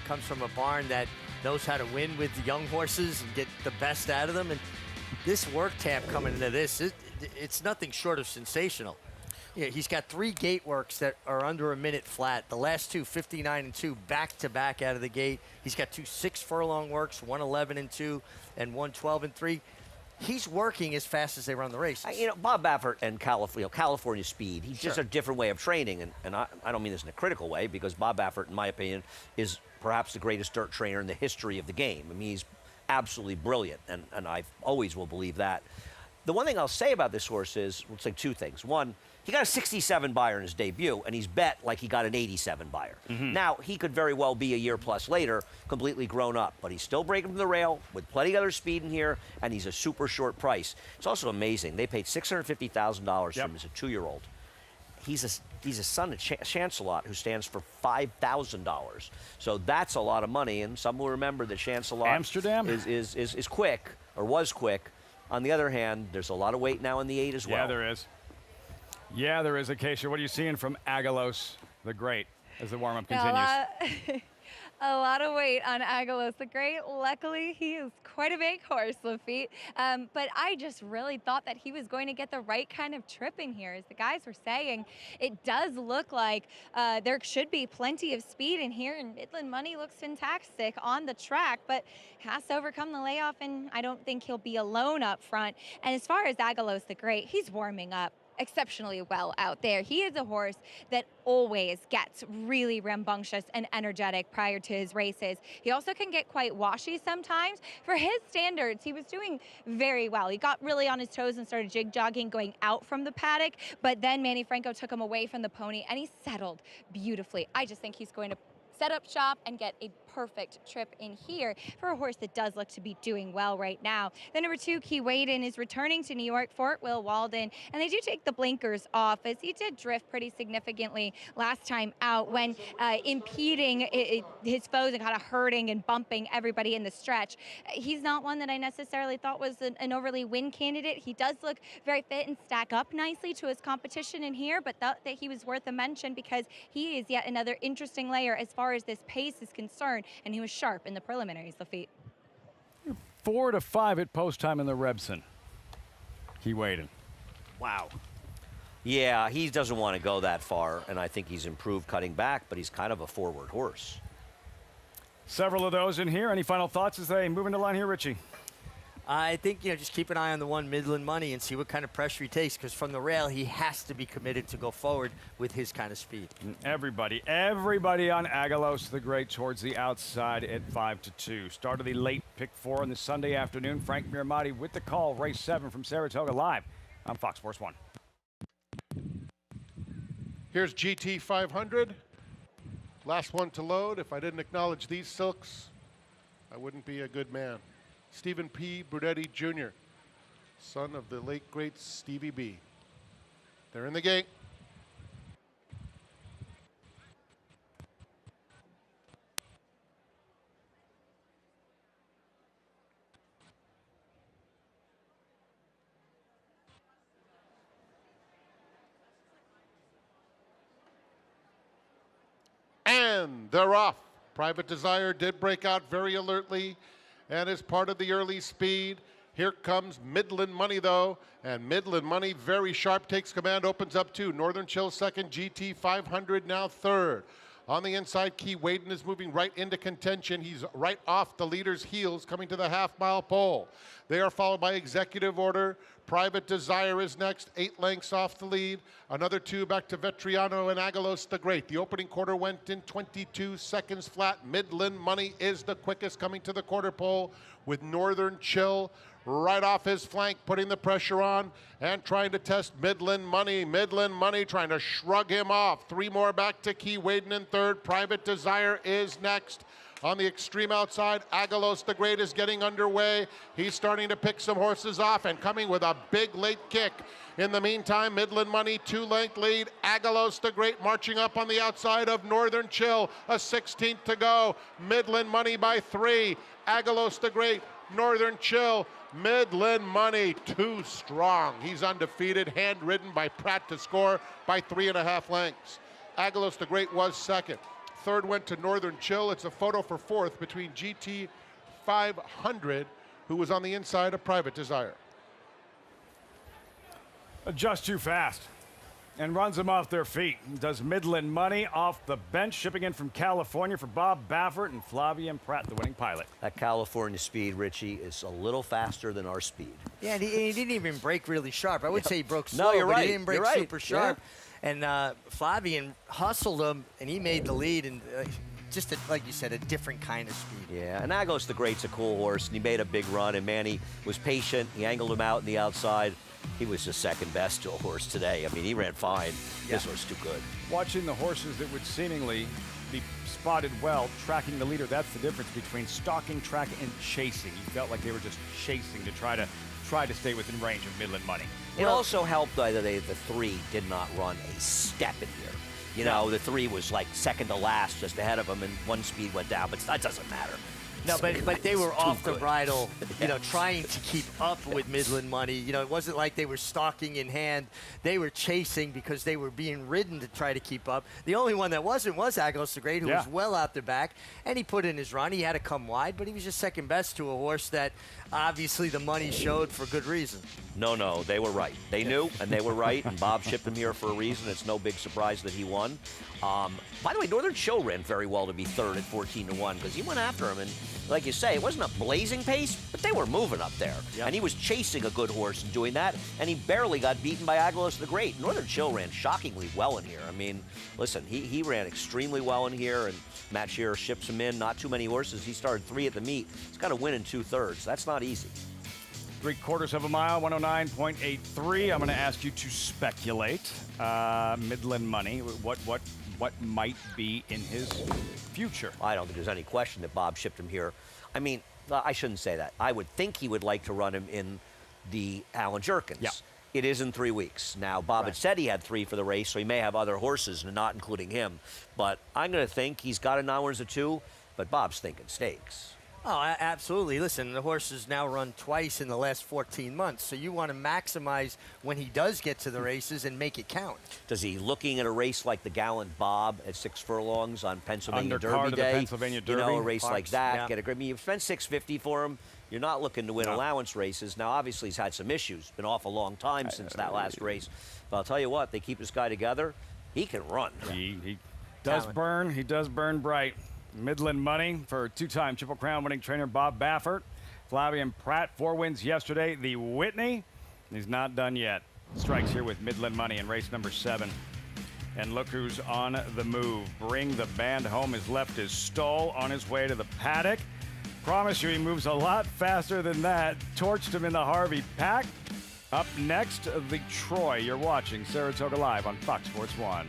Speaker 21: comes from a barn that knows how to win with young horses and get the best out of them. And this work tab coming into this, it's nothing short of sensational. Yeah, he's got 3 gate works that are under a minute flat. The last 2, 59 and 2, back-to-back out of the gate. He's got 2 6-furlong works, 1 11 and 2, and 1 12 and 3. He's working as fast as they run the races.
Speaker 19: You know, Bob Baffert and California speed, he's just a different way of training. And I don't mean this in a critical way, because Bob Baffert, in my opinion, is perhaps the greatest dirt trainer in the history of the game. I mean, he's absolutely brilliant, and I always will believe that. The one thing I'll say about this horse is, let's say 2 things. One, he got a 67 buyer in his debut, and he's bet like he got an 87 buyer. Now, he could very well be a year plus later, completely grown up, but he's still breaking from the rail with plenty of other speed in here, and he's a super short price. It's also amazing. They paid $650,000 for him as a 2-year-old. He's a son of Chancelot, who stands for $5,000. So that's a lot of money, and some will remember that Chancelot
Speaker 17: Amsterdam
Speaker 19: is quick, or was quick. On the other hand, there's a lot of weight now in the 8 as well.
Speaker 17: Yeah, there is. Yeah, there is, Acacia. What are you seeing from Agalos the Great as the warm-up continues?
Speaker 7: A lot of weight on Agalos the Great. Luckily, he is quite a big horse, Lafitte. But I just really thought that he was going to get the right kind of trip in here. As the guys were saying, it does look like there should be plenty of speed in here, and Midland Money looks fantastic on the track, but has to overcome the layoff, and I don't think he'll be alone up front. And as far as Agalos the Great, he's warming up exceptionally well out there. He is a horse that always gets really rambunctious and energetic prior to his races. He also can get quite washy sometimes. For his standards, he was doing very well. He got really on his toes and started jig-jogging going out from the paddock, but then Manny Franco took him away from the pony, and he settled beautifully. I just think he's going to set up shop and get a perfect trip in here for a horse that does look to be doing well right now. The number 2, Key Maiden, is returning to New York for Will Walden, and they do take the blinkers off, as he did drift pretty significantly last time out when impeding his foes and kind of hurting and bumping everybody in the stretch. He's not one that I necessarily thought was an overly win candidate. He does look very fit and stack up nicely to his competition in here, but thought that he was worth a mention because he is yet another interesting layer as far as this pace is concerned, and he was sharp in the preliminaries, Lafitte.
Speaker 17: 4-5 at post time in the Rebson. Key Maiden.
Speaker 21: Wow.
Speaker 19: Yeah, he doesn't want to go that far, and I think he's improved cutting back, but he's kind of a forward horse.
Speaker 17: Several of those in here. Any final thoughts as they move into line here, Richie?
Speaker 21: I think, just keep an eye on the one Midland Money and see what kind of pressure he takes, because from the rail, he has to be committed to go forward with his kind of speed.
Speaker 17: And everybody on Agalos the Great towards the outside at 5-2. Start of the late pick 4 on the Sunday afternoon. Frank Miramati with the call. Race 7 from Saratoga live on Fox Sports 1.
Speaker 6: Here's GT 500. Last one to load. If I didn't acknowledge these silks, I wouldn't be a good man. Stephen P. Brunetti Jr., son of the late, great Stevie B. They're in the gate. And they're off. Private Desire did break out very alertly and is part of the early speed. Here comes Midland Money, though, and Midland Money, very sharp, takes command, opens up 2. Northern Chill second, GT 500 now third. On the inside, Key Waden is moving right into contention. He's right off the leader's heels, coming to the half-mile pole. They are followed by Executive Order. Private Desire is next, 8 lengths off the lead. Another 2 back to Vetriano and Agalos the Great. The opening quarter went in 22 seconds flat. Midland Money is the quickest, coming to the quarter pole with Northern Chill right off his flank, putting the pressure on and trying to test Midland Money. Midland Money trying to shrug him off. 3 more back to Key Waden in third. Private Desire is next. On the extreme outside, Agalos the Great is getting underway. He's starting to pick some horses off and coming with a big late kick. In the meantime, Midland Money, 2-length lead. Agalos the Great marching up on the outside of Northern Chill. A 16th to go. Midland Money by 3. Agalos the Great, Northern Chill. Midland Money, too strong. He's undefeated, hand-ridden by Pratt to score by 3.5 lengths. Agalos the Great was second. Third went to Northern Chill. It's a photo for fourth between GT 500, who was on the inside of Private Desire.
Speaker 17: Just too fast and runs them off their feet. Does Midland Money off the bench, shipping in from California for Bob Baffert and Flavien Prat, the winning pilot.
Speaker 19: That California speed, Richie, is a little faster than our speed.
Speaker 21: Yeah, and he didn't even break really sharp. I would say he broke slow,
Speaker 19: no, you're
Speaker 21: but
Speaker 19: right.
Speaker 21: he didn't break
Speaker 19: You're right.
Speaker 21: super sharp. Yeah. And Flavien hustled him, and he made the lead, and just, like you said, a different kind of speed.
Speaker 19: Yeah, and Agalos the Great's a cool horse, and he made a big run, and Manny was patient. He angled him out in the outside. He was just second best to a horse today. I mean, he ran fine.
Speaker 21: Yeah.
Speaker 19: This horse too good.
Speaker 17: Watching the horses that would seemingly be spotted well, tracking the leader, that's the difference between stalking, track, and chasing. You felt like they were just chasing to try to stay within range of Midland Money.
Speaker 19: It also helped that the 3 did not run a step in here. You know, the 3 was like second to last, just ahead of him, and 1 speed went down, but that doesn't matter.
Speaker 21: No, but they were off the bridle, trying to keep up with Midland Money. It wasn't like they were stalking in hand. They were chasing because they were being ridden to try to keep up. The only one that wasn't was Agalos the Great, who was well out the back, and he put in his run. He had to come wide, but he was just second best to a horse that obviously the money showed for good reason.
Speaker 19: No, they were right. They knew, and they were right, and Bob shipped him here for a reason. It's no big surprise that he won. By the way, Northern Chill ran very well to be third at 14-1 because he went after him, and like you say, it wasn't a blazing pace, but they were moving up there. Yep. And he was chasing a good horse and doing that, and he barely got beaten by Agalos the Great. Northern Chill ran shockingly well in here. I mean, listen, he ran extremely well in here, and Matt Shearer ships him in. Not too many horses. He started 3 at the meet. He's got to win in 2/3. That's not easy.
Speaker 17: 3/4 of a mile, 109.83. I'm going to ask you to speculate. Midland Money, what might be in his future?
Speaker 19: I don't think there's any question that Bob shipped him here. I mean, I shouldn't say that. I would think he would like to run him in the Alan Jerkins.
Speaker 17: Yeah.
Speaker 19: It is in 3 weeks. Now, Bob had said he had 3 for the race, so he may have other horses, not including him. But I'm going to think he's got a 9 winners of 2, but Bob's thinking stakes.
Speaker 21: Oh, absolutely. Listen, the horse has now run twice in the last 14 months, so you want to maximize when he does get to the races and make it count.
Speaker 19: Does he looking at a race like the Gallant Bob at 6 furlongs on Pennsylvania Derby Day?
Speaker 17: Pennsylvania Derby,
Speaker 19: a race
Speaker 17: Parks,
Speaker 19: like that, get a grip. I mean, you've spent $650 for him. You're not looking to win allowance races. Now, obviously, he's had some issues. Been off a long time since that last race. But I'll tell you what, they keep this guy together. He can run.
Speaker 17: He does burn. He does burn bright. Midland Money for 2-time Triple Crown winning trainer Bob Baffert Flavian Pratt, 4 wins yesterday. The Whitney, he's not done yet. Strikes here with Midland Money in race number 7. And look who's on the move. Bring the band home. His left is Stoll on his way to the paddock. Promise you he moves a lot faster than that. Torched him in the Harvey pack. Up next, the Troy. You're watching Saratoga Live on Fox Sports 1.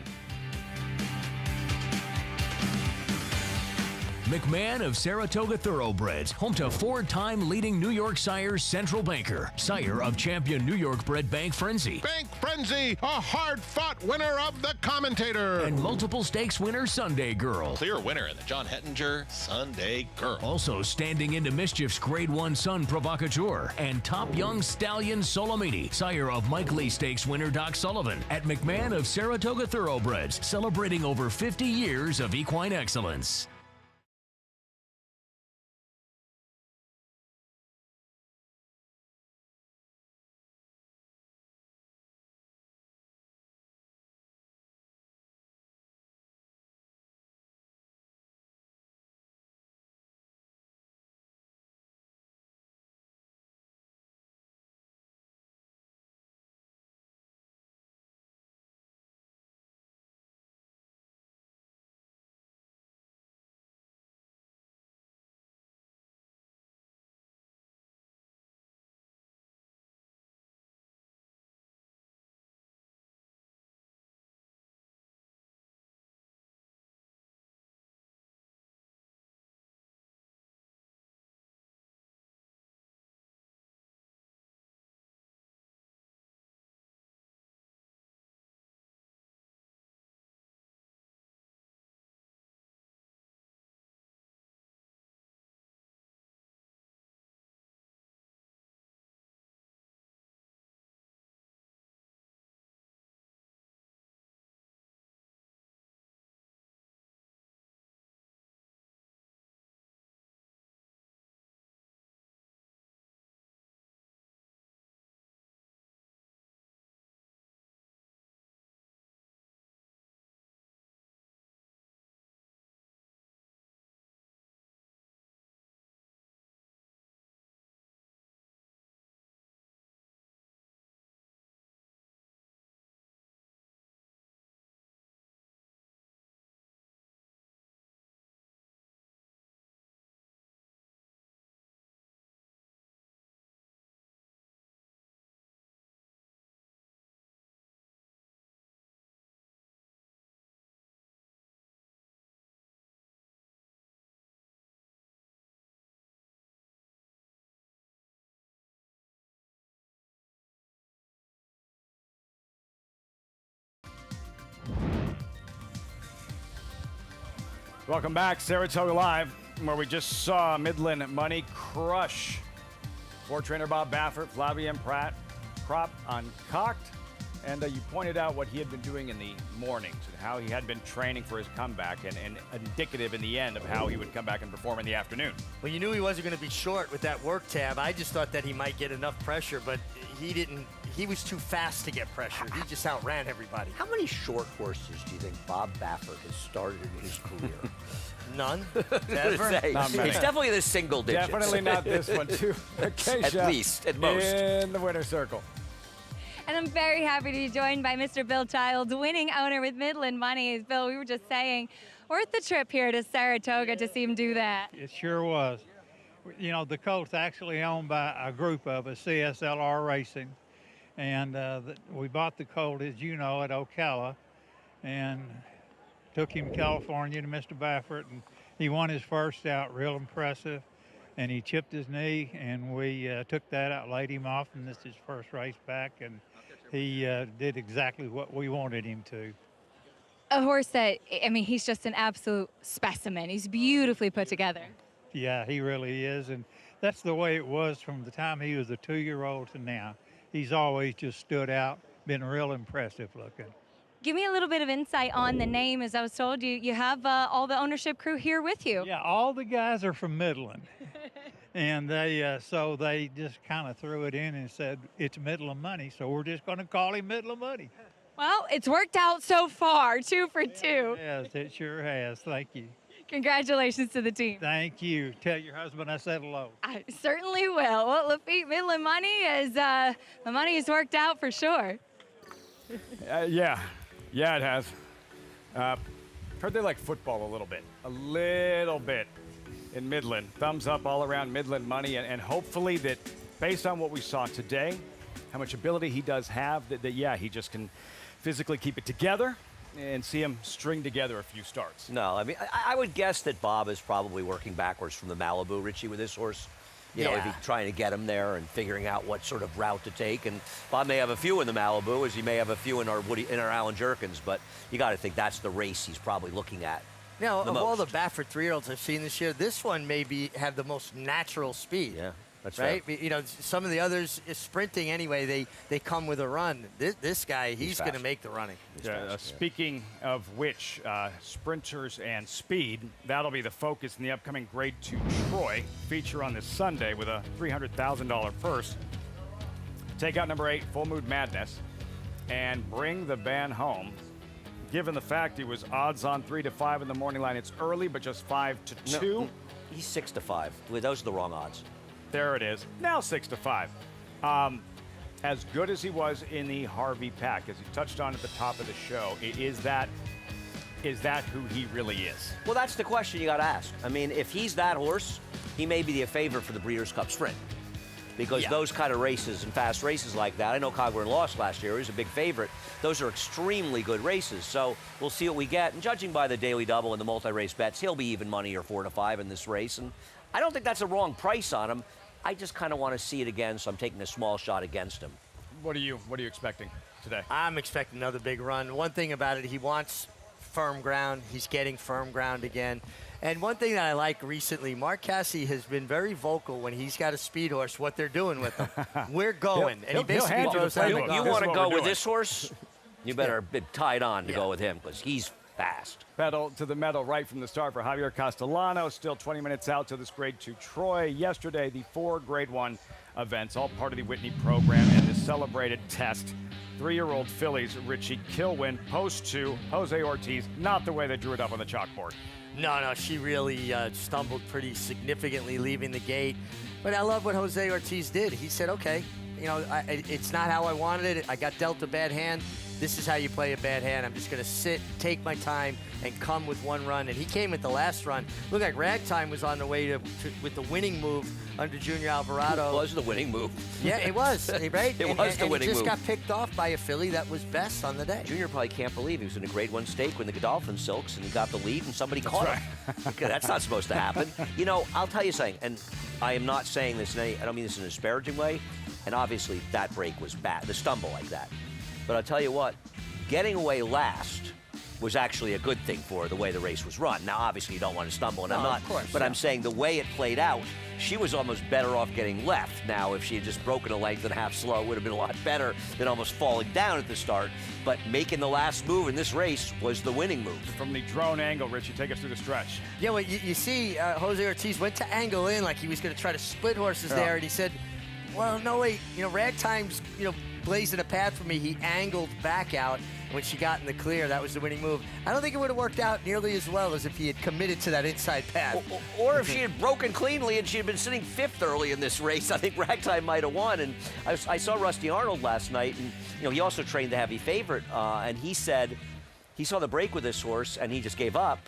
Speaker 2: McMahon of Saratoga Thoroughbreds, home to 4-time leading New York sires Central Banker, sire of champion New York bred Bank Frenzy.
Speaker 10: Bank Frenzy, a hard-fought winner of the Commentator.
Speaker 2: And multiple stakes winner Sunday Girl.
Speaker 3: Clear winner in the John Hettinger Sunday Girl.
Speaker 2: Also standing into mischief's Grade 1 son Provocateur. And top young stallion Solomini, sire of Mike Lee Stakes winner Doc Sullivan. At McMahon of Saratoga Thoroughbreds, celebrating over 50 years of equine excellence.
Speaker 17: Welcome back, Saratoga Live, where we just saw Midland Money crush 4-trainer Bob Baffert, Flavian Pratt, crop uncocked. And you pointed out what he had been doing in the mornings and how he had been training for his comeback and indicative in the end of how he would come back and perform in the afternoon.
Speaker 21: Well, you knew he wasn't going to be short with that work tab. I just thought that he might get enough pressure, but he didn't. He was too fast to get pressure. He just outran everybody.
Speaker 19: How many short horses do you think Bob Baffert has started in his career?
Speaker 21: None.
Speaker 19: Never. It's definitely the single digits.
Speaker 17: Definitely not this one, too.
Speaker 19: At least, at most.
Speaker 17: In the winner's circle.
Speaker 7: And I'm very happy to be joined by Mr. Bill Childs, winning owner with Midland Money. As Bill, we were just saying, worth the trip here to Saratoga to see him do that.
Speaker 9: It sure was. You know, the colt's actually owned by a group of us, CSLR Racing. And we bought the colt, as you know, at Ocala, and took him to California to Mr. Baffert, and he won his first out, real impressive. And he chipped his knee, and we took that out, laid him off, and this is his first race back, and he did exactly what we wanted him to.
Speaker 7: A horse that, I mean, he's just an absolute specimen. He's beautifully put together.
Speaker 9: Yeah, he really is, and that's the way it was from the time he was a 2-year-old to now. He's always just stood out, been real impressive looking.
Speaker 7: Give me a little bit of insight on the name. As I was told, you have all the ownership crew here with you.
Speaker 9: Yeah, all the guys are from Midland. And so they just kind of threw it in and said, it's Midland Money, so we're just going to call him Midland Money.
Speaker 7: Well, it's worked out so far, 2 for 2.
Speaker 9: Yes, it sure has. Thank you.
Speaker 7: Congratulations to the team.
Speaker 9: Thank you. Tell your husband I said hello.
Speaker 7: I certainly will. Well, Lafitte Midland money is the money has worked out for sure.
Speaker 17: Yeah, it has. Heard they like football a little bit in Midland. Thumbs up all around Midland money, and hopefully that, based on what we saw today, how much ability he does have, that he just can physically keep it together and see him string together a few starts.
Speaker 19: No, I mean, I would guess that Bob is probably working backwards from the Malibu, Richie, with this horse. You know, if he's trying to get him there and figuring out what sort of route to take. And Bob may have a few in the Malibu, as he may have a few in our Alan Jerkins, but you got to think that's the race he's probably looking at.
Speaker 21: Now, of all the Baffert 3-year-olds I've seen this year, this one may have the most natural speed.
Speaker 19: Yeah, that's
Speaker 21: right.
Speaker 19: Fair.
Speaker 21: You know, some of the others sprinting anyway. They come with a run. This guy, he's going to make the running.
Speaker 17: Speaking of which, sprinters and speed, that'll be the focus in the upcoming Grade 2 Troy feature on this Sunday with a $300,000 purse. Take out number 8, Full Mood Madness, and bring the ban home. Given the fact he was odds on 3 to 5 in the morning line, it's early, but just 5 to 2.
Speaker 19: No, he's 6 to 5. Those are the wrong odds.
Speaker 17: There it is. Now 6 to 5. As good as he was in the Harvey Pack, as he touched on at the top of the show, is that who he really is?
Speaker 19: Well, that's the question you got to ask. I mean, if he's that horse, he may be the favorite for the Breeders' Cup Sprint. Because those kind of races and fast races like that, I know Cogburn lost last year. He was a big favorite. Those are extremely good races. So we'll see what we get. And judging by the daily double and the multi-race bets, he'll be even money or 4 to 5 in this race. And I don't think that's a wrong price on him. I just kind of want to see it again, so I'm taking a small shot against him.
Speaker 17: What are you expecting today?
Speaker 21: I'm expecting another big run. One thing about it, he wants firm ground. He's getting firm ground again. And one thing that I like recently, Mark Casse has been very vocal when he's got a speed horse, what they're doing with him. We're going. And he basically throws out the
Speaker 19: You want to go with this horse? You better be tied on to go with him, because he's fast.
Speaker 17: Pedal to the metal right from the start for Javier Castellano. Still 20 minutes out to this Grade 2 Troy. Yesterday, the 4 Grade 1 events, all part of the Whitney program and the celebrated test. 3-year-old fillies, Richie Kilwin, post 2, Jose Ortiz, not the way they drew it up on the chalkboard.
Speaker 21: No, she really stumbled pretty significantly leaving the gate. But I love what Jose Ortiz did. He said, okay, you know, it's not how I wanted it. I got dealt a bad hand. This is how you play a bad hand. I'm just going to sit, take my time, and come with one run. And he came with the last run. Looked like Ragtime was on the way with the winning move under Junior Alvarado.
Speaker 19: It was the winning move.
Speaker 21: Yeah, it was, right?
Speaker 19: It was the winning move.
Speaker 21: He just got picked off by a filly that was best on the day.
Speaker 19: Junior probably can't believe he was in a Grade 1 stake with the Godolphin Silks, and he got the lead, and somebody caught him. That's not supposed to happen. You know, I'll tell you something, and I am not saying this I don't mean this in a disparaging way, and obviously that break was bad, the stumble like that. But I'll tell you what, getting away last was actually a good thing for her, the way the race was run. Now, obviously, you don't want to stumble, and I'm not.
Speaker 21: Of course,
Speaker 19: but I'm saying the way it played out, she was almost better off getting left. Now, if she had just broken a length and a half slow, it would have been a lot better than almost falling down at the start. But making the last move in this race was the winning move.
Speaker 17: From the drone angle, Richie, take us through the stretch.
Speaker 21: Yeah, well, you see, Jose Ortiz went to angle in like he was going to try to split horses there, and he said, well, no, wait, you know, Ragtime's, you know, blazing a path for me. He angled back out. When she got in the clear, that was the winning move. I don't think it would have worked out nearly as well as if he had committed to that inside path.
Speaker 19: Or if she had broken cleanly and she had been sitting 5th early in this race, I think Ragtime might have won. And I saw Rusty Arnold last night, and you know he also trained the heavy favorite, and he said he saw the break with this horse and he just gave up.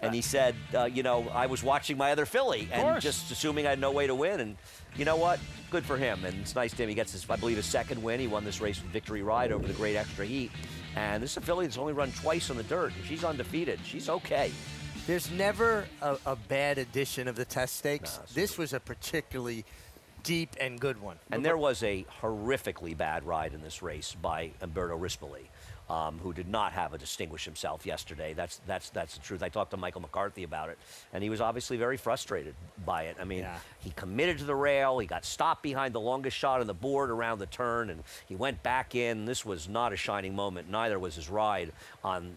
Speaker 19: And he said, you know, I was watching my other filly and just assuming I had no way to win. And you know what? Good for him. And it's nice to him. He gets his, I believe, his 2nd win. He won this race with Victory Ride over the Great Extra Heat. And this is a filly that's only run twice on the dirt. She's undefeated. She's okay.
Speaker 21: There's never a bad edition of the test stakes. This was a particularly deep and good one.
Speaker 19: And there was a horrifically bad ride in this race by Umberto Rispoli, who did not have a distinguish himself yesterday. That's the truth. I talked to Michael McCarthy about it, and he was obviously very frustrated by it. I mean, he committed to the rail. He got stopped behind the longest shot on the board around the turn, and he went back in. This was not a shining moment. Neither was his ride on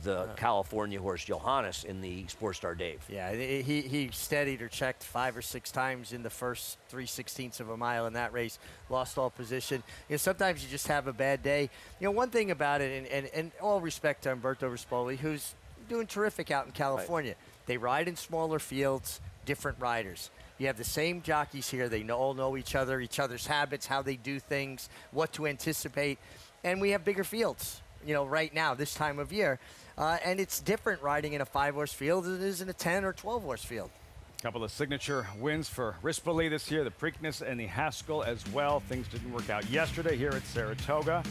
Speaker 19: the California horse Johannes in the Sports Star Dave.
Speaker 21: Yeah, he steadied or checked 5 or 6 times in the first 3/16 of a mile in that race, lost all position. You know, sometimes you just have a bad day. You know, one thing about it, and all respect to Umberto Rispoli, who's doing terrific out in California. They ride in smaller fields, different riders. You have the same jockeys here. They all know each other's habits, how they do things, what to anticipate. And we have bigger fields, you know, right now, this time of year. And it's different riding in a 5-horse field as it is in a 10 or 12-horse field.
Speaker 17: A couple of signature wins for Rispoli this year, the Preakness and the Haskell as well. Things didn't work out yesterday here at Saratoga.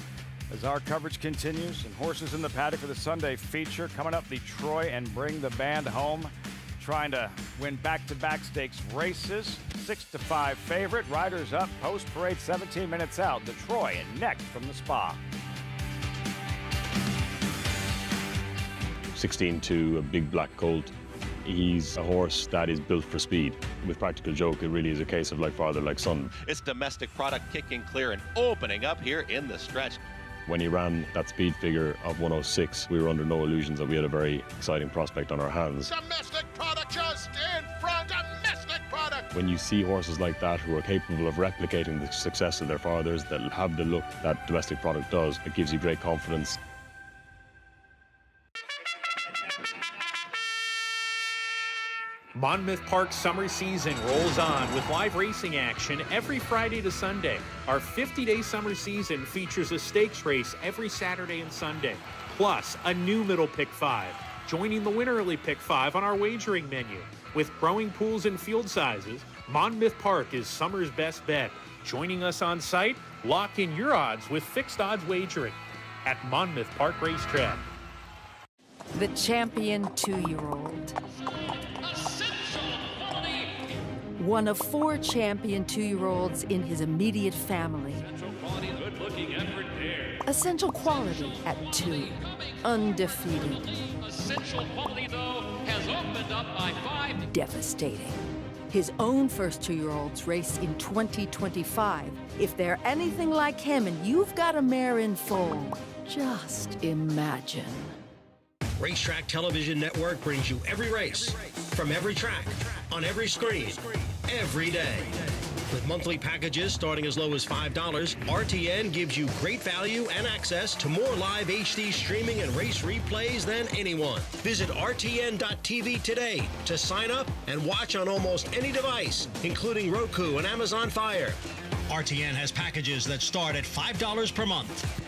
Speaker 17: As our coverage continues and horses in the paddock for the Sunday feature, coming up the Troy and Bring the Band Home, trying to win back-to-back stakes races. 6-5 favorite, riders up, post-parade 17 minutes out. The Troy and next from the Spa.
Speaker 12: 16-2, a big black colt. He's a horse that is built for speed. With Practical Joke, it really is a case of like father, like son.
Speaker 3: It's domestic product kicking clear and opening up here in the stretch.
Speaker 12: When he ran that speed figure of 106, we were under no illusions that we had a very exciting prospect on our hands.
Speaker 10: Domestic product just in front. Domestic product.
Speaker 12: When you see horses like that who are capable of replicating the success of their fathers, that have the look that Domestic Product does, it gives you great confidence.
Speaker 18: Monmouth Park summer season rolls on with live racing action every Friday to Sunday. Our 50-day summer season features a stakes race every Saturday and Sunday, plus a new middle pick 5, joining the win early pick 5 on our wagering menu. With growing pools and field sizes, Monmouth Park is summer's best bet. Joining us on site, lock in your odds with fixed odds wagering at Monmouth Park Racetrack.
Speaker 16: The champion 2-year-old. One of 4 champion 2-year-olds in his immediate family. Essential quality at 2. Undefeated.
Speaker 20: Essential quality, though, has opened up by 5.
Speaker 16: Devastating. His own first 2-year-olds race in 2025. If they're anything like him and you've got a mare in foal, just imagine.
Speaker 22: Racetrack Television Network brings you every race, from every track, on every screen, every day. With monthly packages starting as low as $5, RTN gives you great value and access to more live HD streaming and race replays than anyone. Visit RTN.tv today to sign up and watch on almost any device, including Roku and Amazon Fire. RTN has packages that start at $5 per month.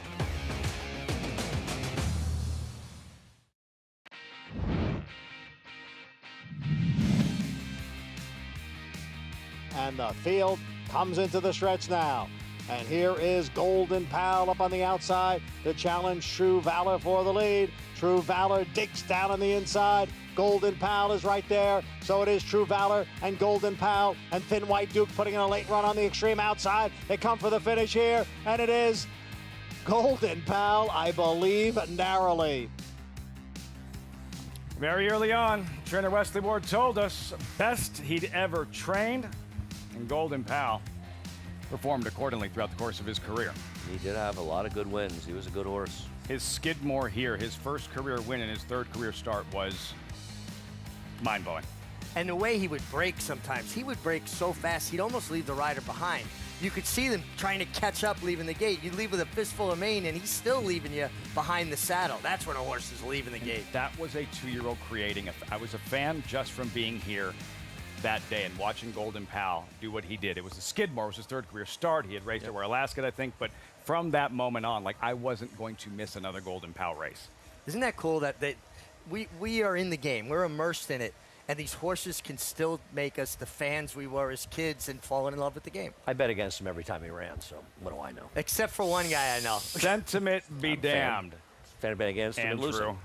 Speaker 15: And the field comes into the stretch now. And here is Golden Pal up on the outside to challenge True Valor for the lead. True Valor digs down on the inside. Golden Pal is right there. So it is True Valor and Golden Pal and Thin White Duke putting in a late run on the extreme outside. They come for the finish here, and it is Golden Pal, I believe, narrowly.
Speaker 17: Very early on, trainer Wesley Ward told us best he'd ever trained, and Golden Pal performed accordingly throughout the course of his career.
Speaker 19: He did have a lot of good wins. He was a good horse.
Speaker 17: His Skidmore here, his first career win and his third career start, was mind-blowing.
Speaker 21: And the way he would break sometimes, he would break so fast, he'd almost leave the rider behind. You could see them trying to catch up leaving the gate. You'd leave with a fistful of mane, and he's still leaving you behind the saddle. That's when a horse is leaving the gate.
Speaker 17: That was a 2-year-old creating. I was a fan just from being here that day and watching Golden Pal do what he did. It was a Skidmore, it was his third career start. He had raced over Alaska, I think, but from that moment on, like, I wasn't going to miss another Golden Pal race.
Speaker 21: Isn't that cool that we are in the game, we're immersed in it, and these horses can still make us the fans we were as kids and fall in love with the game.
Speaker 19: I bet against him every time he ran, so what do I know?
Speaker 21: Except for one guy I know.
Speaker 17: Sentiment be damned.
Speaker 19: Fan bet against him and losing.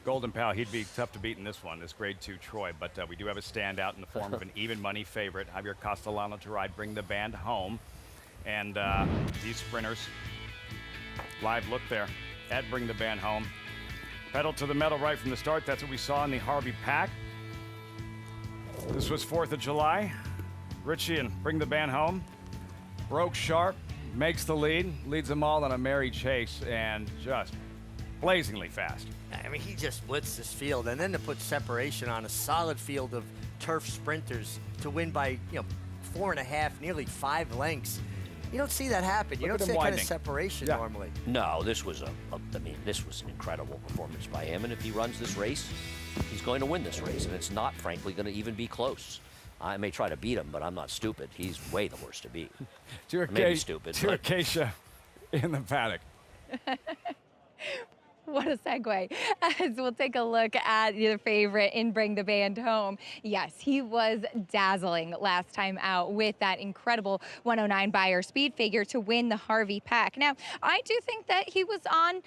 Speaker 17: Golden Pal, he'd be tough to beat in this one, this grade 2 Troy, but we do have a standout in the form of an even money favorite, Javier Castellano to ride Bring the Band Home. And these sprinters, live look there at Bring the Band Home. Pedal to the metal right from the start. That's what we saw in the Harvey Pack. This was 4th of July. Richie and Bring the Band Home. Broke sharp, makes the lead, leads them all on a merry chase, and just blazingly fast.
Speaker 21: I mean, he just blitzed this field, and then to put separation on a solid field of turf sprinters to win by 4.5, nearly 5 lengths. You don't see that happen. You don't see that kind of separation normally.
Speaker 19: No, this was this was an incredible performance by him, and if he runs this race, he's going to win this race, and it's not, frankly, going to even be close. I may try to beat him, but I'm not stupid. He's way the horse to beat. Maybe stupid.
Speaker 17: To Acacia in the paddock.
Speaker 7: What a segue. As we'll take a look at the favorite in Bring the Band Home. Yes, he was dazzling last time out with that incredible 109 Beyer speed figure to win the Harvey Pack. Now, I do think that he was on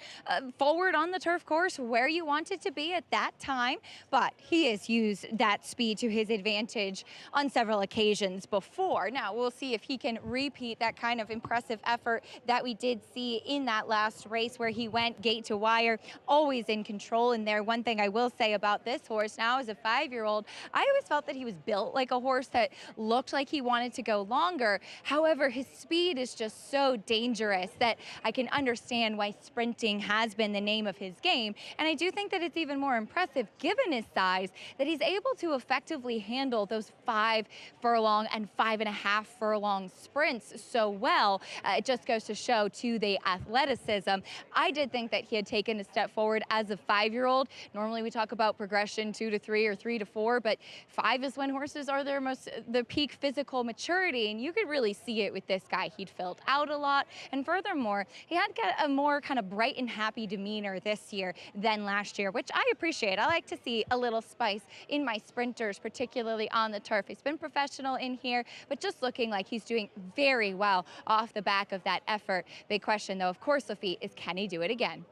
Speaker 7: forward on the turf course where you wanted to be at that time, but he has used that speed to his advantage on several occasions before. Now, we'll see if he can repeat that kind of impressive effort that we did see in that last race where he went gate to wire, always in control in there. One thing I will say about this horse now as a 5-year-old, I always felt that he was built like a horse that looked like he wanted to go longer. However, his speed is just so dangerous that I can understand why sprinting has been the name of his game. And I do think that it's even more impressive, given his size, that he's able to effectively handle those 5 furlong and 5.5 furlong sprints so well. It just goes to show to the athleticism. I did think that he had taken a step forward as a 5-year-old. Normally we talk about progression 2 to 3 or 3 to 4, but 5 is when horses are the peak physical maturity, and you could really see it with this guy. He'd filled out a lot, and furthermore, he had got a more kind of bright and happy demeanor this year than last year, which I appreciate. I like to see a little spice in my sprinters, particularly on the turf. He's been professional in here, but just looking like he's doing very well off the back of that effort. Big question, though, of course, Lafitte, is can he do it again?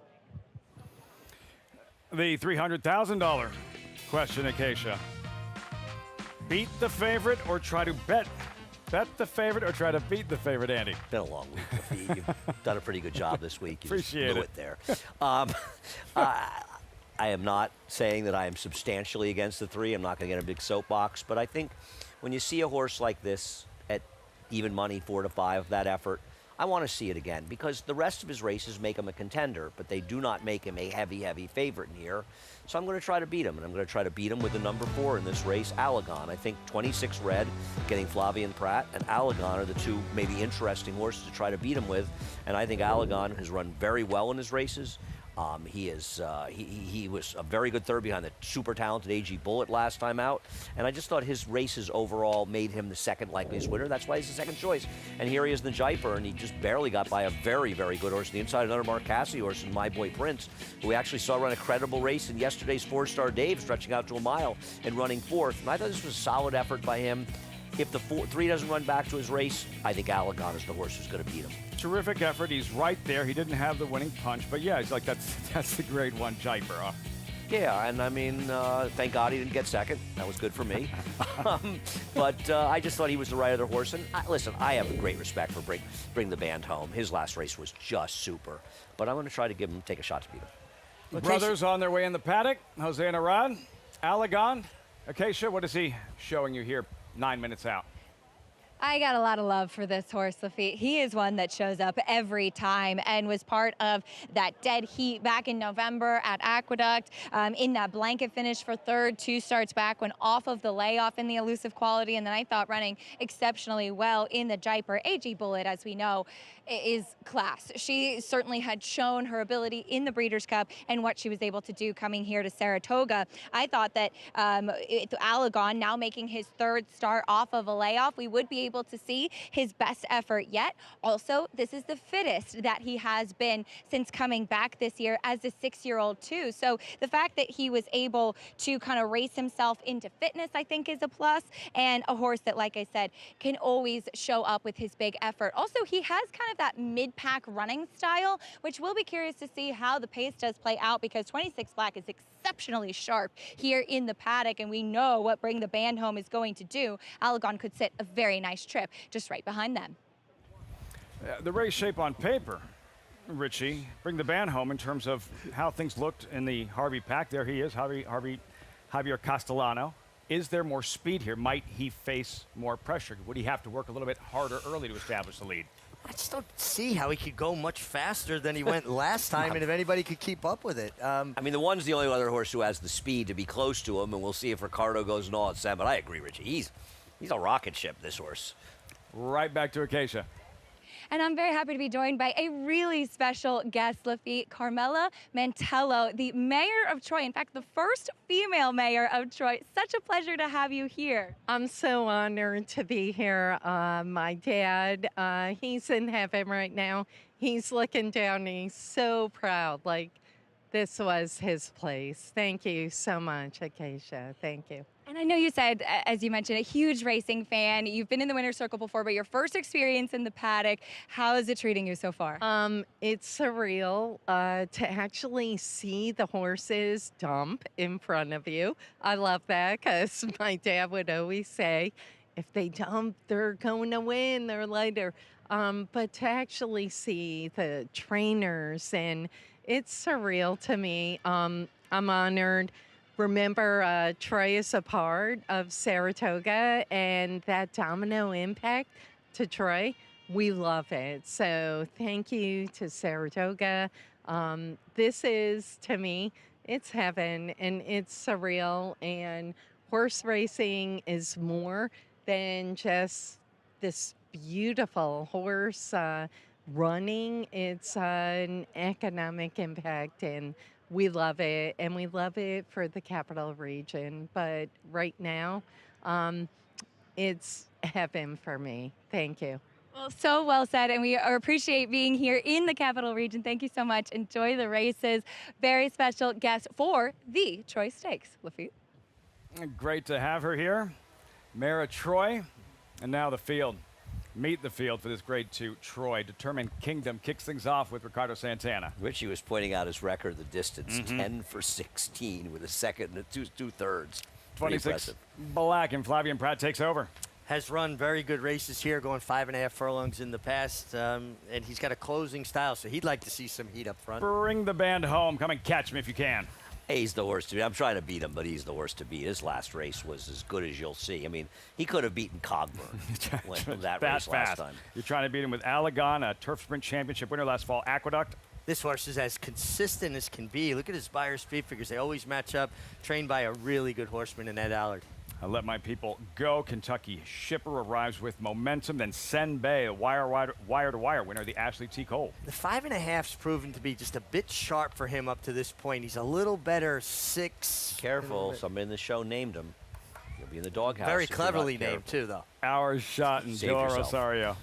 Speaker 17: The $300,000 question, Acacia. Beat the favorite or try to bet the favorite or try to beat the favorite, Andy?
Speaker 19: Been a long week, Lafitte. You've done a pretty good job this week. You
Speaker 17: Appreciate
Speaker 19: just blew it there. I am not saying that I am substantially against the 3. I'm not going to get a big soapbox, but I think when you see a horse like this at even money, 4 to 5, that effort, I want to see it again because the rest of his races make him a contender, but they do not make him a heavy, heavy favorite in here. So I'm going to try to beat him, and I'm going to try to beat him with the number 4 in this race, Allegon. I think 26 Red, getting Flavien Prat, and Allegon are the 2 maybe interesting horses to try to beat him with, and I think Allegon has run very well in his races. He was a very good third behind the super talented AG Bullet last time out, and I just thought his races overall made him the second likeliest winner. That's why he's the second choice. And here he is in the Jaipur, and he just barely got by a very, very good horse on the inside, another Mark Cassidy horse, and My Boy Prince, who we actually saw run a credible race in yesterday's 4-star Dave, stretching out to a mile and running 4th. And I thought this was a solid effort by him. If the 3 doesn't run back to his race, I think Allegon is the horse who's going to beat him.
Speaker 17: Terrific effort. He's right there. He didn't have the winning punch, but yeah, he's like, that's the grade 1 Jaipur. Huh?
Speaker 19: Yeah, and I mean, thank God he didn't get second. That was good for me. But I just thought he was the right other horse. And listen, I have a great respect for Bring the Band Home. His last race was just super. But I'm going to try to take a shot to beat him.
Speaker 17: The brothers on their way in the paddock. Jose and Arad, Allegon. Acacia, what is he showing you here 9 minutes out?
Speaker 7: I got a lot of love for this horse, Lafitte. He is one that shows up every time and was part of that dead heat back in November at Aqueduct, in that blanket finish for 3rd, 2 starts back, went off of the layoff in the elusive quality, and then I thought running exceptionally well in the Jaipur. AG Bullet, as we know, is class. She certainly had shown her ability in the Breeders' Cup and what she was able to do coming here to Saratoga. I thought that Allegon, now making his 3rd start off of a layoff, we would be able to see his best effort yet. Also, this is the fittest that he has been since coming back this year as a 6-year-old too. So the fact that he was able to kind of race himself into fitness, I think, is a plus, and a horse that, like I said, can always show up with his big effort. Also, he has kind of that mid-pack running style, which we'll be curious to see how the pace does play out, because 26 Black is exceptionally sharp here in the paddock, and we know what Bring the Band Home is going to do. Allegon could sit a very nice trip just right behind them.
Speaker 17: The race shape on paper, Richie, Bring the Band Home in terms of how things looked in the Harvey Pack. There he is, Javier Castellano. Is there more speed here? Might he face more pressure? Would he have to work a little bit harder early to establish the lead?
Speaker 21: I just don't see how he could go much faster than he went last time, and if anybody could keep up with it.
Speaker 19: I mean, the one's the only other horse who has the speed to be close to him, and we'll see if Ricardo goes and all at 7. But I agree, Richie. He's a rocket ship, this horse.
Speaker 17: Right back to Acacia.
Speaker 7: And I'm very happy to be joined by a really special guest, Lafitte, Carmela Mantello, the mayor of Troy. In fact, the first female mayor of Troy. Such a pleasure to have you here.
Speaker 5: I'm so honored to be here. My dad, he's in heaven right now. He's looking down and he's so proud. Like, this was his place. Thank you so much, Acacia. Thank you.
Speaker 7: And I know you said, as you mentioned, a huge racing fan. You've been in the winner's circle before, but your first experience in the paddock, how is it treating you so far?
Speaker 5: It's surreal to actually see the horses dump in front of you. I love that because my dad would always say, if they dump, they're going to win, they're later. But to actually see the trainers, and it's surreal to me. I'm honored. Remember, Troy is a part of Saratoga, and that domino impact to Troy, we love it. So thank you to Saratoga. This is, to me, it's heaven, and it's surreal, and horse racing is more than just this beautiful horse running. It's an economic impact, and we love it, and we love it for the capital region. But right now, it's heaven for me. Thank you.
Speaker 7: Well, so well said, and we appreciate being here in the capital region. Thank you so much. Enjoy the races. Very special guest for the Troy Stakes, Lafitte.
Speaker 17: Great to have her here. Mayor of Troy, and now the field. Meet the field for this Grade 2 Troy. Determined Kingdom kicks things off with Ricardo Santana.
Speaker 19: Richie was pointing out his record, the distance, 10 for 16 with a second and two thirds.
Speaker 17: 26 black, and Flavian Pratt takes over.
Speaker 21: Has run very good races here, going 5.5 furlongs in the past, and he's got a closing style, so he'd like to see some heat up front.
Speaker 17: Bring the band home. Come and catch me if you can.
Speaker 19: Hey, he's the horse to beat. I'm trying to beat him, but he's the horse to beat. His last race was as good as you'll see. I mean, he could have beaten Cogburn when that race last time.
Speaker 17: You're trying to beat him with Allegan, a turf sprint championship winner last fall, Aqueduct.
Speaker 21: This horse is as consistent as can be. Look at his Beyer speed figures. They always match up, trained by a really good horseman in Ed Allard.
Speaker 17: I let my people go. Kentucky Shipper arrives with momentum. Then Senbei, the wire-to-wire winner, the Ashley T. Cole.
Speaker 21: The 5.5's proven to be just a bit sharp for him up to this point. He's a little better 6.
Speaker 19: Careful, somebody in the show named him. He'll be in the doghouse.
Speaker 21: Very cleverly named, too, though.
Speaker 17: Hours shot and Joe Rosario.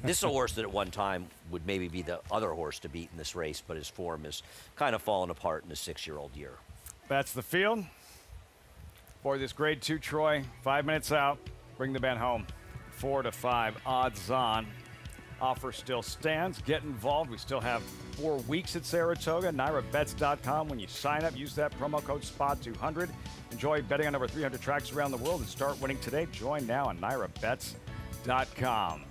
Speaker 19: This is a horse that at one time would maybe be the other horse to beat in this race, but his form has kind of fallen apart in his 6-year-old year.
Speaker 17: That's the field for this Grade 2 Troy. 5 minutes out. Bring the band home. 4 to 5 odds on. Offer still stands. Get involved. We still have 4 weeks at Saratoga. NyraBets.com. When you sign up, use that promo code SPOT200. Enjoy betting on over 300 tracks around the world and start winning today. Join now on NyraBets.com.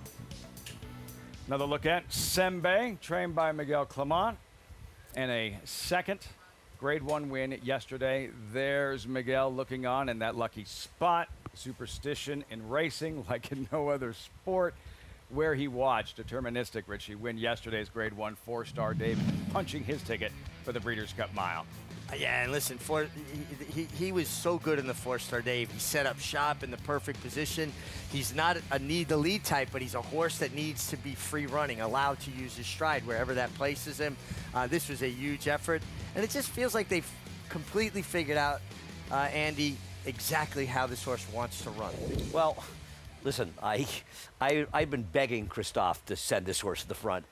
Speaker 17: Another look at Senbei, trained by Miguel Clement, and a second Grade 1 win yesterday. There's Miguel looking on in that lucky spot. Superstition in racing like in no other sport. Where he watched Deterministic Richie win yesterday's Grade 1 4-star David, punching his ticket for the Breeders' Cup Mile.
Speaker 21: Yeah, and listen, he was so good in the 4-star Dave. He set up shop in the perfect position. He's not a need-the-lead type, but he's a horse that needs to be free running, allowed to use his stride wherever that places him. This was a huge effort, and it just feels like they've completely figured out, Andy, exactly how this horse wants to run.
Speaker 19: Well, listen, I've been begging Christophe to send this horse to the front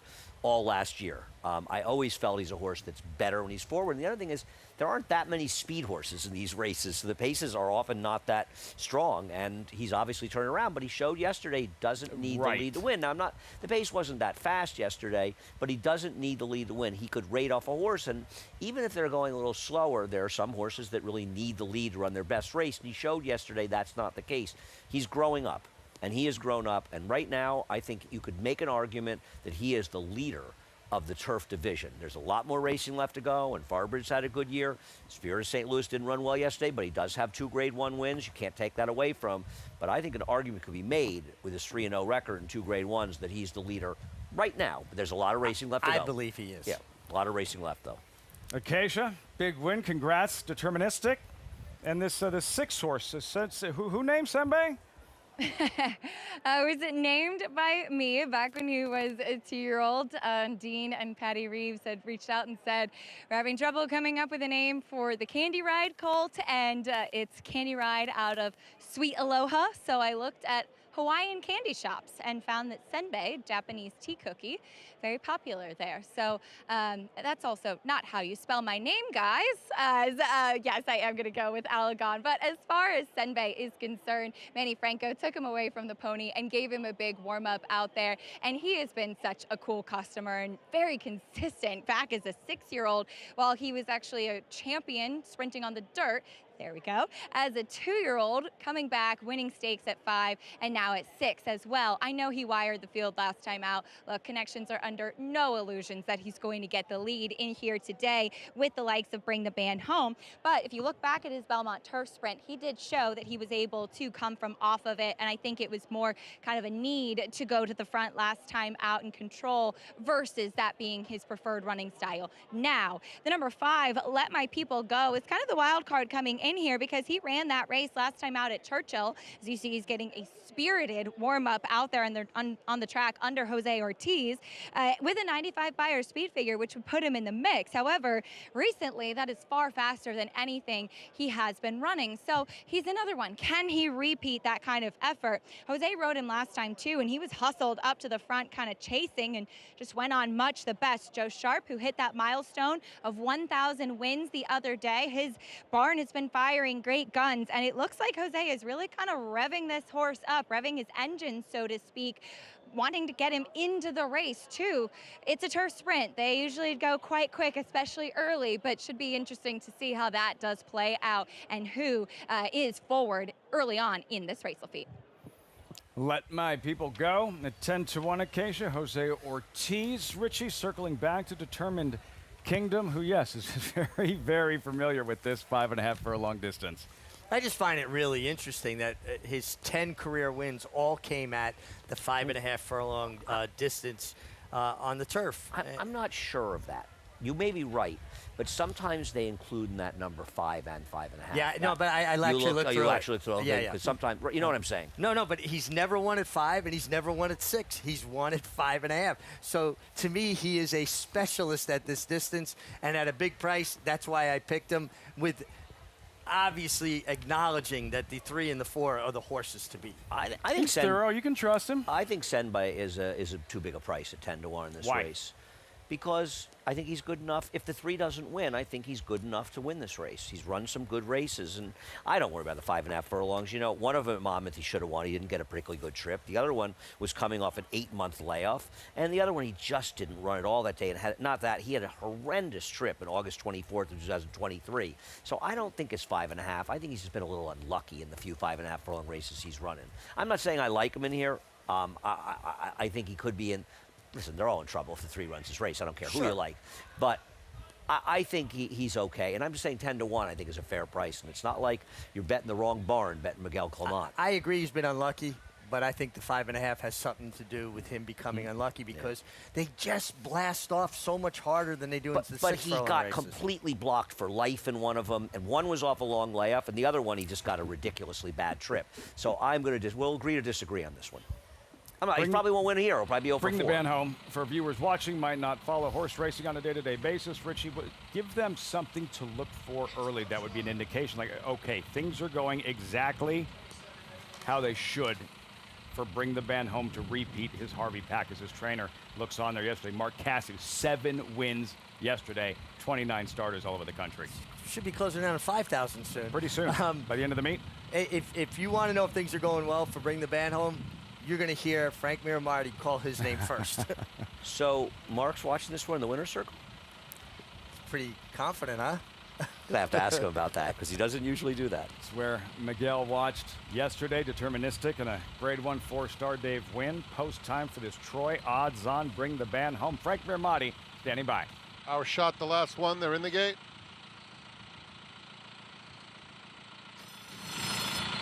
Speaker 19: all last year. I always felt he's a horse that's better when he's forward. And the other thing is, there aren't that many speed horses in these races, so the paces are often not that strong, and he's obviously turning around, but he showed yesterday he doesn't need the lead to win. Now, the pace wasn't that fast yesterday, but he doesn't need the lead to win. He could rate off a horse, and even if they're going a little slower, there are some horses that really need the lead to run their best race, and he showed yesterday that's not the case. He's growing up, and he has grown up, and right now I think you could make an argument that he is the leader of the turf division. There's a lot more racing left to go, and Farbridge had a good year. Spirit of St. Louis didn't run well yesterday, but he does have 2 Grade 1 wins. You can't take that away from him. But I think an argument could be made with his 3-0 record and 2 Grade 1s that he's the leader right now. But there's a lot of racing left to go.
Speaker 21: I believe he is.
Speaker 19: Yeah, a lot of racing left, though.
Speaker 17: Acacia, big win. Congrats, Deterministic. And this 6 horse, who named Senbei?
Speaker 7: Was named by me back when he was a 2-year-old. Dean and Patty Reeves had reached out and said, we're having trouble coming up with a name for the Candy Ride colt, and it's Candy Ride out of Sweet Aloha. So I looked at Hawaiian candy shops and found that senbei, Japanese tea cookie, very popular there. So that's also not how you spell my name, guys. Yes, I am going to go with Alagon. But as far as senbei is concerned, Manny Franco took him away from the pony and gave him a big warm-up out there. And he has been such a cool customer and very consistent back as a 6-year-old, while he was actually a champion sprinting on the dirt. There we go. As a 2-year-old, coming back, winning stakes at 5, and now at 6 as well. I know he wired the field last time out. Look, Connections are under no illusions that he's going to get the lead in here today with the likes of Bring the Band Home. But if you look back at his Belmont Turf Sprint, he did show that he was able to come from off of it, and I think it was more kind of a need to go to the front last time out and control versus that being his preferred running style. Now, the number 5, Let My People Go, is kind of the wild card coming in here because he ran that race last time out at Churchill. As you see, he's getting a spirited warm-up out there on the track under Jose Ortiz with a 95 Beyer speed figure, which would put him in the mix. However, recently, that is far faster than anything he has been running. So he's another one. Can he repeat that kind of effort? Jose rode him last time too, and he was hustled up to the front, kind of chasing, and just went on much the best. Joe Sharp, who hit that milestone of 1,000 wins the other day, his barn has been firing great guns, and it looks like Jose is really kind of revving this horse up, revving his engine, so to speak, wanting to get him into the race too. It's a turf sprint. They usually go quite quick, especially early, but should be interesting to see how that does play out and who is forward early on in this race, Lafitte.
Speaker 17: Let My People Go. At 10-1 Acacia, Jose Ortiz. Richie circling back to Determined Kingdom, who, yes, is very, very familiar with this 5.5 furlong distance.
Speaker 21: I just find it really interesting that his 10 career wins all came at the 5.5 furlong distance on the turf.
Speaker 19: I'm not sure of that. You may be right, but sometimes they include in that number 5 and 5.5.
Speaker 21: Yeah, no, but I actually looked through it.
Speaker 19: You actually look through it.
Speaker 21: Yeah,
Speaker 19: Because sometimes, you know what I'm saying?
Speaker 21: No, but he's never won at 5, and he's never won at 6. He's won at 5.5. So to me, he is a specialist at this distance, and at a big price. That's why I picked him, with obviously acknowledging that the 3 and the 4 are the horses to beat.
Speaker 19: I think
Speaker 17: thorough. You can trust him.
Speaker 19: I think senbei is a too big a price at 10-1 in this race. Because I think he's good enough. If the 3 doesn't win, I think he's good enough to win this race. He's run some good races, and I don't worry about the 5.5 furlongs. You know, one of them at Monmouth he should have won. He didn't get a particularly good trip. The other one was coming off an 8-month layoff, and the other one he just didn't run at all that day. And had not that, he had a horrendous trip on August 24th of 2023. So I don't think it's 5.5. I think he's just been a little unlucky in the few 5.5 furlong races he's running. I'm not saying I like him in here. I think he could be in. Listen, they're all in trouble if the 3 runs this race. I don't care who you like. But I think he's okay. And I'm just saying 10-1 I think is a fair price. And it's not like you're betting the wrong barn, betting Miguel Clement.
Speaker 21: I agree he's been unlucky, but I think the 5.5 has something to do with him becoming unlucky because they just blast off so much harder than they do in the 6
Speaker 19: But he got
Speaker 21: races.
Speaker 19: completely blocked for life in one of them, and one was off a long layoff, and the other one he just got a ridiculously bad trip. So I'm going to we'll agree to disagree on this one. He probably won't win here. He'll probably be over 4.
Speaker 17: Bring the band home. For viewers watching, might not follow horse racing on a day-to-day basis, Richie, give them something to look for early. That would be an indication, like, okay, things are going exactly how they should for Bring the Band Home to repeat. His Harvey Pack as his trainer looks on there yesterday. Mark Cassidy, 7 wins yesterday, 29 starters all over the country.
Speaker 21: Should be closing down to 5,000 soon.
Speaker 17: Pretty soon, by the end of the meet.
Speaker 21: If you want to know if things are going well for Bring the Band Home, you're going to hear Frank Miramarty call his name first.
Speaker 19: So Mark's watching this one in the winner's circle?
Speaker 21: Pretty confident, huh?
Speaker 19: I have to ask him about that because he doesn't usually do that.
Speaker 17: It's where Miguel watched yesterday, Deterministic, and a Grade 1 4-star Dave win. Post time for this Troy odds on Bring the Band Home. Frank Miramarty standing by.
Speaker 6: Our shot, the last one. They're in the gate.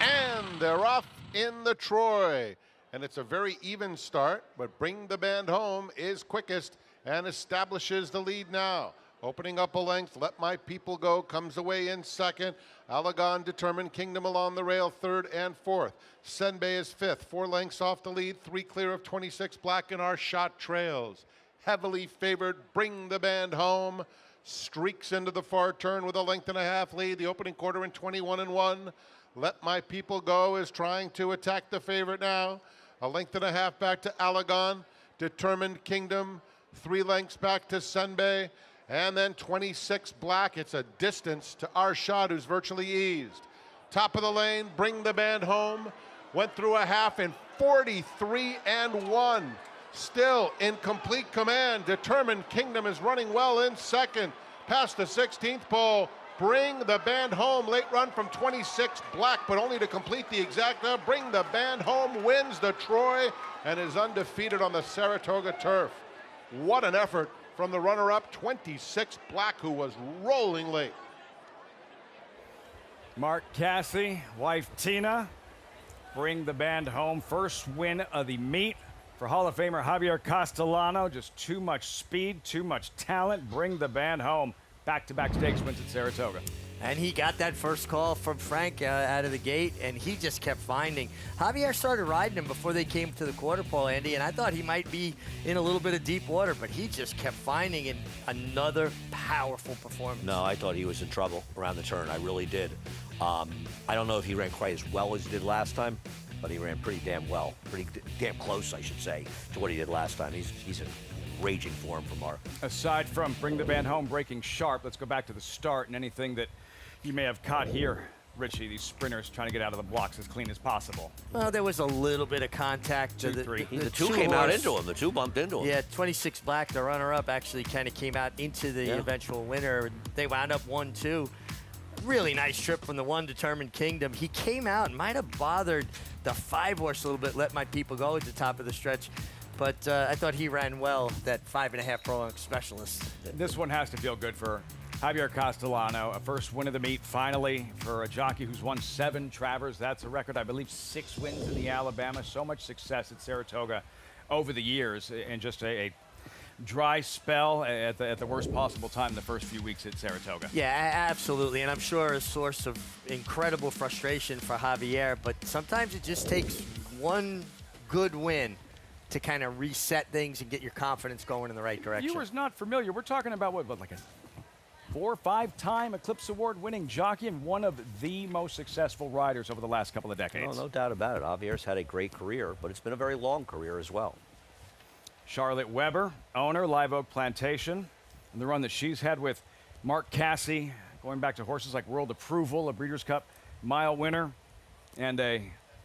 Speaker 6: And they're off in the Troy. And it's a very even start, but Bring the Band Home is quickest and establishes the lead now. Opening up a length, Let My People Go comes away in second. Alagon, Determined Kingdom along the rail, third and fourth. Senbei is fifth, 4 lengths off the lead, 3 clear of 26 Black, and Our Shot trails. Heavily favored, Bring the Band Home streaks into the far turn with a length and a half lead. The opening quarter in 21-1. Let My People Go is trying to attack the favorite now. A length and a half back to Alagon. Determined Kingdom, 3 lengths back to Senbei. And then 26 Black. It's a distance to Our Shot, who's virtually eased. Top of the lane, Bring the Band Home. Went through a half in 43-1. Still in complete command. Determined Kingdom is running well in second. Past the 16th pole. Bring the Band Home. Late run from 26 Black, but only to complete the exacta. Bring the Band Home wins the Troy and is undefeated on the Saratoga turf. What an effort from the runner-up, 26 Black, who was rolling late.
Speaker 17: Mark Cassie, wife Tina, Bring the Band Home. First win of the meet for Hall of Famer Javier Castellano. Just too much speed, too much talent. Bring the Band Home. Back-to-back stakes wins at Saratoga.
Speaker 21: And he got that first call from Frank out of the gate, and he just kept finding. Javier started riding him before they came to the quarter pole, Andy, and I thought he might be in a little bit of deep water, but he just kept finding in another powerful performance.
Speaker 19: No, I thought he was in trouble around the turn. I really did. I don't know if he ran quite as well as he did last time, but he ran pretty damn well. Pretty damn close, I should say, to what he did last time. He's in raging form for Mark.
Speaker 17: Aside from Bring the Band Home breaking sharp, let's go back to the start and anything that you may have caught here, Richie, these sprinters trying to get out of the blocks as clean as possible.
Speaker 21: Well, there was a little bit of contact.
Speaker 19: The two came out into him. The two bumped into him.
Speaker 21: Yeah, 26 Black, the runner-up, actually kind of came out into the eventual winner. They wound up 1-2. Really nice trip from the one Determined Kingdom. He came out and might have bothered the 5-horse a little bit, Let My People Go at the top of the stretch. But I thought he ran well, that 5.5 furlong specialist.
Speaker 17: This one has to feel good for Javier Castellano, a first win of the meet, finally, for a jockey who's won 7 Travers. That's a record, I believe, 6 wins in the Alabama. So much success at Saratoga over the years, and just a dry spell at the worst possible time in the first few weeks at Saratoga.
Speaker 21: Yeah, absolutely, and I'm sure a source of incredible frustration for Javier, but sometimes it just takes one good win to kind of reset things and get your confidence going in the right direction.
Speaker 17: Viewers not familiar, we're talking about what like a 4 or 5-time Eclipse Award winning jockey and one of the most successful riders over the last couple of decades.
Speaker 19: No doubt about it. Javier's had a great career, but it's been a very long career as well.
Speaker 17: Charlotte Weber, owner, Live Oak Plantation, and the run that she's had with Mark Cassie, going back to horses like World Approval, a Breeders' Cup mile winner, and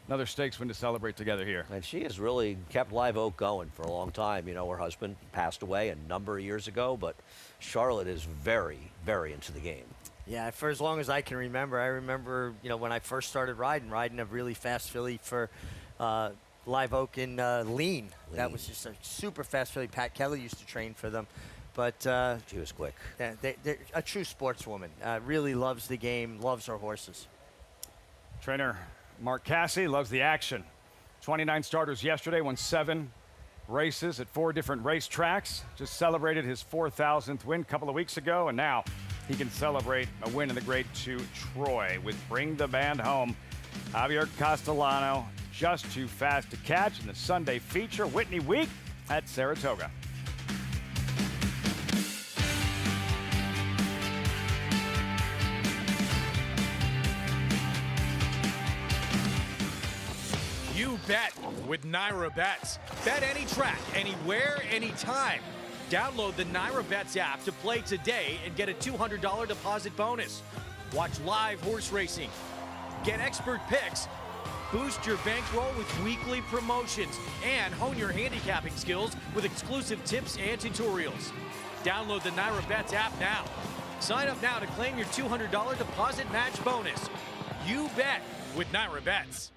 Speaker 17: another stakes win to celebrate together here.
Speaker 19: And she has really kept Live Oak going for a long time. You know, her husband passed away a number of years ago, but Charlotte is very, very into the game.
Speaker 21: Yeah, for as long as I can remember. I remember, you know, when I first started riding a really fast filly for Live Oak in Lean. That was just a super fast filly. Pat Kelly used to train for them. But
Speaker 19: she was quick.
Speaker 21: Yeah, they're a true sportswoman. Really loves the game, loves her horses.
Speaker 17: Trainer Mark Cassie loves the action. 29 starters yesterday, won 7 races at 4 different racetracks. Just celebrated his 4,000th win a couple of weeks ago, and now he can celebrate a win in the Grade 2 Troy with Bring the Band Home. Javier Castellano, just too fast to catch in the Sunday feature, Whitney week at Saratoga.
Speaker 18: You bet with Naira Bets. Bet any track, anywhere, anytime. Download the Naira Bets app to play today and get a $200 deposit bonus. Watch live horse racing. Get expert picks. Boost your bankroll with weekly promotions and hone your handicapping skills with exclusive tips and tutorials. Download the Naira Bets app now. Sign up now to claim your $200 deposit match bonus. You bet with Naira Bets.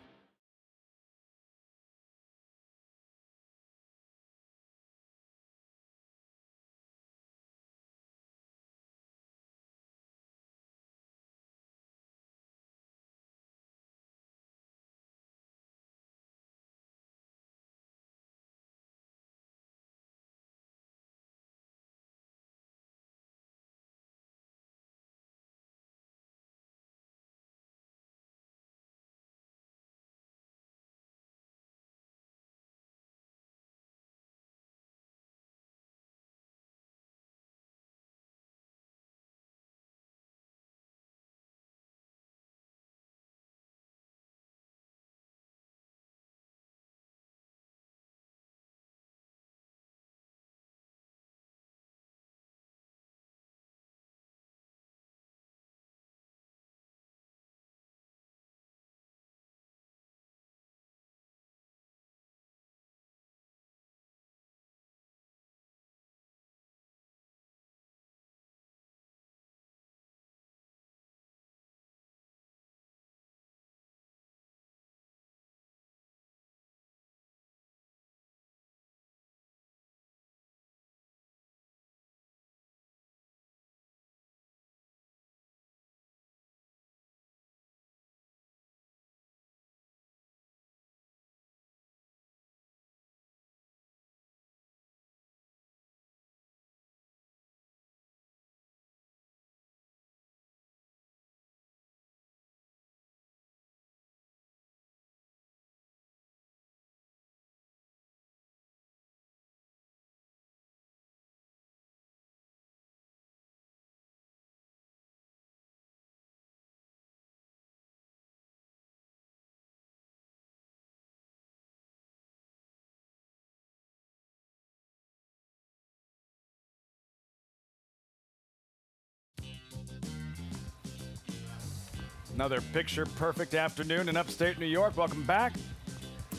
Speaker 17: Another picture-perfect afternoon in upstate New York. Welcome back.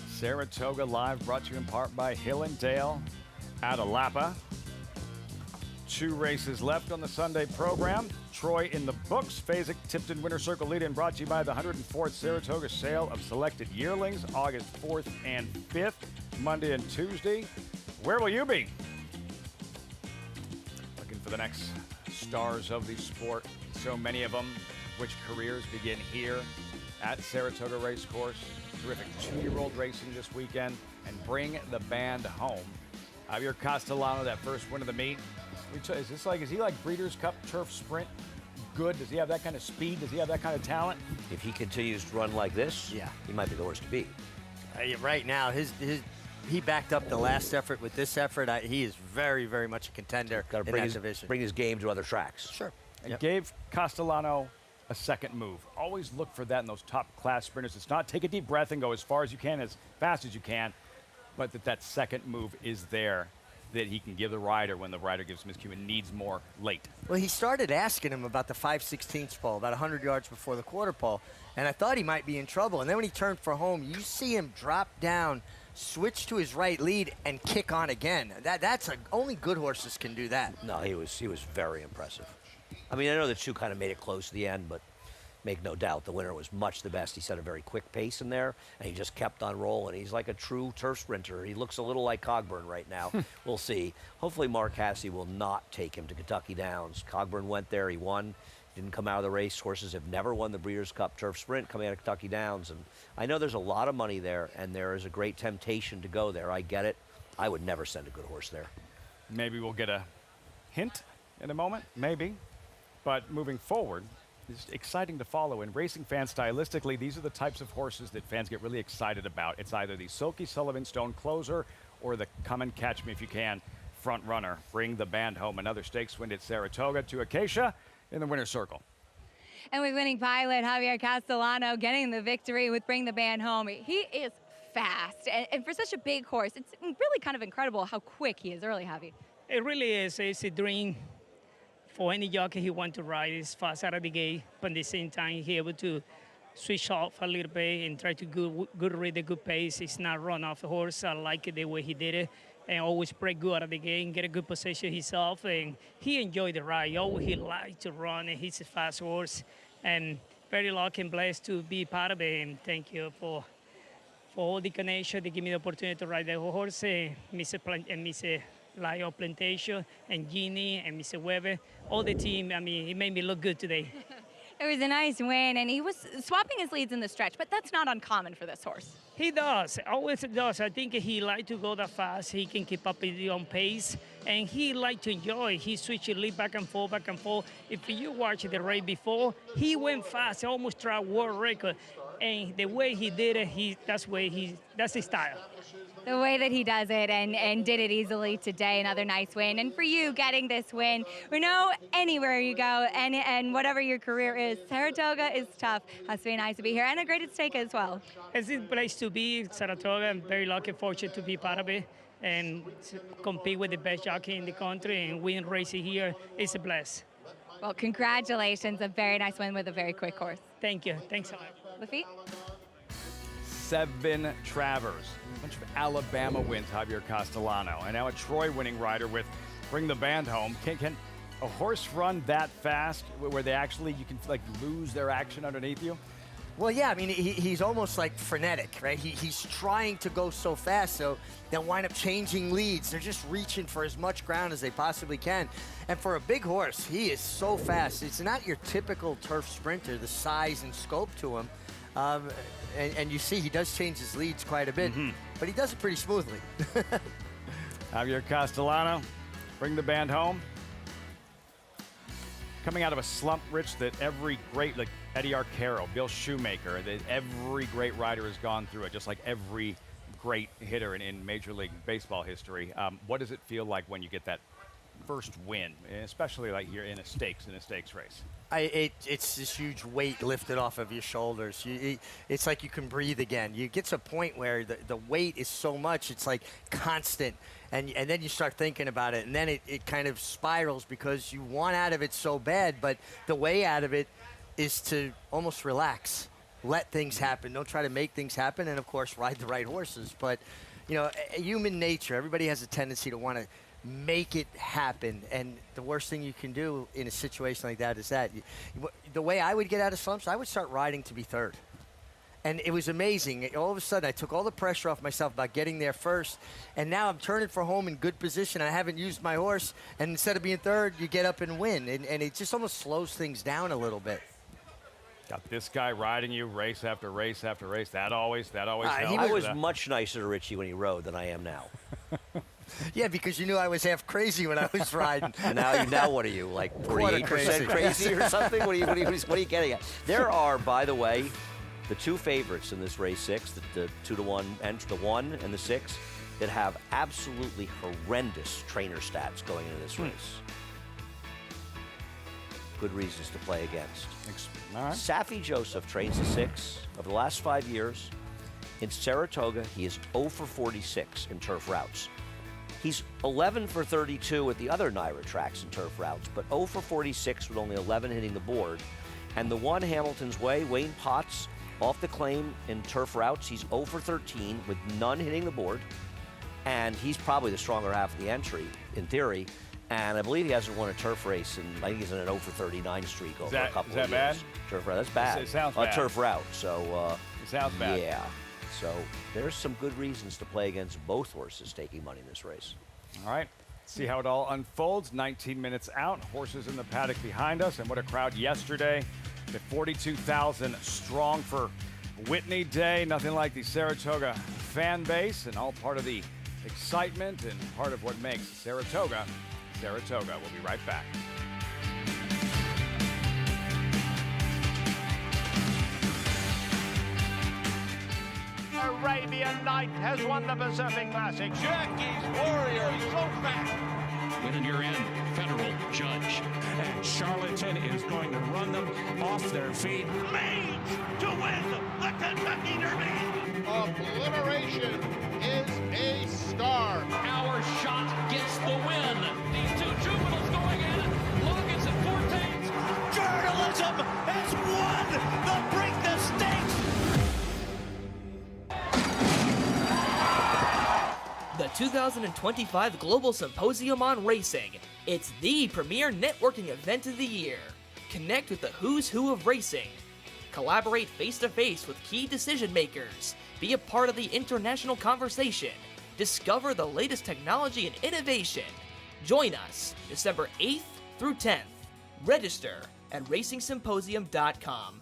Speaker 17: Saratoga Live, brought to you in part by Hill and Dale Adalapa. 2 races left on the Sunday program. Troy in the books. Fasek Tipton Winter Circle lead-in brought to you by the 104th Saratoga Sale of Selected Yearlings, August 4th and 5th, Monday and Tuesday. Where will you be? Looking for the next stars of the sport. So many of them. Which careers begin here at Saratoga Racecourse. Terrific 2-year-old racing this weekend. And bring the band home. Javier Castellano, that first win of the meet. Is he like Breeders' Cup Turf Sprint good? Does he have that kind of speed? Does he have that kind of talent?
Speaker 19: If he continues to run like this,
Speaker 21: yeah,
Speaker 19: he might be the horse to beat.
Speaker 21: Right now, he backed up the last effort with this effort. He is very, very much a contender in that division.
Speaker 19: Bring his game to other tracks.
Speaker 21: Sure.
Speaker 17: And gave Castellano a second move. Always look for that in those top-class sprinters. It's not take a deep breath and go as far as you can, as fast as you can, but that second move is there, that he can give the rider when the rider gives him his cue and needs more late.
Speaker 21: Well, he started asking him about the 5/16 pole, about 100 yards before the quarter pole, and I thought he might be in trouble. And then when he turned for home, you see him drop down, switch to his right lead, and kick on again. Only good horses can do that.
Speaker 19: No, he was very impressive. I mean, I know the 2 kind of made it close to the end, but make no doubt the winner was much the best. He set a very quick pace in there, and he just kept on rolling. He's like a true turf sprinter. He looks a little like Cogburn right now. We'll see. Hopefully Mark Hasse will not take him to Kentucky Downs. Cogburn went there. He won. Didn't come out of the race. Horses have never won the Breeders' Cup Turf Sprint coming out of Kentucky Downs. And I know there's a lot of money there, and there is a great temptation to go there. I get it. I would never send a good horse there.
Speaker 17: Maybe we'll get a hint in a moment. Maybe. But moving forward, it's exciting to follow. And racing fans, stylistically, these are the types of horses that fans get really excited about. It's either the Silky Sullivan Stone Closer or the Come and Catch Me If You Can front runner. Bring the band home. Another stakes win at Saratoga to Acacia in the winner's circle.
Speaker 7: And with winning pilot Javier Castellano getting the victory with Bring the Band Home, he is fast. And for such a big horse, it's really kind of incredible how quick he is early, Javi.
Speaker 4: It really is. It's a dream for any jockey he wants to ride. Is fast out of the gate, but at the same time, he able to switch off a little bit and try to good read a good pace. It's not run off the horse. I like it the way he did it, and always break good out of the gate and get a good position himself. And he enjoyed the ride. Always he liked to run, and he's a fast horse. And very lucky and blessed to be part of it. And thank you for all the connection. They give me the opportunity to ride the horse. Mr. Lyle Plantation and Jeannie and Mr. Weber, all the team. I mean, he made me look good today.
Speaker 7: It was a nice win, and he was swapping his leads in the stretch, but that's not uncommon for this horse.
Speaker 4: He does, always does. I think he likes to go that fast. He can keep up with his own pace, and he likes to enjoy. He switches lead back and forth, back and forth. If you watch the race before, he went fast, almost tried world record. And the way he did it, that's his style.
Speaker 7: The way that he does it and did it easily today, another nice win. And for you getting this win, we know anywhere you go and whatever your career is, Saratoga is tough. Has to be nice to be here and a great at stake as well.
Speaker 4: It's a place to be, Saratoga. I'm very lucky, fortunate to be part of it and compete with the best jockey in the country and win racing here. It's a bless.
Speaker 7: Well, congratulations. A very nice win with a very quick horse.
Speaker 4: Thank you. Thanks so much.
Speaker 7: Lafitte?
Speaker 17: 7 Travers. A bunch of Alabama wins, Javier Castellano. And now a Troy winning rider with Bring the Band Home. Can a horse run that fast where you can like lose their action underneath you?
Speaker 21: Well, yeah, I mean, he's almost like frenetic, right? He's trying to go so fast, so they'll wind up changing leads. They're just reaching for as much ground as they possibly can. And for a big horse, he is so fast. It's not your typical turf sprinter, the size and scope to him. And you see he does change his leads quite a bit, but he does it pretty smoothly.
Speaker 17: Javier Castellano, Bring the Band Home. Coming out of a slump, Rich, that every great, like Eddie Arcaro, Bill Shoemaker, that every great rider has gone through it, just like every great hitter in Major League Baseball history. What does it feel like when you get that first win, especially like you're in a stakes race?
Speaker 21: It's this huge weight lifted off of your shoulders. It's like you can breathe again. You get to a point where the weight is so much, it's like constant. And then you start thinking about it, and then it kind of spirals because you want out of it so bad, but the way out of it is to almost relax, let things happen. Don't try to make things happen, and of course, ride the right horses. But, you know, human nature, everybody has a tendency to want to make it happen, and the worst thing you can do in a situation like that is that. The way I would get out of slumps, I would start riding to be third. And it was amazing. All of a sudden, I took all the pressure off myself about getting there first, and now I'm turning for home in good position. I haven't used my horse, and instead of being third, you get up and win, and it just almost slows things down a little bit.
Speaker 17: Got this guy riding you race after race after race. That always helps.
Speaker 19: I was much nicer to Richie when he rode than I am now.
Speaker 21: Yeah, because you knew I was half crazy when I was riding.
Speaker 19: now what are you, like 48% crazy or something? What are you getting at? There are, by the way, the two favorites in this race 6, the 2-to-1 and the 1 and the 6, that have absolutely horrendous trainer stats going into this race. Good reasons to play against.
Speaker 17: All right.
Speaker 19: Safi Joseph trains the 6 over the last 5 years. In Saratoga, he is 0 for 46 in turf routes. He's 11 for 32 at the other NYRA tracks in turf routes, but 0 for 46 with only 11 hitting the board. And the one Hamilton's Way, Wayne Potts, off the claim in turf routes, he's 0 for 13 with none hitting the board. And he's probably the stronger half of the entry, in theory. And I believe he hasn't won a turf race, and I think he's in an 0 for 39 streak over a couple of years.
Speaker 17: Is that bad?
Speaker 19: Turf route, that's bad.
Speaker 17: It sounds bad.
Speaker 19: A turf route, so.
Speaker 17: It sounds bad.
Speaker 19: Yeah. So there's some good reasons to play against both horses taking money in this race.
Speaker 17: All right. See how it all unfolds. 19 minutes out. Horses in the paddock behind us. And what a crowd yesterday. The 42,000 strong for Whitney Day. Nothing like the Saratoga fan base, and all part of the excitement and part of what makes Saratoga, Saratoga. We'll be right back.
Speaker 10: Arabian Night has won the Pacific Classic. Jockey's Warrior, so fast.
Speaker 20: Winning your end, Federal Judge.
Speaker 10: And Charlatan is going to run them off their feet. Made to win the Kentucky Derby. Obliteration is a star.
Speaker 20: Our shot gets the win. These two juveniles going at it. Logan's at 14.
Speaker 10: Journalism has won the Break the Stakes.
Speaker 8: The 2025 Global Symposium on Racing. It's the premier networking event of the year. Connect with the who's who of racing. Collaborate face-to-face with key decision makers. Be a part of the international conversation. Discover the latest technology and innovation. Join us December 8th through 10th. Register at racingsymposium.com.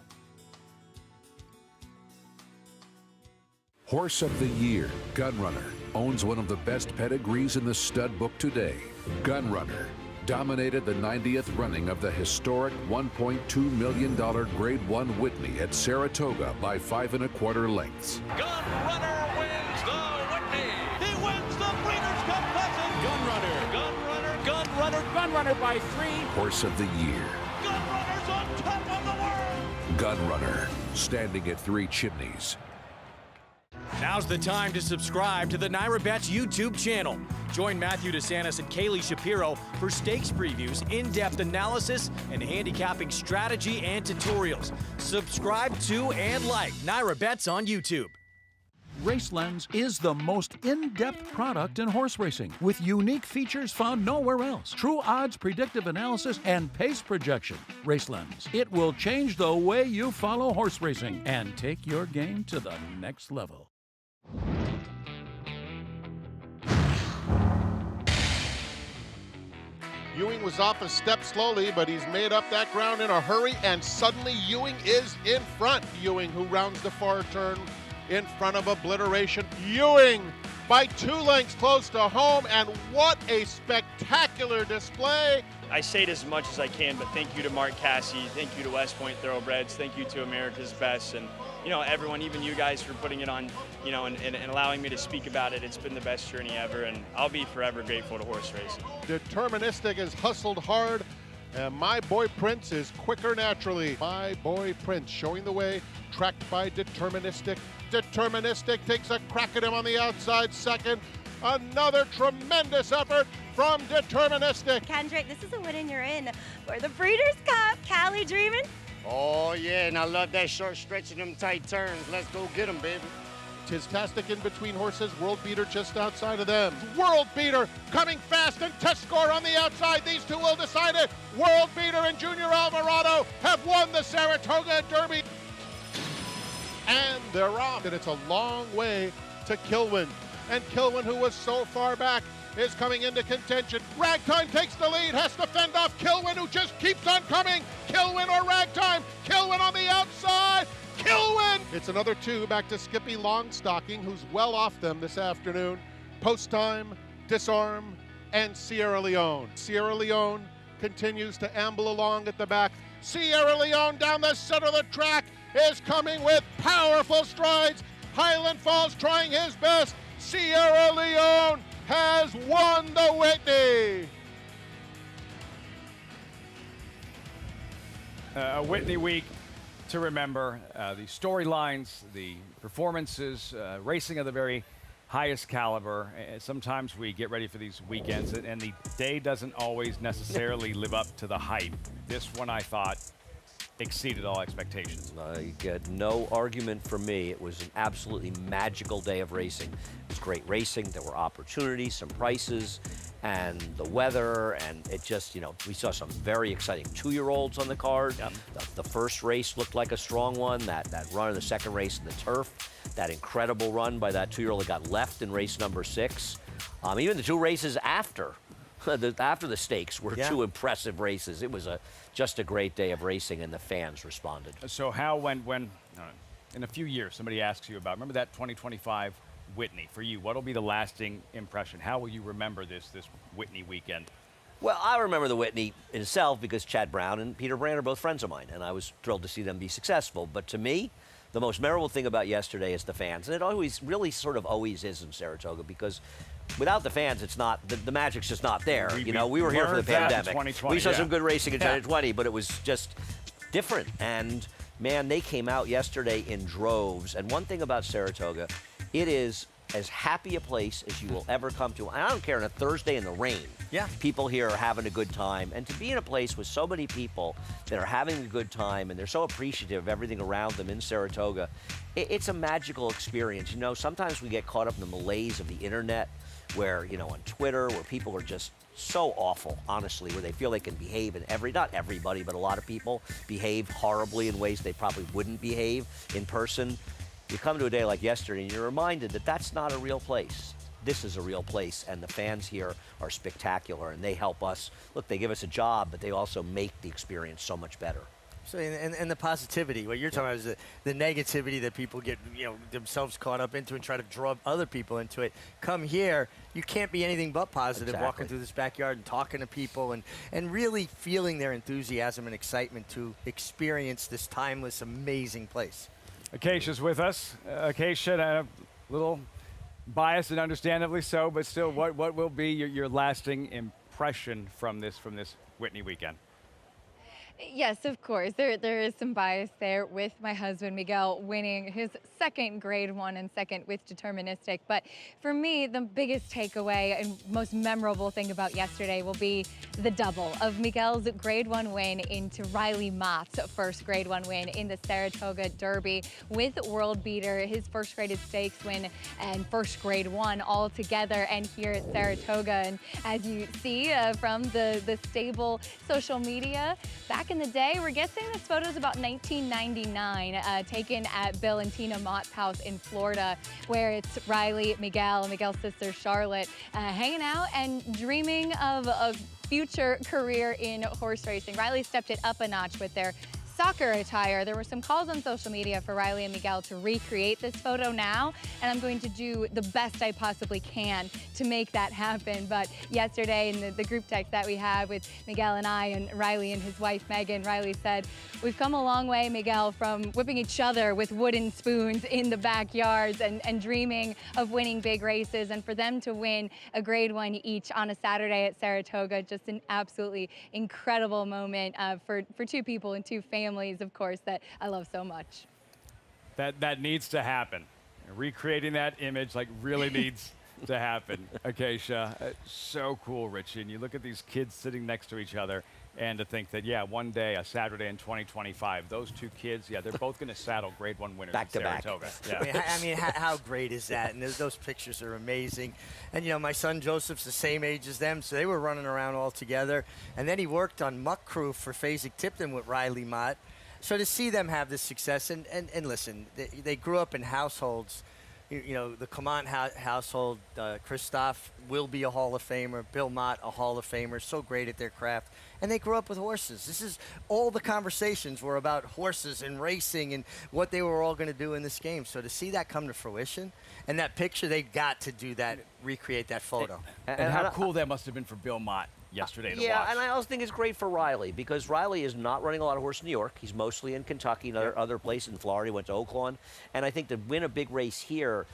Speaker 11: Horse of the Year, Gunrunner, owns one of the best pedigrees in the stud book today. Gunrunner dominated the 90th running of the historic $1.2 million Grade 1 Whitney at Saratoga by 5 1/4 lengths.
Speaker 10: Gunrunner wins the Whitney. He wins the Breeders' Cup Classic. Gunrunner by 3.
Speaker 11: Horse of the Year,
Speaker 10: Gunrunner's on top of the world.
Speaker 11: Gunrunner, standing at 3 chimneys.
Speaker 18: Now's the time to subscribe to the NYRA Bets YouTube channel. Join Matthew DeSantis and Kaylee Shapiro for stakes previews, in-depth analysis, and handicapping strategy and tutorials. Subscribe to and like NYRA Bets on YouTube.
Speaker 13: RaceLens is the most in-depth product in horse racing, with unique features found nowhere else. True odds, predictive analysis, and pace projection. RaceLens. It will change the way you follow horse racing and take your game to the next level.
Speaker 6: Ewing was off a step slowly, but he's made up that ground in a hurry, and suddenly Ewing is in front. Ewing, who rounds the far turn in front of Obliteration. Ewing by 2 lengths close to home, and what a spectacular display.
Speaker 14: I say it as much as I can, but thank you to Mark Cassey, thank you to West Point Thoroughbreds, thank you to America's Best, and everyone, even you guys, for putting it on, and allowing me to speak about it. It's been the best journey ever, and I'll be forever grateful to horse racing.
Speaker 6: Deterministic has hustled hard, and My Boy Prince is quicker naturally. My Boy Prince showing the way, tracked by Deterministic. Deterministic takes a crack at him on the outside second. Another tremendous effort from Deterministic.
Speaker 25: Kendrick, this is a win and you're in for the Breeders' Cup. Callie dreaming.
Speaker 1: Oh, yeah, and I love that short stretch and them tight turns. Let's go get them, baby.
Speaker 6: Tistastic in between horses, World Beater just outside of them. World Beater coming fast, and Test Score on the outside. These two will decide it. World Beater and Junior Alvarado have won the Saratoga Derby. And they're off, and it's a long way to Kilwin. And Kilwin, who was so far back, is coming into contention. Ragtime takes the lead, has to fend off Kilwin, who just keeps on coming. Kilwin or Ragtime? Kilwin on the outside. Kilwin! It's another two back to Skippy Longstocking, who's well off them this afternoon. Post Time, Disarm, and Sierra Leone. Sierra Leone continues to amble along at the back. Sierra Leone down the center of the track is coming with powerful strides. Highland Falls trying his best. Sierra Leone has won the Whitney.
Speaker 17: A Whitney week to remember. The storylines, the performances, racing of the very highest caliber. Sometimes we get ready for these weekends, and the day doesn't always necessarily live up to the hype. This one, I thought, exceeded all expectations.
Speaker 19: You get no argument from me. It was an absolutely magical day of racing. It was great racing. There were opportunities, some prices, and the weather, and it just, we saw some very exciting 2-year-olds on the card.
Speaker 17: Yep.
Speaker 19: The first race looked like a strong one. That run in the second race in the turf, that incredible run by that 2-year-old that got left in race number 6. Even the 2 races after the stakes were 2 impressive races. It was just a great day of racing, and the fans responded.
Speaker 17: So how, when in a few years, somebody asks you about, remember that 2025 Whitney, for you, what'll be the lasting impression? How will you remember this Whitney weekend?
Speaker 19: Well, I remember the Whitney itself because Chad Brown and Peter Brand are both friends of mine, and I was thrilled to see them be successful. But to me, the most memorable thing about yesterday is the fans, and it always is in Saratoga, because without the fans, it's not, the magic's just not there. We were here for the pandemic. We saw some good racing in 2020, but it was just different. And man, they came out yesterday in droves. And one thing about Saratoga, it is as happy a place as you will ever come to. And I don't care, on a Thursday in the rain.
Speaker 21: Yeah.
Speaker 19: People here are having a good time. And to be in a place with so many people that are having a good time and they're so appreciative of everything around them in Saratoga, it's a magical experience. Sometimes we get caught up in the malaise of the internet, where, on Twitter, where people are just so awful, honestly, where they feel they can behave not everybody, but a lot of people behave horribly in ways they probably wouldn't behave in person. You come to a day like yesterday and you're reminded that that's not a real place. This is a real place, and the fans here are spectacular, and they help us. Look, they give us a job, but they also make the experience so much better.
Speaker 21: So, and the positivity, what you're talking about is the negativity that people get, themselves caught up into and try to draw other people into it. Come here, you can't be anything but positive, walking through this backyard and talking to people and really feeling their enthusiasm and excitement to experience this timeless, amazing place.
Speaker 17: Acacia's with us. Acacia, a little biased and understandably so, but still, what will be your lasting impression from this Whitney weekend?
Speaker 7: Yes, of course. There is some bias there with my husband, Miguel, winning his second Grade 1 and second with Deterministic. But for me, the biggest takeaway and most memorable thing about yesterday will be the double of Miguel's Grade 1 win into Riley Mott's first Grade 1 win in the Saratoga Derby with World Beater, his first graded stakes win and first Grade 1 all together and here at Saratoga. And as you see from the stable social media, back in the day, we're guessing this photo is about 1999, taken at Bill and Tina Mott's house in Florida, where it's Riley, Miguel's sister Charlotte, hanging out and dreaming of a future career in horse racing. Riley stepped it up a notch with their soccer attire. There were some calls on social media for Riley and Miguel to recreate this photo now, and I'm going to do the best I possibly can to make that happen. But yesterday in the group text that we had with Miguel and I and Riley and his wife Megan, Riley said, "We've come a long way, Miguel, from whipping each other with wooden spoons in the backyards and dreaming of winning big races, and for them to win a Grade 1 each on a Saturday at Saratoga, just an absolutely incredible moment for two people and two families, of course, that I love so much."
Speaker 17: That needs to happen. Recreating that image really needs to happen. Acacia, so cool, Richie. And you look at these kids sitting next to each other, And to think that, yeah, one day, a Saturday in 2025, those two kids, yeah, they're both going to saddle Grade 1 winners
Speaker 19: Back
Speaker 17: in
Speaker 19: to back.
Speaker 17: Saratoga. Yeah.
Speaker 21: I mean, how great is that? And those pictures are amazing. And, you know, my son Joseph's the same age as them, so they were running around all together. And then he worked on Muck Crew for Fasig-Tipton with Riley Mott. So to see them have this success, and listen, they grew up in households. You know, the Clement household, Christophe will be a Hall of Famer, Bill Mott, a Hall of Famer, so great at their craft. And they grew up with horses. This is all the conversations were about horses and racing and what they were all going to do in this game. So to see that come to fruition, and that picture, they got to do that, recreate that photo.
Speaker 17: And how cool that must have been for Bill Mott yesterday to watch.
Speaker 19: Yeah, and I also think it's great for Riley because Riley is not running a lot of horse in New York. He's mostly in Kentucky and other places in Florida. He went to Oaklawn. And I think to win a big race here,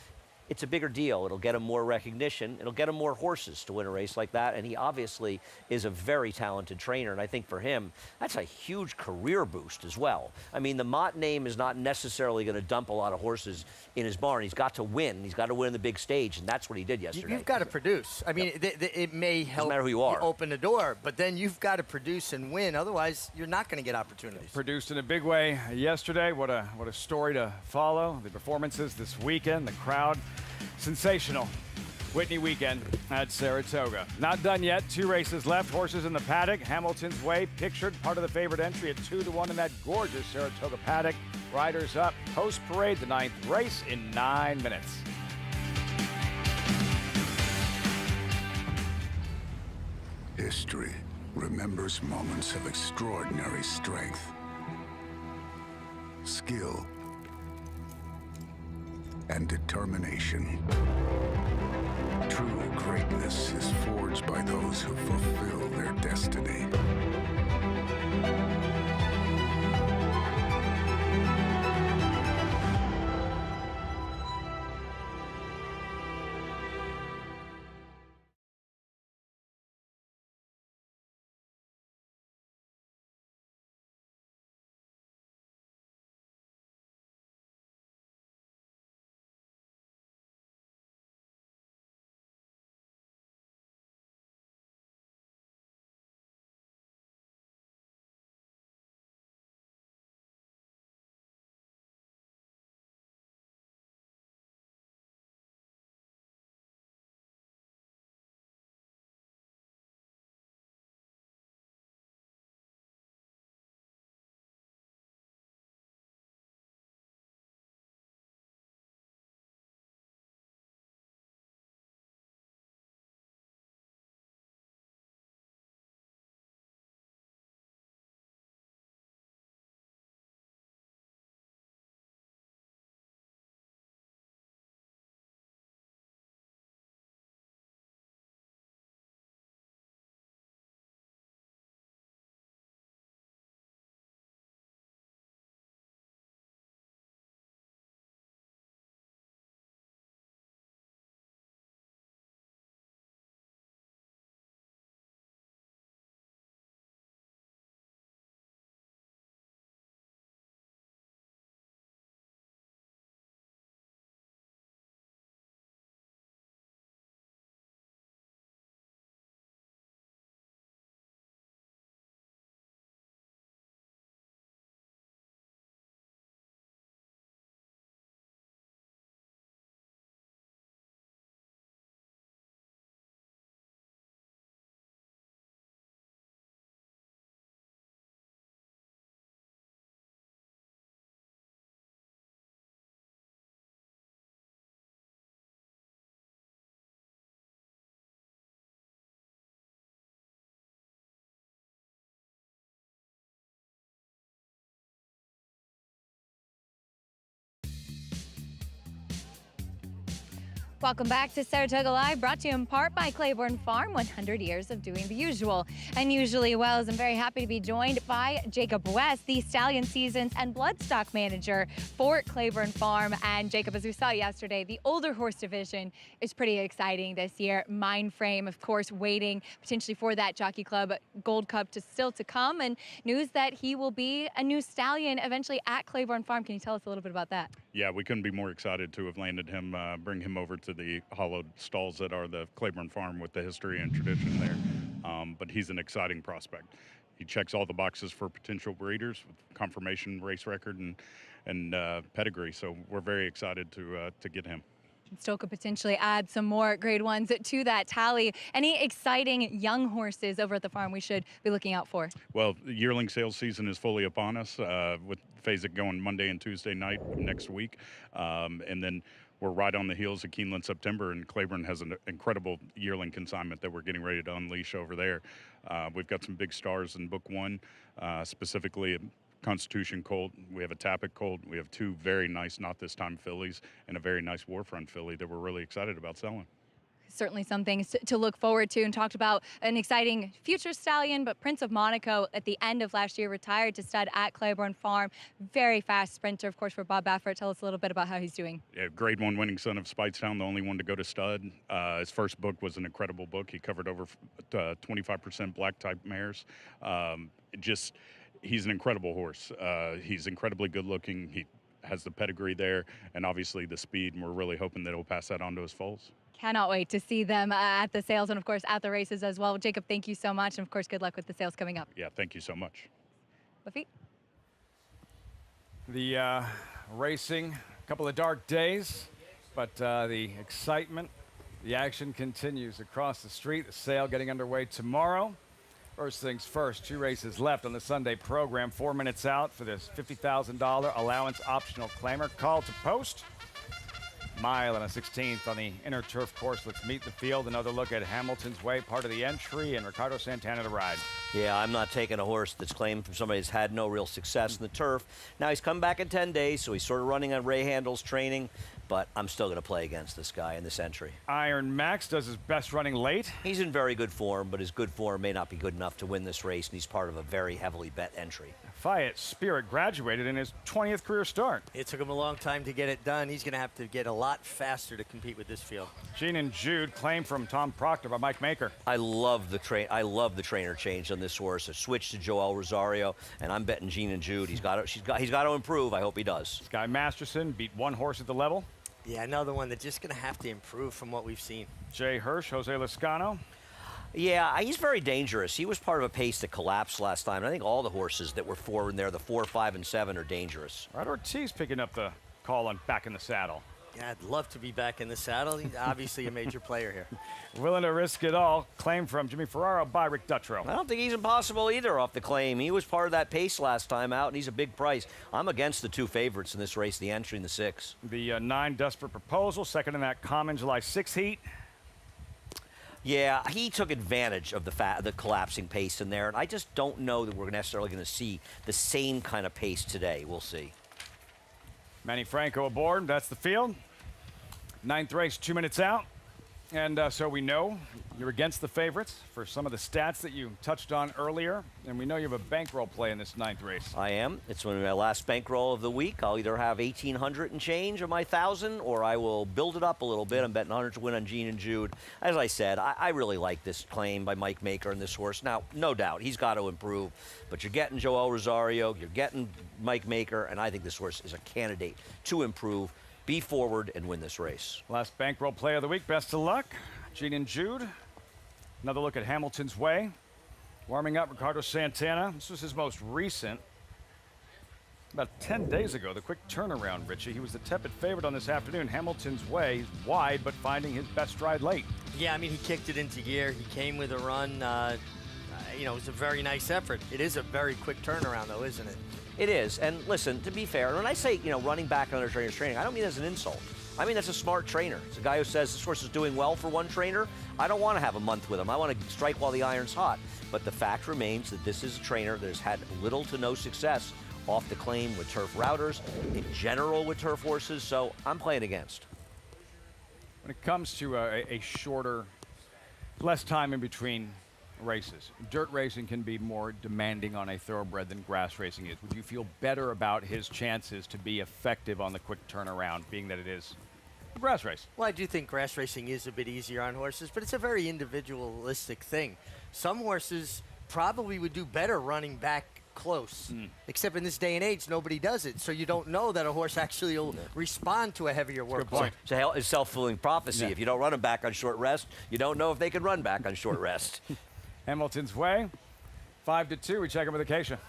Speaker 19: it's a bigger deal. It'll get him more recognition. It'll get him more horses to win a race like that. And he obviously is a very talented trainer. And I think for him, that's a huge career boost as well. I mean, the Mott name is not necessarily going to dump a lot of horses in his barn. He's got to win. He's got to win in the big stage. And that's what he did yesterday.
Speaker 21: You've got to produce. I mean, it may help
Speaker 19: matter who you are.
Speaker 21: Open the door, but then you've got to produce and win. Otherwise, you're not going to get opportunities.
Speaker 17: Produced in a big way yesterday. What a story to follow. The performances this weekend, the crowd. Sensational. Whitney weekend at Saratoga. Not done yet. 2 races left. Horses in the paddock. Hamilton's Way pictured part of the favorite entry at 2-1 in that gorgeous Saratoga paddock. Riders up. Post parade, the 9th race in 9 minutes.
Speaker 2: History remembers moments of extraordinary strength, skill, and determination. True greatness is forged by those who fulfill their destiny.
Speaker 7: Welcome back to Saratoga Live, brought to you in part by Claiborne Farm, 100 years of doing the usual. Unusually well, as I'm very happy to be joined by Jacob West, the Stallion Seasons and Bloodstock Manager for Claiborne Farm. And Jacob, as we saw yesterday, the older horse division is pretty exciting this year. Mindframe, of course, waiting potentially for that Jockey Club Gold Cup still to come. And news that he will be a new stallion eventually at Claiborne Farm. Can you tell us a little bit about that?
Speaker 9: Yeah, we couldn't be more excited to have landed him, bring him over to the hollowed stalls that are the Claiborne Farm with the history and tradition there. But he's an exciting prospect. he checks all the boxes for potential breeders with confirmation race record and pedigree. So we're very excited to get him.
Speaker 7: Still could potentially add some more grade ones to that tally. Any exciting young horses over at the farm we should be looking out for?
Speaker 9: Well, the yearling sales season is fully upon us, with Phasic going Monday and Tuesday night next week. And then we're right on the heels of Keeneland September, and Claiborne has an incredible yearling consignment that we're getting ready to unleash over there. We've got some big stars in Book 1, specifically Constitution colt. We have a Tapit colt. We have 2 very nice Not This Time fillies and a very nice Warfront filly that we're really excited about selling.
Speaker 7: Certainly some things to look forward to, and talked about an exciting future stallion, but Prince of Monaco at the end of last year retired to stud at Claiborne Farm. Very fast sprinter, of course, for Bob Baffert. Tell us a little bit about how he's doing.
Speaker 9: Yeah, grade 1 winning son of Speightstown, the only one to go to stud. His first book was an incredible book. He covered over 25% black type mares. He's an incredible horse. He's incredibly good looking. He has the pedigree there, and obviously the speed, and we're really hoping that he'll pass that on to his foals.
Speaker 7: Cannot wait to see them at the sales and, of course, at the races as well. Jacob, thank you so much, and, of course, good luck with the sales coming up.
Speaker 9: Yeah, thank you so much.
Speaker 7: Lafitte?
Speaker 17: The racing, a couple of dark days, but the excitement, the action continues across the street. The sale getting underway tomorrow. First things first, 2 races left on the Sunday program. 4 minutes out for this $50,000 allowance optional claimer. Call to post. Mile and a 16th on the inner turf course. Let's meet the field. Another look at Hamilton's Way, part of the entry, and Ricardo Santana to ride.
Speaker 19: Yeah, I'm not taking a horse that's claimed from somebody who's had no real success in the turf. Now, he's come back in 10 days, so he's sort of running on Ray Handel's training, but I'm still going to play against this guy in this entry.
Speaker 17: Iron Max does his best running late.
Speaker 19: He's in very good form, but his good form may not be good enough to win this race, and he's part of a very heavily bet entry.
Speaker 17: Fayette Spirit graduated in his 20th career start.
Speaker 21: It took him a long time to get it done. He's going to have to get a lot faster to compete with this field.
Speaker 17: Gene and Jude, claim from Tom Proctor by Mike Maker.
Speaker 19: I love the trainer change on this horse. A switch to Joel Rosario, and I'm betting Gene and Jude. He's got to improve. I hope he does.
Speaker 17: Sky Masterson beat 1 horse at the level.
Speaker 21: Yeah, another one that's just going to have to improve from what we've seen.
Speaker 17: Jay Hirsch, Jose Lascano.
Speaker 19: Yeah, he's very dangerous. He was part of a pace that collapsed last time, and I think all the horses that were 4 in there, the 4, 5, and 7, are dangerous.
Speaker 17: Rod Ortiz picking up the call on back in the saddle.
Speaker 21: Yeah, I'd love to be back in the saddle. He's obviously a major player here.
Speaker 17: Willing to risk it all. Claim from Jimmy Ferraro by Rick Dutrow.
Speaker 19: I don't think he's impossible either off the claim. He was part of that pace last time out, and he's a big price. I'm against the 2 favorites in this race, the entry and the 6.
Speaker 17: The 9 Desperate Proposal, second in that common July 6 heat.
Speaker 19: Yeah, he took advantage of the collapsing pace in there, and I just don't know that we're necessarily going to see the same kind of pace today. We'll see.
Speaker 17: Manny Franco aboard. That's the field. 9th race, 2 minutes out. And so we know you're against the favorites for some of the stats that you touched on earlier. And we know you have a bankroll play in this 9th race.
Speaker 19: I am. It's my last bankroll of the week. I'll either have 1,800 and change of my 1,000, or I will build it up a little bit. I'm betting 100 to win on Gene and Jude. As I said, I really like this claim by Mike Maker and this horse. Now, no doubt, he's got to improve. But you're getting Joel Rosario, you're getting Mike Maker, and I think this horse is a candidate to improve. Be forward and win this race.
Speaker 17: Last bankroll play of the week. Best of luck. Gene and Jude. Another look at Hamilton's Way. Warming up Ricardo Santana. This was his most recent. About 10 days ago, the quick turnaround, Richie. He was the tepid favorite on this afternoon. Hamilton's Way. He's wide, but finding his best stride late.
Speaker 21: Yeah, I mean, he kicked it into gear. He came with a run. It was a very nice effort. It is a very quick turnaround, though, isn't it?
Speaker 19: It is, and listen, to be fair, when I say, running back on a trainer's training, I don't mean as an insult. I mean that's a smart trainer. It's a guy who says this horse is doing well for one trainer. I don't want to have a month with him. I want to strike while the iron's hot. But the fact remains that this is a trainer that has had little to no success off the claim with turf routers, in general with turf horses, so I'm playing against.
Speaker 17: When it comes to a shorter, less time in between races, dirt racing can be more demanding on a thoroughbred than grass racing is. Would you feel better about his chances to be effective on the quick turnaround, being that it is a grass race?
Speaker 21: Well, I do think grass racing is a bit easier on horses, but it's a very individualistic thing. Some horses probably would do better running back close, except in this day and age, nobody does it, so you don't know that a horse actually will respond to a heavier work.
Speaker 19: It's a self-fulfilling prophecy.
Speaker 21: Yeah.
Speaker 19: If you don't run them back on short rest, you don't know if they can run back on short rest.
Speaker 17: Hamilton's Way. 5-2. We check in with Acacia.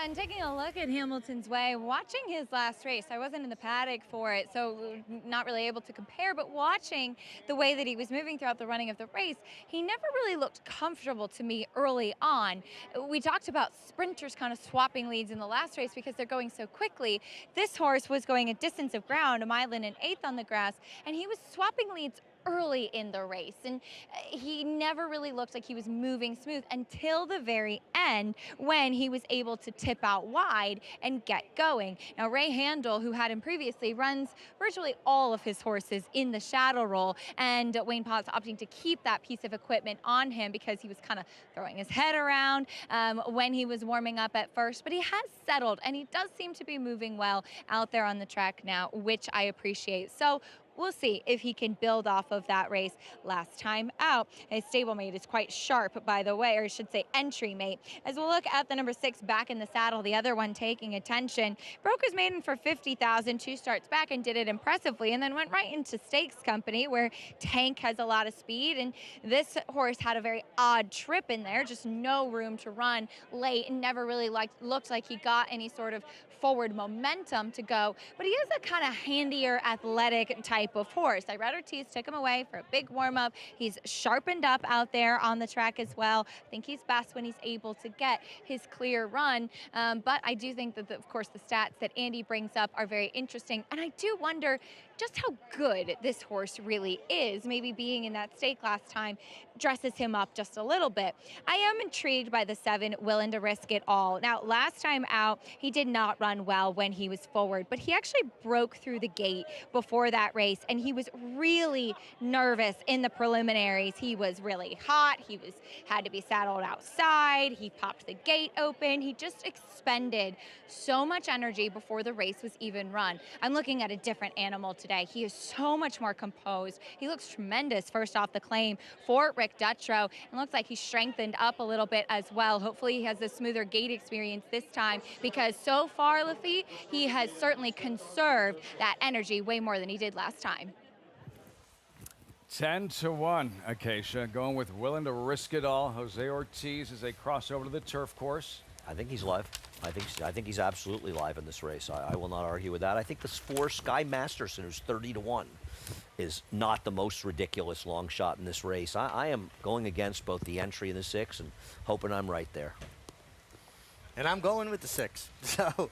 Speaker 7: And taking a look at Hamilton's way, watching his last race, I wasn't in the paddock for it, so not really able to compare, but watching the way that he was moving throughout the running of the race, he never really looked comfortable to me early on. We talked about sprinters kind of swapping leads in the last race because they're going so quickly. This horse was going a distance of ground, a mile and an eighth on the grass, and he was swapping leads early in the race, and he never really looked like he was moving smooth until the very end when he was able to tip out wide and get going. Now Ray Handel, who had him previously, runs virtually all of his horses in the shadow roll, and Wayne Potts opting to keep that piece of equipment on him because he was kind of throwing his head around when he was warming up at first, but he has settled and he does seem to be moving well out there on the track now, which I appreciate. So we'll see if he can build off of that race last time out. His stablemate is quite sharp, by the way, or I should say entry mate. As we'll look at the number 6 back in the saddle, the other one taking attention. Broke his maiden for 50,000, 2 starts back and did it impressively, and then went right into Stakes Company where Tank has a lot of speed, and this horse had a very odd trip in there, just no room to run late, and never really looked like he got any sort of forward momentum to go, but he is a kind of handier athletic type of horse. I read Ortiz took him away for a big warm-up. He's sharpened up out there on the track as well. I think he's best when he's able to get his clear run, but I do think that, of course, the stats that Andy brings up are very interesting, and I do wonder just how good this horse really is. Maybe being in that stake last time dresses him up just a little bit. I am intrigued by the 7, Willing to Risk It All. Now, last time out, he did not run well when he was forward, but he actually broke through the gate before that race, and he was really nervous in the preliminaries. He was really hot. He had to be saddled outside. He popped the gate open. He just expended so much energy before the race was even run. I'm looking at a different animal today. He is so much more composed. He looks tremendous first off the claim for Rick Dutrow, and looks like he's strengthened up a little bit as well. Hopefully he has a smoother gate experience this time, because so far, Lafitte, he has certainly conserved that energy way more than he did last time.
Speaker 17: 10-1, Acacia, going with Willing to Risk It All. Jose Ortiz as they cross over to the turf course.
Speaker 19: I think he's live. I think he's absolutely live in this race. I will not argue with that. I think this 4, Sky Masterson, who's 30-1, is not the most ridiculous long shot in this race. I am going against both the entry and the 6 and hoping I'm right there.
Speaker 21: And I'm going with the 6. So,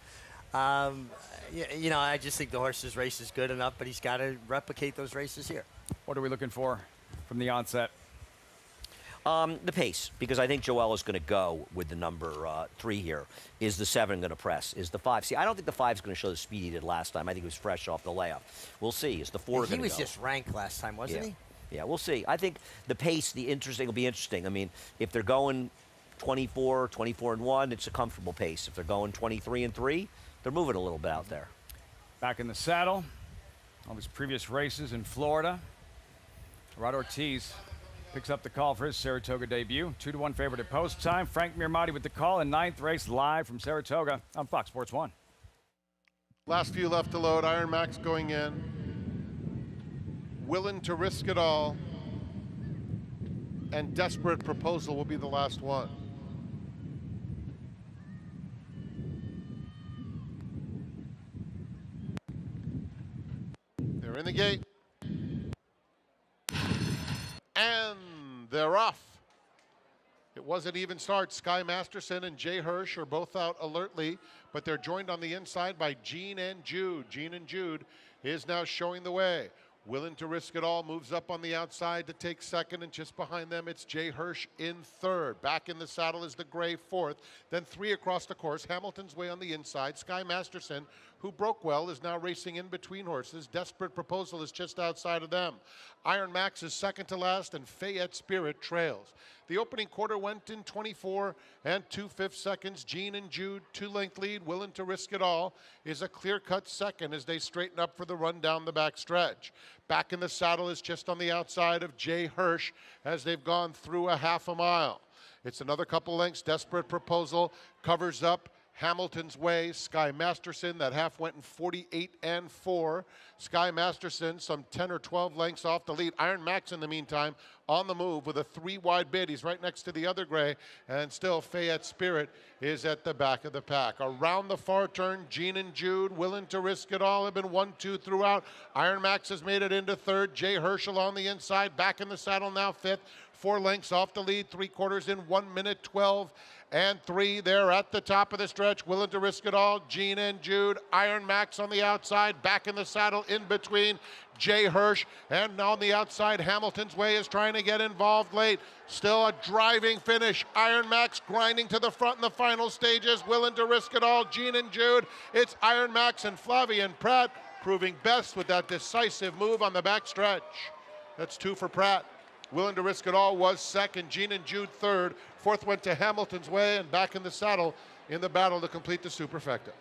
Speaker 21: you know, I just think the horse's race is good enough, but he's got to replicate those races here.
Speaker 17: What are we looking for from the onset?
Speaker 19: The pace, because I think Joel is going to go with the number 3 here. Is the 7 going to press? Is the 5? See, I don't think the 5 is going to show the speed he did last time. I think he was fresh off the layup. We'll see. Is the 4 going to go?
Speaker 21: He was just ranked last time, wasn't he?
Speaker 19: Yeah, we'll see. I think the pace, will be interesting. I mean, if they're going 24-1, it's a comfortable pace. If they're going 23-3, they're moving a little bit out there.
Speaker 17: Back in the saddle. All his previous races in Florida. Rod Ortiz picks up the call for his Saratoga debut. 2-1 favorite at post time. Frank Mirmati with the call in 9th race live from Saratoga on Fox Sports 1.
Speaker 6: Last few left to load. Iron Max going in. Willing to Risk It All. And Desperate Proposal will be the last one. They're in the gate. And they're off. It was an even start. Sky Masterson and Jay Hirsch are both out alertly, but they're joined on the inside by Gene and Jude. Gene and Jude is now showing the way. Willing to Risk It All moves up on the outside to take 2nd, and just behind them it's Jay Hirsch in 3rd. Back in the saddle is the gray 4th. Then 3 across the course. Hamilton's way on the inside. Sky Masterson, who broke well, is now racing in between horses. Desperate Proposal is just outside of them. Iron Max is 2nd to last, and Fayette Spirit trails. The opening quarter went in 24 2/5 seconds. Gene and Jude, 2-length lead. Willing to Risk It All is a clear-cut 2nd as they straighten up for the run down the back stretch. Back in the saddle is just on the outside of Jay Hirsch as they've gone through a half a mile. It's another couple lengths. Desperate Proposal covers up Hamilton's Way, Sky Masterson. That half went in 48-4. Sky Masterson some 10 or 12 lengths off the lead. Iron Max in the meantime on the move with a 3-wide bid. He's right next to the other gray, and still Fayette Spirit is at the back of the pack. Around the far turn, Gene and Jude willing to risk it all have been 1-2 throughout. Iron Max has made it into third. Jay Herschel on the inside, back in the saddle now fifth. 4 lengths off the lead, 3/4 in 1 minute 12 and 3. They're at the top of the stretch, willing to risk it all. Gene and Jude, Iron Max on the outside, back in the saddle in between Jay Hirsch, and on the outside Hamilton's Way is trying to get involved late. Still a driving finish. Iron Max grinding to the front in the final stages, willing to risk it all. Gene and Jude, it's Iron Max and Flavien Prat proving best with that decisive move on the back stretch. That's 2 for Prat. Willing to risk it all was second. Gene and Jude third. Fourth went to Hamilton's Way, and back in the saddle in the battle to complete the superfecta.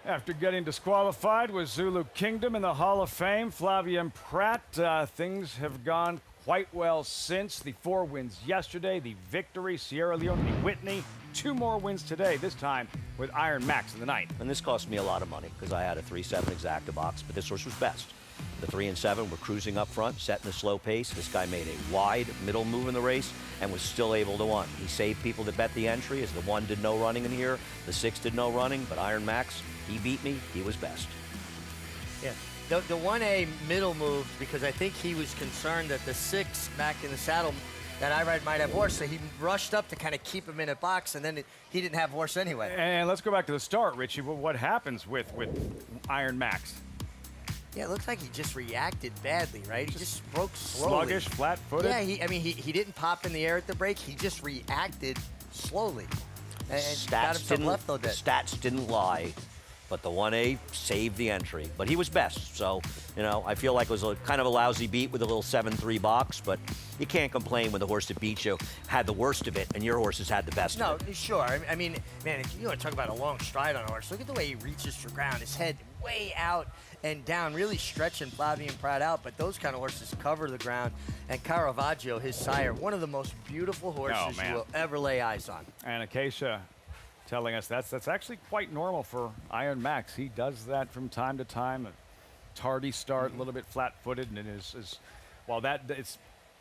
Speaker 17: After getting disqualified with Zulu Kingdom in the Hall of Fame, Flavien Prat, things have gone quite well since. The 4 wins yesterday, the victory, Sierra Leone, the Whitney. 2 more wins today, this time with Iron Max in the 9th.
Speaker 19: And this cost me a lot of money because I had a 3-7 exacta box, but this horse was best. The 3 and 7 were cruising up front, setting a slow pace. This guy made a wide middle move in the race and was still able to win. He saved people that bet the entry, as the 1 did no running in here, the 6 did no running, but Iron Max, he beat me, he was best.
Speaker 21: Yeah, the 1A middle moved because I think he was concerned that the 6 back in the saddle, that I ride might have horse, so he rushed up to kind of keep him in a box, and then he didn't have horse anyway.
Speaker 17: And let's go back to the start, Richie. What happens with Iron Max?
Speaker 21: Yeah, it looks like he just reacted badly, right? He just broke slowly.
Speaker 17: Sluggish, flat-footed?
Speaker 21: Yeah, he didn't pop in the air at the break. He just reacted slowly. And got himself left a bit.
Speaker 19: Stats didn't lie, but the 1A saved the entry. But he was best, so, you know, I feel like it was kind of a lousy beat with a little 7-3 box, but you can't complain when the horse that beat you had the worst of it and your horse has had the best of it.
Speaker 21: No, sure. I mean, man, if you want to talk about a long stride on a horse, look at the way he reaches for ground. His head way out and down, really stretching Flavien Prat out, but those kind of horses cover the ground. And Caravaggio, his sire, one of the most beautiful horses you will ever lay eyes on.
Speaker 17: And Acacia telling us that's actually quite normal for Iron Max. He does that from time to time. A tardy start, a little bit flat-footed, and while that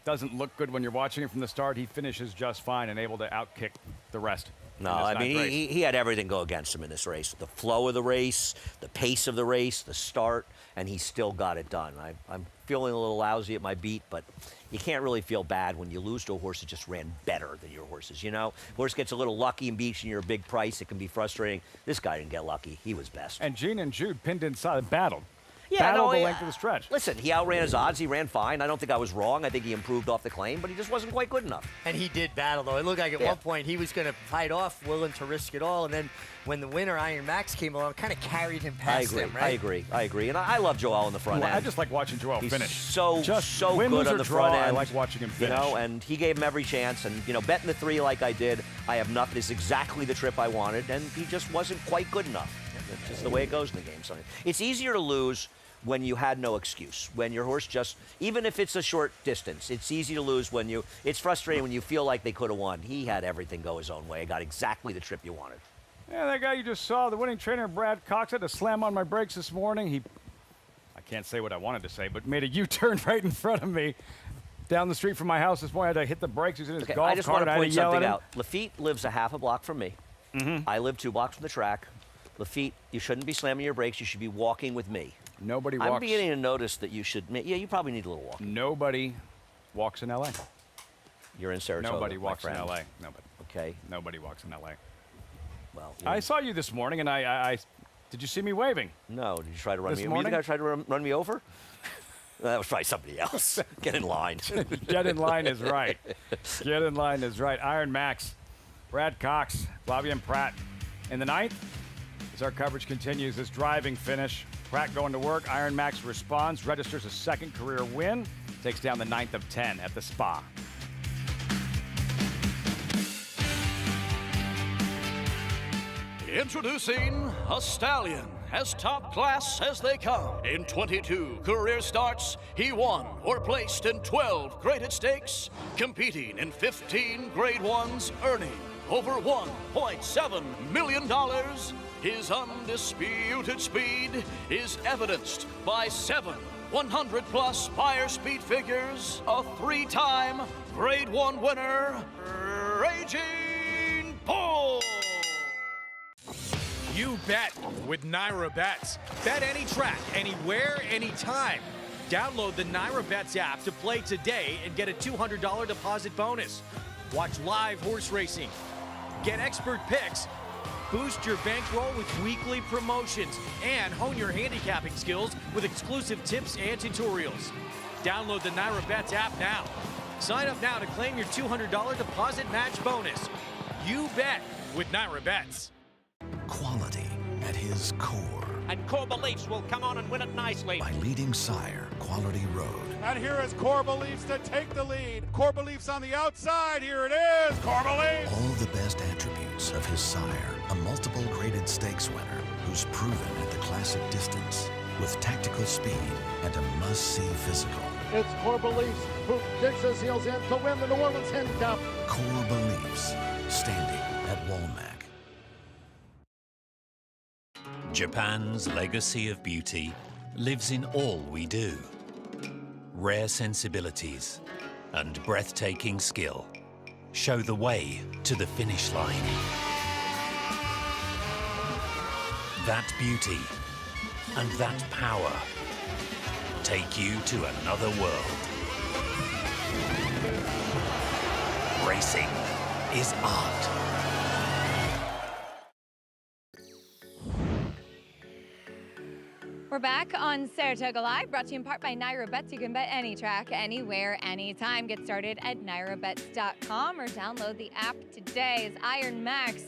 Speaker 17: doesn't look good when you're watching it from the start, he finishes just fine and able to outkick the rest.
Speaker 19: No, I mean, he had everything go against him in this race. The flow of the race, the pace of the race, the start, and he still got it done. I'm feeling a little lousy at my beat, but you can't really feel bad when you lose to a horse that just ran better than your horses, you know? Horse gets a little lucky and beats you, you're a big price. It can be frustrating. This guy didn't get lucky. He was best.
Speaker 17: And Gene and Jude pinned inside, battled.
Speaker 19: Yeah,
Speaker 17: battled the length of the stretch.
Speaker 19: Listen, he outran his odds. He ran fine. I don't think I was wrong. I think he improved off the claim, but he just wasn't quite good enough.
Speaker 21: And he did battle, though. It looked like at one point he was going to fight off, willing to risk it all. And then when the winner, Iron Max, came along, kind of carried him past him, right?
Speaker 19: I agree. And I love Joel in the front end.
Speaker 17: I just like watching Joel finish.
Speaker 19: So
Speaker 17: win,
Speaker 19: good
Speaker 17: lose,
Speaker 19: on the
Speaker 17: draw,
Speaker 19: front end.
Speaker 17: I like watching him finish.
Speaker 19: You know, and he gave him every chance. And, you know, betting the 3 like I did, I have nothing. It's exactly the trip I wanted. And he just wasn't quite good enough. It's just the way it goes in the game. So it's easier to lose when you had no excuse, when your horse just, even if it's a short distance, it's easy to lose when it's frustrating when you feel like they could have won. He had everything go his own way. Got exactly the trip you wanted.
Speaker 17: Yeah, that guy you just saw, the winning trainer, Brad Cox, had to slam on my brakes this morning. I can't say what I wanted to say, but made a U-turn right in front of me down the street from my house this morning. I had to hit the brakes. He was in his golf cart.
Speaker 19: I just want to point something out. Lafitte lives a half a block from me. I live 2 blocks from the track. Lafitte, you shouldn't be slamming your brakes. You should be walking with me.
Speaker 17: Nobody walks.
Speaker 19: I'm beginning to notice that you should. Yeah, you probably need a little walk.
Speaker 17: Nobody walks in L.A.
Speaker 19: You're in Saratoga.
Speaker 17: Nobody walks in L.A. Nobody.
Speaker 19: Okay.
Speaker 17: Nobody walks in L.A.
Speaker 19: Well,
Speaker 17: I saw you this morning, and I did you see me waving?
Speaker 19: No. Did you try to run
Speaker 17: this
Speaker 19: me?
Speaker 17: Morning?
Speaker 19: Were you the guy try to run me over? That was probably somebody else. Get in line.
Speaker 17: Get in line is right. Get in line is right. Iron Max, Brad Cox, Flavien Prat in the 9th. As our coverage continues, this driving finish. Pratt going to work. Iron Max responds, registers a 2nd career win, takes down the 9th of 10 at the Spa.
Speaker 3: Introducing a stallion as top class as they come. In 22 career starts, he won or placed in 12 graded stakes, competing in 15 grade 1s, earning over $1.7 million. His undisputed speed is evidenced by 7 100-plus Spire Speed figures, a 3-time Grade 1 winner, Raging Bull.
Speaker 18: You bet with Naira Bets. Bet any track, anywhere, anytime. Download the Naira Bets app to play today and get a $200 deposit bonus. Watch live horse racing. Get expert picks. Boost your bankroll with weekly promotions and hone your handicapping skills with exclusive tips and tutorials. Download the Naira Bets app now. Sign up now to claim your $200 deposit match bonus. You bet with Naira Bets.
Speaker 12: Quality at his core.
Speaker 16: And Core Beliefs will come on and win it nicely.
Speaker 12: By leading sire, Quality Road.
Speaker 10: And here is Core Beliefs to take the lead. Core Beliefs on the outside. Here it is, Core Beliefs.
Speaker 12: All the best attributes of his sire, a multiple graded stakes winner who's proven at the classic distance with tactical speed and a must-see physical.
Speaker 15: It's Core Beliefs who digs his heels in to win the New Orleans Handicap.
Speaker 12: Core Beliefs, standing at Walmack.
Speaker 23: Japan's legacy of beauty lives in all we do. Rare sensibilities and breathtaking skill show the way to the finish line. That beauty and that power take you to another world. Racing is art.
Speaker 7: We're back on Saratoga Live, brought to you in part by Naira Bets. You can bet any track, anywhere, anytime. Get started at nairabets.com or download the app today. As Iron Max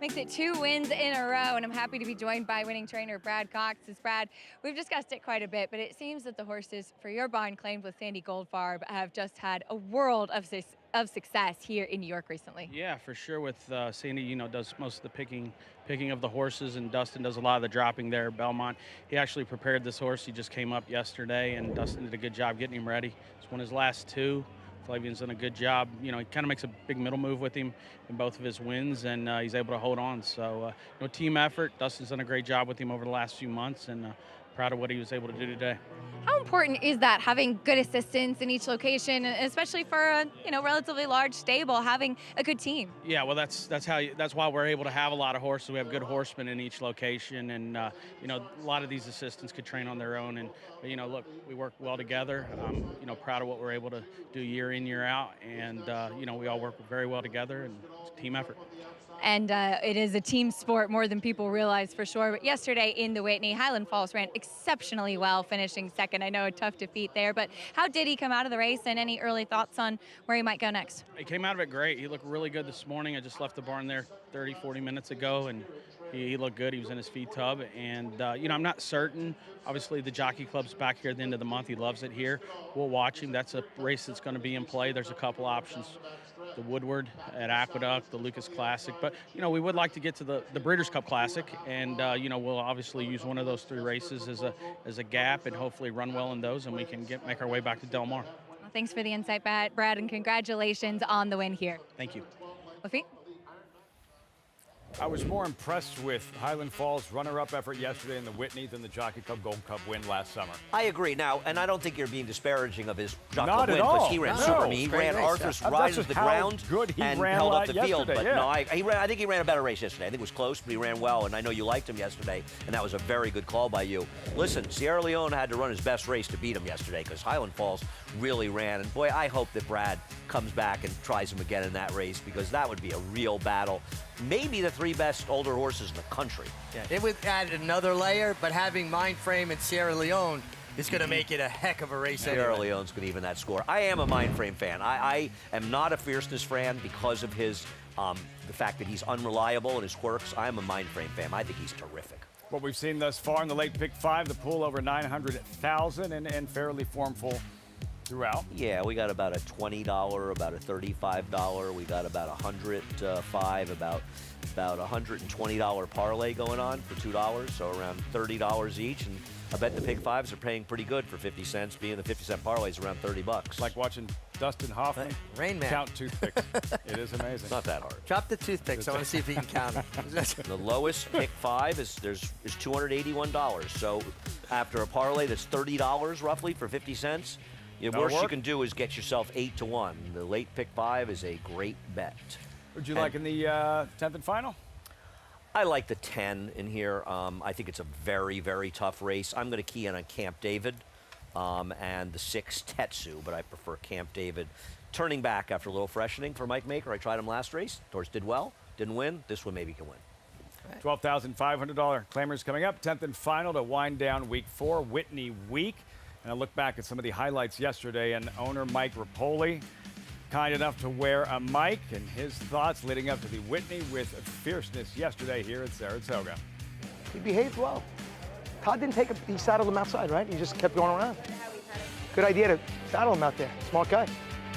Speaker 7: makes it 2 wins in a row, and I'm happy to be joined by winning trainer Brad Cox. As Brad, we've discussed it quite a bit, but it seems that the horses for your barn claimed with Sandy Goldfarb have just had a world of success here in New York recently.
Speaker 24: Yeah, for sure. With Sandy, does most of the picking of the horses, and Dustin does a lot of the dropping there at Belmont. He actually prepared this horse. He just came up yesterday, and Dustin did a good job getting him ready. He's won his last 2. Flavian's done a good job. He kind of makes a big middle move with him in both of his wins, and he's able to hold on. So, team effort. Dustin's done a great job with him over the last few months, and proud of what he was able to do today.
Speaker 7: How important is that, having good assistants in each location, especially for a relatively large stable, having a good team?
Speaker 24: Yeah, well, that's why we're able to have a lot of horses. We have good horsemen in each location, and a lot of these assistants could train on their own. And look, we work well together. I'm proud of what we're able to do year in, year out, and we all work very well together, and it's a team effort.
Speaker 7: And it is a team sport more than people realize, for sure. But yesterday in the Whitney, Highland Falls ran exceptionally well, finishing second. I know a tough defeat there, but how did he come out of the race, and any early thoughts on where he might go next?
Speaker 24: He came out of it great. He looked really good this morning. I just left the barn there 30, 40 minutes ago, and he looked good. He was in his feed tub, and I'm not certain. Obviously, the Jockey Club's back here at the end of the month. He loves it here. We'll watch him. That's a race that's going to be in play. There's a couple options. The Woodward at Aqueduct, the Lucas Classic. But, we would like to get to the Breeders' Cup Classic, and, we'll obviously use one of those 3 races as a gap and hopefully run well in those, and we can make our way back to Del Mar.
Speaker 7: Well, thanks for the insight, Brad, and congratulations on the win here.
Speaker 24: Thank you.
Speaker 7: Lafitte?
Speaker 17: I was more impressed with Highland Falls' runner-up effort yesterday in the Whitney than the Jockey Club Gold Cup win last summer.
Speaker 19: I agree. Now, and I don't think you're being disparaging of his Jockey
Speaker 17: Not
Speaker 19: Club
Speaker 17: at
Speaker 19: win,
Speaker 17: all.
Speaker 19: because he ran super. He ran Arthur's Rise of the Ground and held up the field. But no, I think he ran a better race yesterday. I think it was close, but he ran well, and I know you liked him yesterday, and that was a very good call by you. Listen, Sierra Leone had to run his best race to beat him yesterday, because Highland Falls really ran. And boy, I hope that Brad comes back and tries him again in that race, because that would be a real battle. Maybe the 3 best older horses in the country.
Speaker 21: Yeah, it would add another layer, but having Mindframe and Sierra Leone is going to make it a heck of a race.
Speaker 19: Sierra Leone's going to even that score. I am a Mindframe fan. I am not a Fierceness fan because of his the fact that he's unreliable and his quirks. I am a Mindframe fan. I think he's terrific.
Speaker 17: What we've seen thus far in the late pick 5, the pool over 900,000 and fairly formful throughout.
Speaker 19: Yeah, we got about a $20, about a $35. We got about $105, about $120 parlay going on for $2, so around $30 each. And I bet the Pig Fives are paying pretty good for 50 cents, being the 50-cent parlay is around $30.
Speaker 17: Like watching Dustin Hoffman
Speaker 21: Rain Man
Speaker 17: count toothpicks. It is amazing.
Speaker 19: It's not that hard.
Speaker 21: Drop the toothpicks. I want to see if he can count them.
Speaker 19: The lowest Pick 5 is $281. So after a parlay that's $30 roughly for 50 cents, the worst you can do is get yourself 8 to 1. The late Pick 5 is a great bet.
Speaker 17: Would you like in the 10th and final?
Speaker 19: I like the 10 in here. I think it's a very, very tough race. I'm going to key in on Camp David and the 6 Tetsu, but I prefer Camp David. Turning back after a little freshening for Mike Maker. I tried him last race. Horse did well. Didn't win. This one maybe can win.
Speaker 17: $12,500 claimers coming up. 10th and final to wind down week 4, Whitney week. And I look back at some of the highlights yesterday, and owner Mike Rapoli, kind enough to wear a mic, and his thoughts leading up to the Whitney with fierceness yesterday here at Saratoga.
Speaker 4: He behaved well. Todd didn't take he saddled him outside, right? He just kept going around. Good idea to saddle him out there. Smart guy.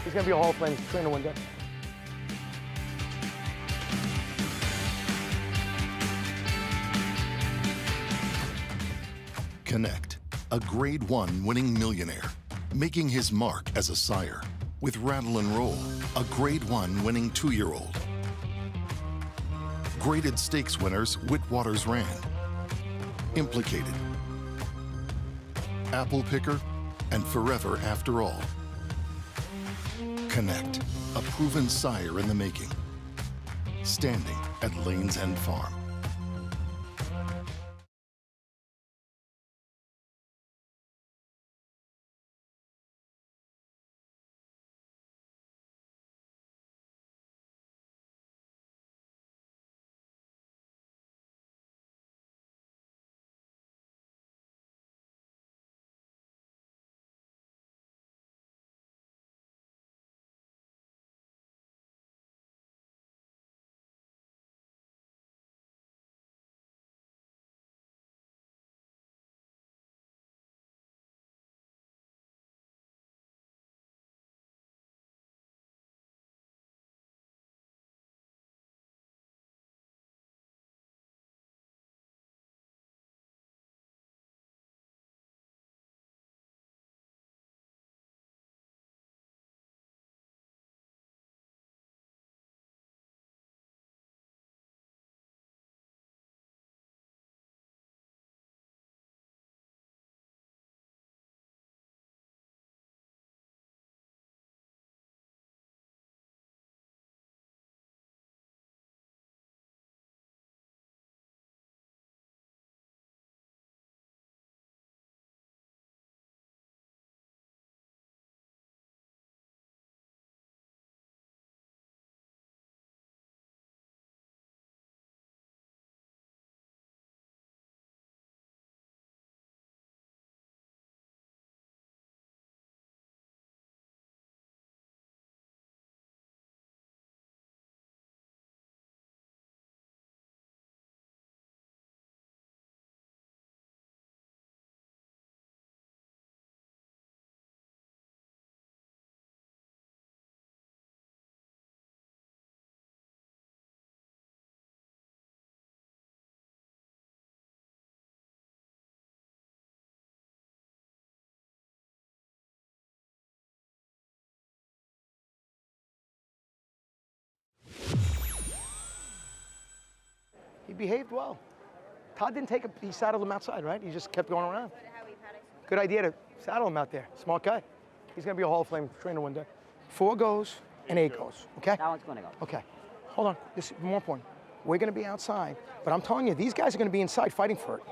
Speaker 4: He's going to be a Hall of Fame trainer one day.
Speaker 5: Connect, a Grade 1 winning millionaire, making his mark as a sire. With Rattle and Roll, a Grade 1 winning 2-year-old. Graded stakes winners Whitwater's Ran. Implicated. Apple Picker and Forever After All. Connect, a proven sire in the making. Standing at Lane's End Farm.
Speaker 4: He behaved well. Todd didn't take he saddled him outside, right? He just kept going around. Good idea to saddle him out there. Smart guy. He's going to be a Hall of Fame trainer one day. 4 goes and 8 goes, okay?
Speaker 20: That one's going to go.
Speaker 4: Okay. Hold on. This is more important. We're going to be outside, but I'm telling you, these guys are going to be inside fighting for it.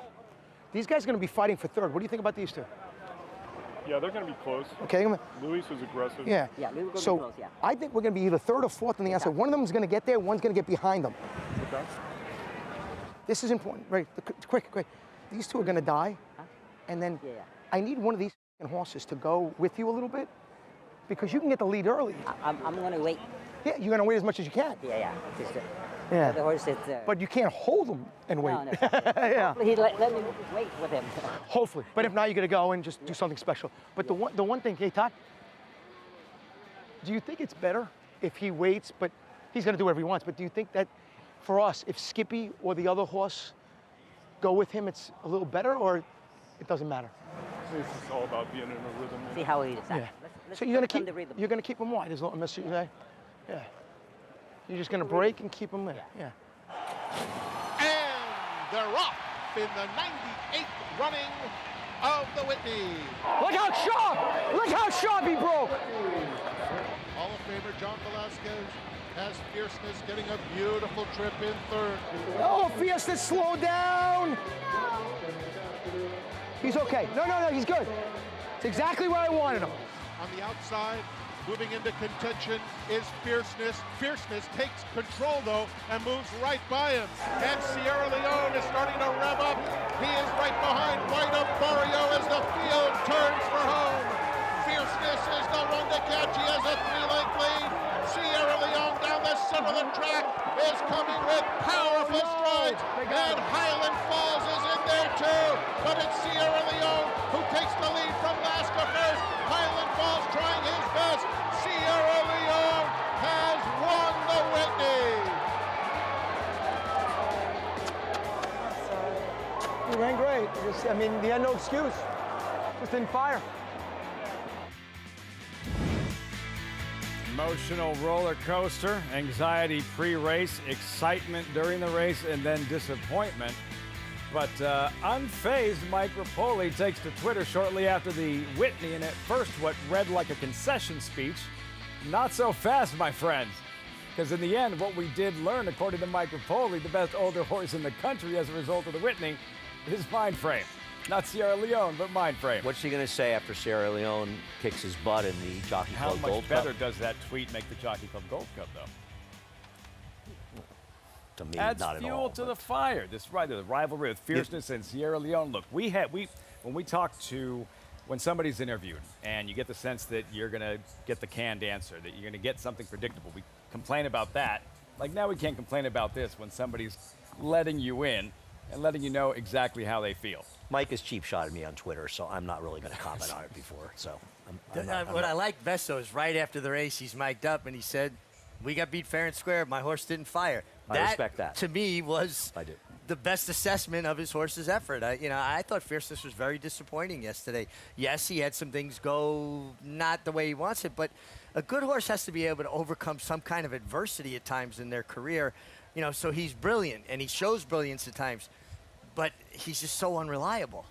Speaker 4: These guys are going to be fighting for third. What do you think about these two?
Speaker 22: Yeah, they're going to be close.
Speaker 4: Okay.
Speaker 22: Luis was aggressive.
Speaker 4: Yeah.
Speaker 20: Yeah, we were going to
Speaker 4: so
Speaker 20: be close, yeah.
Speaker 4: I think we're going to be either third or fourth on the outside. One of them is going to get there, one's going to get behind them.
Speaker 22: Okay.
Speaker 4: This is important. Right, quick. These two are going to die, and then I need one of these horses to go with you a little bit, because you can get the lead early.
Speaker 20: I'm going to wait.
Speaker 4: Yeah, you're going to wait as much as you can.
Speaker 20: Yeah.
Speaker 4: Yeah.
Speaker 20: The horse is...
Speaker 4: But you can't hold them and wait.
Speaker 20: No.
Speaker 4: Yeah.
Speaker 20: Hopefully he let me wait with him.
Speaker 4: Hopefully. But if not, you're going to go and just do something special. But the one thing, hey, Todd, Do you think it's better if he waits, but he's going to do whatever he wants, but do you think that for us, if Skippy or the other horse go with him, it's a little better, or it doesn't matter?
Speaker 22: This is all about being in a rhythm.
Speaker 8: See how he decides.
Speaker 4: Yeah. So you're going to keep him wide, as long as you say? Yeah. You're just going to break and keep him in. Yeah.
Speaker 10: And they're off in the 98th running of the Whitney.
Speaker 4: Look how sharp! Look how sharp he broke!
Speaker 10: Hall of Famer John Velasquez has Fierceness getting a beautiful trip in third.
Speaker 4: Oh, Fierceness, slow down! He's okay. No, he's good. It's exactly where I wanted him.
Speaker 10: On the outside, moving into contention is Fierceness. Fierceness takes control, though, and moves right by him. And Sierra Leone is starting to rev up. He is right behind White of Barrio as the field turns for home. Fierceness is the one to catch. He has a 3-length lead. Sierra Leone down the center of the track is coming with powerful strides. And Highland Falls is in there, too. But it's Sierra Leone who takes the lead from Lasker first. Highland Falls trying his best. Sierra Leone has won the Whitney.
Speaker 4: He ran great. He had no excuse. Just didn't fire.
Speaker 17: Emotional roller coaster, anxiety pre-race, excitement during the race, and then disappointment. But unfazed, Mike Rapoli takes to Twitter shortly after the Whitney, and at first what read like a concession speech. Not so fast, my friends. Because in the end, what we did learn, according to Mike Rapoli, the best older horse in the country as a result of the Whitney is Mindframe. Not Sierra Leone, but Mindframe.
Speaker 19: What's he going to say after Sierra Leone kicks his butt in the Jockey Club Gold Cup?
Speaker 17: How much better does that tweet make the Jockey Club Gold Cup, though?
Speaker 19: To me,
Speaker 17: adds
Speaker 19: not at
Speaker 17: fuel
Speaker 19: all,
Speaker 17: to the fire. This the rivalry with Fierceness and Sierra Leone. Look, when we talk to when somebody's interviewed, and you get the sense that you're going to get the canned answer, that you're going to get something predictable. We complain about that. Like now, we can't complain about this when somebody's letting you in and letting you know exactly how they feel.
Speaker 19: Mike has cheap shotted me on Twitter, so I'm not really going to comment on it before. So,
Speaker 21: what I like best though is right after the race, he's mic'd up and he said, "We got beat fair and square. My horse didn't fire."
Speaker 19: I respect that.
Speaker 21: To me, was the best assessment of his horse's effort. I thought Fierceness was very disappointing yesterday. Yes, he had some things go not the way he wants it, but a good horse has to be able to overcome some kind of adversity at times in their career. So he's brilliant, and he shows brilliance at times, but he's just so unreliable.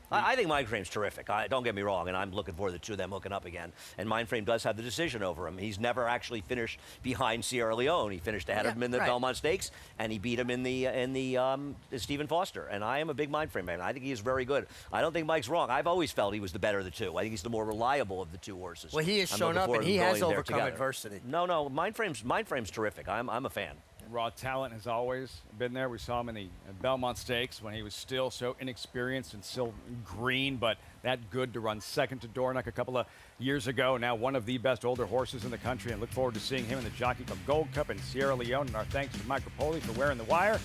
Speaker 19: I think Mindframe's terrific. Don't get me wrong, and I'm looking forward to the two of them hooking up again. And Mindframe does have the decision over him. He's never actually finished behind Sierra Leone. He finished ahead of him in the Belmont Stakes, and he beat him in the Stephen Foster. And I am a big Mindframe man. I think he is very good. I don't think Mike's wrong. I've always felt he was the better of the two. I think he's the more reliable of the two horses.
Speaker 21: Well, he has shown up, and he has overcome adversity.
Speaker 19: No, Mindframe's terrific. I'm a fan.
Speaker 17: Raw talent has always been there. We saw him in the Belmont Stakes when he was still so inexperienced and still green, but that good to run second to Dornoch a couple of years ago. Now one of the best older horses in the country, and look forward to seeing him in the Jockey Club Gold Cup in Sierra Leone. And our thanks to Mike Rapoli for wearing the wire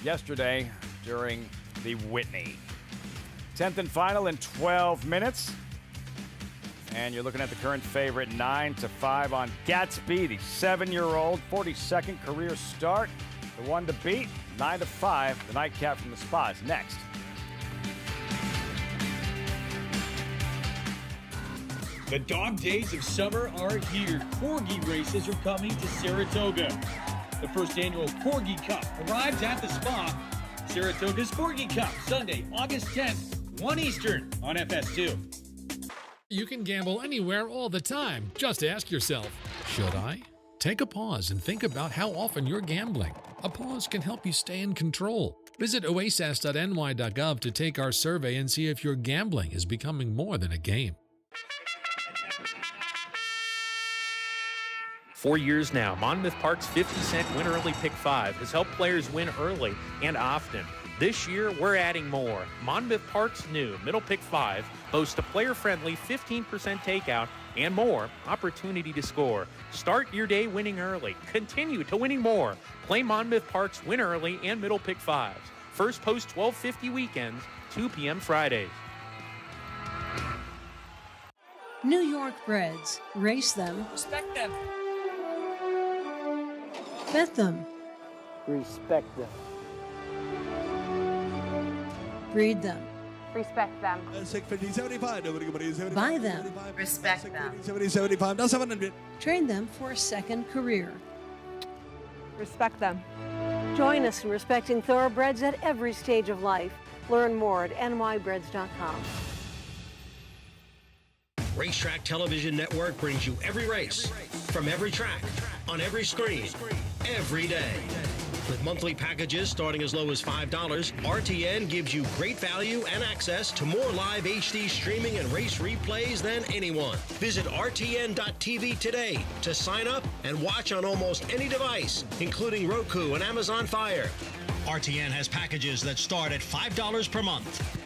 Speaker 17: yesterday during the Whitney. 10th and final in 12 minutes. And you're looking at the current favorite, 9-5 on Gatsby, the 7-year-old, 42nd career start. The one to beat, 9-5. The nightcap from the spa is next.
Speaker 11: The dog days of summer are here. Corgi races are coming to Saratoga. The first annual Corgi Cup arrives at the spa. Saratoga's Corgi Cup, Sunday, August 10th, 1 Eastern on FS2.
Speaker 13: You can gamble anywhere all the time. Just ask yourself, should I? Take a pause and think about how often you're gambling. A pause can help you stay in control. Visit oasis.ny.gov to take our survey and see if your gambling is becoming more than a game.
Speaker 20: 4 years now, Monmouth Park's 50-cent Win Early Pick 5 has helped players win early and often. This year, we're adding more. Monmouth Park's new Middle Pick 5 boasts a player-friendly 15% takeout and more opportunity to score. Start your day winning early. Continue to winning more. Play Monmouth Park's Win Early and Middle Pick 5s. First post 12:50 weekends, 2 p.m. Fridays.
Speaker 1: New York breds. Race them.
Speaker 2: Respect them.
Speaker 1: Bet them.
Speaker 2: Respect them.
Speaker 1: Breed them.
Speaker 8: Respect them.
Speaker 1: Buy them.
Speaker 8: Respect them.
Speaker 1: Train them for a second career.
Speaker 8: Respect them.
Speaker 14: Join us in respecting thoroughbreds at every stage of life. Learn more at nybreds.com.
Speaker 25: Racetrack Television Network brings you every race, from every track, on every screen, every day. With monthly packages starting as low as $5, RTN gives you great value and access to more live HD streaming and race replays than anyone. Visit RTN.tv today to sign up and watch on almost any device, including Roku and Amazon Fire. RTN has packages that start at $5 per month.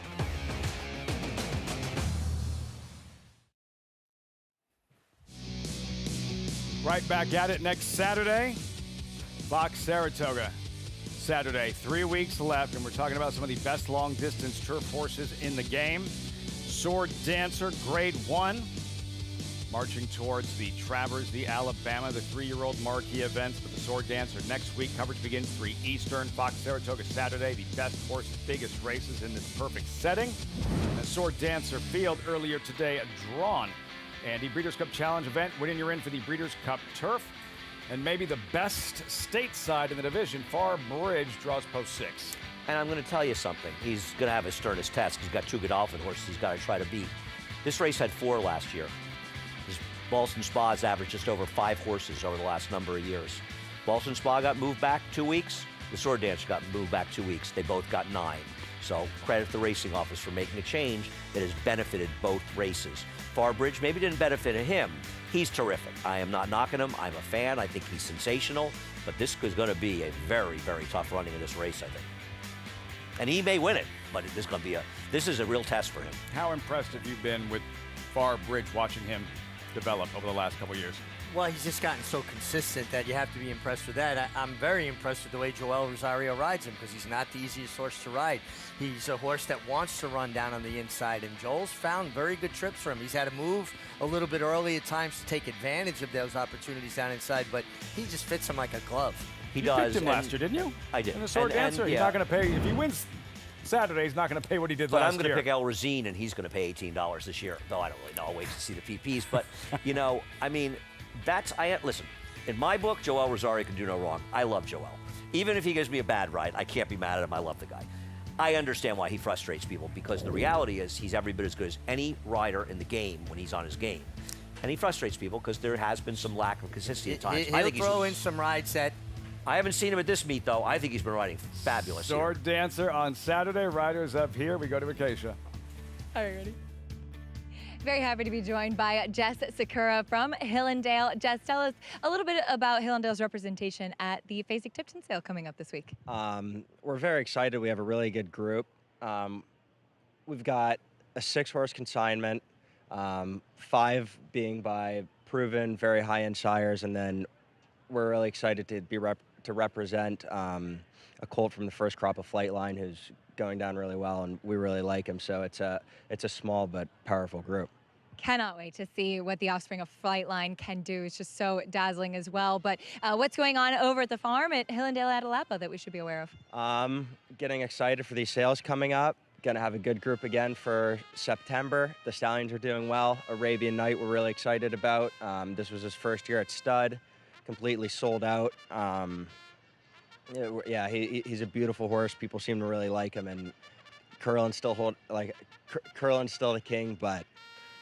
Speaker 17: Right back at it next Saturday. Fox Saratoga. Saturday, 3 weeks left, and we're talking about some of the best long-distance turf horses in the game. Sword Dancer, Grade 1, marching towards the Travers, the Alabama, the 3-year-old marquee events. But the Sword Dancer next week. Coverage begins 3 Eastern. Fox Saratoga Saturday, the best horses, biggest races in this perfect setting. And the Sword Dancer field earlier today drawn. And the Breeders' Cup Challenge event, winning you're in for the Breeders' Cup Turf. And maybe the best stateside in the division, Far Bridge, draws post 6.
Speaker 19: And I'm going to tell you something. He's going to have his sternest test. He's got 2 Godolphin horses he's got to try to beat. This race had 4 last year. His Boston Spa's averaged just over 5 horses over the last number of years. Boston Spa got moved back 2 weeks. The Sword Dancer got moved back 2 weeks. They both got 9. So credit the racing office for making a change that has benefited both races. Farbridge maybe didn't benefit him. He's terrific. I am not knocking him. I'm a fan. I think he's sensational. But this is going to be a very, very tough running of this race, I think. And he may win it, but this is a real test for him.
Speaker 17: How impressed have you been with Farbridge, watching him develop over the last couple of years?
Speaker 21: Well, he's just gotten so consistent that you have to be impressed with that. I'm very impressed with the way Joel Rosario rides him, because he's not the easiest horse to ride. He's a horse that wants to run down on the inside, and Joel's found very good trips for him. He's had to move a little bit early at times to take advantage of those opportunities down inside, but he just fits him like a glove.
Speaker 17: You picked him last year, didn't you?
Speaker 19: I did.
Speaker 17: And the Sword Dancer, he's not going to pay. If he wins Saturday, he's not going to pay what he did last year.
Speaker 19: But I'm going to pick El Razine, and he's going to pay $18 this year, though I don't really know. I'll wait to see the PPs. But, you know, I mean, listen, in my book, Joel Rosario can do no wrong. I love Joel. Even if he gives me a bad ride, I can't be mad at him. I love the guy. I understand why he frustrates people, because the reality is he's every bit as good as any rider in the game when he's on his game. And he frustrates people because there has been some lack of consistency at times.
Speaker 21: He'll throw in some rides that...
Speaker 19: I haven't seen him at this meet, though. I think he's been riding fabulous.
Speaker 17: Sword Dancer on Saturday. Riders up here. We go to Acacia.
Speaker 7: Are you ready? Very happy to be joined by Jess Sakura from Hillendale. Jess, tell us a little bit about Hillendale's representation at the Fasig-Tipton sale coming up this week.
Speaker 26: We're very excited. We have a really good group. We've got a 6-horse consignment, 5 being by proven, very high-end sires, and then we're really excited to be to represent a colt from the first crop of Flightline who's going down really well, and we really like him. So it's a small but powerful group.
Speaker 7: Cannot wait to see what the offspring of Flightline can do. It's just so dazzling as well. But what's going on over at the farm at Hillendale Adelapa that we should be aware of?
Speaker 26: Getting excited for these sales coming up. Going to have a good group again for September. The stallions are doing well. Arabian Night we're really excited about. This was his first year at stud. Completely sold out. Yeah, he's a beautiful horse. People seem to really like him, and Curlin's still the king, but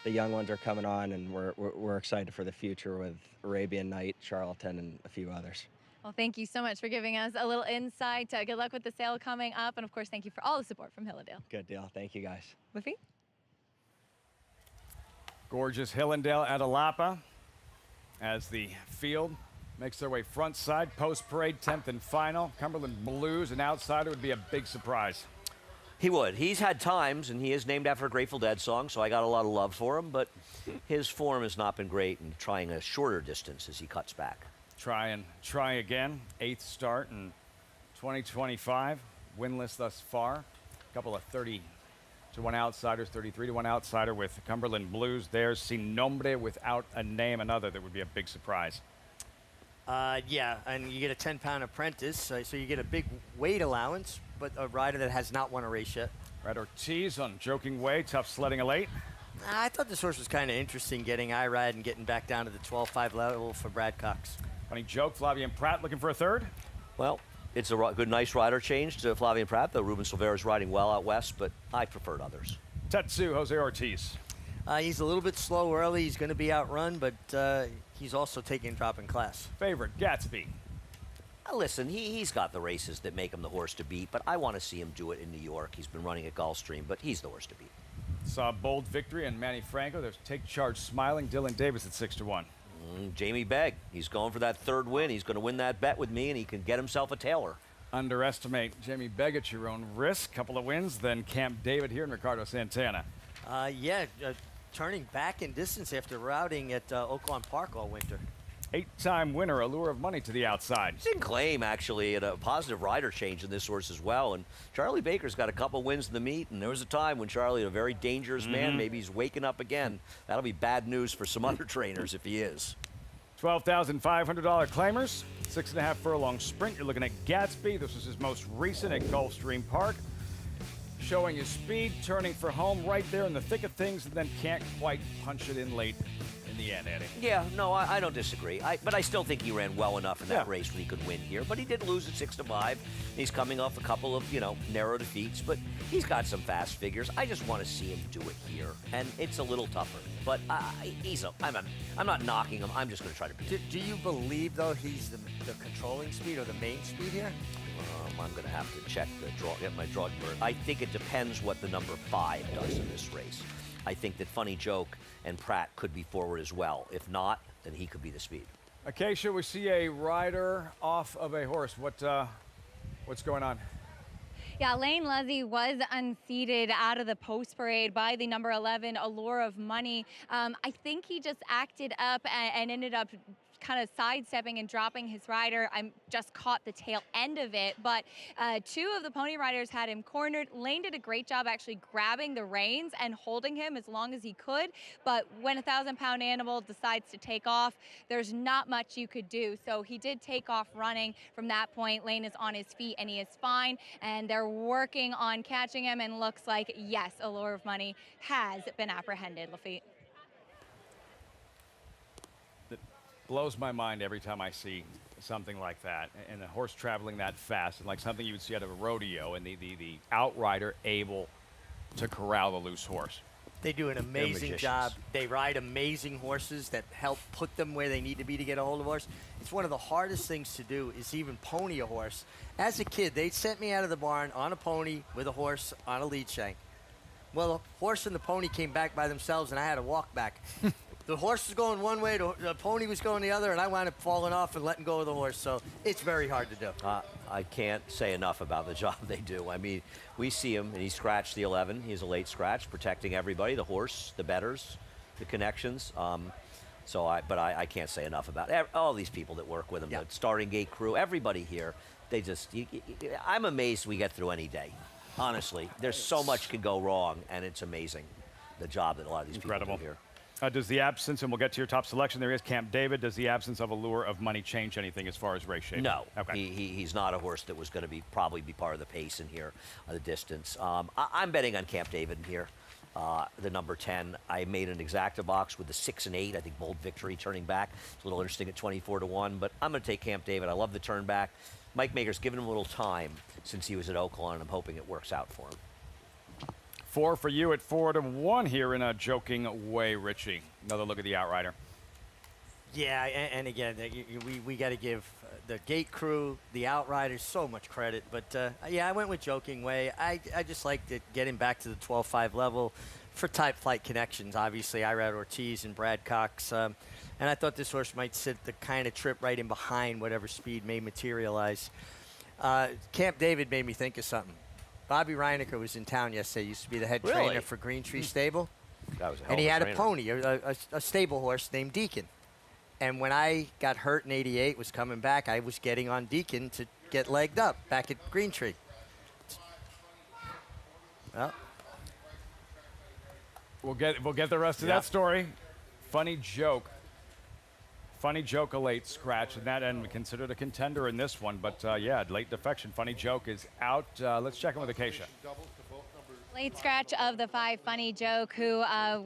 Speaker 26: the young ones are coming on, and we're excited for the future with Arabian Night, Charlatan, and a few others.
Speaker 7: Well, thank you so much for giving us a little insight. Good luck with the sale coming up, and of course, thank you for all the support from Hillendale.
Speaker 26: Good deal. Thank you, guys.
Speaker 7: Liffy?
Speaker 17: Gorgeous Hillendale Adelapa as the field makes their way front side, post-parade, 10th and final. Cumberland Blues, an outsider, would be a big surprise.
Speaker 19: He would. He's had times, and he is named after a Grateful Dead song, so I got a lot of love for him, but his form has not been great in trying a shorter distance as he cuts back.
Speaker 17: Try again. 8th start in 2025. Winless thus far. A couple of 30 to 1 outsiders, 33 to 1 outsider with Cumberland Blues. There's Sin Nombre without a name, another that would be a big surprise.
Speaker 21: Yeah, and you get a 10-pound apprentice, so you get a big weight allowance, but a rider that has not won a race yet.
Speaker 17: Red Ortiz on Joking Way, tough sledding a late.
Speaker 21: I thought this horse was kind of interesting, getting Irad and getting back down to the 12-5 level for Brad Cox.
Speaker 17: Funny joke, Flavien Prat looking for a third?
Speaker 19: Well, it's a good, nice rider change to Flavien Prat, though Ruben Silvera's riding well out west, but I preferred others.
Speaker 17: Tetsu, Jose Ortiz.
Speaker 21: He's a little bit slow early. He's going to be outrun, but he's also taking a drop in class.
Speaker 17: Favorite, Gatsby.
Speaker 19: Listen, he's got the races that make him the horse to beat, but I want to see him do it in New York. He's been running at Gulfstream, but he's the horse to beat.
Speaker 17: Saw Bold Victory and Manny Franco. There's Take Charge Smiling. Dylan Davis at 6 to 1.
Speaker 19: Jamie Begg, he's going for that third win. He's going to win that bet with me, and he can get himself a Taylor.
Speaker 17: Underestimate Jamie Begg at your own risk. Couple of wins, then Camp David here and Ricardo Santana.
Speaker 21: Turning back in distance after routing at Oaklawn Park all winter.
Speaker 17: 8-time winner, Allure of Money to the outside.
Speaker 19: He's in claim, actually, at a positive rider change in this horse as well. And Charlie Baker's got a couple wins in the meet, and there was a time when Charlie, a very dangerous man, maybe he's waking up again. That'll be bad news for some other trainers if he is.
Speaker 17: $12,500 claimers, 6.5 furlong sprint. You're looking at Gatsby. This was his most recent at Gulfstream Park. Showing his speed, turning for home right there in the thick of things, and then can't quite punch it in late in the end, Eddie.
Speaker 19: Yeah, no, I don't disagree. But I still think he ran well enough in that race when he could win here. But he did lose at 6 to 5. He's coming off a couple of, narrow defeats. But he's got some fast figures. I just want to see him do it here. And it's a little tougher. But I'm not knocking him. I'm just going to try to beat him.
Speaker 21: Do you believe, though, he's the controlling speed or the main speed here?
Speaker 19: I'm going to have to check get my draw. I think it depends what the number 5 does in this race. I think that Funny Joke and Pratt could be forward as well. If not, then he could be the speed.
Speaker 17: Acacia, we see a rider off of a horse. What's going on?
Speaker 7: Yeah, Lane Luzzy was unseated out of the post parade by the number 11, Allure of Money. I think he just acted up and ended up kind of sidestepping and dropping his rider. I just caught the tail end of it, but 2 of the pony riders had him cornered. Lane did a great job actually grabbing the reins and holding him as long as he could, but when a 1,000-pound animal decides to take off, there's not much you could do. So he did take off running. From that point, Lane is on his feet and he is fine, and they're working on catching him, and looks like, yes, Allure of Money has been apprehended, Lafitte.
Speaker 17: Blows my mind every time I see something like that, and a horse traveling that fast, and like something you would see out of a rodeo, and the outrider able to corral the loose horse.
Speaker 21: They do an amazing job. They ride amazing horses that help put them where they need to be to get a hold of a horse. It's one of the hardest things to do is even pony a horse. As a kid, they sent me out of the barn on a pony with a horse on a lead shank. Well, the horse and the pony came back by themselves, and I had to walk back. The horse was going one way, the pony was going the other, and I wound up falling off and letting go of the horse. So it's very hard to do.
Speaker 19: I can't say enough about the job they do. I mean, we see him, and he scratched the 11. He's a late scratch, protecting everybody, the horse, the bettors, the connections. But I can't say enough about it. All these people that work with him, the Starting Gate crew, everybody here. They just, I'm amazed we get through any day. Honestly, there's so much could go wrong, and it's amazing the job that a lot of these people do here.
Speaker 17: Does the absence, and we'll get to your top selection, there is Camp David, does the absence of Allure of Money change anything as far as race shape?
Speaker 19: No.
Speaker 17: Okay.
Speaker 19: He's not a horse that was going to probably be part of the pace in here, the distance. I'm betting on Camp David in here, the number 10. I made an exacta box with the 6 and 8. I think Bold Victory turning back. It's a little interesting at 24 to 1, but I'm going to take Camp David. I love the turn back. Mike Maker's given him a little time since he was at Oaklawn, and I'm hoping it works out for him.
Speaker 17: 4 for you at 4 to 1 here in a Joking Way, Richie. Another look at the outrider.
Speaker 21: Yeah, and again, we got to give the gate crew, the outriders, so much credit. But yeah, I went with Joking Way. I just like to get him back to the 12-5 level for type flight connections. Obviously, Irad Ortiz and Brad Cox. And I thought this horse might sit the kind of trip right in behind whatever speed may materialize. Camp David made me think of something. Bobby Reinecker was in town yesterday. Used to be the head trainer for Green Tree Stable.
Speaker 19: That was a hell
Speaker 21: and he
Speaker 19: of a
Speaker 21: had
Speaker 19: trainer.
Speaker 21: a pony, a stable horse named Deacon. And when I got hurt in '88, was coming back, I was getting on Deacon to get legged up back at Green Tree. Well,
Speaker 17: We'll get the rest of that story. Funny joke, a late scratch, and considered a contender in this one. But yeah, late defection. Funny joke is out. Let's check in with Acacia.
Speaker 7: Late scratch of the 5, Funny Joke, who that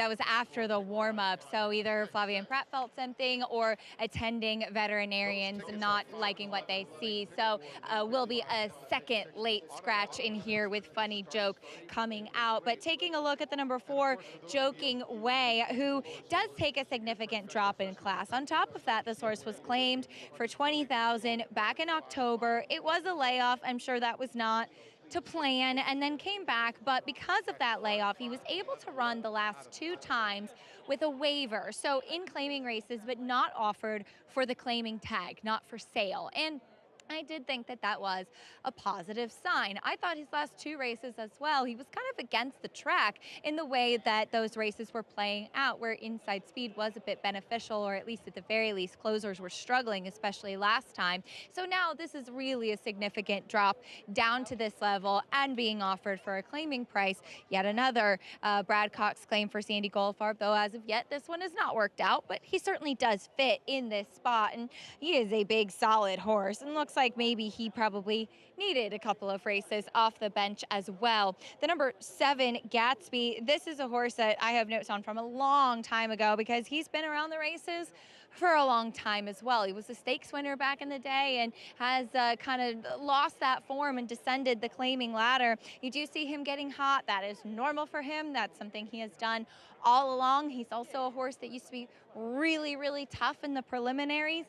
Speaker 7: was after the warm-up. So either Flavien Prat felt something or attending veterinarians not liking what they see. So will be a second late scratch in here with Funny Joke coming out. But taking a look at the number 4, Joking Way, who does take a significant drop in class. On top of that, this horse was claimed for $20,000 back in October. It was a layoff. I'm sure that was not to plan, and then came back, but because of that layoff, he was able to run the last 2 times with a waiver, so in claiming races, but not offered for the claiming tag, not for sale. And I did think that that was a positive sign. I thought his last 2 races as well, he was kind of against the track in the way that those races were playing out, where inside speed was a bit beneficial, or at least at the very least, closers were struggling, especially last time. So now this is really a significant drop down to this level and being offered for a claiming price. Yet another Brad Cox claim for Sandy Goldfarb, though as of yet, this one has not worked out, but he certainly does fit in this spot, and he is a big, solid horse, and looks like maybe he probably needed a couple of races off the bench as well. The number 7, Gatsby, this is a horse that I have notes on from a long time ago because he's been around the races for a long time as well. He was a stakes winner back in the day and has kind of lost that form and descended the claiming ladder. You do see him getting hot. That is normal for him. That's something he has done all along. He's also a horse that used to be really, really tough in the preliminaries,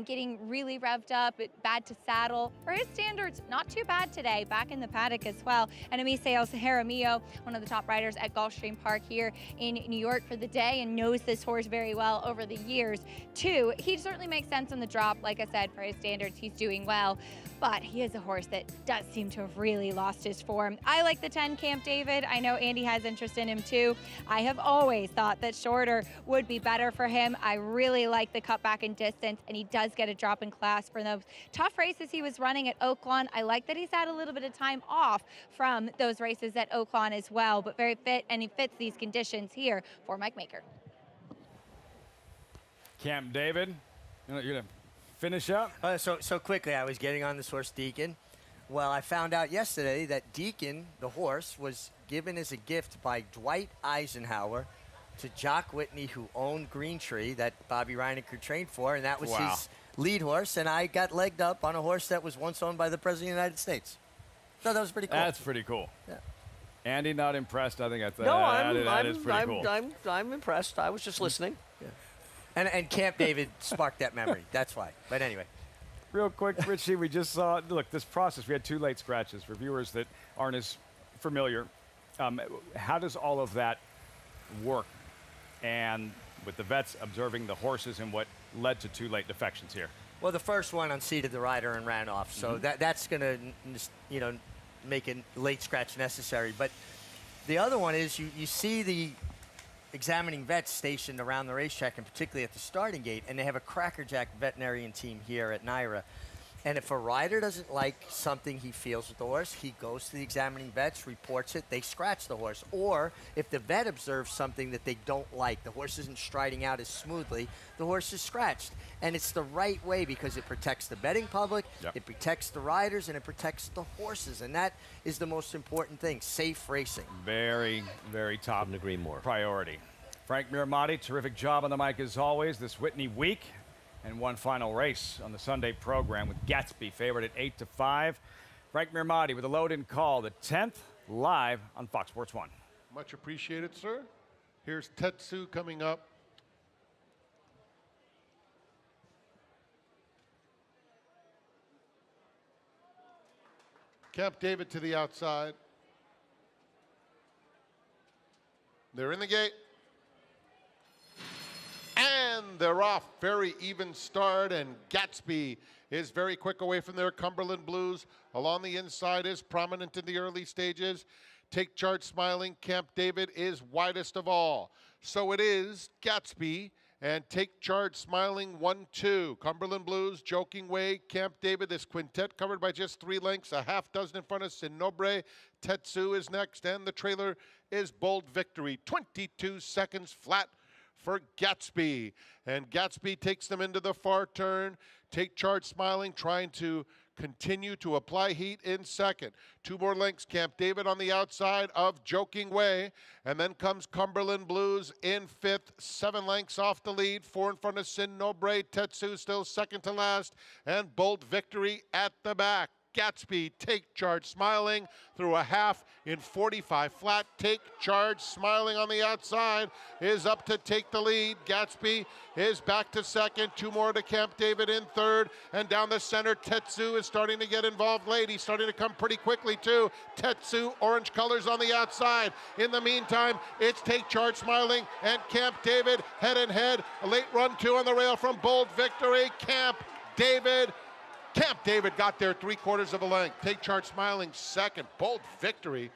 Speaker 7: getting really revved up, bad to saddle. For his standards, not too bad today, back in the paddock as well. And Emiseo Jaramillo, one of the top riders at Gulfstream Park here in New York for the day, and knows this horse very well over the years too. He certainly makes sense on the drop. Like I said, for his standards, he's doing well, but he is a horse that does seem to have really lost his form. I like the 10, Camp David. I know Andy has interest in him too. I have always thought that shorter would be better for him. I really like the cutback in distance, and he does get a drop in class for those tough races he was running at Oaklawn. I like that he's had a little bit of time off from those races at Oaklawn as well, but very fit, and he fits these conditions here for Mike Maker.
Speaker 17: Camp David, you're gonna finish up?
Speaker 21: So quickly, I was getting on this horse, Deacon. Well, I found out yesterday that Deacon, the horse, was given as a gift by Dwight Eisenhower to Jock Whitney, who owned Green Tree, that Bobby Reinecker trained for, and that was his lead horse, and I got legged up on a horse that was once owned by the President of the United States. So that was pretty cool.
Speaker 17: That's pretty cool.
Speaker 21: Yeah.
Speaker 17: Andy, not impressed. I think that's
Speaker 2: that
Speaker 17: is pretty cool.
Speaker 2: I'm impressed. I was just listening.
Speaker 21: Yeah. And Camp David sparked that memory. That's why. But anyway.
Speaker 17: Real quick, Richie, we just saw, look, this process, we had 2 late scratches. For viewers that aren't as familiar, how does all of that work? And with the vets observing the horses and what led to 2 late defections here?
Speaker 21: Well, the first one unseated the rider and ran off, so that's going to, make a late scratch necessary. But the other one is you see the examining vets stationed around the racetrack, and particularly at the starting gate, and they have a crackerjack veterinarian team here at NYRA. And if a rider doesn't like something he feels with the horse, he goes to the examining vets, reports it, they scratch the horse. Or if the vet observes something that they don't like, the horse isn't striding out as smoothly, the horse is scratched. And it's the right way because it protects the betting public, it protects the riders, and it protects the horses. And that is the most important thing, safe racing.
Speaker 17: Very, very top
Speaker 19: Couldn't agree more.
Speaker 17: priority. Frank Miramati, terrific job on the mic as always this Whitney week. And one final race on the Sunday program with Gatsby favored at 8-5. Frank Miramati with a load-in call, the 10th, live on Fox Sports 1.
Speaker 10: Much appreciated, sir. Here's Tetsu coming up. Camp David to the outside. They're in the gate. And they're off. Very even start, and Gatsby is very quick away from their Cumberland Blues. Along the inside is prominent in the early stages. Take charge smiling. Camp David is widest of all. So it is Gatsby And Take Charge Smiling 1-2. Cumberland Blues, Joking Way, Camp David. This quintet covered by just 3 lengths. A half dozen in front of Sin Nobre. Tetsu is next, and the trailer is Bold Victory. 22 seconds flat for Gatsby. And Gatsby takes them into the far turn. Take Charge Smiling trying to continue to apply heat in second. 2 more lengths, Camp David on the outside of Joking Way. And then comes Cumberland Blues in 5th, 7 lengths off the lead. 4 in front of Sin Nobre. Tetsu still second to last. And Bold Victory at the back. Gatsby, Take Charge Smiling through a half in 45 flat. Take Charge Smiling on the outside is up to take the lead. Gatsby is back to second. 2 more to Camp David in third. And down the center, Tetsu is starting to get involved late. He's starting to come pretty quickly too. Tetsu, orange colors on the outside. In the meantime, it's Take Charge Smiling and Camp David head and head. A late run 2 on the rail from Bold Victory. Camp David got there 3/4 of a length. Take Charge Smiling second. Bold Victory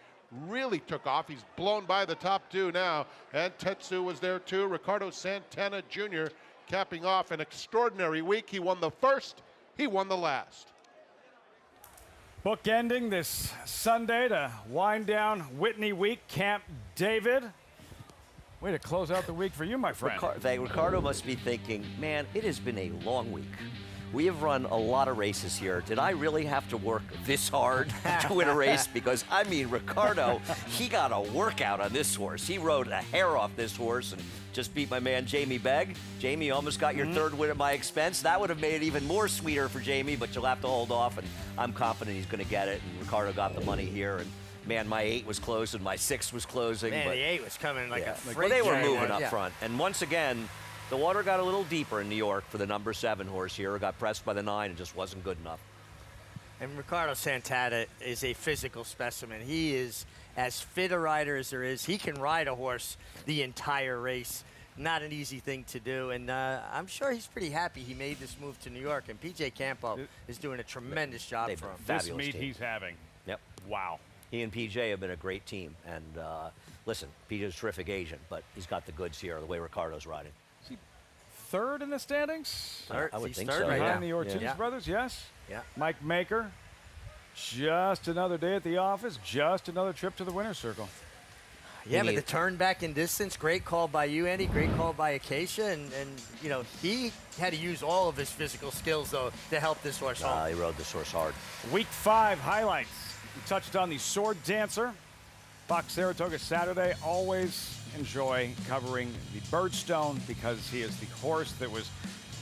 Speaker 10: really took off. He's blown by the top 2 now. And Tetsu was there too. Ricardo Santana Jr. capping off an extraordinary week. He won the first, he won the last.
Speaker 17: Bookending this Sunday to wind down Whitney week, Camp David. Way to close out the week for you, my friend.
Speaker 19: Ricardo must be thinking, man, it has been a long week. We have run a lot of races here. Did I really have to work this hard to win a race? Because, I mean, Ricardo, he got a workout on this horse. He rode a hair off this horse and just beat my man Jamie Begg. Jamie, almost got your 3rd win at my expense. That would have made it even more sweeter for Jamie, but you'll have to hold off, and I'm confident he's going to get it. And Ricardo got the money here. And man, my 8 was closing, my 6 was closing.
Speaker 21: Man,
Speaker 19: but
Speaker 21: the 8 was coming like a freight
Speaker 19: well, they were
Speaker 21: train.
Speaker 19: moving up front. And once again, the water got a little deeper in New York for the number 7 horse here. It got pressed by the 9 and just wasn't good enough.
Speaker 21: And Ricardo Santana is a physical specimen. He is as fit a rider as there is. He can ride a horse the entire race. Not an easy thing to do. And I'm sure he's pretty happy he made this move to New York. And P.J. Campo is doing a tremendous job for him.
Speaker 17: This meet he's having.
Speaker 19: Yep.
Speaker 17: Wow.
Speaker 19: He and P.J. have been a great team. And listen, P.J.'s a terrific agent, but he's got the goods here the way Ricardo's riding.
Speaker 17: 3rd in the standings?
Speaker 19: I would think
Speaker 21: third
Speaker 19: so.
Speaker 21: right
Speaker 17: Behind
Speaker 21: now.
Speaker 17: the Ortiz brothers, yes?
Speaker 21: Yeah.
Speaker 17: Mike Maker, just another day at the office, just another trip to the winner's circle.
Speaker 21: Yeah, but the turn back in distance, great call by you, Andy, great call by Acacia, and you know, he had to use all of his physical skills, though, to help this horse home.
Speaker 19: He rode this horse hard.
Speaker 17: Week 5 highlights. We touched on the Sword Dancer. Fox Saratoga Saturday. Always enjoy covering the Birdstone because he is the horse that was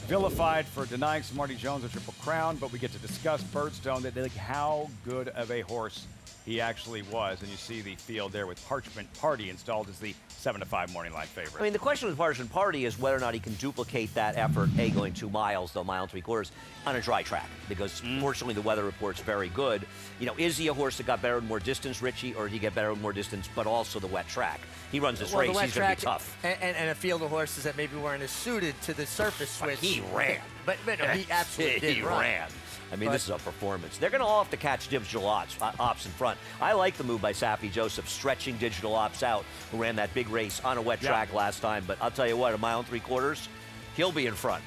Speaker 17: vilified for denying Smarty Jones a Triple Crown, but we get to discuss Birdstone, that like how good of a horse he actually was. And you see the field there with Parchment Party installed as the 7-5 morning line favorite.
Speaker 19: I mean, the question with Parchment Party is whether or not he can duplicate that effort, going 2 miles, though mile and 3/4, on a dry track. Because fortunately, the weather report's very good. You know, is he a horse that got better with more distance, Richie, or did he get better with more distance, but also the wet track? He runs this race, he's going to be tough.
Speaker 21: And a field of horses that maybe weren't as suited to the surface switch.
Speaker 19: But he ran.
Speaker 21: But no, he absolutely did
Speaker 19: He
Speaker 21: run.
Speaker 19: ran. I mean, this is a performance. They're going to all have to catch digital ops in front. I like the move by Safi Joseph, stretching digital ops out, who ran that big race on a wet track last time. But I'll tell you what, a mile and 3/4, he'll be in front.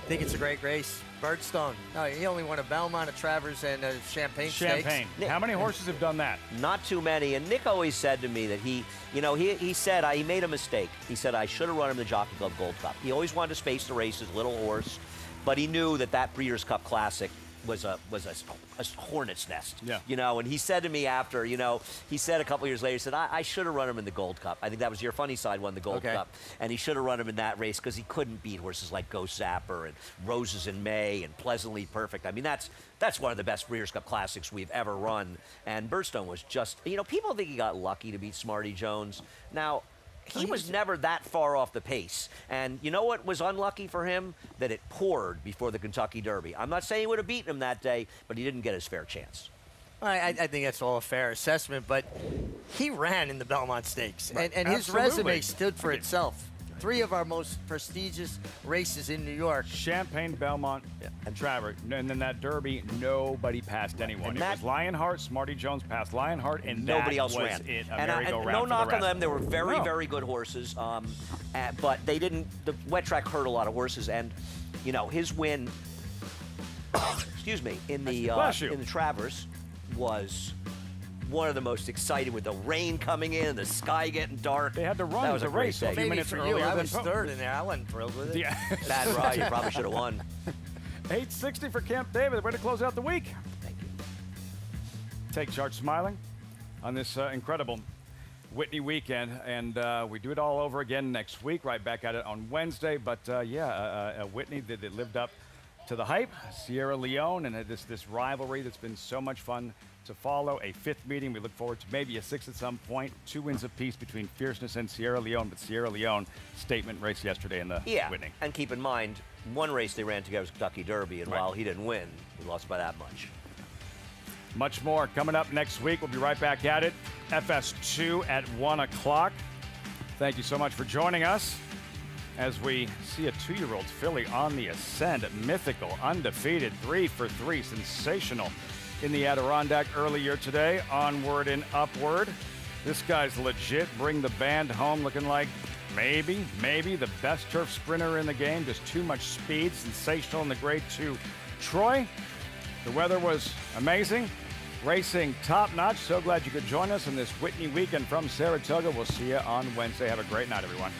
Speaker 21: I think it's a great race. Birdstone. No, he only won a Belmont, a Travers, and a Champagne Stakes.
Speaker 17: How many horses have done that?
Speaker 19: Not too many. And Nick always said to me that he said he made a mistake. He said, I should have run him the Jockey Club Gold Cup. He always wanted to space the races, little horse. But he knew that Breeders' Cup Classic was a hornet's nest.
Speaker 17: Yeah.
Speaker 19: You know, and he said to me after, he said a couple years later, he said, I should have run him in the Gold Cup. I think that was your funny side won the Gold Cup. And he should have run him in that race because he couldn't beat horses like Ghost Zapper and Roses in May and Pleasantly Perfect. I mean, that's one of the best Breeders' Cup Classics we've ever run. And Birdstone was just, people think he got lucky to beat Smarty Jones. Now, he was never that far off the pace. And you know what was unlucky for him? That it poured before the Kentucky Derby. I'm not saying he would have beaten him that day, but he didn't get his fair chance.
Speaker 21: I think that's all a fair assessment, but he ran in the Belmont Stakes, and his resume stood for itself. three of our most prestigious races in New York.
Speaker 17: Champaign, Belmont, and Travers. And then that Derby, nobody passed anyone.
Speaker 19: And
Speaker 17: It
Speaker 19: Matt-
Speaker 17: was Lionheart, Smarty Jones passed Lionheart, and
Speaker 19: Nobody
Speaker 17: that
Speaker 19: else
Speaker 17: was
Speaker 19: ran.
Speaker 17: it. A
Speaker 19: And
Speaker 17: merry-go-round
Speaker 19: no
Speaker 17: for the
Speaker 19: knock on
Speaker 17: rest.
Speaker 19: them. They were very,
Speaker 17: No.
Speaker 19: very good horses. But they didn't. The wet track hurt a lot of horses, and his win. excuse me, in the Travers was one of the most exciting, with the rain coming in and the sky getting dark.
Speaker 17: They had to run
Speaker 19: That was
Speaker 17: the
Speaker 19: a great
Speaker 17: race
Speaker 19: day.
Speaker 17: a few minutes
Speaker 21: for you,
Speaker 17: earlier
Speaker 21: I
Speaker 17: than
Speaker 21: was third in there. I wasn't thrilled with it.
Speaker 17: Yeah.
Speaker 19: Bad ride. You probably should have won.
Speaker 17: 860 for Camp David. Way to close out the week.
Speaker 19: Thank you.
Speaker 17: Take charge smiling on this incredible Whitney weekend. And we do it all over again next week, right back at it on Wednesday. But Whitney that lived up to the hype. Sierra Leone, and this rivalry that's been so much fun to follow. A fifth meeting. We look forward to maybe a sixth at some point. 2 wins apiece between Fierceness and Sierra Leone. But Sierra Leone, statement race yesterday in the Whitney.
Speaker 19: And keep in mind, one race they ran together was Kentucky Derby, and while he didn't win, he lost by that much.
Speaker 17: Much more coming up next week. We'll be right back at it. FS2 at 1 o'clock. Thank you so much for joining us as we see a 2-year-old filly on the ascend. Mythical, undefeated, 3 for 3, sensational in the Adirondack earlier today. Onward and upward. This guy's legit. Bring the band home, looking like maybe the best turf sprinter in the game. Just too much speed. Sensational in the Grade 2 Troy. The weather was amazing. Racing top-notch. So glad you could join us on this Whitney weekend from Saratoga. We'll see you on Wednesday. Have a great night, everyone.